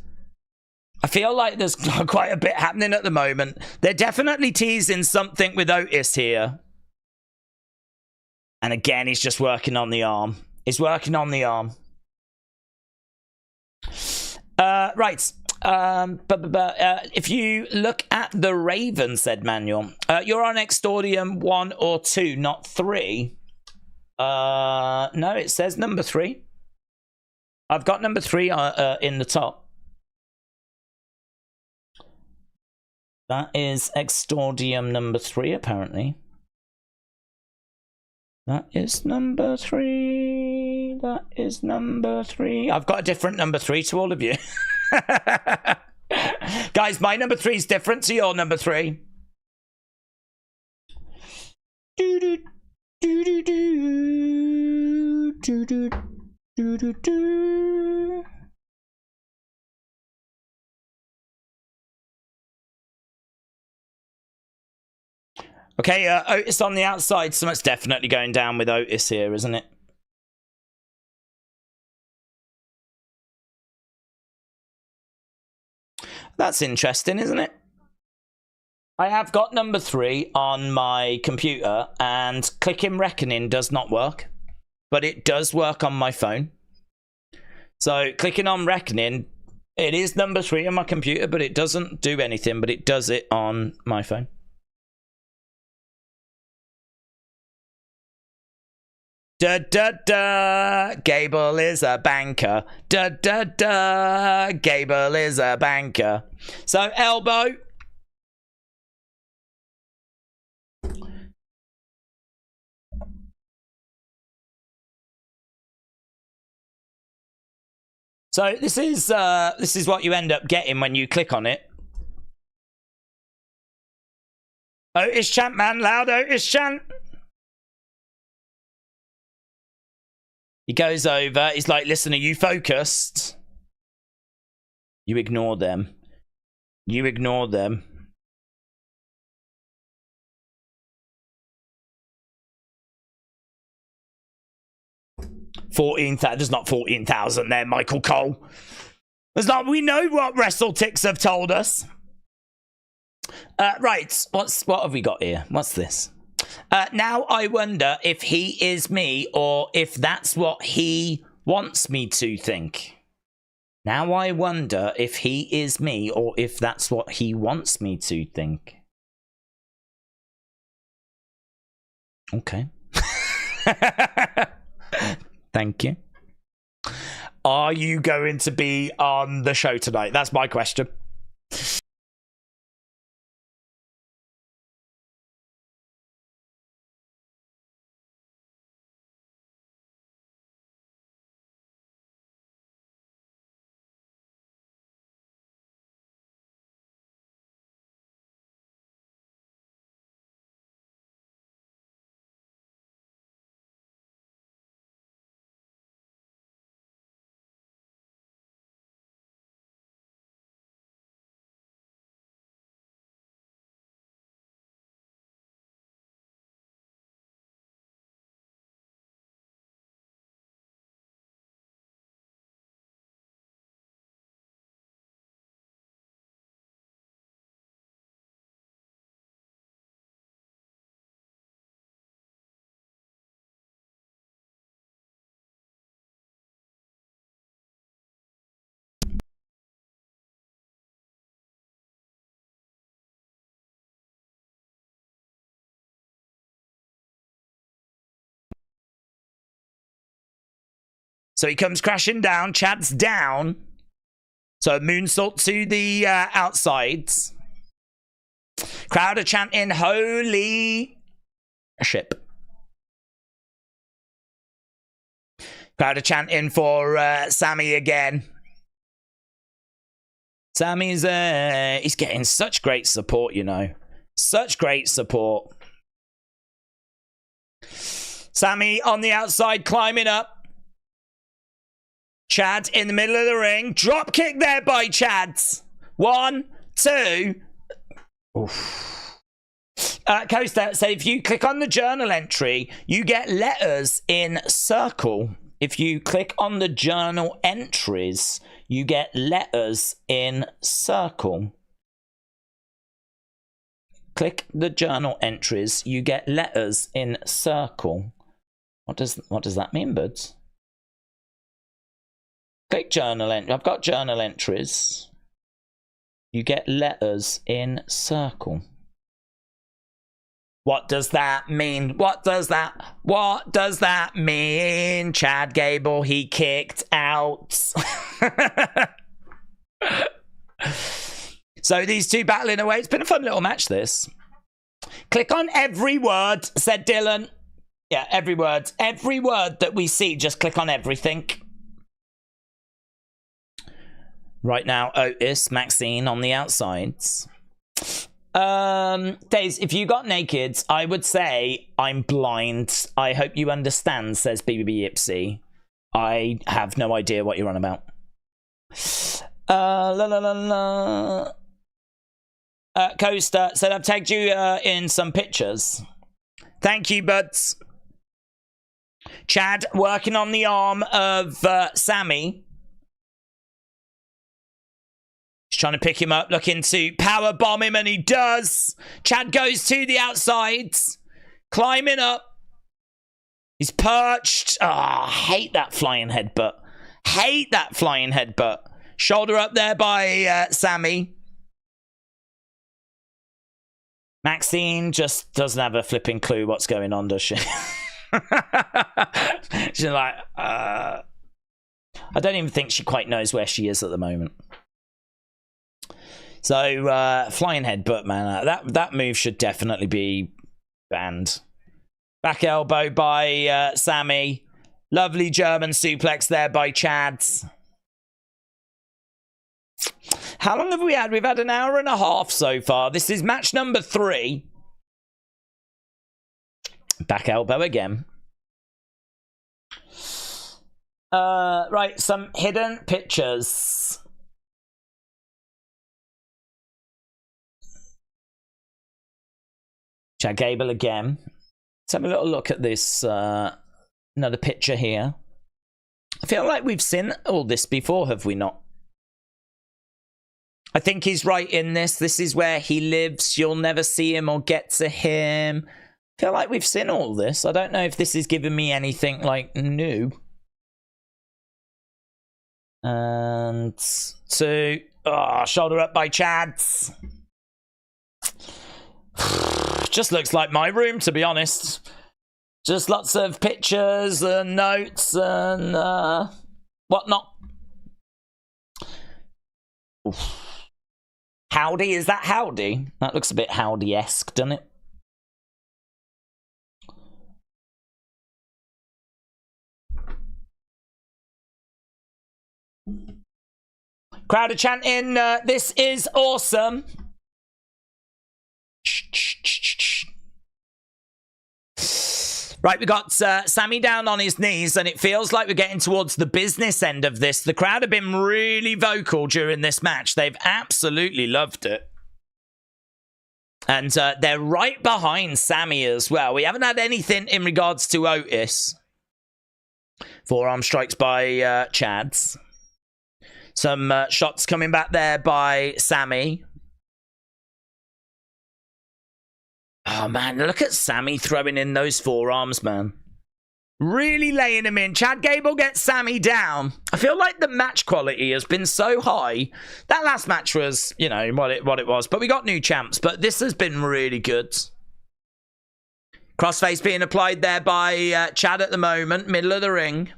I feel like there's quite a bit happening at the moment. They're definitely teasing something with Otis here. And again, he's just working on the arm. He's working on the arm. Right. If you look at the Raven, said Manuel, you're on Exordium 1 or 2, not 3. No, it says number 3. I've got number 3 in the top. That is Exordium number 3, apparently. That is number 3. That is number 3. I've got a different number 3 to all of you. Guys, my number 3 is different to your number 3. Okay, Otis on the outside. Something's definitely going down with Otis here, isn't it? That's interesting, isn't it? I have got number 3 on my computer, and clicking reckoning does not work. But it does work on my phone. So, clicking on reckoning, it is number 3 on my computer, but it doesn't do anything, but it does it on my phone. Da da da, Gable is a banker. Da da da, Gable is a banker. So, elbow. So this is what you end up getting when you click on it. Otis chant, man, loud Otis chant. He goes over. He's like, listen, are you focused? You ignore them. You ignore them. There's not 14,000 there, Michael Cole. There's not. We know what WrestleTix have told us. Right. What have we got here? What's this? Now I wonder if he is me or if that's what he wants me to think. Now I wonder if he is me or if that's what he wants me to think. Okay. Thank you. Are you going to be on the show tonight? That's my question. So he comes crashing down. Chad's down. So a moonsault to the outsides. Crowd are chanting, holy ship. Crowd are chanting for Sammy again. Sammy's he's getting such great support, you know. Such great support. Sammy on the outside climbing up. Chad in the middle of the ring. Drop kick there by Chads. 1, 2. Oof. Coaster, so if you click on the journal entry, you get letters in circle. If you click on the journal entries, you get letters in circle. Click the journal entries, you get letters in circle. What does that mean, buds? Click journal entry. I've got journal entries. You get letters in circle. What does that mean? What does that mean? Chad Gable, he kicked out. So these two battling away. It's been a fun little match, this. Click on every word, said Dylan. Yeah, every word. Every word that we see, just click on everything. Right now, Otis, Maxine on the outsides. Days, if you got naked, I would say I'm blind. I hope you understand, says BBB Ipsy. I have no idea what you're on about. Coaster said I've tagged you in some pictures. Thank you, buds. Chad working on the arm of Sammy. He's trying to pick him up, looking to power bomb him, and he does. Chad goes to the outsides, climbing up. He's perched. Ah, oh, hate that flying headbutt. Hate that flying headbutt. Shoulder up there by Sammy. Maxine just doesn't have a flipping clue what's going on, does she? She's like, I don't even think she quite knows where she is at the moment. So, flying headbutt, man. That move should definitely be banned. Back elbow by Sammy. Lovely German suplex there by Chads. How long have we had? We've had an hour and a half so far. This is match number 3. Back elbow again. Right, some hidden pictures. Chad Gable again. Let's have a little look at this. Another picture here. I feel like we've seen all this before, have we not? I think he's right in this. This is where he lives. You'll never see him or get to him. I feel like we've seen all this. I don't know if this is giving me anything like new. And 2. Oh, shoulder up by Chad's. Just looks like my room, to be honest. Just lots of pictures and notes and whatnot. Oof. Howdy, is that Howdy? That looks a bit Howdy-esque, doesn't it? Crowd are chanting, this is awesome. Right, we got Sammy down on his knees, and it feels like we're getting towards the business end of this. The crowd have been really vocal during this match. They've absolutely loved it. And they're right behind Sammy as well. We haven't had anything in regards to Otis. Forearm strikes by Chads. Some shots coming back there by Sammy. Oh, man, look at Sammy throwing in those forearms, man. Really laying him in. Chad Gable gets Sammy down. I feel like the match quality has been so high. That last match was, you know, what it was. But we got new champs. But this has been really good. Crossface being applied there by Chad at the moment. Middle of the ring.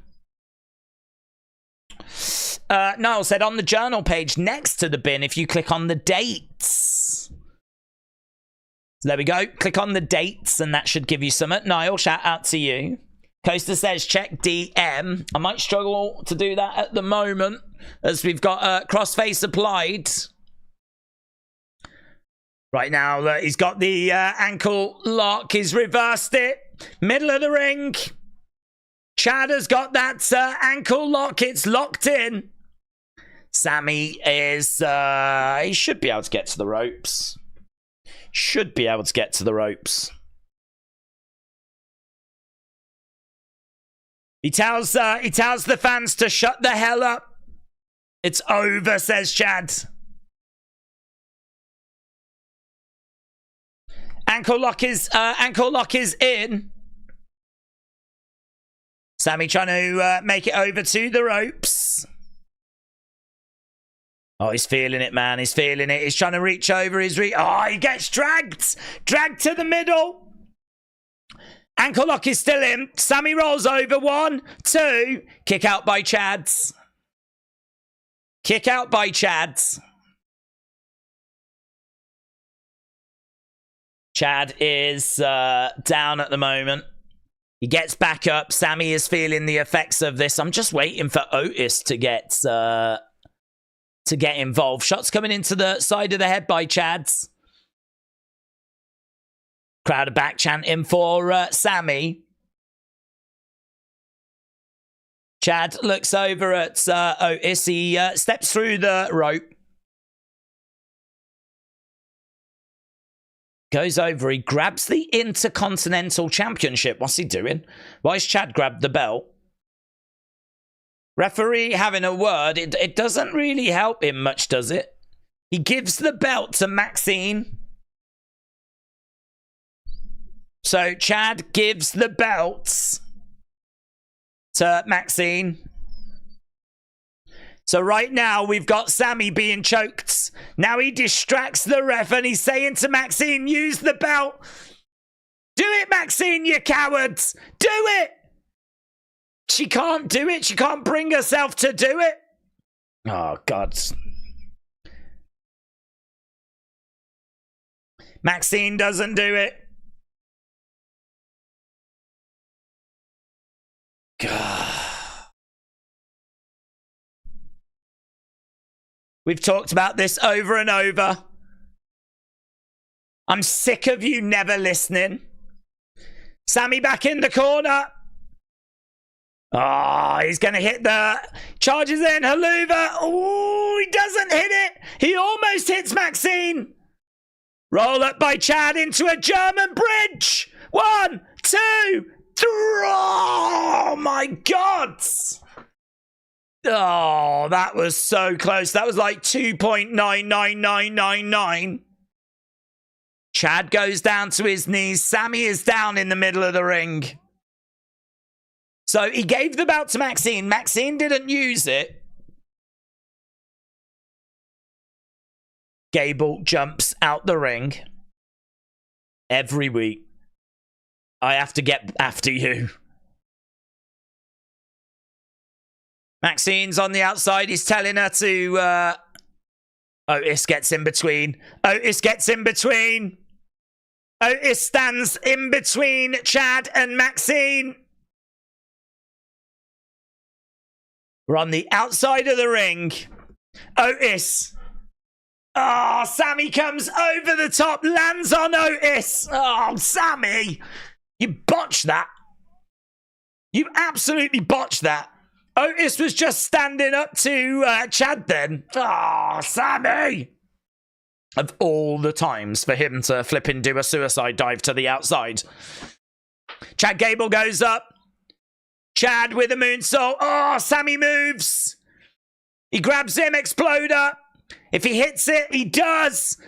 Niall said on the journal page next to the bin, if you click on the dates. So there we go. Click on the dates and that should give you something. Niall, shout out to you. Coaster says check DM. I might struggle to do that at the moment as we've got crossface applied. Right now, he's got the ankle lock. He's reversed it. Middle of the ring. Chad has got that ankle lock. It's locked in. Sammy is... he should be able to get to the ropes. Should be able to get to the ropes. He tells the fans to shut the hell up. It's over, says Chad. Ankle lock is in. Sammy trying to make it over to the ropes. Oh, he's feeling it, man. He's feeling it. He's trying to reach over. Oh, he gets dragged. Dragged to the middle. Ankle lock is still in. Sammy rolls over. 1, 2. Kick out by Chads. Kick out by Chads. Chad is down at the moment. He gets back up. Sammy is feeling the effects of this. I'm just waiting for Otis to get involved. Shots coming into the side of the head by Chads. Crowd are back chanting for Sammy. Chad looks over at Otis. He steps through the rope. Goes over. He grabs the Intercontinental Championship. What's he doing? Why has Chad grabbed the belt? Referee having a word. It doesn't really help him much, does it? He gives the belt to Maxine. So Chad gives the belts to Maxine. So right now we've got Sammy being choked. Now he distracts the ref and he's saying to Maxine, use the belt. Do it, Maxine, you cowards. Do it. She can't do it. She can't bring herself to do it. Oh, God. Maxine doesn't do it. God. We've talked about this over and over. I'm sick of you never listening. Sami back in the corner. Oh, he's going to hit the... Charges in, Helluva. Oh, he doesn't hit it. He almost hits Maxine. Roll up by Chad into a German bridge. 1, 2, 3. Oh, my God. Oh, that was so close. That was like 2.99999. Chad goes down to his knees. Sami is down in the middle of the ring. So he gave the belt to Maxine. Maxine didn't use it. Gable jumps out the ring. Every week, I have to get after you. Maxine's on the outside. He's telling her to... Otis gets in between. Otis gets in between. Otis stands in between Chad and Maxine. We're on the outside of the ring. Otis. Oh, Sami comes over the top, lands on Otis. Oh, Sami. You botched that. You absolutely botched that. Otis was just standing up to Chad then. Oh, Sami. Of all the times for him to flip and do a suicide dive to the outside. Chad Gable goes up. Chad with a moonsault. Oh, Sami moves. He grabs him, exploder. If he hits it, he does.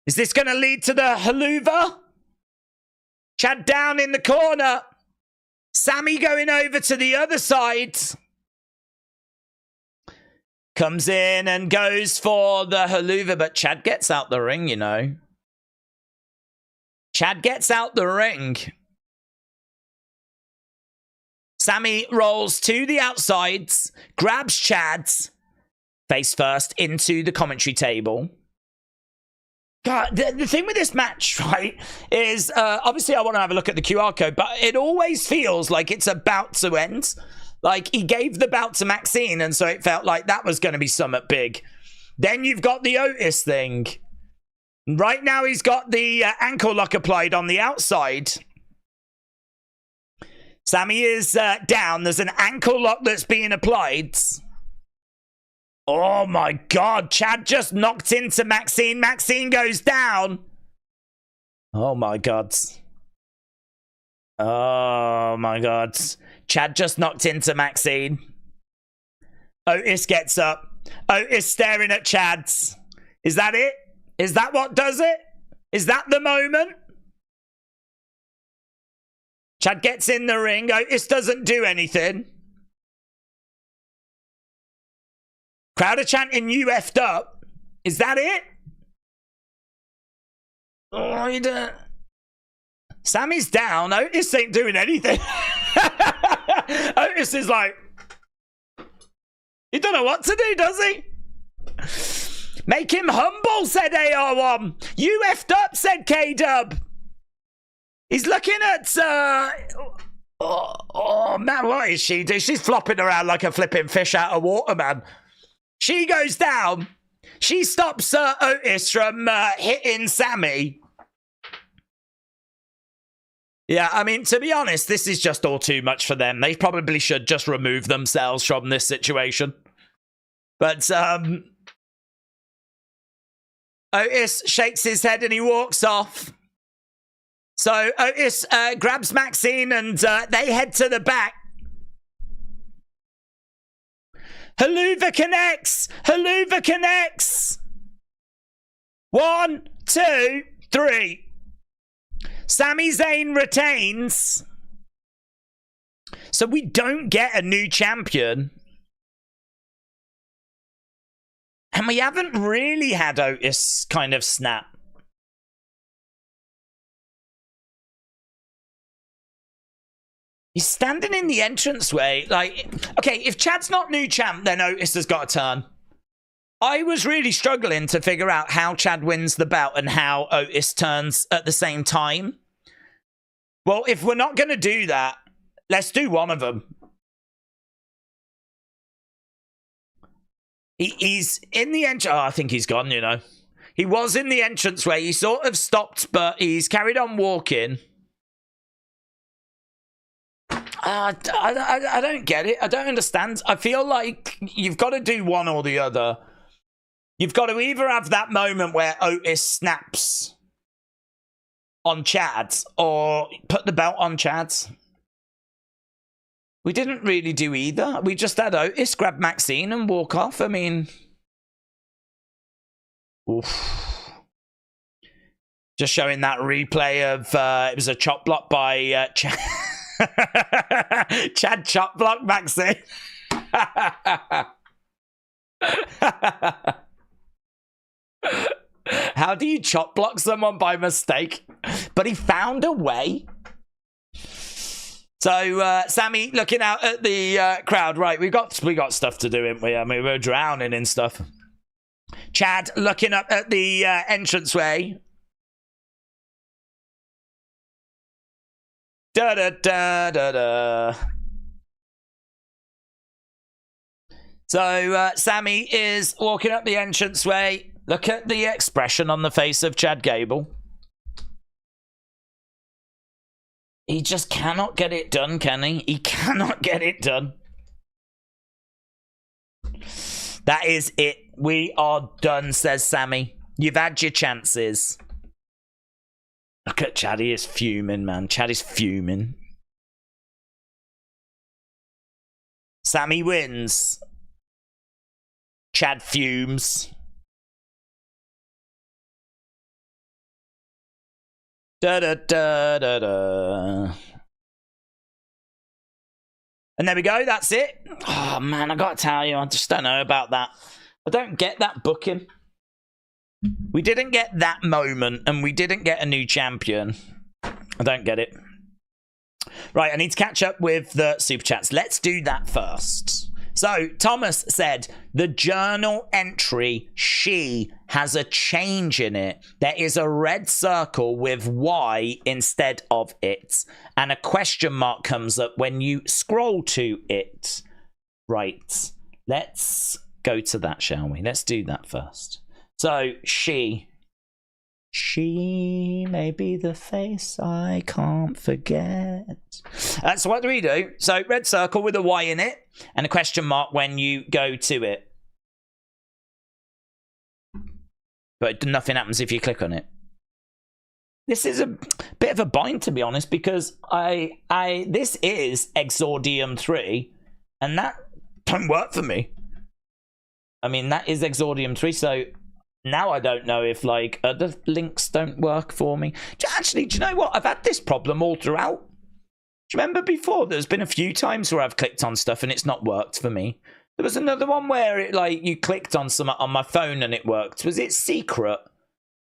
Is this going to lead to the Helluva? Chad down in the corner. Sami going over to the other side. Comes in and goes for the Helluva, but Chad gets out the ring, you know. Chad gets out the ring. Sami rolls to the outsides, grabs Chad's face first into the commentary table. God, the thing with this match, right, is obviously I want to have a look at the QR code, but it always feels like it's about to end. Like, he gave the belt to Maxine, and so it felt like that was going to be something big. Then you've got the Otis thing. Right now he's got the ankle lock applied on the outside. Sami is down. There's an ankle lock that's being applied. Oh my God. Chad just knocked into Maxine. Maxine goes down. Oh my God. Oh my God. Chad just knocked into Maxine. Otis gets up. Otis staring at Chad's. Is that it? Is that what does it? Is that the moment? Chad gets in the ring. Otis doesn't do anything. Crowd are chanting, "You effed up." Is that it? Oh, you don't... Sami's down. Otis ain't doing anything. Otis is like... He don't know what to do, does he? Make him humble, said AR1. You effed up, said K-Dub. He's looking at... Oh, man, what is she doing? She's flopping around like a flipping fish out of water, man. She goes down. She stops Otis from hitting Sami. Yeah, I mean, to be honest, this is just all too much for them. They probably should just remove themselves from this situation. But Otis shakes his head and he walks off. So Otis grabs Maxine and they head to the back. Helluva connects! Helluva connects! 1, 2, 3. Sami Zayn retains. So we don't get a new champion. And we haven't really had Otis kind of snap. He's standing in the entranceway. Like, okay, if Chad's not new champ, then Otis has got a turn. I was really struggling to figure out how Chad wins the belt and how Otis turns at the same time. Well, if we're not going to do that, let's do one of them. He's in the entrance. Oh, I think he's gone, you know. He was in the entranceway. He sort of stopped, but he's carried on walking. I don't get it. I don't understand. I feel like you've got to do one or the other. You've got to either have that moment where Otis snaps on Chad or put the belt on Chad. We didn't really do either. We just had Otis grab Maxine and walk off. I mean... Oof. Just showing that replay of... it was a chop block by Chad. Chad chop block Maxine. How do you chop block someone by mistake? But he found a way. So, Sammy looking out at the crowd. Right, we got stuff to do, haven't we? I mean, we're drowning in stuff. Chad looking up at the entranceway. Da-da-da-da-da. So, Sammy is walking up the entranceway. Look at the expression on the face of Chad Gable. He just cannot get it done, can he? He cannot get it done. That is it. We are done, says Sammy. You've had your chances. Look at Chad. He is fuming, man. Chad is fuming. Sammy wins. Chad fumes. Da-da-da-da-da. And there we go. That's it. Oh, man, I got to tell you, I just don't know about that. I don't get that booking. We didn't get that moment, and we didn't get a new champion. I don't get it. Right, I need to catch up with the Super Chats. Let's do that first. So, Thomas said, the journal entry, she has a change in it. There is a red circle with Y instead of it. And a question mark comes up when you scroll to it. Right. Let's go to that, shall we? Let's do that first. So, she may be the face I can't forget. So what do we do? So red circle with a Y in it and a question mark when you go to it. But nothing happens if you click on it. This is a bit of a bind, to be honest, because this is Exordium 3 and that don't work for me. I mean, that is Exordium 3, so now I don't know if, like, other links don't work for me. Actually, do you know what? I've had this problem all throughout. Do you remember before? There's been a few times where I've clicked on stuff and it's not worked for me. There was another one where it, like, you clicked on some on my phone and it worked. Was it Secret?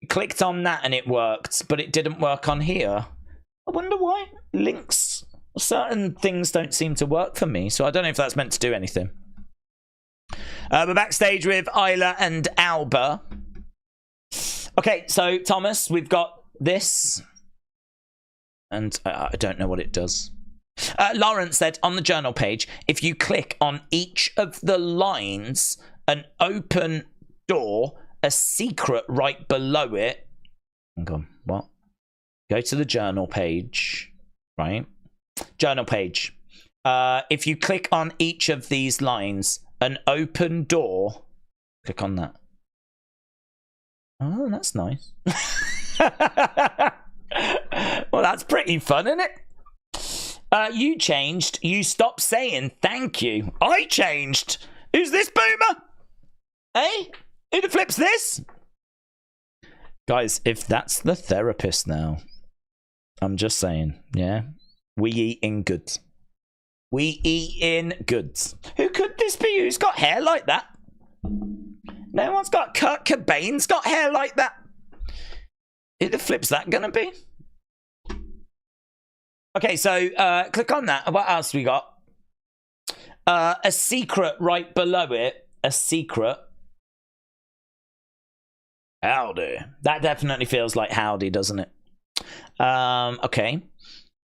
You clicked on that and it worked, but it didn't work on here. I wonder why. Links, certain things don't seem to work for me, so I don't know if that's meant to do anything. We're backstage with Isla and Alba. Okay, so Thomas, we've got this. And I don't know what it does. Lawrence said on the journal page, if you click on each of the lines, an open door, a secret right below it. Hang on, what? Go to the journal page, right? Journal page. If you click on each of these lines, an open door. Click on that. Oh, that's nice. Well, that's pretty fun, isn't it? You changed. You stopped saying thank you. I changed. Who's this boomer? Hey? Who the flip's this? Guys, if that's the therapist now, I'm just saying, yeah? We eating good. We eating goods. Who could this be? Who's got hair like that? No one's got... Kurt Cobain's got hair like that. Who the flip's that gonna be? Okay, so click on that. What else we got? A secret right below it. A secret. Howdy. That definitely feels like Howdy, doesn't it? Okay.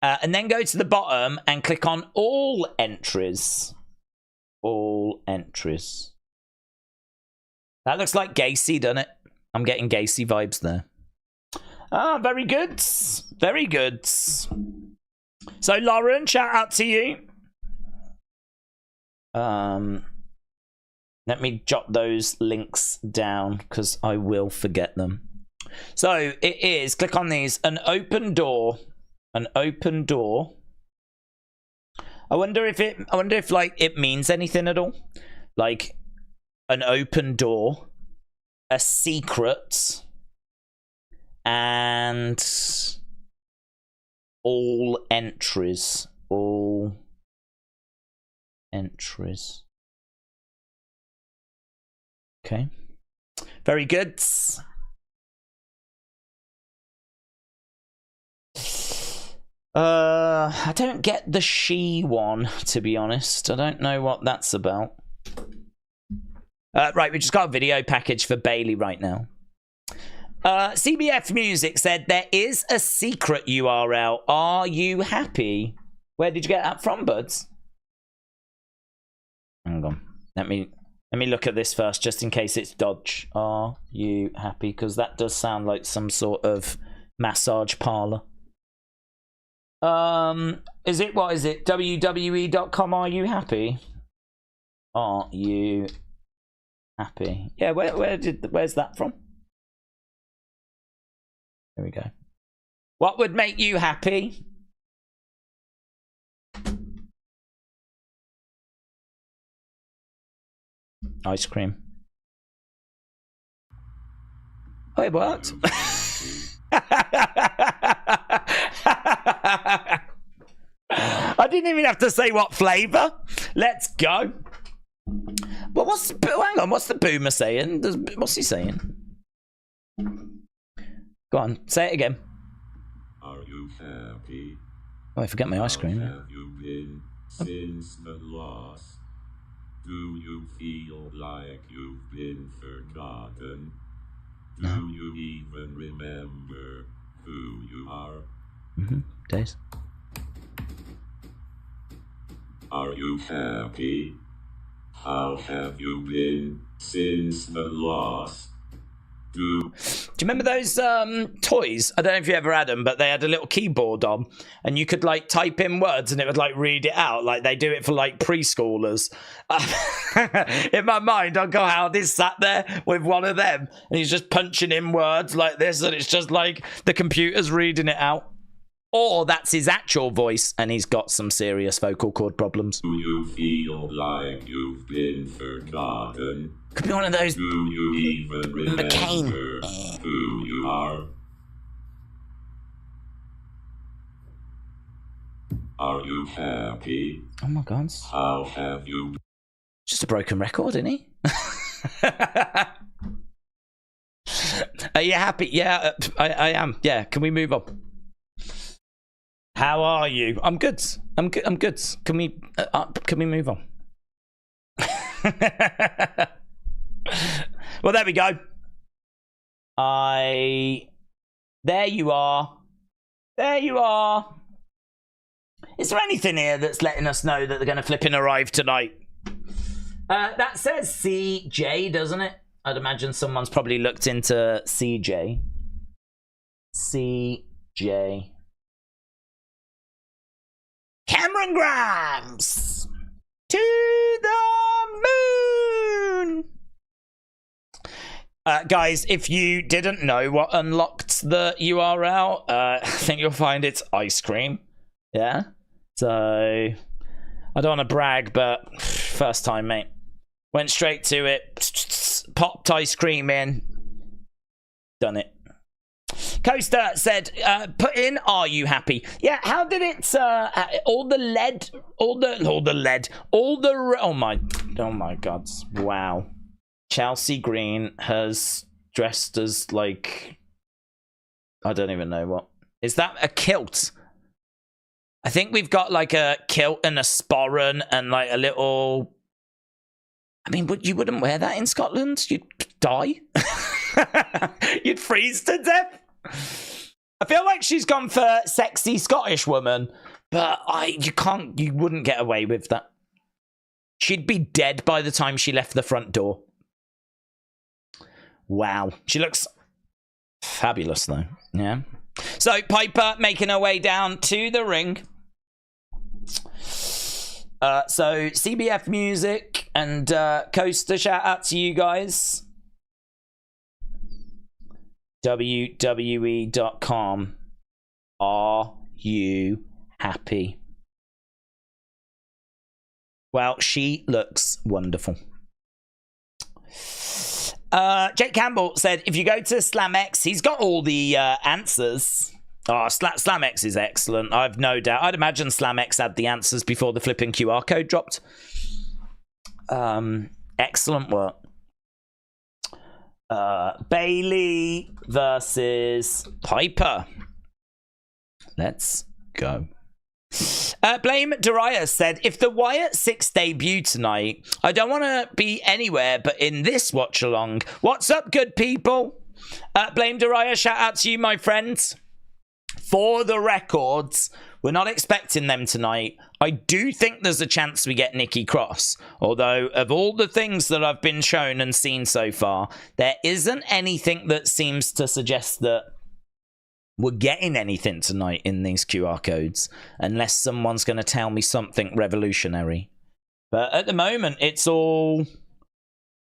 And then go to the bottom and click on all entries. All entries. That looks like Gacy, doesn't it? I'm getting Gacy vibes there. Ah, very good. Very good. So, Lauren, shout out to you. Let me jot those links down because I will forget them. So, it is, click on these, an open door. An open door. I wonder if like it means anything at all. Like an open door, a secret, and all entries. All entries. Okay. Very good. I don't get the she one, to be honest. I don't know what that's about. Right, we just got a video package for Bayley right now. CBF Music said there is a secret URL. Are you happy? Where did you get that from, buds? Hang on. Let me look at this first, just in case it's dodge. Are you happy? Because that does sound like some sort of massage parlor. Is it, what is it? WWE.com, are you happy? Are you happy? Yeah, where's that from? There we go. What would make you happy? Ice cream. Oh, it worked. I didn't even have to say what flavour. Let's go. But hang on, what's the boomer saying? What's he saying? Go on, say it again. Are you happy? Oh, I forget my ice cream. How have you been since the loss? Do you feel like you've been forgotten? Do you even remember who you are? Days. Are you happy? How have you been since the loss? Do you remember those toys? I don't know if you ever had them, but they had a little keyboard on, and you could like type in words, and it would like read it out. Like they do it for like preschoolers. In my mind, I'll go, Howdy's sat there with one of them, and he's just punching in words like this, and it's just like the computer's reading it out. Or that's his actual voice, and he's got some serious vocal cord problems. Do you feel like you've been forgotten? Could be one of those. Do you even remember McCain. who you are? Are you happy? Oh my God. How have you? Just a broken record, isn't he? Are you happy? Yeah, I am. Yeah, can we move on? How are you? I'm good. I'm good. I'm good. Can we move on? Well, there we go. There you are. There you are. Is there anything here that's letting us know that they're going to flipping arrive tonight? That says CJ, doesn't it? I'd imagine someone's probably looked into CJ. CJ. Cameron Grimes to the moon. Guys, if you didn't know what unlocked the URL, I think you'll find it's ice cream. Yeah. So I don't want to brag, but first time, mate. Went straight to it, popped ice cream in, done it. Coaster said, put in, are you happy? Yeah, how did it, oh my God, wow. Chelsea Green has dressed as, like, I don't even know what. Is that a kilt? I think we've got, like, a kilt and a sporran and, like, a little... I mean, you wouldn't wear that in Scotland? You'd die. You'd freeze to death. I feel like she's gone for sexy Scottish woman, but you wouldn't get away with that. She'd be dead by the time she left the front door. Wow. She looks fabulous, though. Yeah. So, Piper making her way down to the ring. So, CBF Music and Coaster, shout out to you guys. WWE.com. Are you happy? Well, she looks wonderful. Jake Campbell said, if you go to SlamX, he's got all the answers. Oh, SlamX is excellent. I've no doubt. I'd imagine SlamX had the answers before the flipping QR code dropped. Excellent work. Bayley versus Piper. Let's go. Blame Darius said, if the Wyatt 6 debut tonight, I don't want to be anywhere but in this watch along. What's up, good people? Blame Darius, shout out to you, my friends. For the records, we're not expecting them tonight. I do think there's a chance we get Nikki Cross. Although, of all the things that I've been shown and seen so far, there isn't anything that seems to suggest that we're getting anything tonight in these QR codes, unless someone's going to tell me something revolutionary. But at the moment, it's all,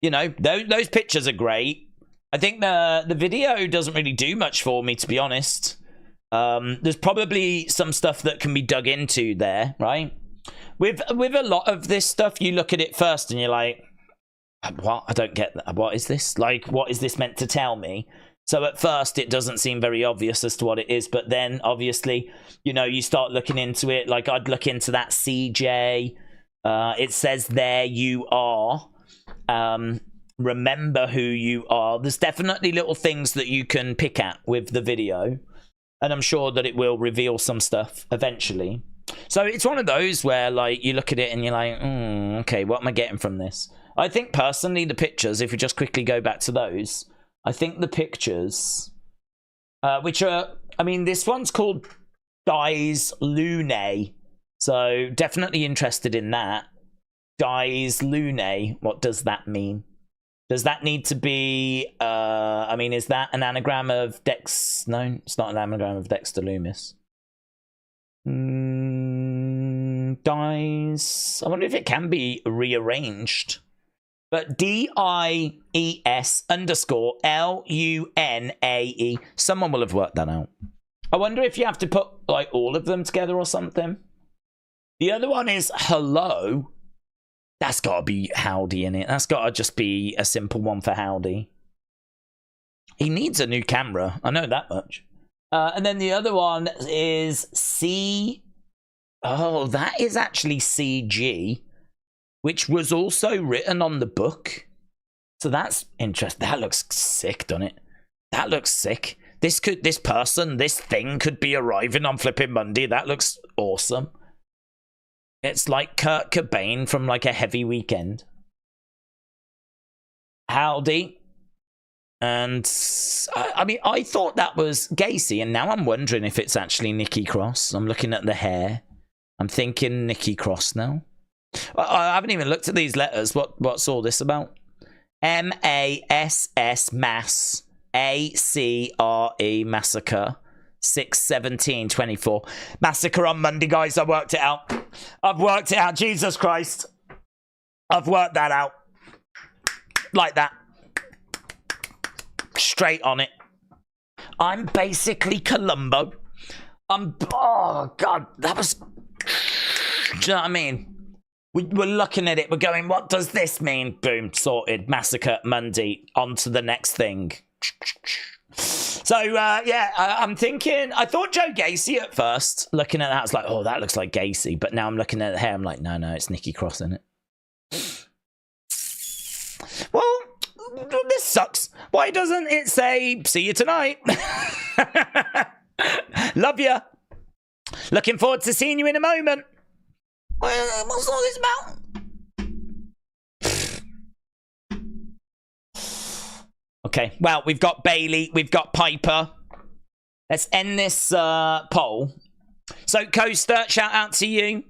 you know, those pictures are great. I think the video doesn't really do much for me, to be honest. There's probably some stuff that can be dug into there, right? With a lot of this stuff, you look at it first and you're like, what? I don't get that. What is this? Like, what is this meant to tell me? So at first, it doesn't seem very obvious as to what it is. But then, obviously, you know, you start looking into it. Like, I'd look into that CJ. It says, there you are. Remember who you are. There's definitely little things that you can pick at with the video. And I'm sure that it will reveal some stuff eventually. So it's one of those where, like, you look at it and you're like, okay, what am I getting from this? I think, personally, the pictures, if we just quickly go back to those... I think the pictures, which are, I mean, this one's called Dies Lunae. So definitely interested in that. Dies Lunae. What does that mean? Does that need to be, I mean, is that an anagram of Dex? No, it's not an anagram of Dexter Loomis. Dies. I wonder if it can be rearranged. But DIES_LUNAE. Someone will have worked that out. I wonder if you have to put, like, all of them together or something. The other one is hello. That's got to be Howdy in it. That's got to just be a simple one for Howdy. He needs a new camera. I know that much. And then the other one is C. Oh, that is actually CG. Which was also written on the book. So that's interesting. That looks sick, doesn't it? That looks sick. This thing could be arriving on flipping Monday. That looks awesome. It's like Kurt Cobain from like a heavy weekend. Howdy. And I mean, I thought that was Gacy, and now I'm wondering if it's actually Nikki Cross. I'm looking at the hair. I'm thinking Nikki Cross now. I haven't even looked at these letters. What's all this about? MASS Mass ACRE Massacre 6/17/24. Massacre on Monday, guys. I worked it out. I've worked it out. Jesus Christ. I've worked that out. Like that. Straight on it. I'm basically Columbo. Oh, God. That was... Do you know what I mean? We're looking at it. We're going, what does this mean? Boom, sorted. Massacre Monday. On to the next thing. So, yeah, I'm thinking... I thought Joe Gacy at first. Looking at that, I was like, oh, that looks like Gacy. But now I'm looking at the hair. I'm like, no, it's Nikki Cross, isn't it? Well, this sucks. Why doesn't it say, see you tonight? Love ya. Looking forward to seeing you in a moment. What's all this about? Okay, well, we've got Bayley, we've got Piper. Let's end this poll. So, Coaster, shout out to you.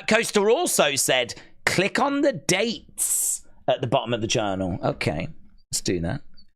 Coaster also said, click on the dates at the bottom of the journal. Okay, let's do that.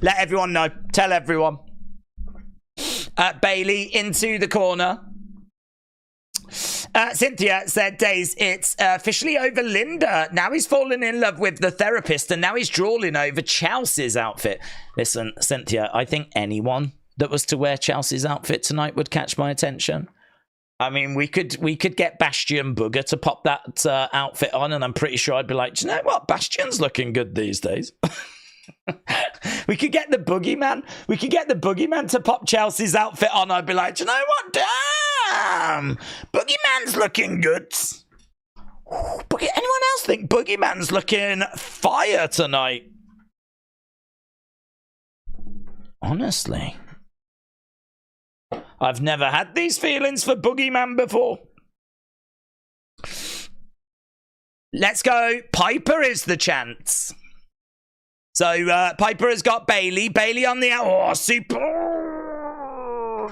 Let everyone know. Tell everyone. Bayley into the corner. Cynthia said, Days, it's officially over Linda. Now he's fallen in love with the therapist, and now he's drooling over Chelsea's outfit. Listen, Cynthia, I think anyone that was to wear Chelsea's outfit tonight would catch my attention. I mean, we could get Bastion Booger to pop that outfit on, and I'm pretty sure I'd be like, do you know what? Bastion's looking good these days. We could get the Boogeyman. We could get the Boogeyman to pop Chelsea's outfit on. I'd be like, do you know what? Damn! Boogeyman's looking good. Anyone else think Boogeyman's looking fire tonight? Honestly. I've never had these feelings for Boogeyman before. Let's go. Piper is the chance. So Piper has got Bayley. Bayley on the out. Oh, super.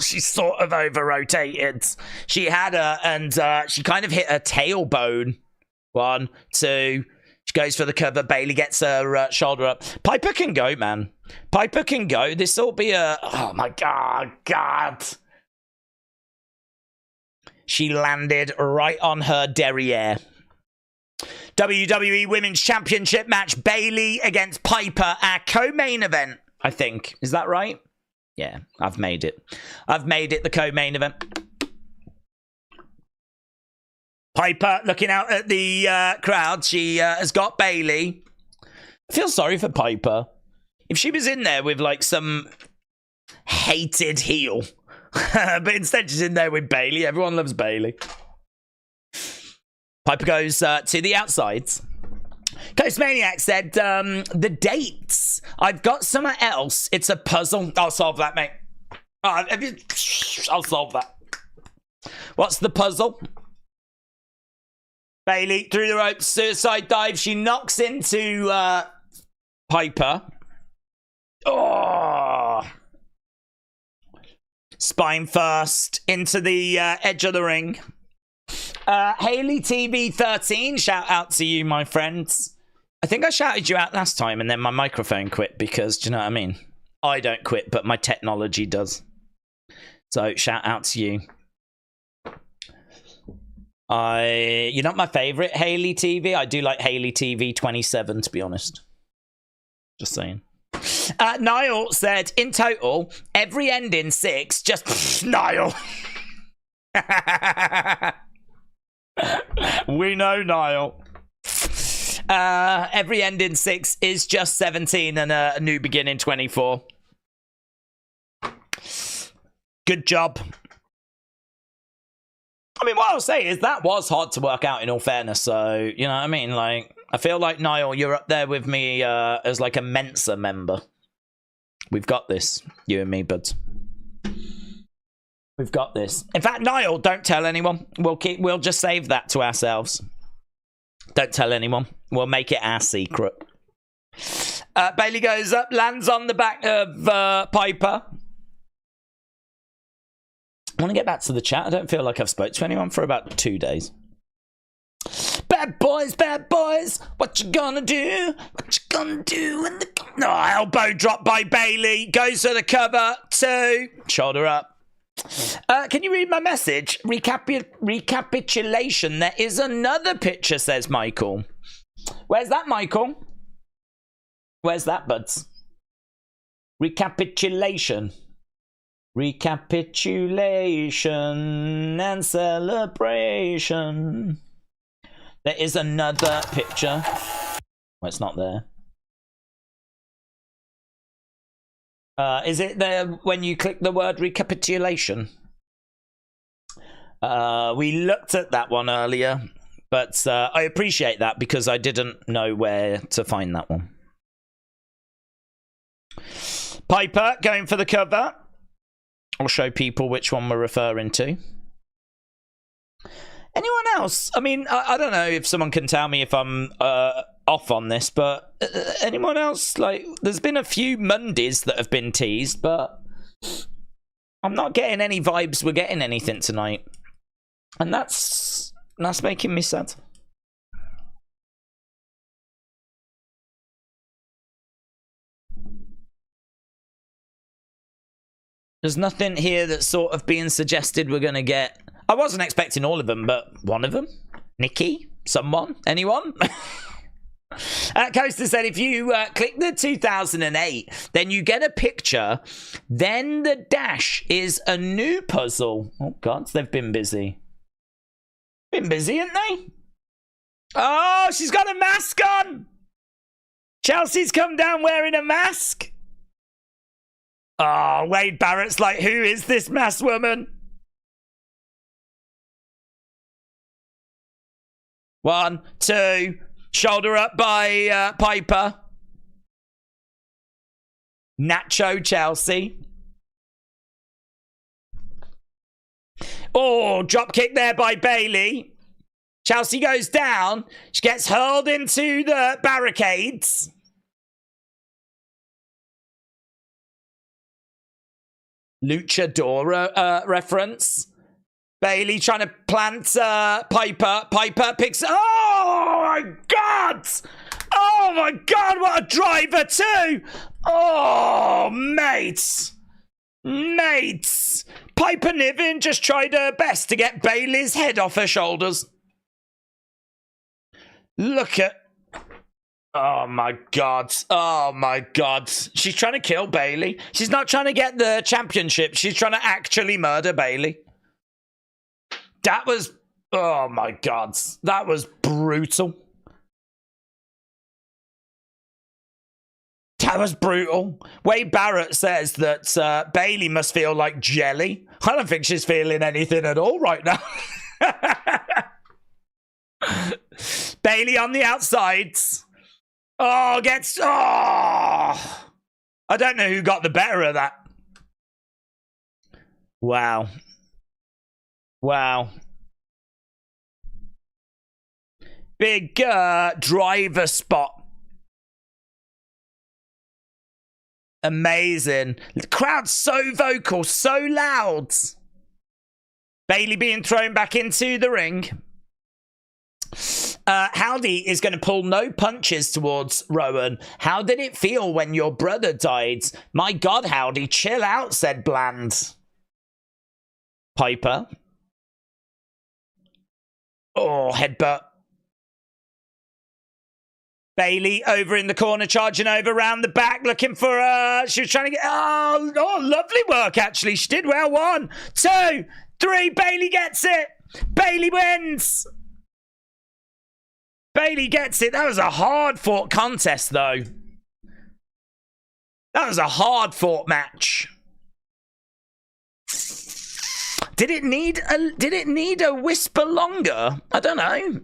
She's sort of over-rotated. She had her, and she kind of hit her tailbone. 1, 2. She goes for the cover. Bayley gets her shoulder up. Piper can go, man. Piper can go. This will be a... Oh, my God. She landed right on her derriere. WWE Women's Championship match. Bayley against Piper. Our co-main event, I think. Is that right? Yeah, I've made it. I've made it the co-main event. Piper looking out at the crowd. She has got Bayley. I feel sorry for Piper. If she was in there with like some hated heel. But instead she's in there with Bayley. Everyone loves Bayley. Piper goes to the outside. Coast Maniac said, the dates. I've got somewhere else. It's a puzzle. I'll solve that, mate. I'll solve that. What's the puzzle? Bayley through the ropes, suicide dive. She knocks into Piper. Oh. Spine first into the edge of the ring. Haley TV 13, shout out to you, my friends. I think I shouted you out last time and then my microphone quit because, do you know what I mean? I don't quit, but my technology does. So shout out to you. You're not my favorite Haley TV. I do like Haley TV 27, to be honest. Just saying. Niall said, in total, every end in 6, just Niall. We know, Niall. Every end in 6 is just 17 and a new beginning 24. Good job. I mean, what I'll say is that was hard to work out in all fairness. So, you know what I mean? Like, I feel like, Niall, you're up there with me as like a Mensa member. We've got this, you and me, buds. We've got this. In fact, Niall, don't tell anyone. We'll just save that to ourselves. Don't tell anyone. We'll make it our secret. Bayley goes up, lands on the back of Piper. I want to get back to the chat. I don't feel like I've spoke to anyone for about 2 days. Bad boys, what you gonna do? What you gonna do when the... No, elbow drop by Bayley. Goes for the cover. 2. Shoulder up. Can you read my message? Recapitulation. There is another picture, says Michael. Where's that, Michael? Where's that, buds? Recapitulation. Recapitulation and celebration. There is another picture. Well, it's not there. Is it there when you click the word recapitulation? We looked at that one earlier, but I appreciate that because I didn't know where to find that one. Piper going for the cover. I'll show people which one we're referring to. Anyone else? I mean, I don't know if someone can tell me if I'm off on this, but anyone else? Like, there's been a few Mondays that have been teased, but I'm not getting any vibes we're getting anything tonight. And that's making me sad. There's nothing here that's sort of being suggested we're going to get. I wasn't expecting all of them, but one of them? Nikki? Someone? Anyone? Coaster said if you click the 2008, then you get a picture. Then the dash is a new puzzle. Oh, God, they've been busy. Been busy, haven't they? Oh, she's got a mask on. Chelsea's come down wearing a mask. Oh, Wade Barrett's like, who is this masked woman? 1, 2, shoulder up by Piper. Nacho Chelsea. Oh, drop kick there by Bayley. Chelsea goes down. She gets hurled into the barricades. Luchadora reference. Bayley trying to plant Piper. Piper picks... Oh, my God! Oh, my God, what a driver, too! Oh, mates! Mates! Piper Niven just tried her best to get Bayley's head off her shoulders. Look at... Oh, my God. Oh, my God. She's trying to kill Bayley. She's not trying to get the championship. She's trying to actually murder Bayley. That was... Oh, my God. That was brutal. That was brutal. Wade Barrett says that Bayley must feel like jelly. I don't think she's feeling anything at all right now. Bayley on the outsides. Oh, gets... Oh! I don't know who got the better of that. Wow. Wow. Big driver spot. Amazing. The crowd's so vocal, so loud. Bayley being thrown back into the ring. Howdy is going to pull no punches towards Rowan. How did it feel when your brother died? My God, Howdy, chill out, said Bland. Piper. Oh, headbutt. Bayley over in the corner, charging over round the back, looking for she was trying to get... Oh, lovely work, actually. She did well. 1, 2, 3. Bayley gets it. Bayley wins. Bayley gets it. That was a hard-fought contest, though. That was a hard-fought match. Did it need a whisper longer? I don't know.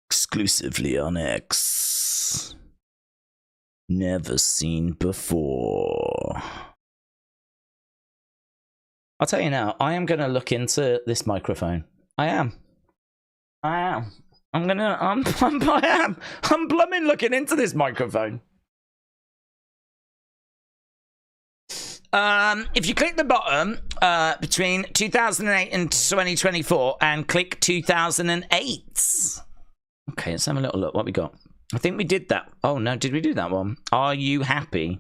Exclusively on X. Never seen before. I'll tell you now, I am going to look into this microphone. I am. I'm blooming looking into this microphone. If you click the bottom between 2008 and 2024 and click 2008. Okay, let's have a little look. What we got? I think we did that. Oh, no, did we do that one? Are you happy?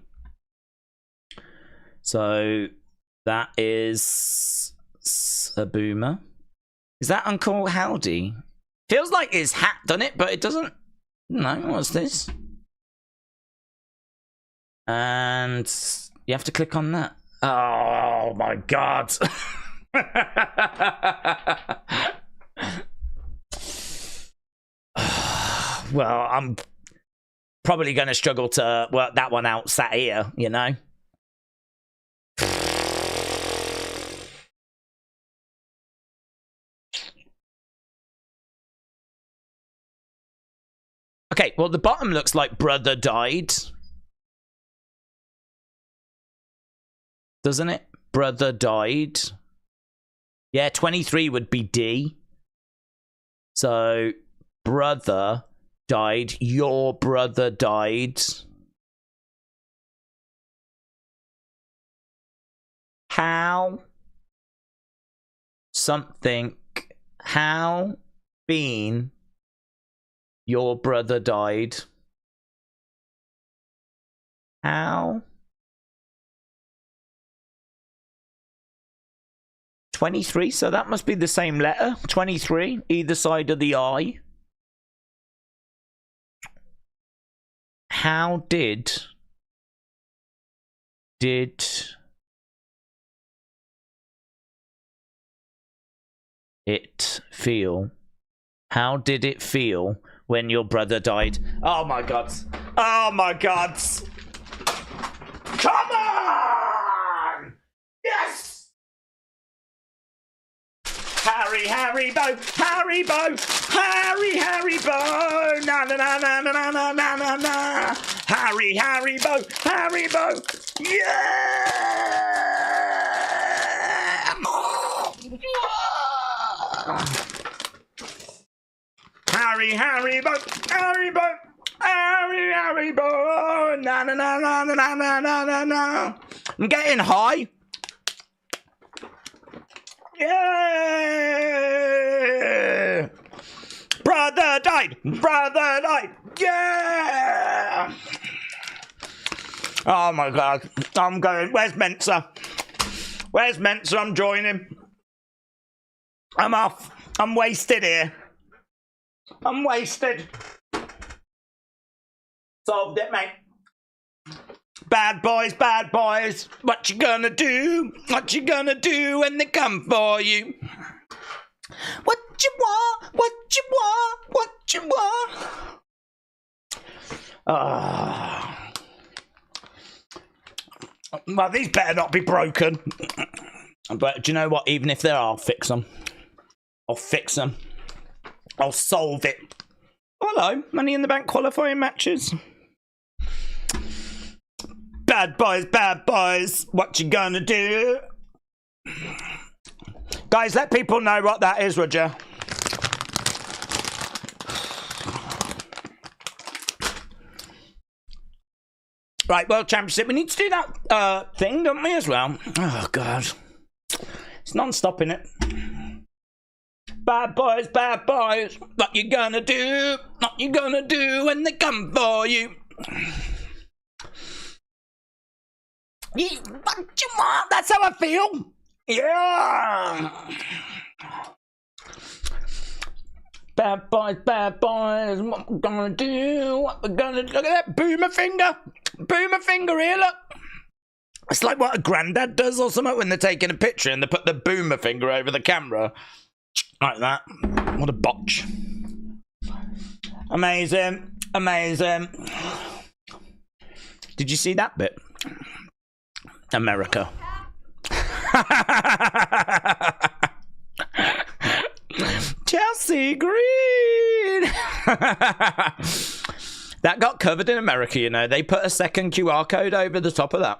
So that is a boomer. Is that Uncle Howdy? Feels like his hat done it, but it doesn't. No, what's this? And you have to click on that. Oh my god. Well, I'm probably going to struggle to work that one out sat here, you know? Okay, well, the bottom looks like brother died. Doesn't it? Brother died. Yeah, 23 would be D. So, brother died. Your brother died. How? Something. How? Been. Your brother died. How? 23, so that must be the same letter. 23, either side of the I. How did it feel? How did it feel when your brother died? Oh my god. Oh my god. Come on! Yes! Harry Bo, Harry Bo, Harry Bo, na na na na na na na na na, Harry Bo, yeah! Harry Bo, na na na na na na na na na. I'm getting high. Yeah! Brother died! Yeah! Oh my god. I'm going. Where's Mensa? I'm joining. I'm off. I'm wasted here. I'm wasted. Solved it, mate. Bad boys, what you gonna do? What you gonna do when they come for you? What you want? Well, these better not be broken. But do you know what? Even if they are, I'll fix them. I'll solve it. Hello, Money in the Bank qualifying matches. Bad boys, what you gonna do? Guys, let people know what that is, would you? Right, World Championship. We need to do that thing, don't we, as well? Oh, God. It's non-stop, innit? Bad boys, what you gonna do? What you gonna do when they come for you? What you want? That's how I feel. Yeah. Bad boys. What we gonna do? Look at that boomer finger here. Look. It's like what a granddad does or something when they're taking a picture and they put the boomer finger over the camera like that. What a botch. Amazing. Did you see that bit? America. Chelsea Green. That got covered in America, you know. They put a second QR code over the top of that.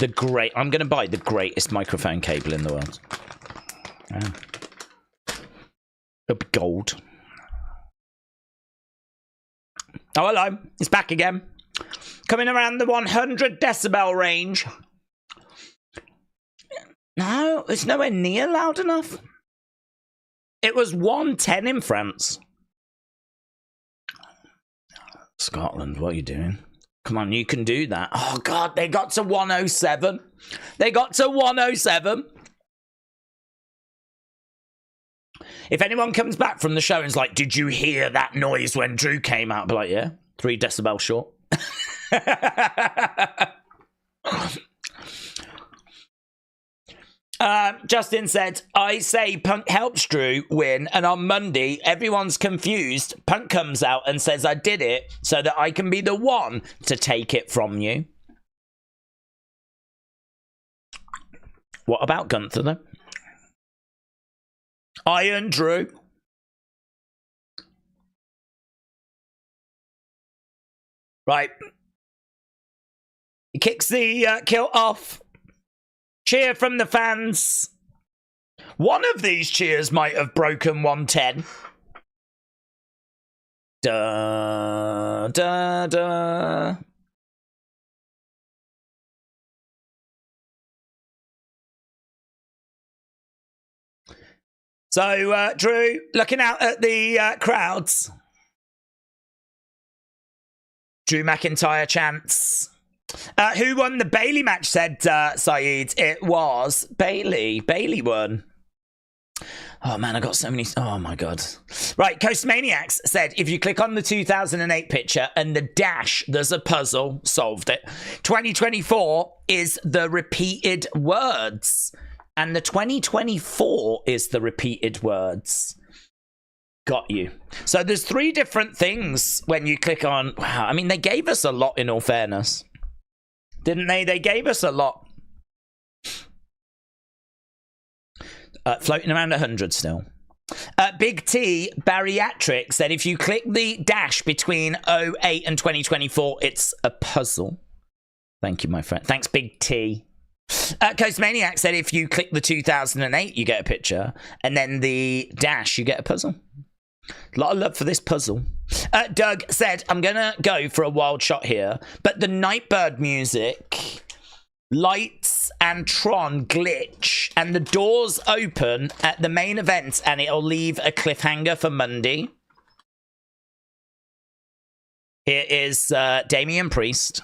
I'm going to buy the greatest microphone cable in the world. It'll be gold. Oh, hello. It's back again. Coming around the 100 decibel range. No, it's nowhere near loud enough. It was 110 in France. Scotland, what are you doing? Come on, you can do that. Oh, God, they got to 107. They got to 107. If anyone comes back from the show and is like, did you hear that noise when Drew came out? I'll be like, yeah, 3 decibels short. Justin said, I say Punk helps Drew win, and on Monday, everyone's confused. Punk comes out and says, I did it so that I can be the one to take it from you. What about Gunther, though? Iron Drew. Right. He kicks the kilt off. Cheer from the fans. One of these cheers might have broken 110. Da, da, da. So, Drew, looking out at the crowds. Drew McIntyre chants. Who won the Bayley match, said Saeed. It was Bayley. Bayley won. Oh, man, I got so many... Oh, my God. Right, Coast Maniacs said, if you click on the 2008 picture and the dash, there's a puzzle. Solved it. 2024 is the repeated words. And the 2024 is the repeated words. Got you. So there's 3 different things when you click on... Wow, I mean, they gave us a lot, in all fairness. Didn't they? They gave us a lot. Floating around 100 still. Big T Bariatric said, if you click the dash between 08 and 2024, it's a puzzle. Thank you, my friend. Thanks, Big T. Coast Maniac said, if you click the 2008, you get a picture. And then the dash, you get a puzzle. A lot of love for this puzzle. Doug said, I'm going to go for a wild shot here, but the Nightbird music, lights and Tron glitch, and the doors open at the main event, and it'll leave a cliffhanger for Monday. Here is Damian Priest.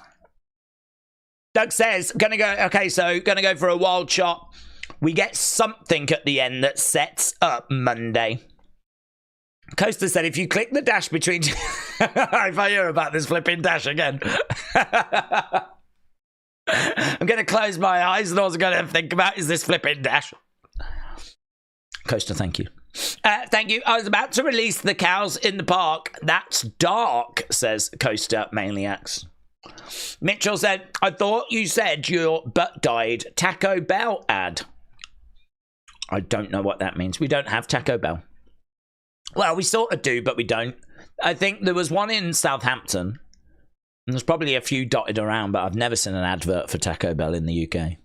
Doug says, gonna go for a wild shot. We get something at the end that sets up Monday. Coaster said, if you click the dash between... if I hear about this flipping dash again. I'm going to close my eyes and all I'm going to think about is this flipping dash. Coaster, thank you. Thank you. I was about to release the cows in the park. That's dark, says Coaster Maniacs. Mitchell said, I thought you said your butt died. Taco Bell ad. I don't know what that means. We don't have Taco Bell. Well, we sort of do, but we don't. I think there was one in Southampton. And there's probably a few dotted around, but I've never seen an advert for Taco Bell in the UK.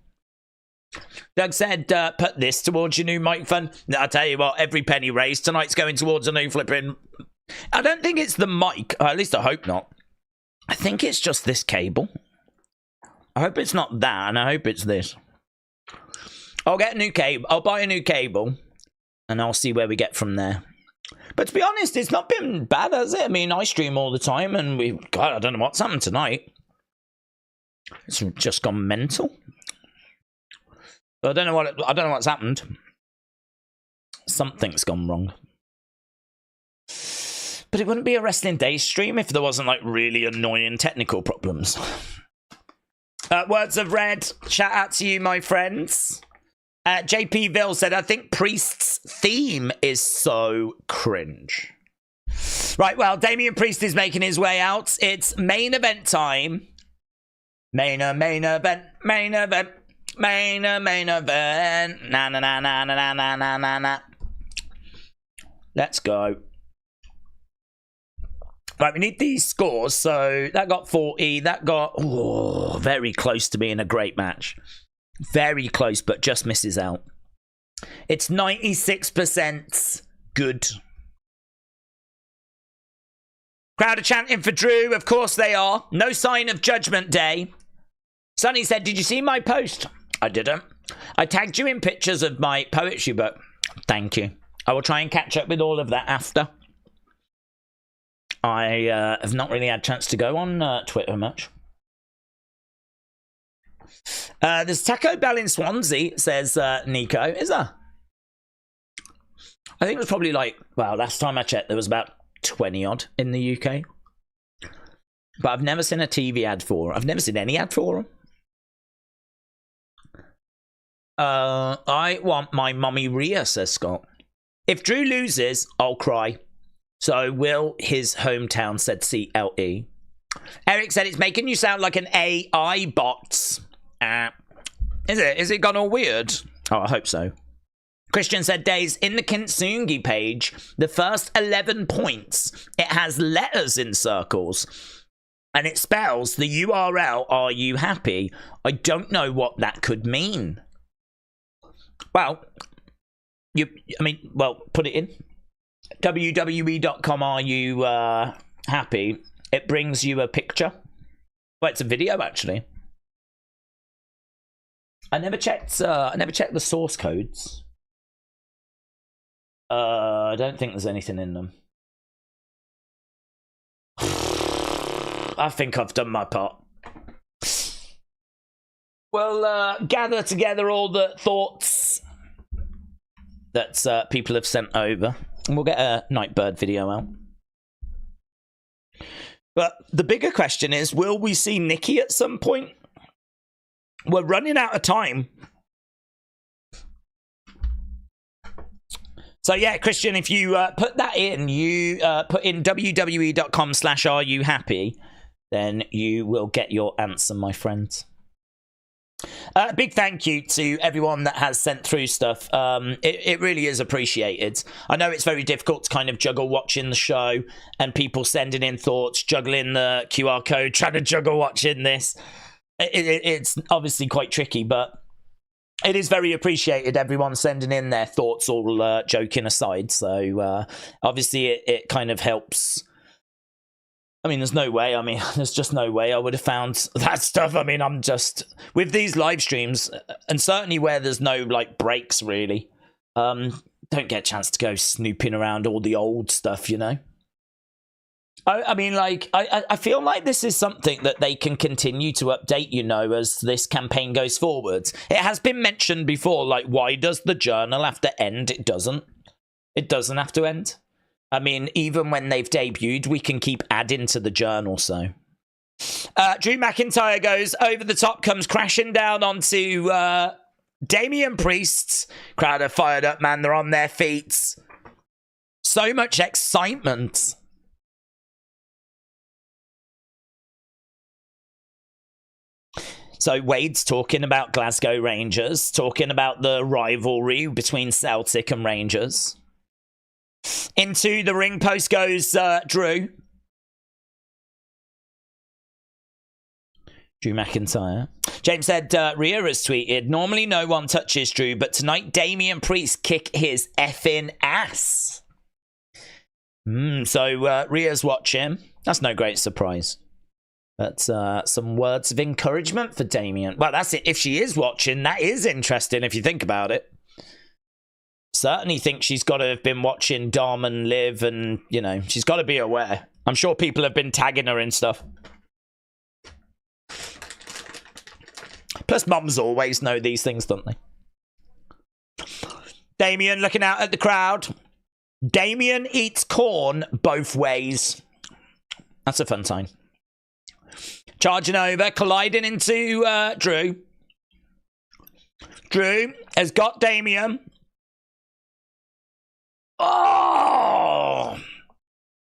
Doug said, put this towards your new microphone. I'll tell you what, every penny raised tonight's going towards a new flipping... I don't think it's the mic. Or at least I hope not. I think it's just this cable. I hope it's not that, and I hope it's this. I'll get a new cable. I'll buy a new cable, and I'll see where we get from there. But to be honest, it's not been bad, has it? I mean, I stream all the time, and God, I don't know what's happened tonight. It's just gone mental. I don't know what's happened. Something's gone wrong. But it wouldn't be a Wrestling Day stream if there wasn't, like, really annoying technical problems. Words of Red, shout out to you, my friends. JP Ville said, I think Priest's theme is so cringe. Right, well, Damian Priest is making his way out. It's main event time. Main event. Na. Let's go. Right, we need these scores. So that got 40. That got very close to being a great match. Very close, but just misses out. It's 96% good. Crowd are chanting for Drew. Of course they are. No sign of Judgment Day. Sonny said, did you see my post? I didn't. I tagged you in pictures of my poetry book. Thank you. I will try and catch up with all of that after. I have not really had a chance to go on Twitter much. There's Taco Bell in Swansea, says Nico. Is there? I think it was probably like, well, last time I checked, there was about 20 odd in the UK. But I've never seen a TV ad for them. I've never seen any ad for them. I want my mummy Rhea, says Scott. If Drew loses, I'll cry. So will his hometown, said CLE. Eric said it's making you sound like an AI bot. Is it? Is it gone all weird? Oh, I hope so. Christian said, Days, in the Kintsugi page, the first 11 points, it has letters in circles. And it spells the URL, are you happy? I don't know what that could mean. Well, put it in. WWE.com, are you happy? It brings you a picture. Well, it's a video, actually. I never checked the source codes. I don't think there's anything in them. I think I've done my part. We'll gather together all the thoughts that people have sent over, and we'll get a Nightbird video out. But the bigger question is, will we see Nikki at some point? We're running out of time. So yeah, Christian, if you put that in, you put in wwe.com/are you happy, then you will get your answer, my friends. Big thank you to everyone that has sent through stuff. It really is appreciated. I know it's very difficult to kind of juggle watching the show and people sending in thoughts, juggling the QR code, trying to juggle watching this. It's obviously quite tricky, but it is very appreciated, everyone sending in their thoughts, all joking aside. So obviously it kind of helps. I mean, there's just no way I would have found that stuff. I mean, I'm just, with these live streams, and certainly where there's no, like, breaks, really, don't get a chance to go snooping around all the old stuff, you know? I mean, like, I feel like this is something that they can continue to update, you know, as this campaign goes forwards. It has been mentioned before, like, why does the journal have to end? It doesn't. It doesn't have to end. I mean, even when they've debuted, we can keep adding to the journal, so. Drew McIntyre goes over the top, comes crashing down onto Damian Priest. Crowd are fired up, man. They're on their feet. So much excitement. So Wade's talking about Glasgow Rangers, talking about the rivalry between Celtic and Rangers. Into the ring post goes Drew. Drew McIntyre. James said, Rhea has tweeted, normally no one touches Drew, but tonight Damian Priest kick his effing ass. So Rhea's watching. That's no great surprise. But some words of encouragement for Damian. Well, that's it. If she is watching, that is interesting if you think about it. Certainly think she's got to have been watching Dom and Liv, and, you know, she's got to be aware. I'm sure people have been tagging her and stuff. Plus, mums always know these things, don't they? Damian looking out at the crowd. Damian eats corn both ways. That's a fun sign. Charging over, colliding into Drew. Drew has got Damian. Oh!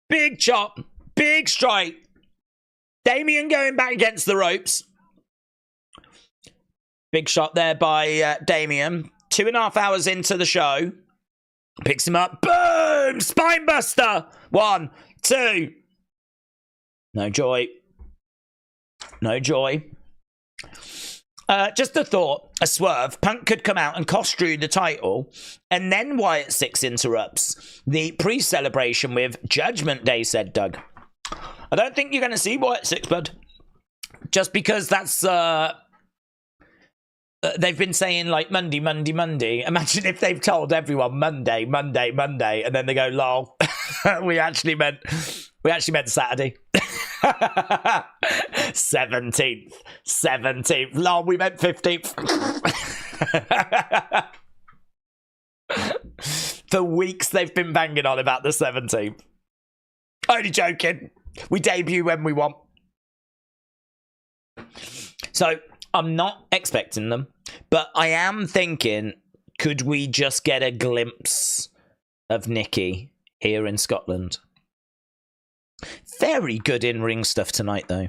Big chop. Big strike. Damian going back against the ropes. Big shot there by Damian. 2.5 hours into the show. Picks him up. Boom! Spinebuster. 1, 2. No joy. No joy. Just a thought, a swerve. Punk could come out and cost Drew the title, and then Wyatt 6 interrupts the pre-celebration with Judgment Day, said Doug. I don't think you're going to see Wyatt 6, bud. Just because that's... they've been saying, like, Monday, Monday, Monday. Imagine if they've told everyone Monday, Monday, Monday, and then they go, lol, we actually meant Saturday. 17th. Lol, we meant 15th. For weeks they've been banging on about the 17th. Only joking. We debut when we want. So, I'm not expecting them, but I am thinking, could we just get a glimpse of Nikki here in Scotland? Very good in-ring stuff tonight, though.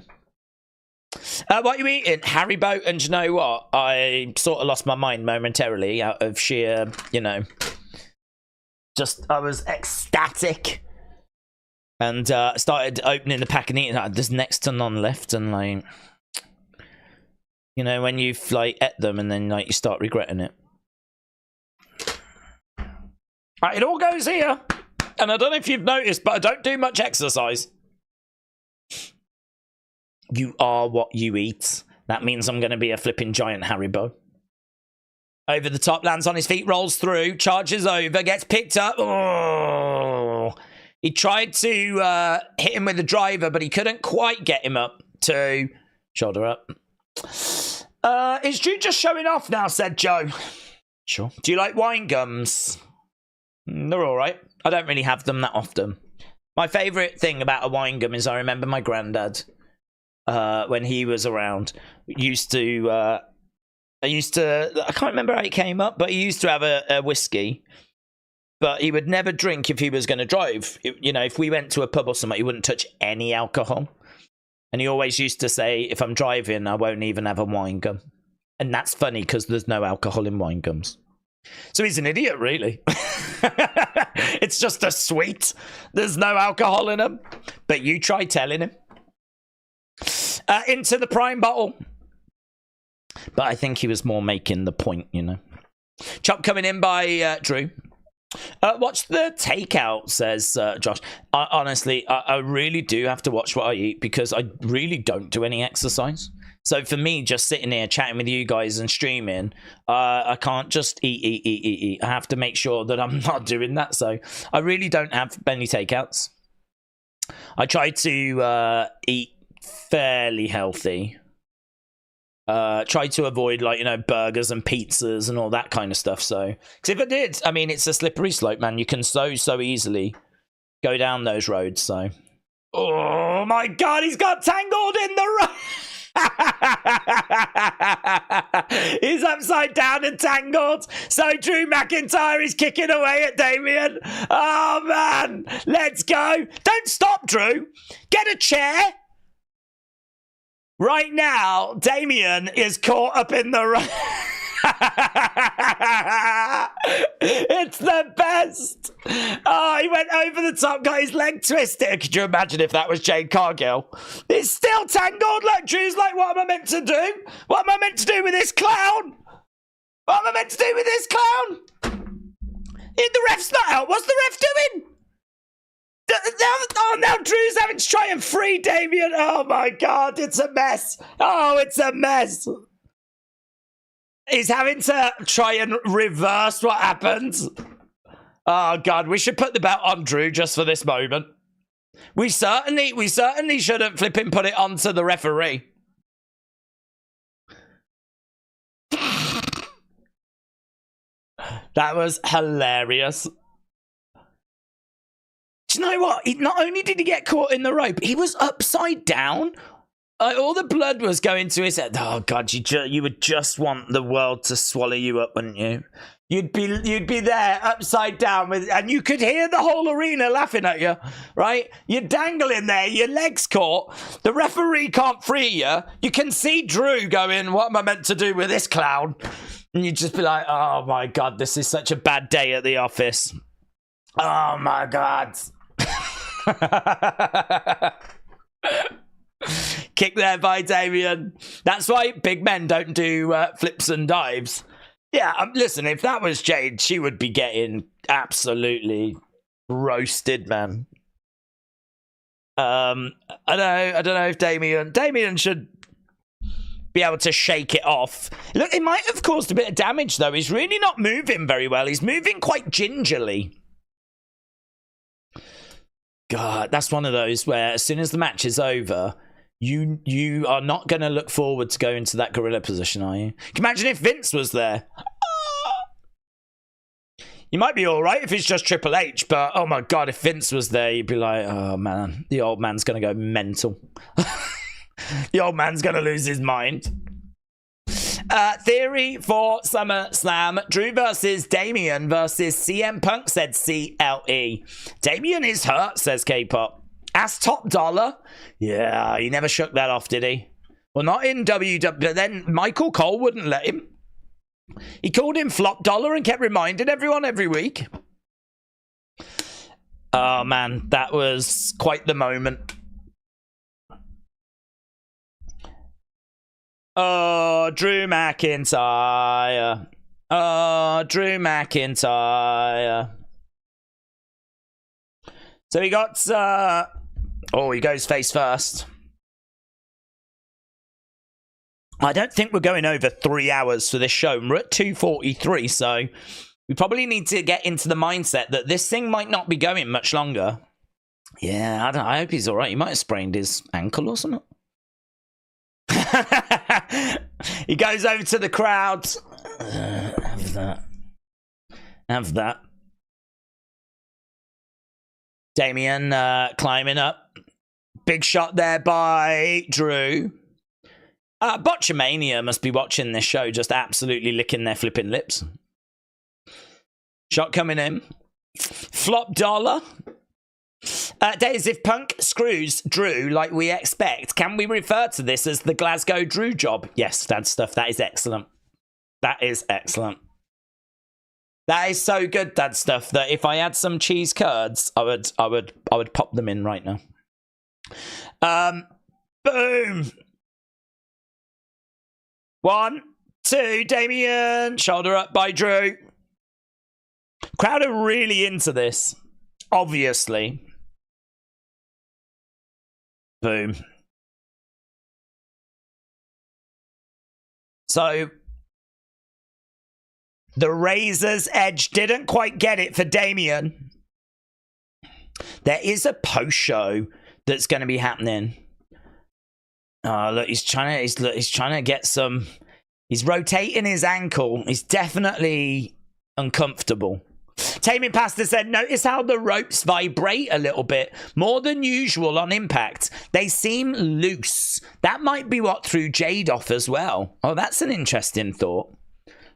What are you eating? Haribo, and you know what? I sort of lost my mind momentarily out of sheer, just, I was ecstatic. And started opening the pack and eating. There's next to none left, and like... when you've, like, ate them and then, like, you start regretting it. Right, it all goes here. And I don't know if you've noticed, but I don't do much exercise. You are what you eat. That means I'm going to be a flipping giant Haribo. Over the top, lands on his feet, rolls through, charges over, gets picked up. Oh! He tried to hit him with the driver, but he couldn't quite get him up to shoulder up. Is Drew just showing off now, said Joe. Sure. Do you like wine gums? They're all right. I don't really have them that often. My favourite thing about a wine gum is I remember my granddad, when he was around, I can't remember how it came up, but he used to have a whiskey, but he would never drink if he was going to drive. If we went to a pub or something, he wouldn't touch any alcohol. And he always used to say, if I'm driving, I won't even have a wine gum. And that's funny because there's no alcohol in wine gums. So he's an idiot, really. It's just a sweet. There's no alcohol in them. But you try telling him. Into the prime bottle. But I think he was more making the point, Chop coming in by Drew. Watch the takeout, says Josh. Honestly, I really do have to watch what I eat because I really don't do any exercise. So for me, just sitting here chatting with you guys and streaming, I can't just eat. I have to make sure that I'm not doing that. So I really don't have many takeouts. I try to eat fairly healthy. Try to avoid, burgers and pizzas and all that kind of stuff. So, because if I did, it's a slippery slope, man. You can so easily go down those roads. So, oh my God, he's got tangled in the road. He's upside down and tangled. So Drew McIntyre is kicking away at Damian. Oh man, let's go. Don't stop, Drew. Get a chair. Right now, Damian is caught up in the road. It's the best. Oh, he went over the top, got his leg twisted. Could you imagine if that was Jade Cargill? It's still tangled. Look, Drew's like, what am I meant to do? What am I meant to do with this clown? What am I meant to do with this clown? The ref's not out. What's the ref doing? Now Drew's having to try and free Damian. Oh my God, it's a mess. Oh, it's a mess. He's having to try and reverse what happens. Oh God, we should put the belt on Drew just for this moment. We certainly shouldn't flipping put it onto the referee. That was hilarious. Do you know what? Not only did he get caught in the rope, he was upside down. All the blood was going to his head. Oh God, you would just want the world to swallow you up, wouldn't you? You'd be there upside down and you could hear the whole arena laughing at you, right? You're dangling there, your legs caught. The referee can't free you. You can see Drew going, what am I meant to do with this clown? And you'd just be like, oh my God, this is such a bad day at the office. Oh my God. kick there by Damian. That's why big men don't do flips and dives. Yeah, listen, if that was Jade, she would be getting absolutely roasted, man. I don't know if Damian should be able to shake it off. Look, it might have caused a bit of damage, though. He's really not moving very well. He's moving quite gingerly. God, that's one of those where as soon as the match is over, you are not going to look forward to going to that gorilla position, are you? Can you imagine if Vince was there? You might be all right if it's just Triple H, but oh my God, if Vince was there, you'd be like, oh man, the old man's going to go mental. The old man's going to lose his mind. Theory for SummerSlam. Drew versus Damian versus CM Punk, said CLE. Damian is hurt, says K-Pop. Ask Top Dollar. Yeah, he never shook that off, did he? Well, not in WWE, but then Michael Cole wouldn't let him. He called him Flop Dollar and kept reminding everyone every week. Oh, man, that was quite the moment. Oh, Drew McIntyre. Oh, Drew McIntyre. So he got... oh, he goes face first. I don't think we're going over 3 hours for this show. We're at 2:43, so we probably need to get into the mindset that this thing might not be going much longer. Yeah, I hope he's all right. He might have sprained his ankle or something. He goes over to the crowd. Have that. Have that. Damian climbing up. Big shot there by Drew. Botchamania must be watching this show, just absolutely licking their flipping lips. Shot coming in. Flop Dollar. Days, if Punk screws Drew like we expect, can we refer to this as the Glasgow Drew job? Yes, Dad stuff. That is excellent. That is excellent. That is so good, Dad stuff, that if I had some cheese curds, I would pop them in right now. Boom. 1, 2, Damian. Shoulder up by Drew. Crowd are really into this, obviously. Boom. So, the Razor's Edge didn't quite get it for Damian. There is a post show that's going to be happening. Oh, look, he's trying to get some. He's rotating his ankle. He's definitely uncomfortable. Taming Pasta said, notice how the ropes vibrate a little bit more than usual on impact. They seem loose. That might be what threw Jade off as well. Oh, that's an interesting thought.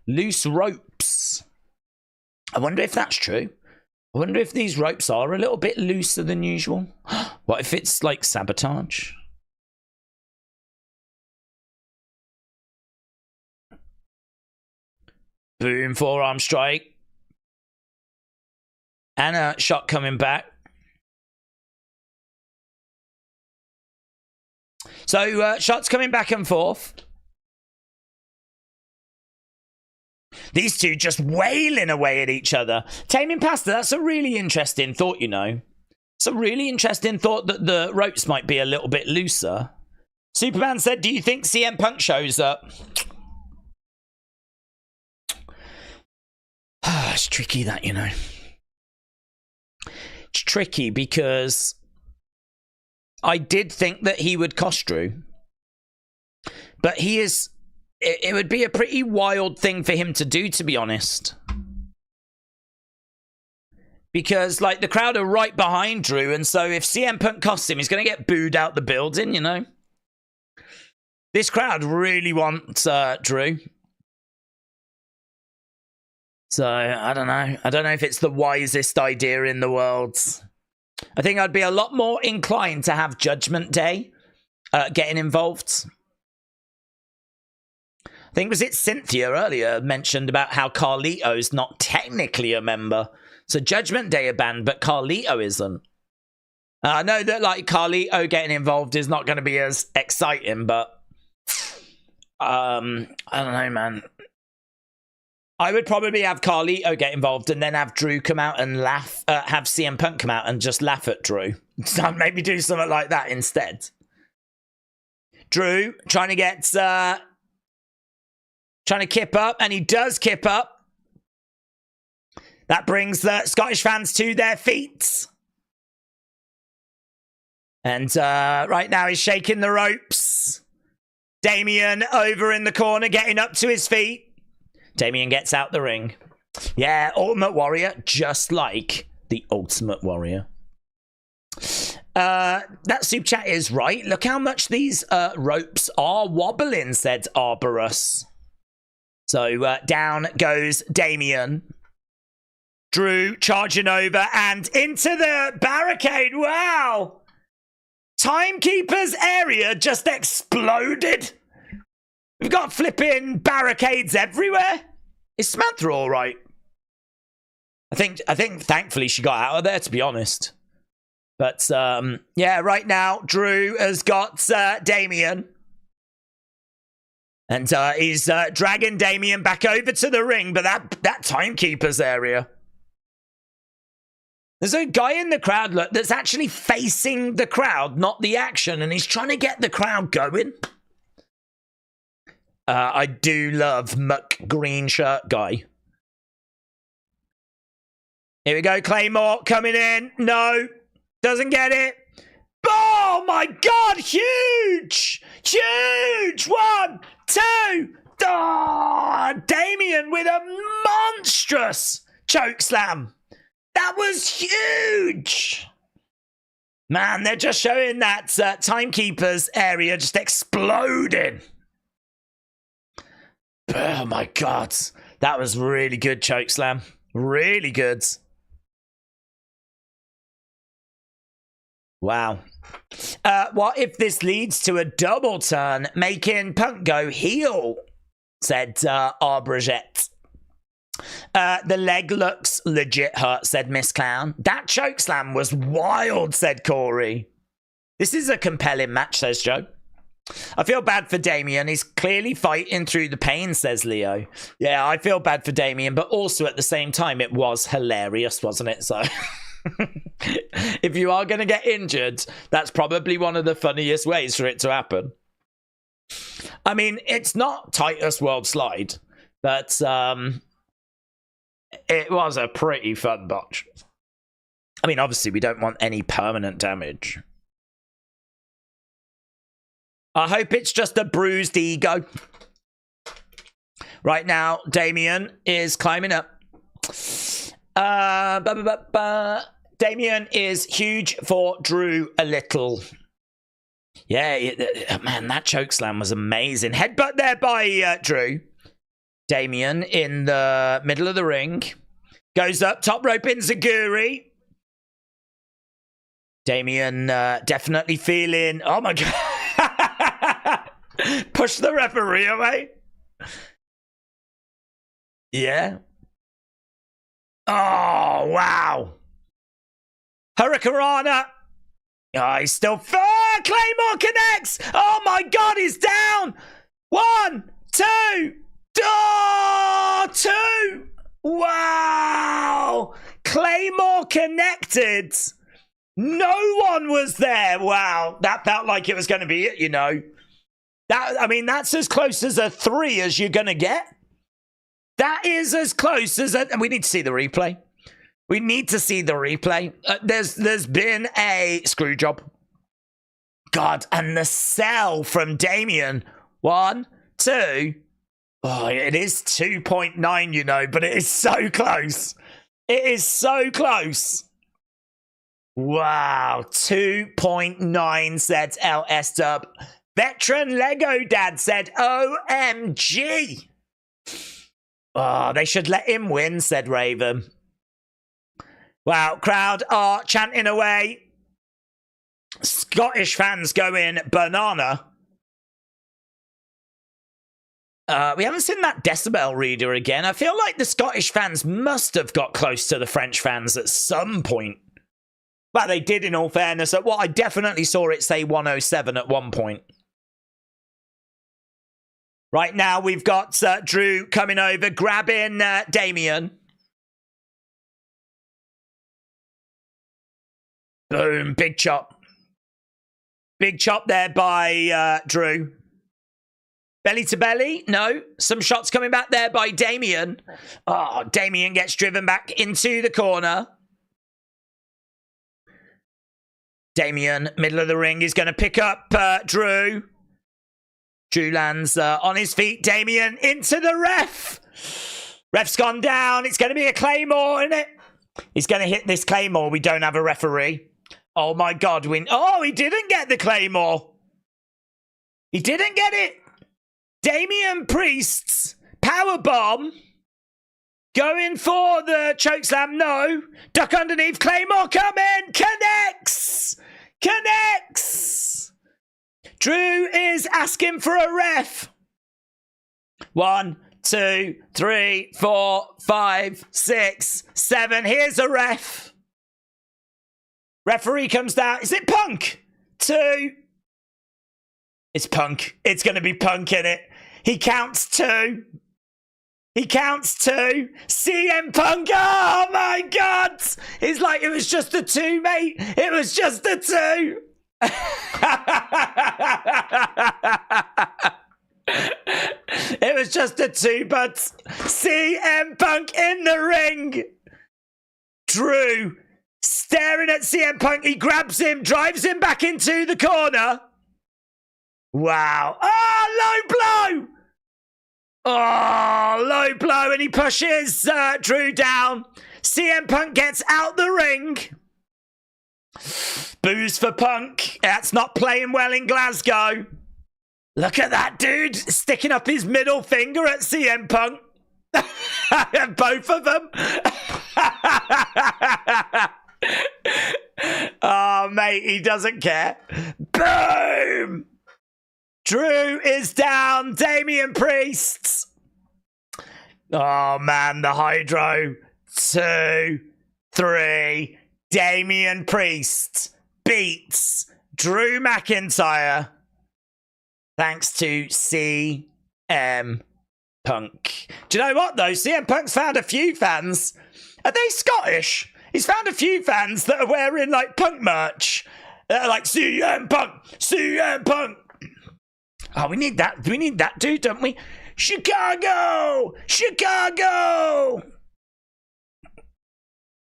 Loose ropes. I wonder if that's true. I wonder if these ropes are a little bit looser than usual. What if it's like sabotage? Boom, forearm strike. And a shot coming back. So, shots coming back and forth. These two just wailing away at each other. Taming Pasta, that's a really interesting thought, you know. It's a really interesting thought that the ropes might be a little bit looser. Superman said, do you think CM Punk shows up? It's tricky that, you know. It's tricky because I did think that he would cost Drew. But he is... It would be a pretty wild thing for him to do, to be honest. Because, like, the crowd are right behind Drew, and so if CM Punk costs him, he's going to get booed out the building, you know? This crowd really wants Drew. So, I don't know. I don't know if it's the wisest idea in the world. I think I'd be a lot more inclined to have Judgment Day getting involved. I think, was it Cynthia earlier mentioned about how Carlito's not technically a member. So Judgment Day are banned, but Carlito isn't. I know that like Carlito getting involved is not going to be as exciting, but I don't know, man. I would probably have Carlito get involved and then have Drew come out and laugh, have CM Punk come out and just laugh at Drew. So maybe do something like that instead. Drew trying to get, trying to kip up, and he does kip up. That brings the Scottish fans to their feet. And right now he's shaking the ropes. Damian over in the corner, getting up to his feet. Damian gets out the ring. Yeah, Ultimate Warrior, just like the Ultimate Warrior. That super chat is right. Look how much these ropes are wobbling, said Arborus. So down goes Damian. Drew charging over and into the barricade. Wow. Timekeeper's area just exploded. We've got flipping barricades everywhere. Is Samantha all right? I think thankfully she got out of there, to be honest. But yeah, right now Drew has got Damian. And he's dragging Damian back over to the ring, but that timekeeper's area. There's a guy in the crowd, look, that's actually facing the crowd, not the action, and he's trying to get the crowd going. I do love Muck Green Shirt Guy. Here we go, Claymore coming in. No, doesn't get it. Oh my God, huge! Huge! 1, 2. Oh, Damian with a monstrous choke slam. That was huge. Man, they're just showing that timekeeper's area just exploding. Oh my God. That was really good choke slam. Really good. Wow. What if this leads to a double turn, making Punk go heel? Said Arbrajette. The leg looks legit hurt, said Miss Clown. That chokeslam was wild, said Corey. This is a compelling match, says Joe. I feel bad for Damian. He's clearly fighting through the pain, says Leo. Yeah, I feel bad for Damian, but also at the same time, it was hilarious, wasn't it? So if you are going to get injured, that's probably one of the funniest ways for it to happen. I mean, it's not Titus World Slide, but it was a pretty fun botch. I mean, obviously, we don't want any permanent damage. I hope it's just a bruised ego. Right now, Damian is climbing up. Damian is huge for Drew a little. Yeah, man, that chokeslam was amazing. Headbutt there by Drew. Damian in the middle of the ring. Goes up, top rope enziguri. Damian definitely feeling... Oh my God. Push the referee away. Yeah. Oh, wow. Hurricanrana. Oh, he's still... Claymore connects. Oh my God, he's down. 1, 2... Oh, 2! Wow! Claymore connected. No one was there. Wow, that felt like it was going to be it, you know. I mean, that's as close as a 3 as you're going to get. That is as close as a... And we need to see the replay. We need to see the replay. There's been a screw job. God, and the sell from Damian. 1, 2... Oh, it is 2.9, you know, but it is so close. It is so close. Wow, 2.9 said LS Dub. Veteran Lego Dad said OMG. Oh, they should let him win, said Raven. Wow, crowd are chanting away. Scottish fans going banana. We haven't seen that decibel reader again. I feel like the Scottish fans must have got close to the French fans at some point. Well, they did, in all fairness. Well, I definitely saw it say 107 at one point. Right now, we've got Drew coming over, grabbing Damian. Boom, big chop. Big chop there by Drew. Belly to belly? No. Some shots coming back there by Damian. Oh, Damian gets driven back into the corner. Damian, middle of the ring, is going to pick up Drew. Drew lands on his feet. Damian into the ref. Ref's gone down. It's going to be a Claymore, isn't it? He's going to hit this Claymore. We don't have a referee. Oh, my God. Oh, he didn't get the Claymore. He didn't get it. Damian Priest's powerbomb. Going for the chokeslam. No. Duck underneath. Claymore coming. Connects. Connects. Drew is asking for a ref. 1, 2, 3, 4, 5, 6, 7. Here's a ref. Referee comes down. Is it Punk? 2. It's Punk. It's going to be Punk in it. He counts 2. He counts 2. CM Punk. Oh my God. It's like it was just a 2, mate. It was just a 2. It was just a 2, but CM Punk in the ring. Drew staring at CM Punk. He grabs him, drives him back into the corner. Wow. Oh, low blow. Oh, low blow, and he pushes Drew down. CM Punk gets out the ring. Boos for Punk. That's not playing well in Glasgow. Look at that dude sticking up his middle finger at CM Punk. Both of them. Oh, mate, he doesn't care. Boom! Drew is down. Damian Priest. Oh, man, the Hydro. 2, 3. Damian Priest beats Drew McIntyre thanks to CM Punk. Do you know what, though? CM Punk's found a few fans. Are they Scottish? He's found a few fans that are wearing, like, Punk merch. Like, CM Punk, CM Punk. Oh, we need that. We need that, dude, don't we? Chicago! Chicago!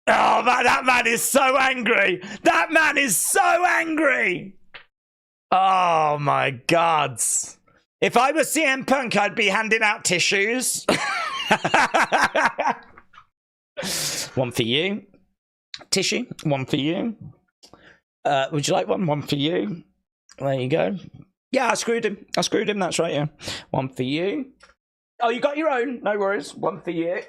Oh, man, that man is so angry. That man is so angry. Oh, my God. If I was CM Punk, I'd be handing out tissues. One for you. Tissue. One for you. Would you like one? One for you. There you go. Yeah, I screwed him. I screwed him. That's right, yeah. One for you. Oh, you got your own. No worries. One for you.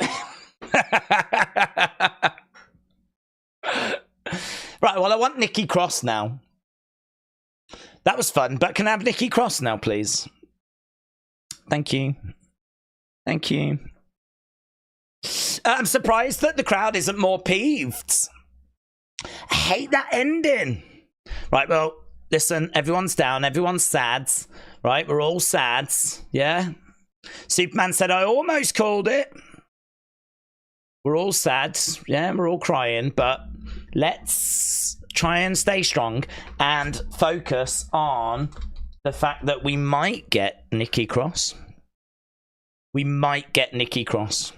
Right, well, I want Nikki Cross now. That was fun, but can I have Nikki Cross now, please? Thank you. Thank you. I'm surprised that the crowd isn't more peeved. I hate that ending. Right, well, listen, everyone's down, everyone's sad. Right, we're all sad. Yeah? Superman said, I almost called it. We're all sad. Yeah, we're all crying, but let's try and stay strong and focus on the fact that we might get Nikki Cross. We might get Nikki Cross.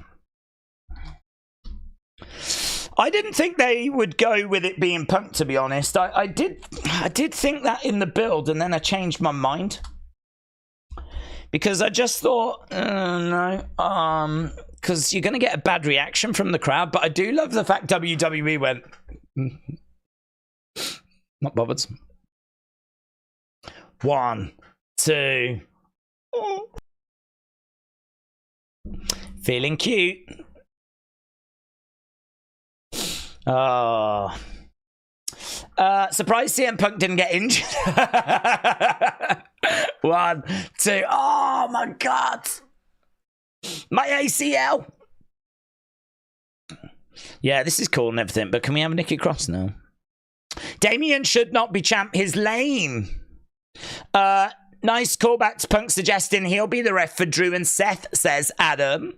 I didn't think they would go with it being Punk, to be honest. I did think that in the build, and then I changed my mind. Because I just thought, no, because you're going to get a bad reaction from the crowd. But I do love the fact WWE went, not bothered. 1, 2. Feeling cute. Oh. Surprised CM Punk didn't get injured. 1, 2. Oh my God. My ACL. Yeah, this is cool and everything, but can we have Nikki Cross now? Damian should not be champ. He's lame. Nice callback to Punk suggesting he'll be the ref for Drew and Seth, says Adam.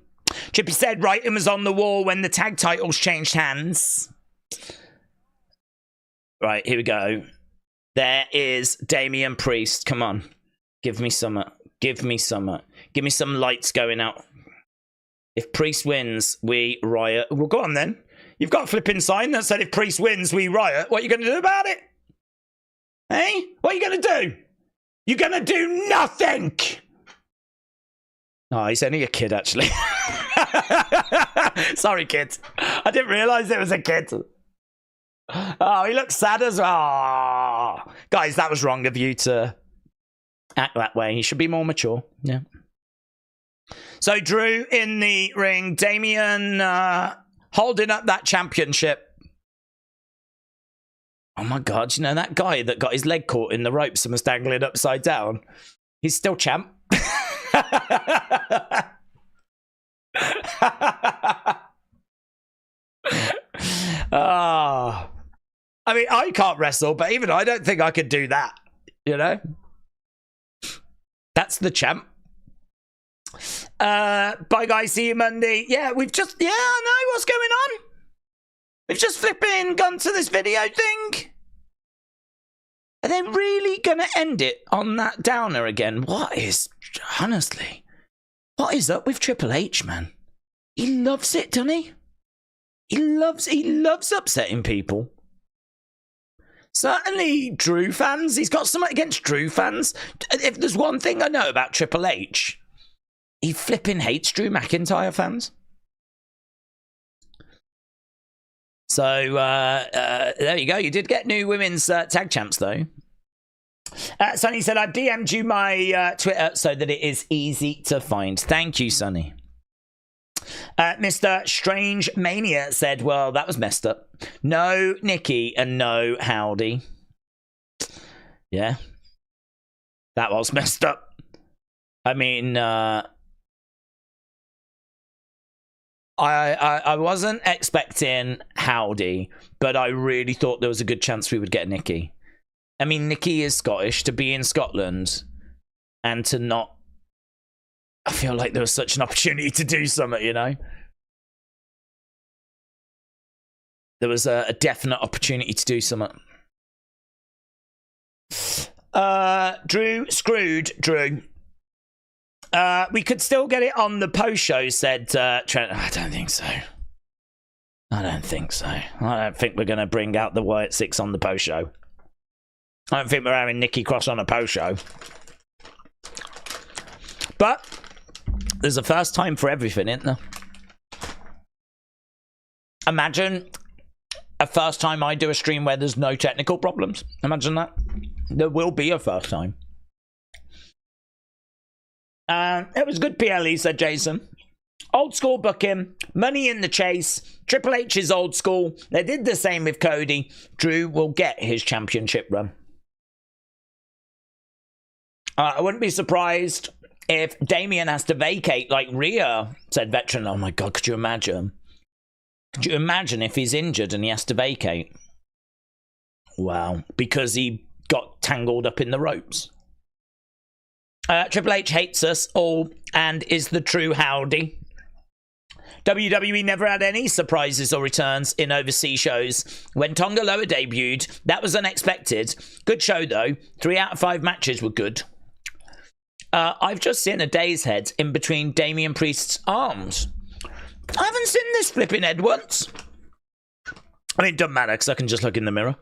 Chippy said writing was on the wall when the tag titles changed hands. Right, here we go. There is Damian Priest. Come on. Give me some. Give me some. Give me some lights going out. If Priest wins, we riot. Well, go on then. You've got a flipping sign that said if Priest wins, we riot. What are you going to do about it? Hey? What are you going to do? You're going to do nothing. Oh, he's only a kid, actually. Sorry, kid. I didn't realise it was a kid. Oh, he looks sad as well. Oh. Guys, that was wrong of you to act that way. He should be more mature. Yeah. So, Drew in the ring. Damian holding up that championship. Oh, my God. You know, that guy that got his leg caught in the ropes and was dangling upside down? He's still champ. Oh. I mean, I can't wrestle, but even I don't think I could do that. You know? That's the champ. Bye, guys. See you Monday. Yeah, I know what's going on. We've just flipping gone to this video thing. Are they really going to end it on that downer again? Honestly, what is up with Triple H, man? He loves it, doesn't he? He loves upsetting people. Certainly Drew fans. He's got something against Drew fans. If there's one thing I know about Triple H, he flipping hates Drew McIntyre fans. So, there you go. You did get new women's tag champs, though. Sonny said, I've DM'd you my Twitter so that it is easy to find. Thank you, Sonny. Mr. Strange Mania said, well, that was messed up. No Nikki and no Howdy. Yeah. That was messed up. I mean, I wasn't expecting Howdy, but I really thought there was a good chance we would get Nikki. I mean, Nikki is Scottish. To be in Scotland and to not... I feel like there was such an opportunity to do something, you know? There was a definite opportunity to do something. Drew, screwed, Drew. We could still get it on the post show, said Trent. I don't think so. I don't think we're going to bring out the Wyatt 6 on the post show. I don't think we're having Nikki Cross on a post show. But there's a first time for everything, isn't there? Imagine a first time I do a stream where there's no technical problems. Imagine that. There will be a first time. It was good PLE, said Jason. Old school booking, money in the chase. Triple H is old school. They did the same with Cody. Drew will get his championship run. I wouldn't be surprised if Damian has to vacate like Rhea, said Veteran. Oh my God, could you imagine? Could you imagine if he's injured and he has to vacate? Wow, because he got tangled up in the ropes. Triple H hates us all and is the true Howdy. WWE never had any surprises or returns in overseas shows. When Tonga Loa debuted, that was unexpected. Good show, though. 3 out of 5 matches were good. I've just seen a day's head in between Damian Priest's arms. I haven't seen this flipping head once. I mean, it doesn't matter because I can just look in the mirror.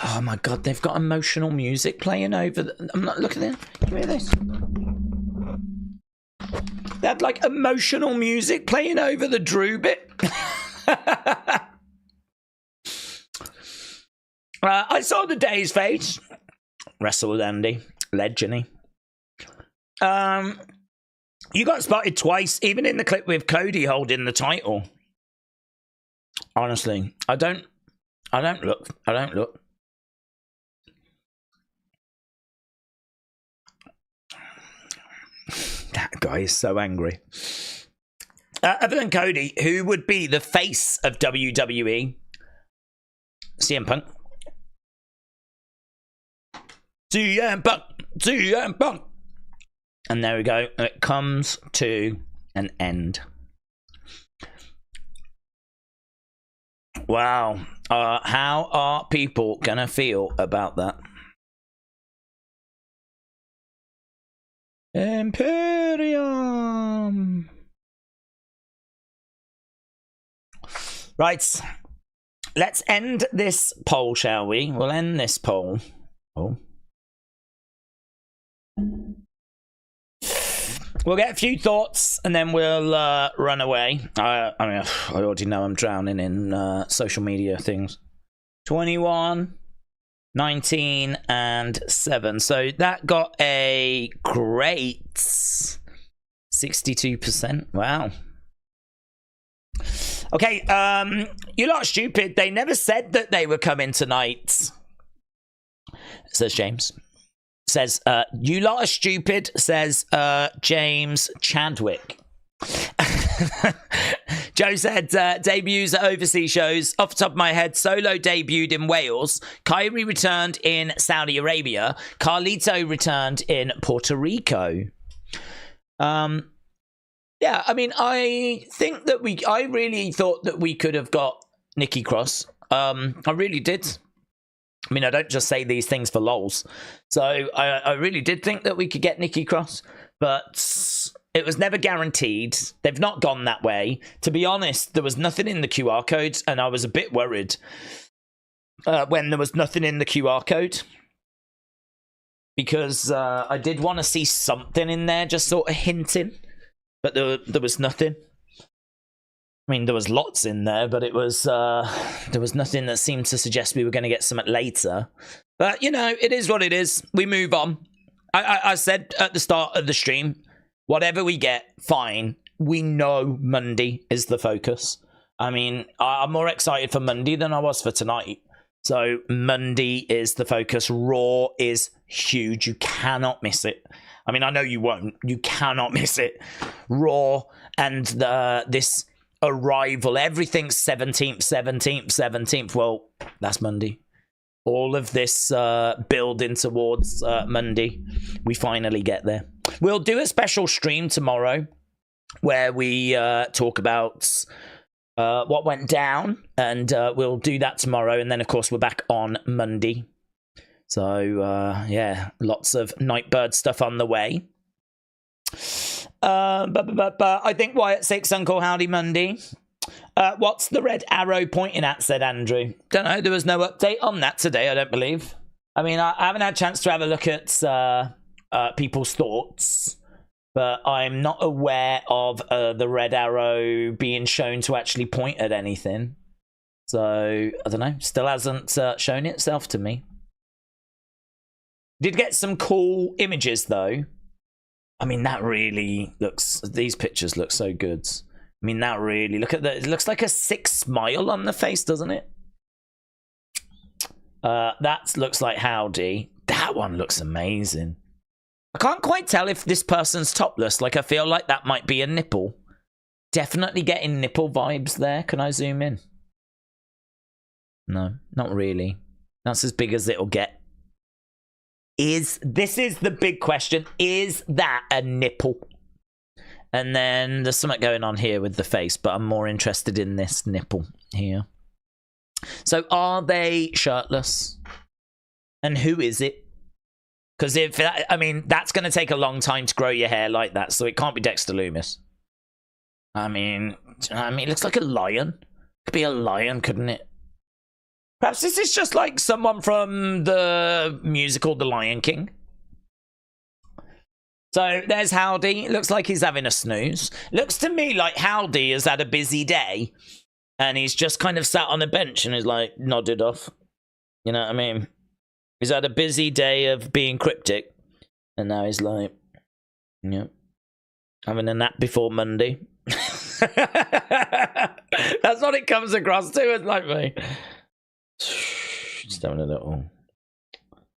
Oh my God, they've got emotional music playing over I'm not looking at it. Can you hear this? They had like emotional music playing over the Drew bit. I saw the day's face. Wrestle with Andy. Legendy. You got spotted twice, even in the clip with Cody holding the title. Honestly, I don't look. That guy is so angry. Other than Cody, who would be the face of WWE? CM Punk. CM Punk. CM Punk. And there we go. It comes to an end. Wow. How are people going to feel about that? Imperium. Right. Let's end this poll, shall we? We'll end this poll. Oh. We'll get a few thoughts and then we'll run away. I mean, I already know I'm drowning in social media things. 21, 19, and 7. So that got a great 62%. Wow. Okay, you lot are stupid. They never said that they were coming tonight, says James. Says, you lot are stupid, says James Chadwick. Joe said, debuts at overseas shows. Off the top of my head, Solo debuted in Wales. Kyrie returned in Saudi Arabia. Carlito returned in Puerto Rico. Yeah, I mean, I think that I really thought that we could have got Nikki Cross. I really did. I mean, I don't just say these things for lols. So I really did think that we could get Nikki Cross, but it was never guaranteed. They've not gone that way. To be honest, there was nothing in the QR codes, and I was a bit worried when there was nothing in the QR code, because I did want to see something in there, just sort of hinting, but there was nothing. I mean, there was lots in there, but it was there was nothing that seemed to suggest we were going to get something later. But, you know, it is what it is. We move on. I said at the start of the stream, whatever we get, fine. We know Monday is the focus. I mean, I'm more excited for Monday than I was for tonight. So Monday is the focus. Raw is huge. You cannot miss it. I mean, I know you won't. You cannot miss it. Raw and this arrival, everything's 17th. Well, that's Monday. All of this building towards Monday, we finally get there. We'll do a special stream tomorrow where we talk about what went down, and we'll do that tomorrow, and then of course we're back on Monday. So yeah, lots of Nightbird stuff on the way. I think Wyatt 6 Uncle Howdy Monday. What's the red arrow pointing at, said Andrew. Don't know, there was no update on that today, I don't believe. I mean, I haven't had a chance to have a look at people's thoughts, but I'm not aware of the red arrow being shown to actually point at anything. So, I don't know, still hasn't shown itself to me. Did get some cool images, though. I mean, that really looks... These pictures look so good. I mean, that really... Look at that. It looks like a sick smile on the face, doesn't it? That looks like Howdy. That one looks amazing. I can't quite tell if this person's topless. Like, I feel like that might be a nipple. Definitely getting nipple vibes there. Can I zoom in? No, not really. That's as big as it'll get. This is the big question. Is that a nipple? And then there's something going on here with the face, but I'm more interested in this nipple here. So are they shirtless? And who is it? Because if I mean, that's going to take a long time to grow your hair like that, so it can't be Dexter Loomis. I mean, it looks like a lion. Could be a lion, couldn't it? Perhaps this is just like someone from the musical The Lion King. So there's Howdy. Looks like he's having a snooze. Looks to me like Howdy has had a busy day and he's just kind of sat on a bench and is like nodded off. You know what I mean? He's had a busy day of being cryptic and now he's like, yep, having a nap before Monday. That's what it comes across to, it's like me. Just having a little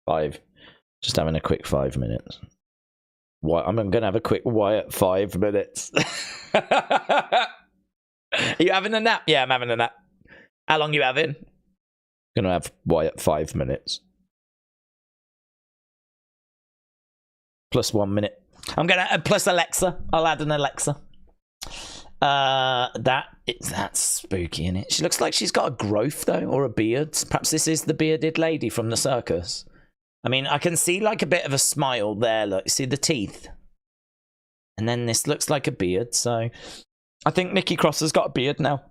5. Just having a quick 5 minutes. I'm going to have a quick Wyatt 5 minutes. Are you having a nap? Yeah, I'm having a nap. How long are you having? Gonna have Wyatt 5 minutes. Plus 1 minute. I'm gonna plus Alexa. I'll add an Alexa. That's spooky, isn't it? She looks like she's got a growth though, or a beard. Perhaps this is the bearded lady from the circus. I mean, I can see like a bit of a smile there. Look, see the teeth, and then this looks like a beard. So, I think Nikki Cross has got a beard now.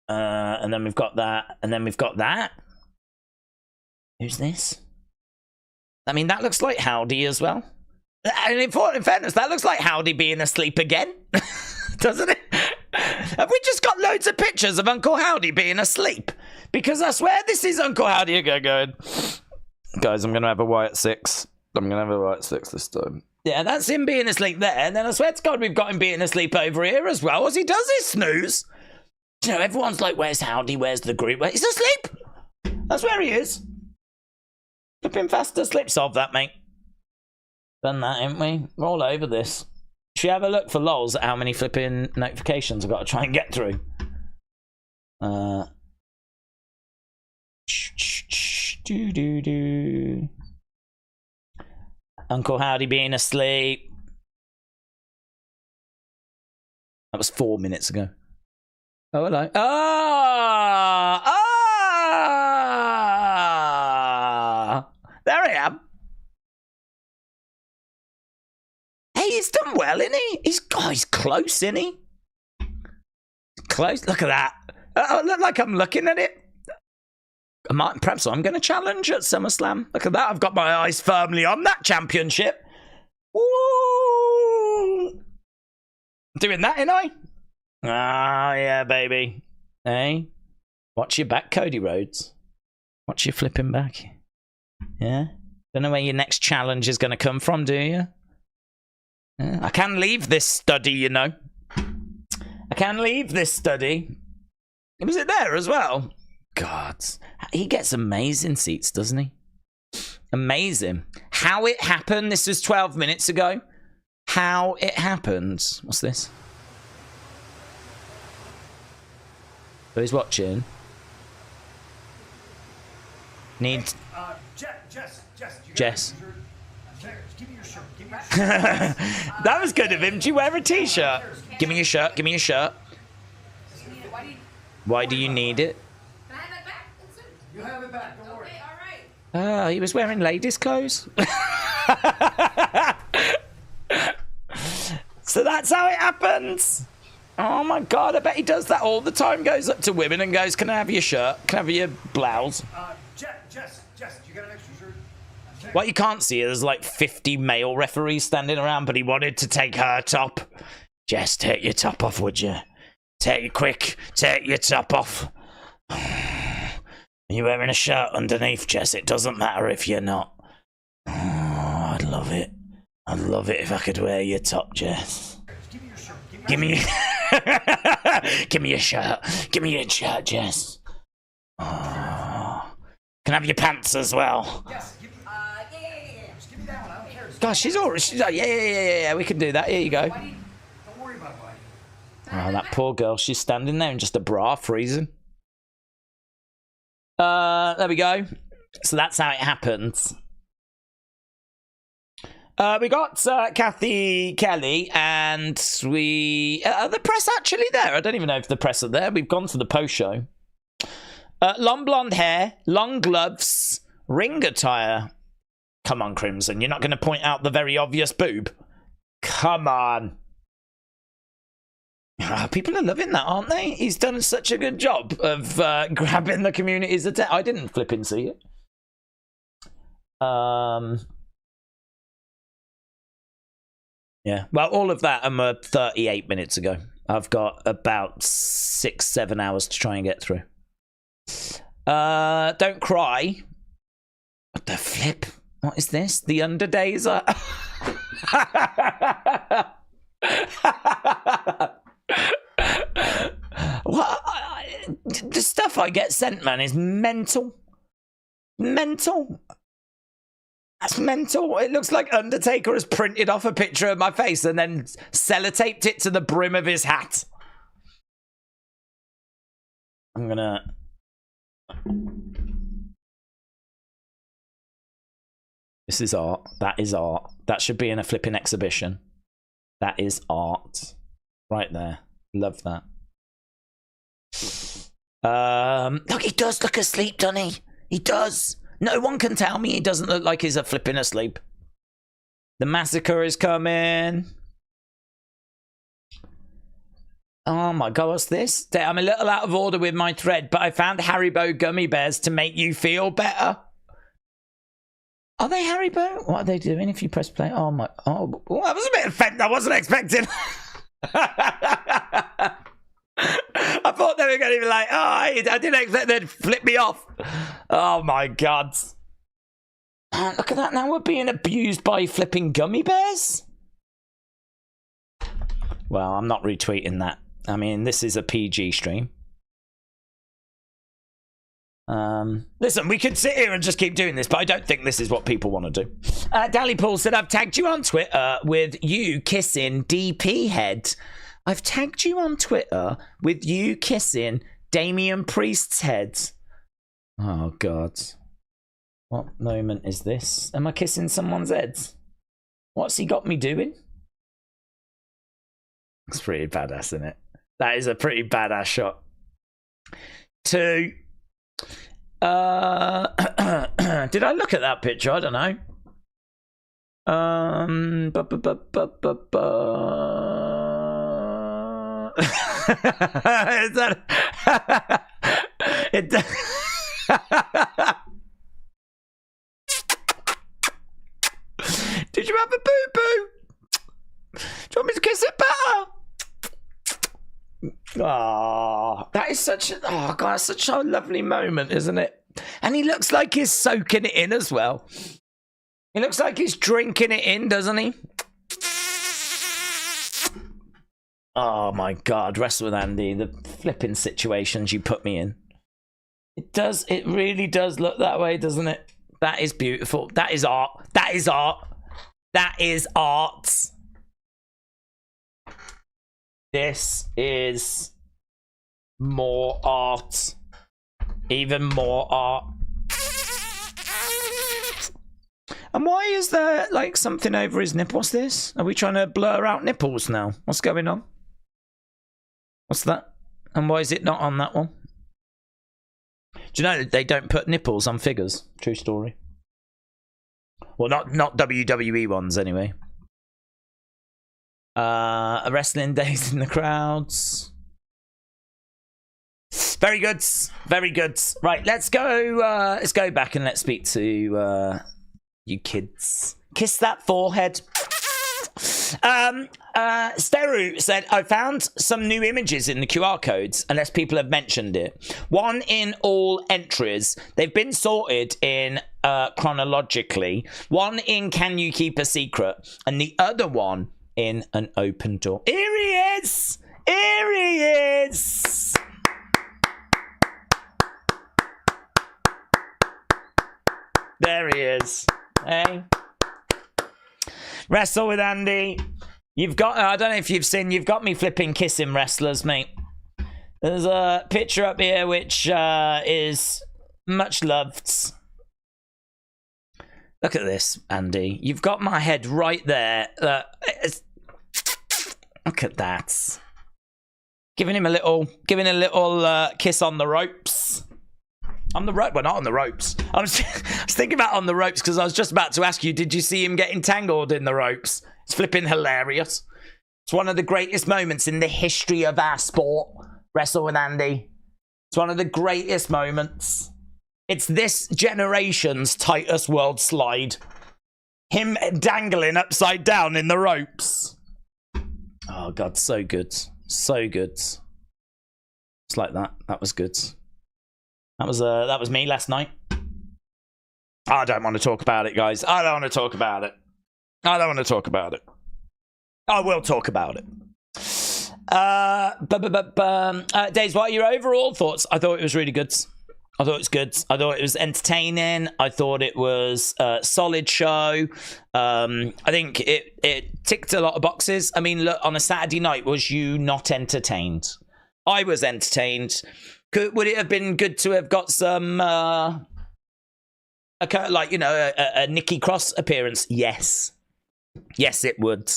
And then we've got that, and then we've got that. Who's this? I mean, that looks like Howdy as well. And in fairness, that looks like Howdy being asleep again, doesn't it? Have we just got loads of pictures of Uncle Howdy being asleep? Because I swear this is Uncle Howdy again going, guys, I'm going to have a Wyatt 6. I'm going to have a Wyatt 6 this time. Yeah, that's him being asleep there. And then I swear to God, we've got him being asleep over here as well, as he does his snooze. You know, everyone's like, where's Howdy? Where's the group? He's asleep. That's where he is. Flipping fast asleep. Solve that, mate. Done that, haven't we? We're all over this. Should we have a look for lols at how many flipping notifications I've got to try and get through? Uncle Howdy being asleep. That was 4 minutes ago. Oh, hello. There I am. Hey, he's done well, isn't he? He's close, isn't he? Close. Look at that. I look like I'm looking at it. Perhaps I'm going to challenge at SummerSlam. Look at that. I've got my eyes firmly on that championship. Woo! Doing that, ain't I? Ah, yeah, baby. Hey, watch your back, Cody Rhodes. Watch your flipping back. Yeah? Don't know where your next challenge is going to come from, do you? Yeah. I can leave this study, you know. I can leave this study. Was it there as well? God. He gets amazing seats, doesn't he? Amazing. How it happened, this was 12 minutes ago. How it happened. What's this? Who's watching? Need... Jess. Give me your shirt. Give me your shirt. That was good of him. Do you wear a t-shirt? Give me your shirt. Give me your shirt. Why do you need it? Can I have it back? You have it back. Don't worry. All right. He was wearing ladies' clothes. So that's how it happens. Oh my God, I bet he does that all the time. Goes up to women and goes, can I have your shirt? Can I have your blouse? Jess, you got an extra shirt? What you can't see is there's like 50 male referees standing around, but he wanted to take her top. Jess, take your top off, would you? Take your top off. Are you wearing a shirt underneath, Jess? It doesn't matter if you're not. Oh, I'd love it. I'd love it if I could wear your top, Jess. Give me give me your shirt. Give me your shirt, Jess. Oh. Can I have your pants as well? Yes. Yeah. Just give me that one. I don't care. Gosh, she's like, yeah. We can do that. Here you go. Don't worry about it. Oh, that poor girl. She's standing there in just a bra, freezing. There we go. So that's how it happens. We got Kathy Kelly, and are the press actually there? I don't even know if the press are there. We've gone to the post show. Long blonde hair, long gloves, ring attire. Come on, Crimson. You're not going to point out the very obvious boob? Come on. People are loving that, aren't they? He's done such a good job of grabbing the community's attention. I didn't flipping see it. Yeah, well, all of that 38 minutes ago. I've got about 6-7 hours to try and get through. Don't cry. What the flip? What is this? The Underdazer? What? The stuff I get sent, man, is mental. Mental. That's mental. It looks like Undertaker has printed off a picture of my face and then sellotaped it to the brim of his hat. I'm gonna. This is art. That is art. That should be in a flipping exhibition. That is art. Right there. Love that. Look, he does look asleep, doesn't he? He does. No one can tell me he doesn't look like he's a flipping asleep. The massacre is coming. Oh my god, what's this? I'm a little out of order with my thread, but I found Haribo gummy bears to make you feel better. Are they Haribo? What are they doing if you press play? Oh my, oh, that was a bit offended. I wasn't expecting. I thought they were going to be like, oh, I didn't expect them to flip me off. Oh my god. Man, look at that, now we're being abused by flipping gummy bears? Well, I'm not retweeting that. I mean, this is a PG stream. Listen, we could sit here and just keep doing this, but I don't think this is what people want to do. Dally Paul said, I've tagged you on Twitter with you kissing DP head. I've tagged you on Twitter with you kissing Damian Priest's head. Oh, God. What moment is this? Am I kissing someone's head? What's he got me doing? It's pretty badass, isn't it? That is a pretty badass shot. 2. Did I look at that picture? I don't know. Is that it? Did you have a boo-boo? Do you want me to kiss it better? Oh, that is such a, oh god, such a lovely moment, isn't it? And he looks like he's soaking it in as well. He looks like he's drinking it in, doesn't he? Oh my god, Wrestle with Andy, the flipping situations you put me in. It does, it really does look that way, doesn't it? That is beautiful. That is art. That is art. That is art. This is more art. Even more art. And why is there like something over his nipple? What's this? Are we trying to blur out nipples now? What's going on? What's that? And why is it not on that one? Do you know that they don't put nipples on figures? True story. Well, not WWE ones anyway. Wrestling days in the crowds. Very good, very good. Right, let's go back and let's speak to you kids. Kiss that forehead. Steru said, I found some new images in the QR codes, unless people have mentioned it. One in all entries. They've been sorted in chronologically. One in Can You Keep a Secret? And the other one in an open door. Here he is! Here he is! There he is. Hey. Wrestle with Andy. You've got, I don't know if you've seen, you've got me flipping kissing wrestlers, mate. There's a picture up here which is much loved. Look at this, Andy. You've got my head right there. Look at that. Giving a little kiss on the ropes. On the rope? Well, not on the ropes. I was thinking about on the ropes because I was just about to ask you, did you see him getting tangled in the ropes? It's flipping hilarious. It's one of the greatest moments in the history of our sport. Wrestle with Andy. It's one of the greatest moments. It's this generation's tightest world slide. Him dangling upside down in the ropes. Oh, God, so good. So good. It's like that. That was good. That was me last night. I don't want to talk about it, guys. I don't want to talk about it. I don't want to talk about it. I will talk about it. Days, what are your overall thoughts? I thought it was really good. I thought it was good. I thought it was entertaining. I thought it was a solid show. I think it ticked a lot of boxes. I mean, look, on a Saturday night, was you not entertained? I was entertained. Would it have been good to have got some, a Nikki Cross appearance? Yes. Yes, it would.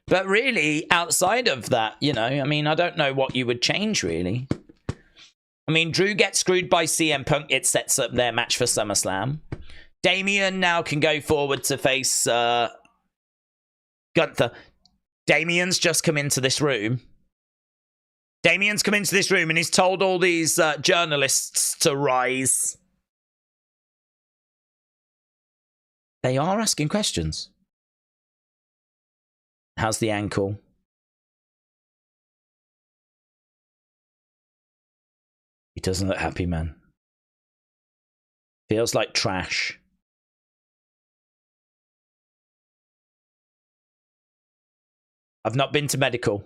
But really, outside of that, I mean, I don't know what you would change, really. I mean, Drew gets screwed by CM Punk. It sets up their match for SummerSlam. Damian now can go forward to face Gunther. Damian's just come into this room. Damian's come into this room and he's told all these journalists to rise. They are asking questions. How's the ankle? He doesn't look happy, man. Feels like trash. I've not been to medical.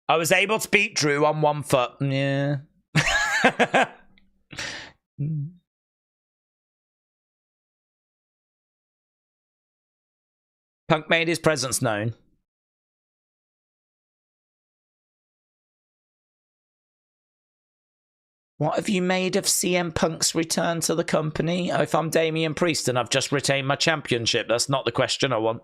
I was able to beat Drew on 1 foot. Yeah. Punk made his presence known. What have you made of CM Punk's return to the company? If I'm Damian Priest and I've just retained my championship, that's not the question I want.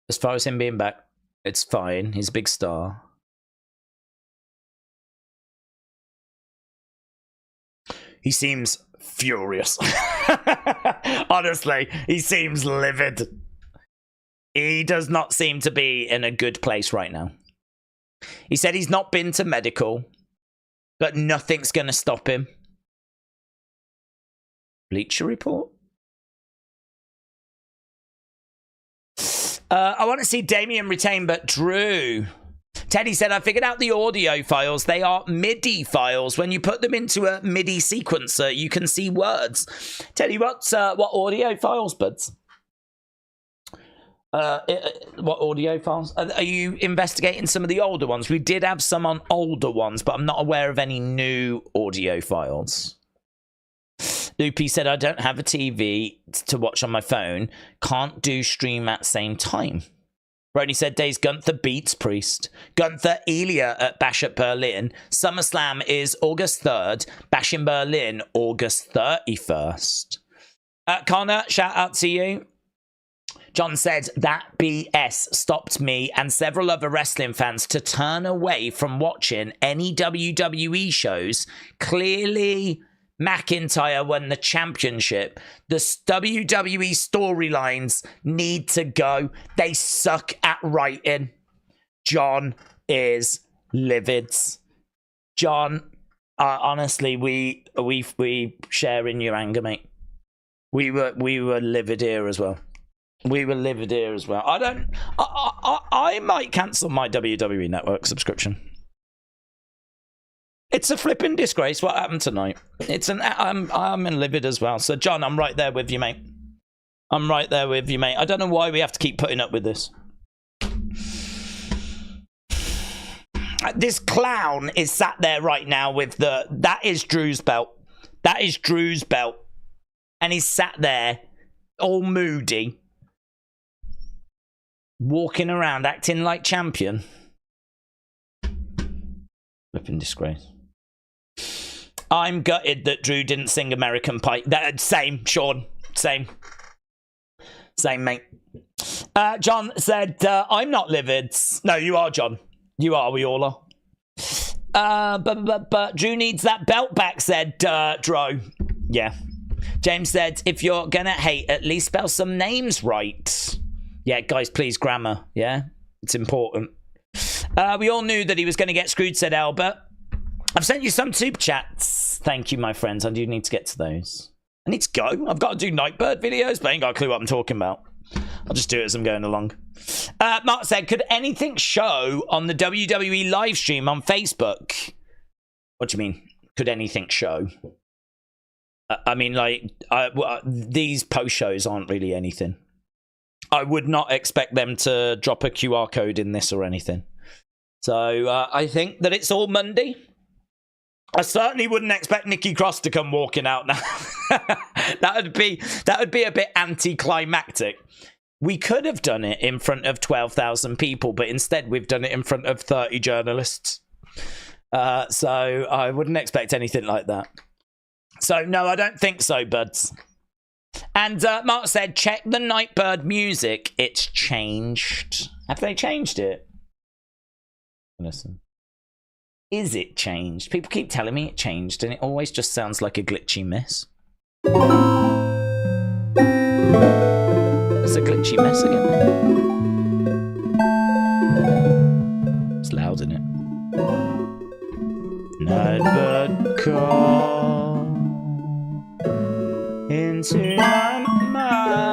As far as him being back, it's fine. He's a big star. He seems furious. Honestly, he seems livid. He does not seem to be in a good place right now. He said he's not been to medical, but nothing's going to stop him. Bleacher Report? I want to see Damian retain, but Drew. Teddy said, I figured out the audio files. They are MIDI files. When you put them into a MIDI sequencer, you can see words. Teddy, what audio files, buds? What audio files? Are you investigating some of the older ones? We did have some on older ones, but I'm not aware of any new audio files. Loopy said, I don't have a TV to watch on my phone. Can't do stream at same time. Brody said, Days Gunther beats Priest. Gunther, Elia at Bash at Berlin. SummerSlam is August 3rd. Bash in Berlin, August 31st. Connor, shout out to you. John said, that BS stopped me and several other wrestling fans to turn away from watching any WWE shows. Clearly, McIntyre won the championship. The WWE storylines need to go. They suck at writing. John is livid. John, honestly, we share in your anger, mate. We were livid here as well. We were livid here as well. I might cancel my WWE Network subscription. It's a flipping disgrace what happened tonight. I'm in livid as well. So, John, I'm right there with you, mate. I'm right there with you, mate. I don't know why we have to keep putting up with this. This clown is sat there right now with that is Drew's belt. That is Drew's belt. And he's sat there all moody, walking around acting like champion. Flipping disgrace. I'm gutted that Drew didn't sing American Pie. Same, Sean. Same, mate. John said, I'm not livid. No, you are, John. You are. We all are. But Drew needs that belt back, said Dro. Yeah. James said, if you're going to hate, at least spell some names right. Yeah, guys, please, grammar. Yeah, it's important. We all knew that he was going to get screwed, said Albert. I've sent you some super chats. Thank you, my friends. I do need to get to those. I need to go. I've got to do Nightbird videos, but I ain't got a clue what I'm talking about. I'll just do it as I'm going along. Mark said, could anything show on the WWE live stream on Facebook? What do you mean? Could anything show? I mean, like, these post shows aren't really anything. I would not expect them to drop a QR code in this or anything. So I think that it's all Monday. I certainly wouldn't expect Nikki Cross to come walking out now. that would be a bit anticlimactic. We could have done it in front of 12,000 people, but instead we've done it in front of 30 journalists. So I wouldn't expect anything like that. So no, I don't think so, buds. And Mark said, check the Nightbird music. It's changed. Have they changed it? Listen. Is it changed? People keep telling me it changed, and it always just sounds like a glitchy mess. It's a glitchy mess again. It's loud, isn't it? Nightbird call into my mind,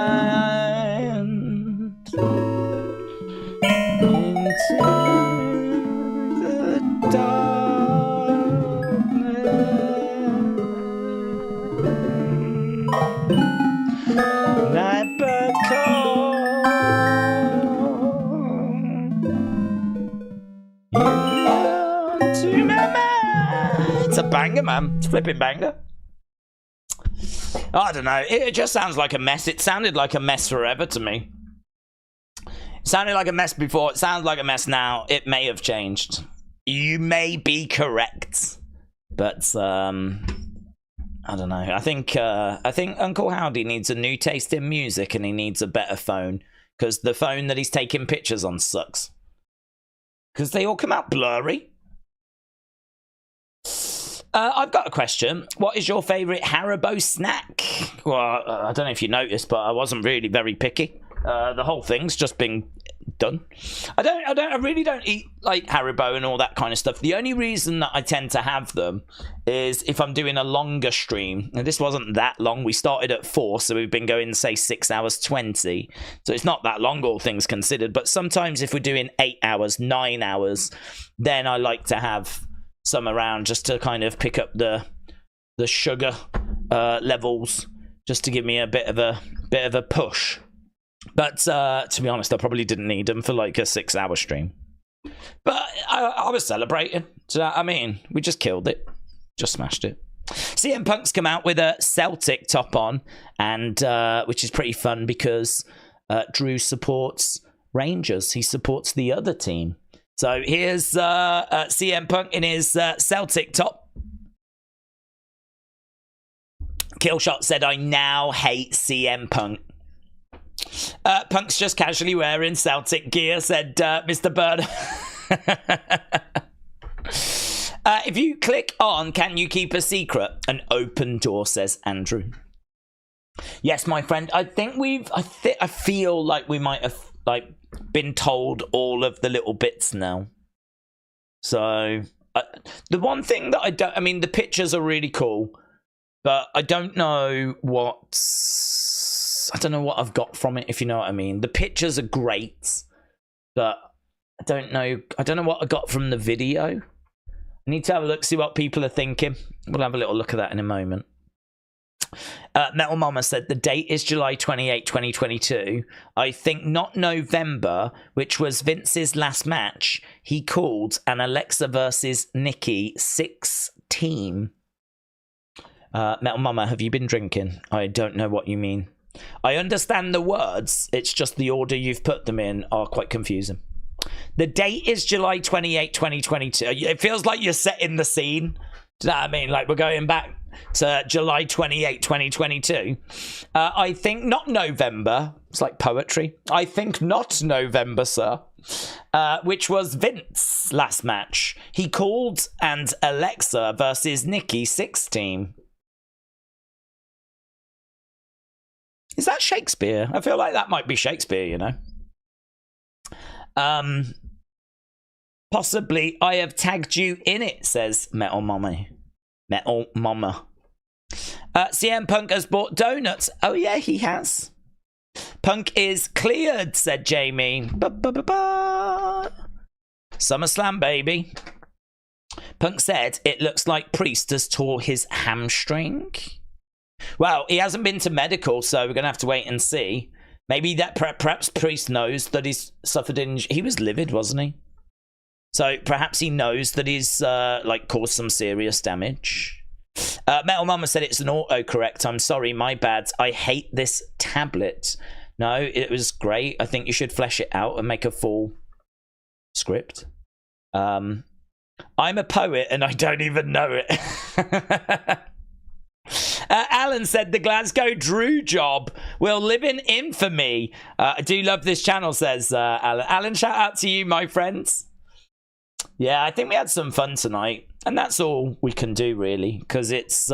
into the darkness. Nightbird call into my mind. It's a banger, man. It's a flipping banger. I don't know. It just sounds like a mess. It sounded like a mess forever to me. It sounded like a mess before. It sounds like a mess now. It may have changed. You may be correct, but I don't know. I think Uncle Howdy needs a new taste in music, and he needs a better phone, because the phone that he's taking pictures on sucks. Because they all come out blurry. I've got a question. What is your favourite Haribo snack? Well, I don't know if you noticed, but I wasn't really very picky. The whole thing's just been done. I really don't eat like Haribo and all that kind of stuff. The only reason that I tend to have them is if I'm doing a longer stream. And this wasn't that long. We started at 4, so we've been going, say, 6 hours 20. So it's not that long, all things considered. But sometimes if we're doing 8 hours, 9 hours, then I like to have some around just to kind of pick up the sugar levels, just to give me a bit of a push. But to be honest, I probably didn't need them for like a 6-hour stream. But I was celebrating. Do you know what I mean? We just killed it. Just smashed it. CM Punk's come out with a Celtic top on, and which is pretty fun because Drew supports Rangers. He supports the other team. So here's CM Punk in his Celtic top. Killshot said, I now hate CM Punk. Punk's just casually wearing Celtic gear, said Mr. Bird. If you click on Can You Keep a Secret? An open door, says Andrew. Yes, my friend. I think I feel like we might have been told all of the little bits now. So the one thing that I mean, the pictures are really cool, but I don't know what I've got from it, if you know what I mean. The pictures are great, but I don't know what I got from the video. I need to have a look, see what people are thinking. We'll have a little look at that in a moment. Metal Mama said the date is July 28, 2022. I think not November, which was Vince's last match. He called an Alexa versus Nikki 6 team. Metal Mama, have you been drinking? I don't know what you mean. I understand the words. It's just the order you've put them in are quite confusing. The date is July 28, 2022. It feels like you're setting the scene. Do you know what I mean? Like we're going back to July 28, 2022. I think not November. It's like poetry. I think not November, sir. Which was Vince's last match. He called and Alexa versus Nikki 6 team. Is that Shakespeare? I feel like that might be Shakespeare, you know. Possibly I have tagged you in it, says Metal Mama. Metal Mama. CM Punk has bought donuts. Oh yeah, he has. Punk is cleared, said Jamie. SummerSlam, baby. Punk said it looks like Priest has tore his hamstring. Well, he hasn't been to medical, so we're going to have to wait and see. Maybe that perhaps Priest knows that he's suffered injury. He was livid, wasn't he? So perhaps he knows that he's like caused some serious damage. Metal Mama said it's an autocorrect. I'm sorry, my bad. I hate this tablet. No, it was great. I think you should flesh it out and make a full script. I'm a poet and I don't even know it. Alan said the Glasgow Drew job will live in infamy. I do love this channel, says Alan. Alan, shout out to you, my friends. Yeah, I think we had some fun tonight. And that's all we can do, really, because it's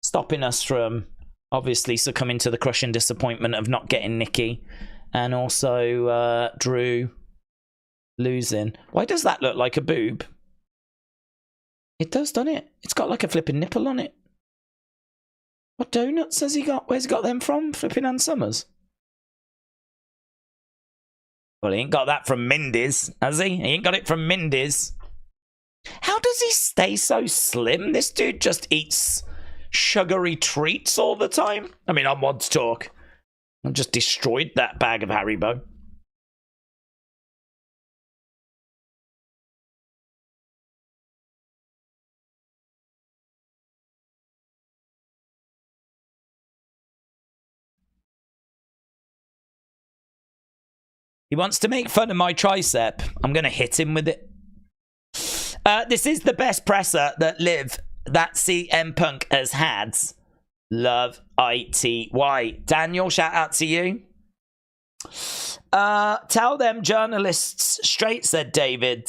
stopping us from obviously succumbing to the crushing disappointment of not getting Nikki, and also Drew losing. Why does that look like a boob? It does, doesn't it? It's got like a flipping nipple on it. What donuts has he got? Where's he got them from? Flipping Ann Summers. Well, he ain't got that from Mindy's, has he? He ain't got it from Mindy's. How does he stay so slim? This dude just eats sugary treats all the time. I mean, I'm one to talk. I've just destroyed that bag of Haribo. He wants to make fun of my tricep. I'm going to hit him with it. This is the best presser that CM Punk has had. Love ITY. Daniel, shout out to you. Tell them journalists straight, said David.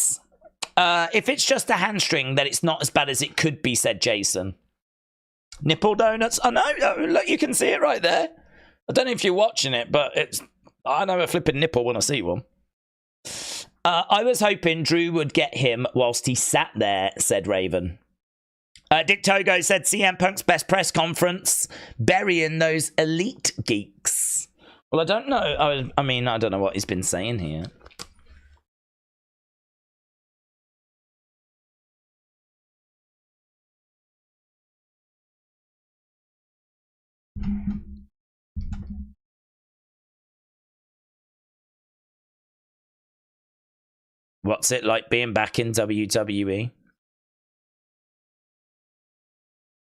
If it's just a hamstring, then it's not as bad as it could be, said Jason. Nipple donuts. I know. Look, you can see it right there. I don't know if you're watching it, but I know a flipping nipple when I see one. I was hoping Drew would get him whilst he sat there, said Raven. Dick Togo said CM Punk's best press conference, burying those elite geeks. Well, I don't know. I mean, I don't know what he's been saying here. What's it like being back in WWE?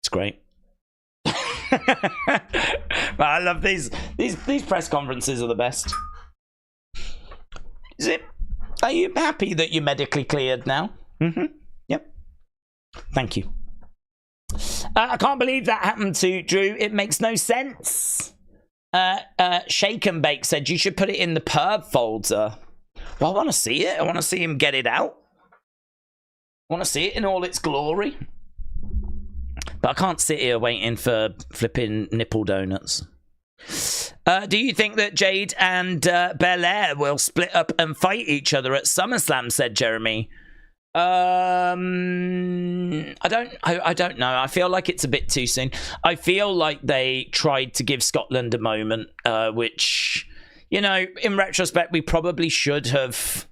It's great. I love these press conferences are the best. Are you happy that you're medically cleared now? Yep. Thank you. I can't believe that happened to Drew. It makes no sense. Shake and Bake said you should put it in the perv folder. Well, I want to see it. I want to see him get it out. I want to see it in all its glory. But I can't sit here waiting for flipping nipple donuts. Do you think that Jade and Belair will split up and fight each other at SummerSlam, said Jeremy? I don't know. I feel like it's a bit too soon. I feel like they tried to give Scotland a moment, which... You know, in retrospect, we probably should have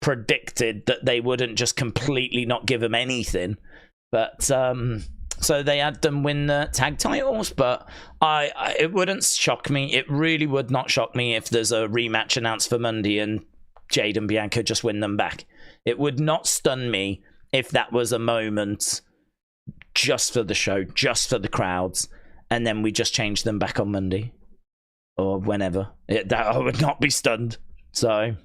predicted that they wouldn't just completely not give them anything. But, so they had them win the tag titles, but it wouldn't shock me. It really would not shock me if there's a rematch announced for Monday and Jade and Bianca just win them back. It would not stun me if that was a moment just for the show, just for the crowds, and then we just change them back on Monday. Or whenever. I would not be stunned. So.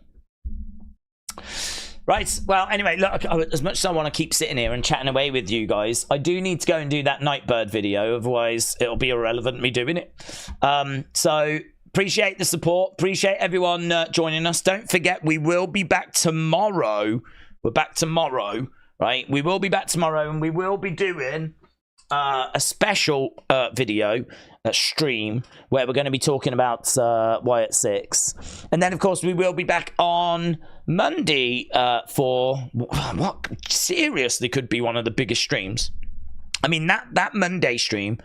Right. Well, anyway, look, as much as I want to keep sitting here and chatting away with you guys, I do need to go and do that Nightbird video. Otherwise, it'll be irrelevant me doing it. So, appreciate the support. Appreciate everyone joining us. Don't forget, we will be back tomorrow. We're back tomorrow, right? We will be back tomorrow, and we will be doing a special video, a stream, where we're going to be talking about Wyatt 6. And then, of course, we will be back on Monday for what seriously could be one of the biggest streams. I mean, that Monday stream,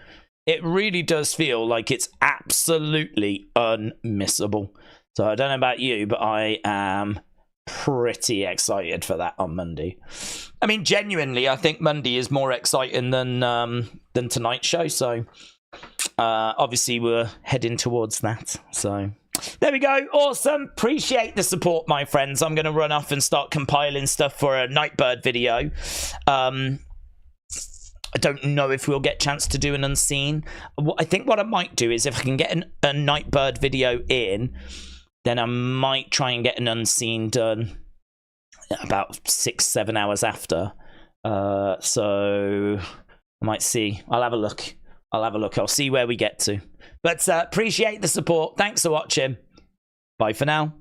it really does feel like it's absolutely unmissable. So I don't know about you, but I am pretty excited for that on Monday. I mean, genuinely, I think Monday is more exciting than tonight's show. So obviously we're heading towards that. So There we go. Awesome. Appreciate the support, my friends. I'm going to run off and start compiling stuff for a Nightbird video. I don't know if we'll get a chance to do an unseen. I think what I might do is if I can get a Nightbird video in, then I might try and get an unseen done about 6-7 hours after. So I might see. I'll have a look. I'll see where we get to. But appreciate the support. Thanks for watching. Bye for now.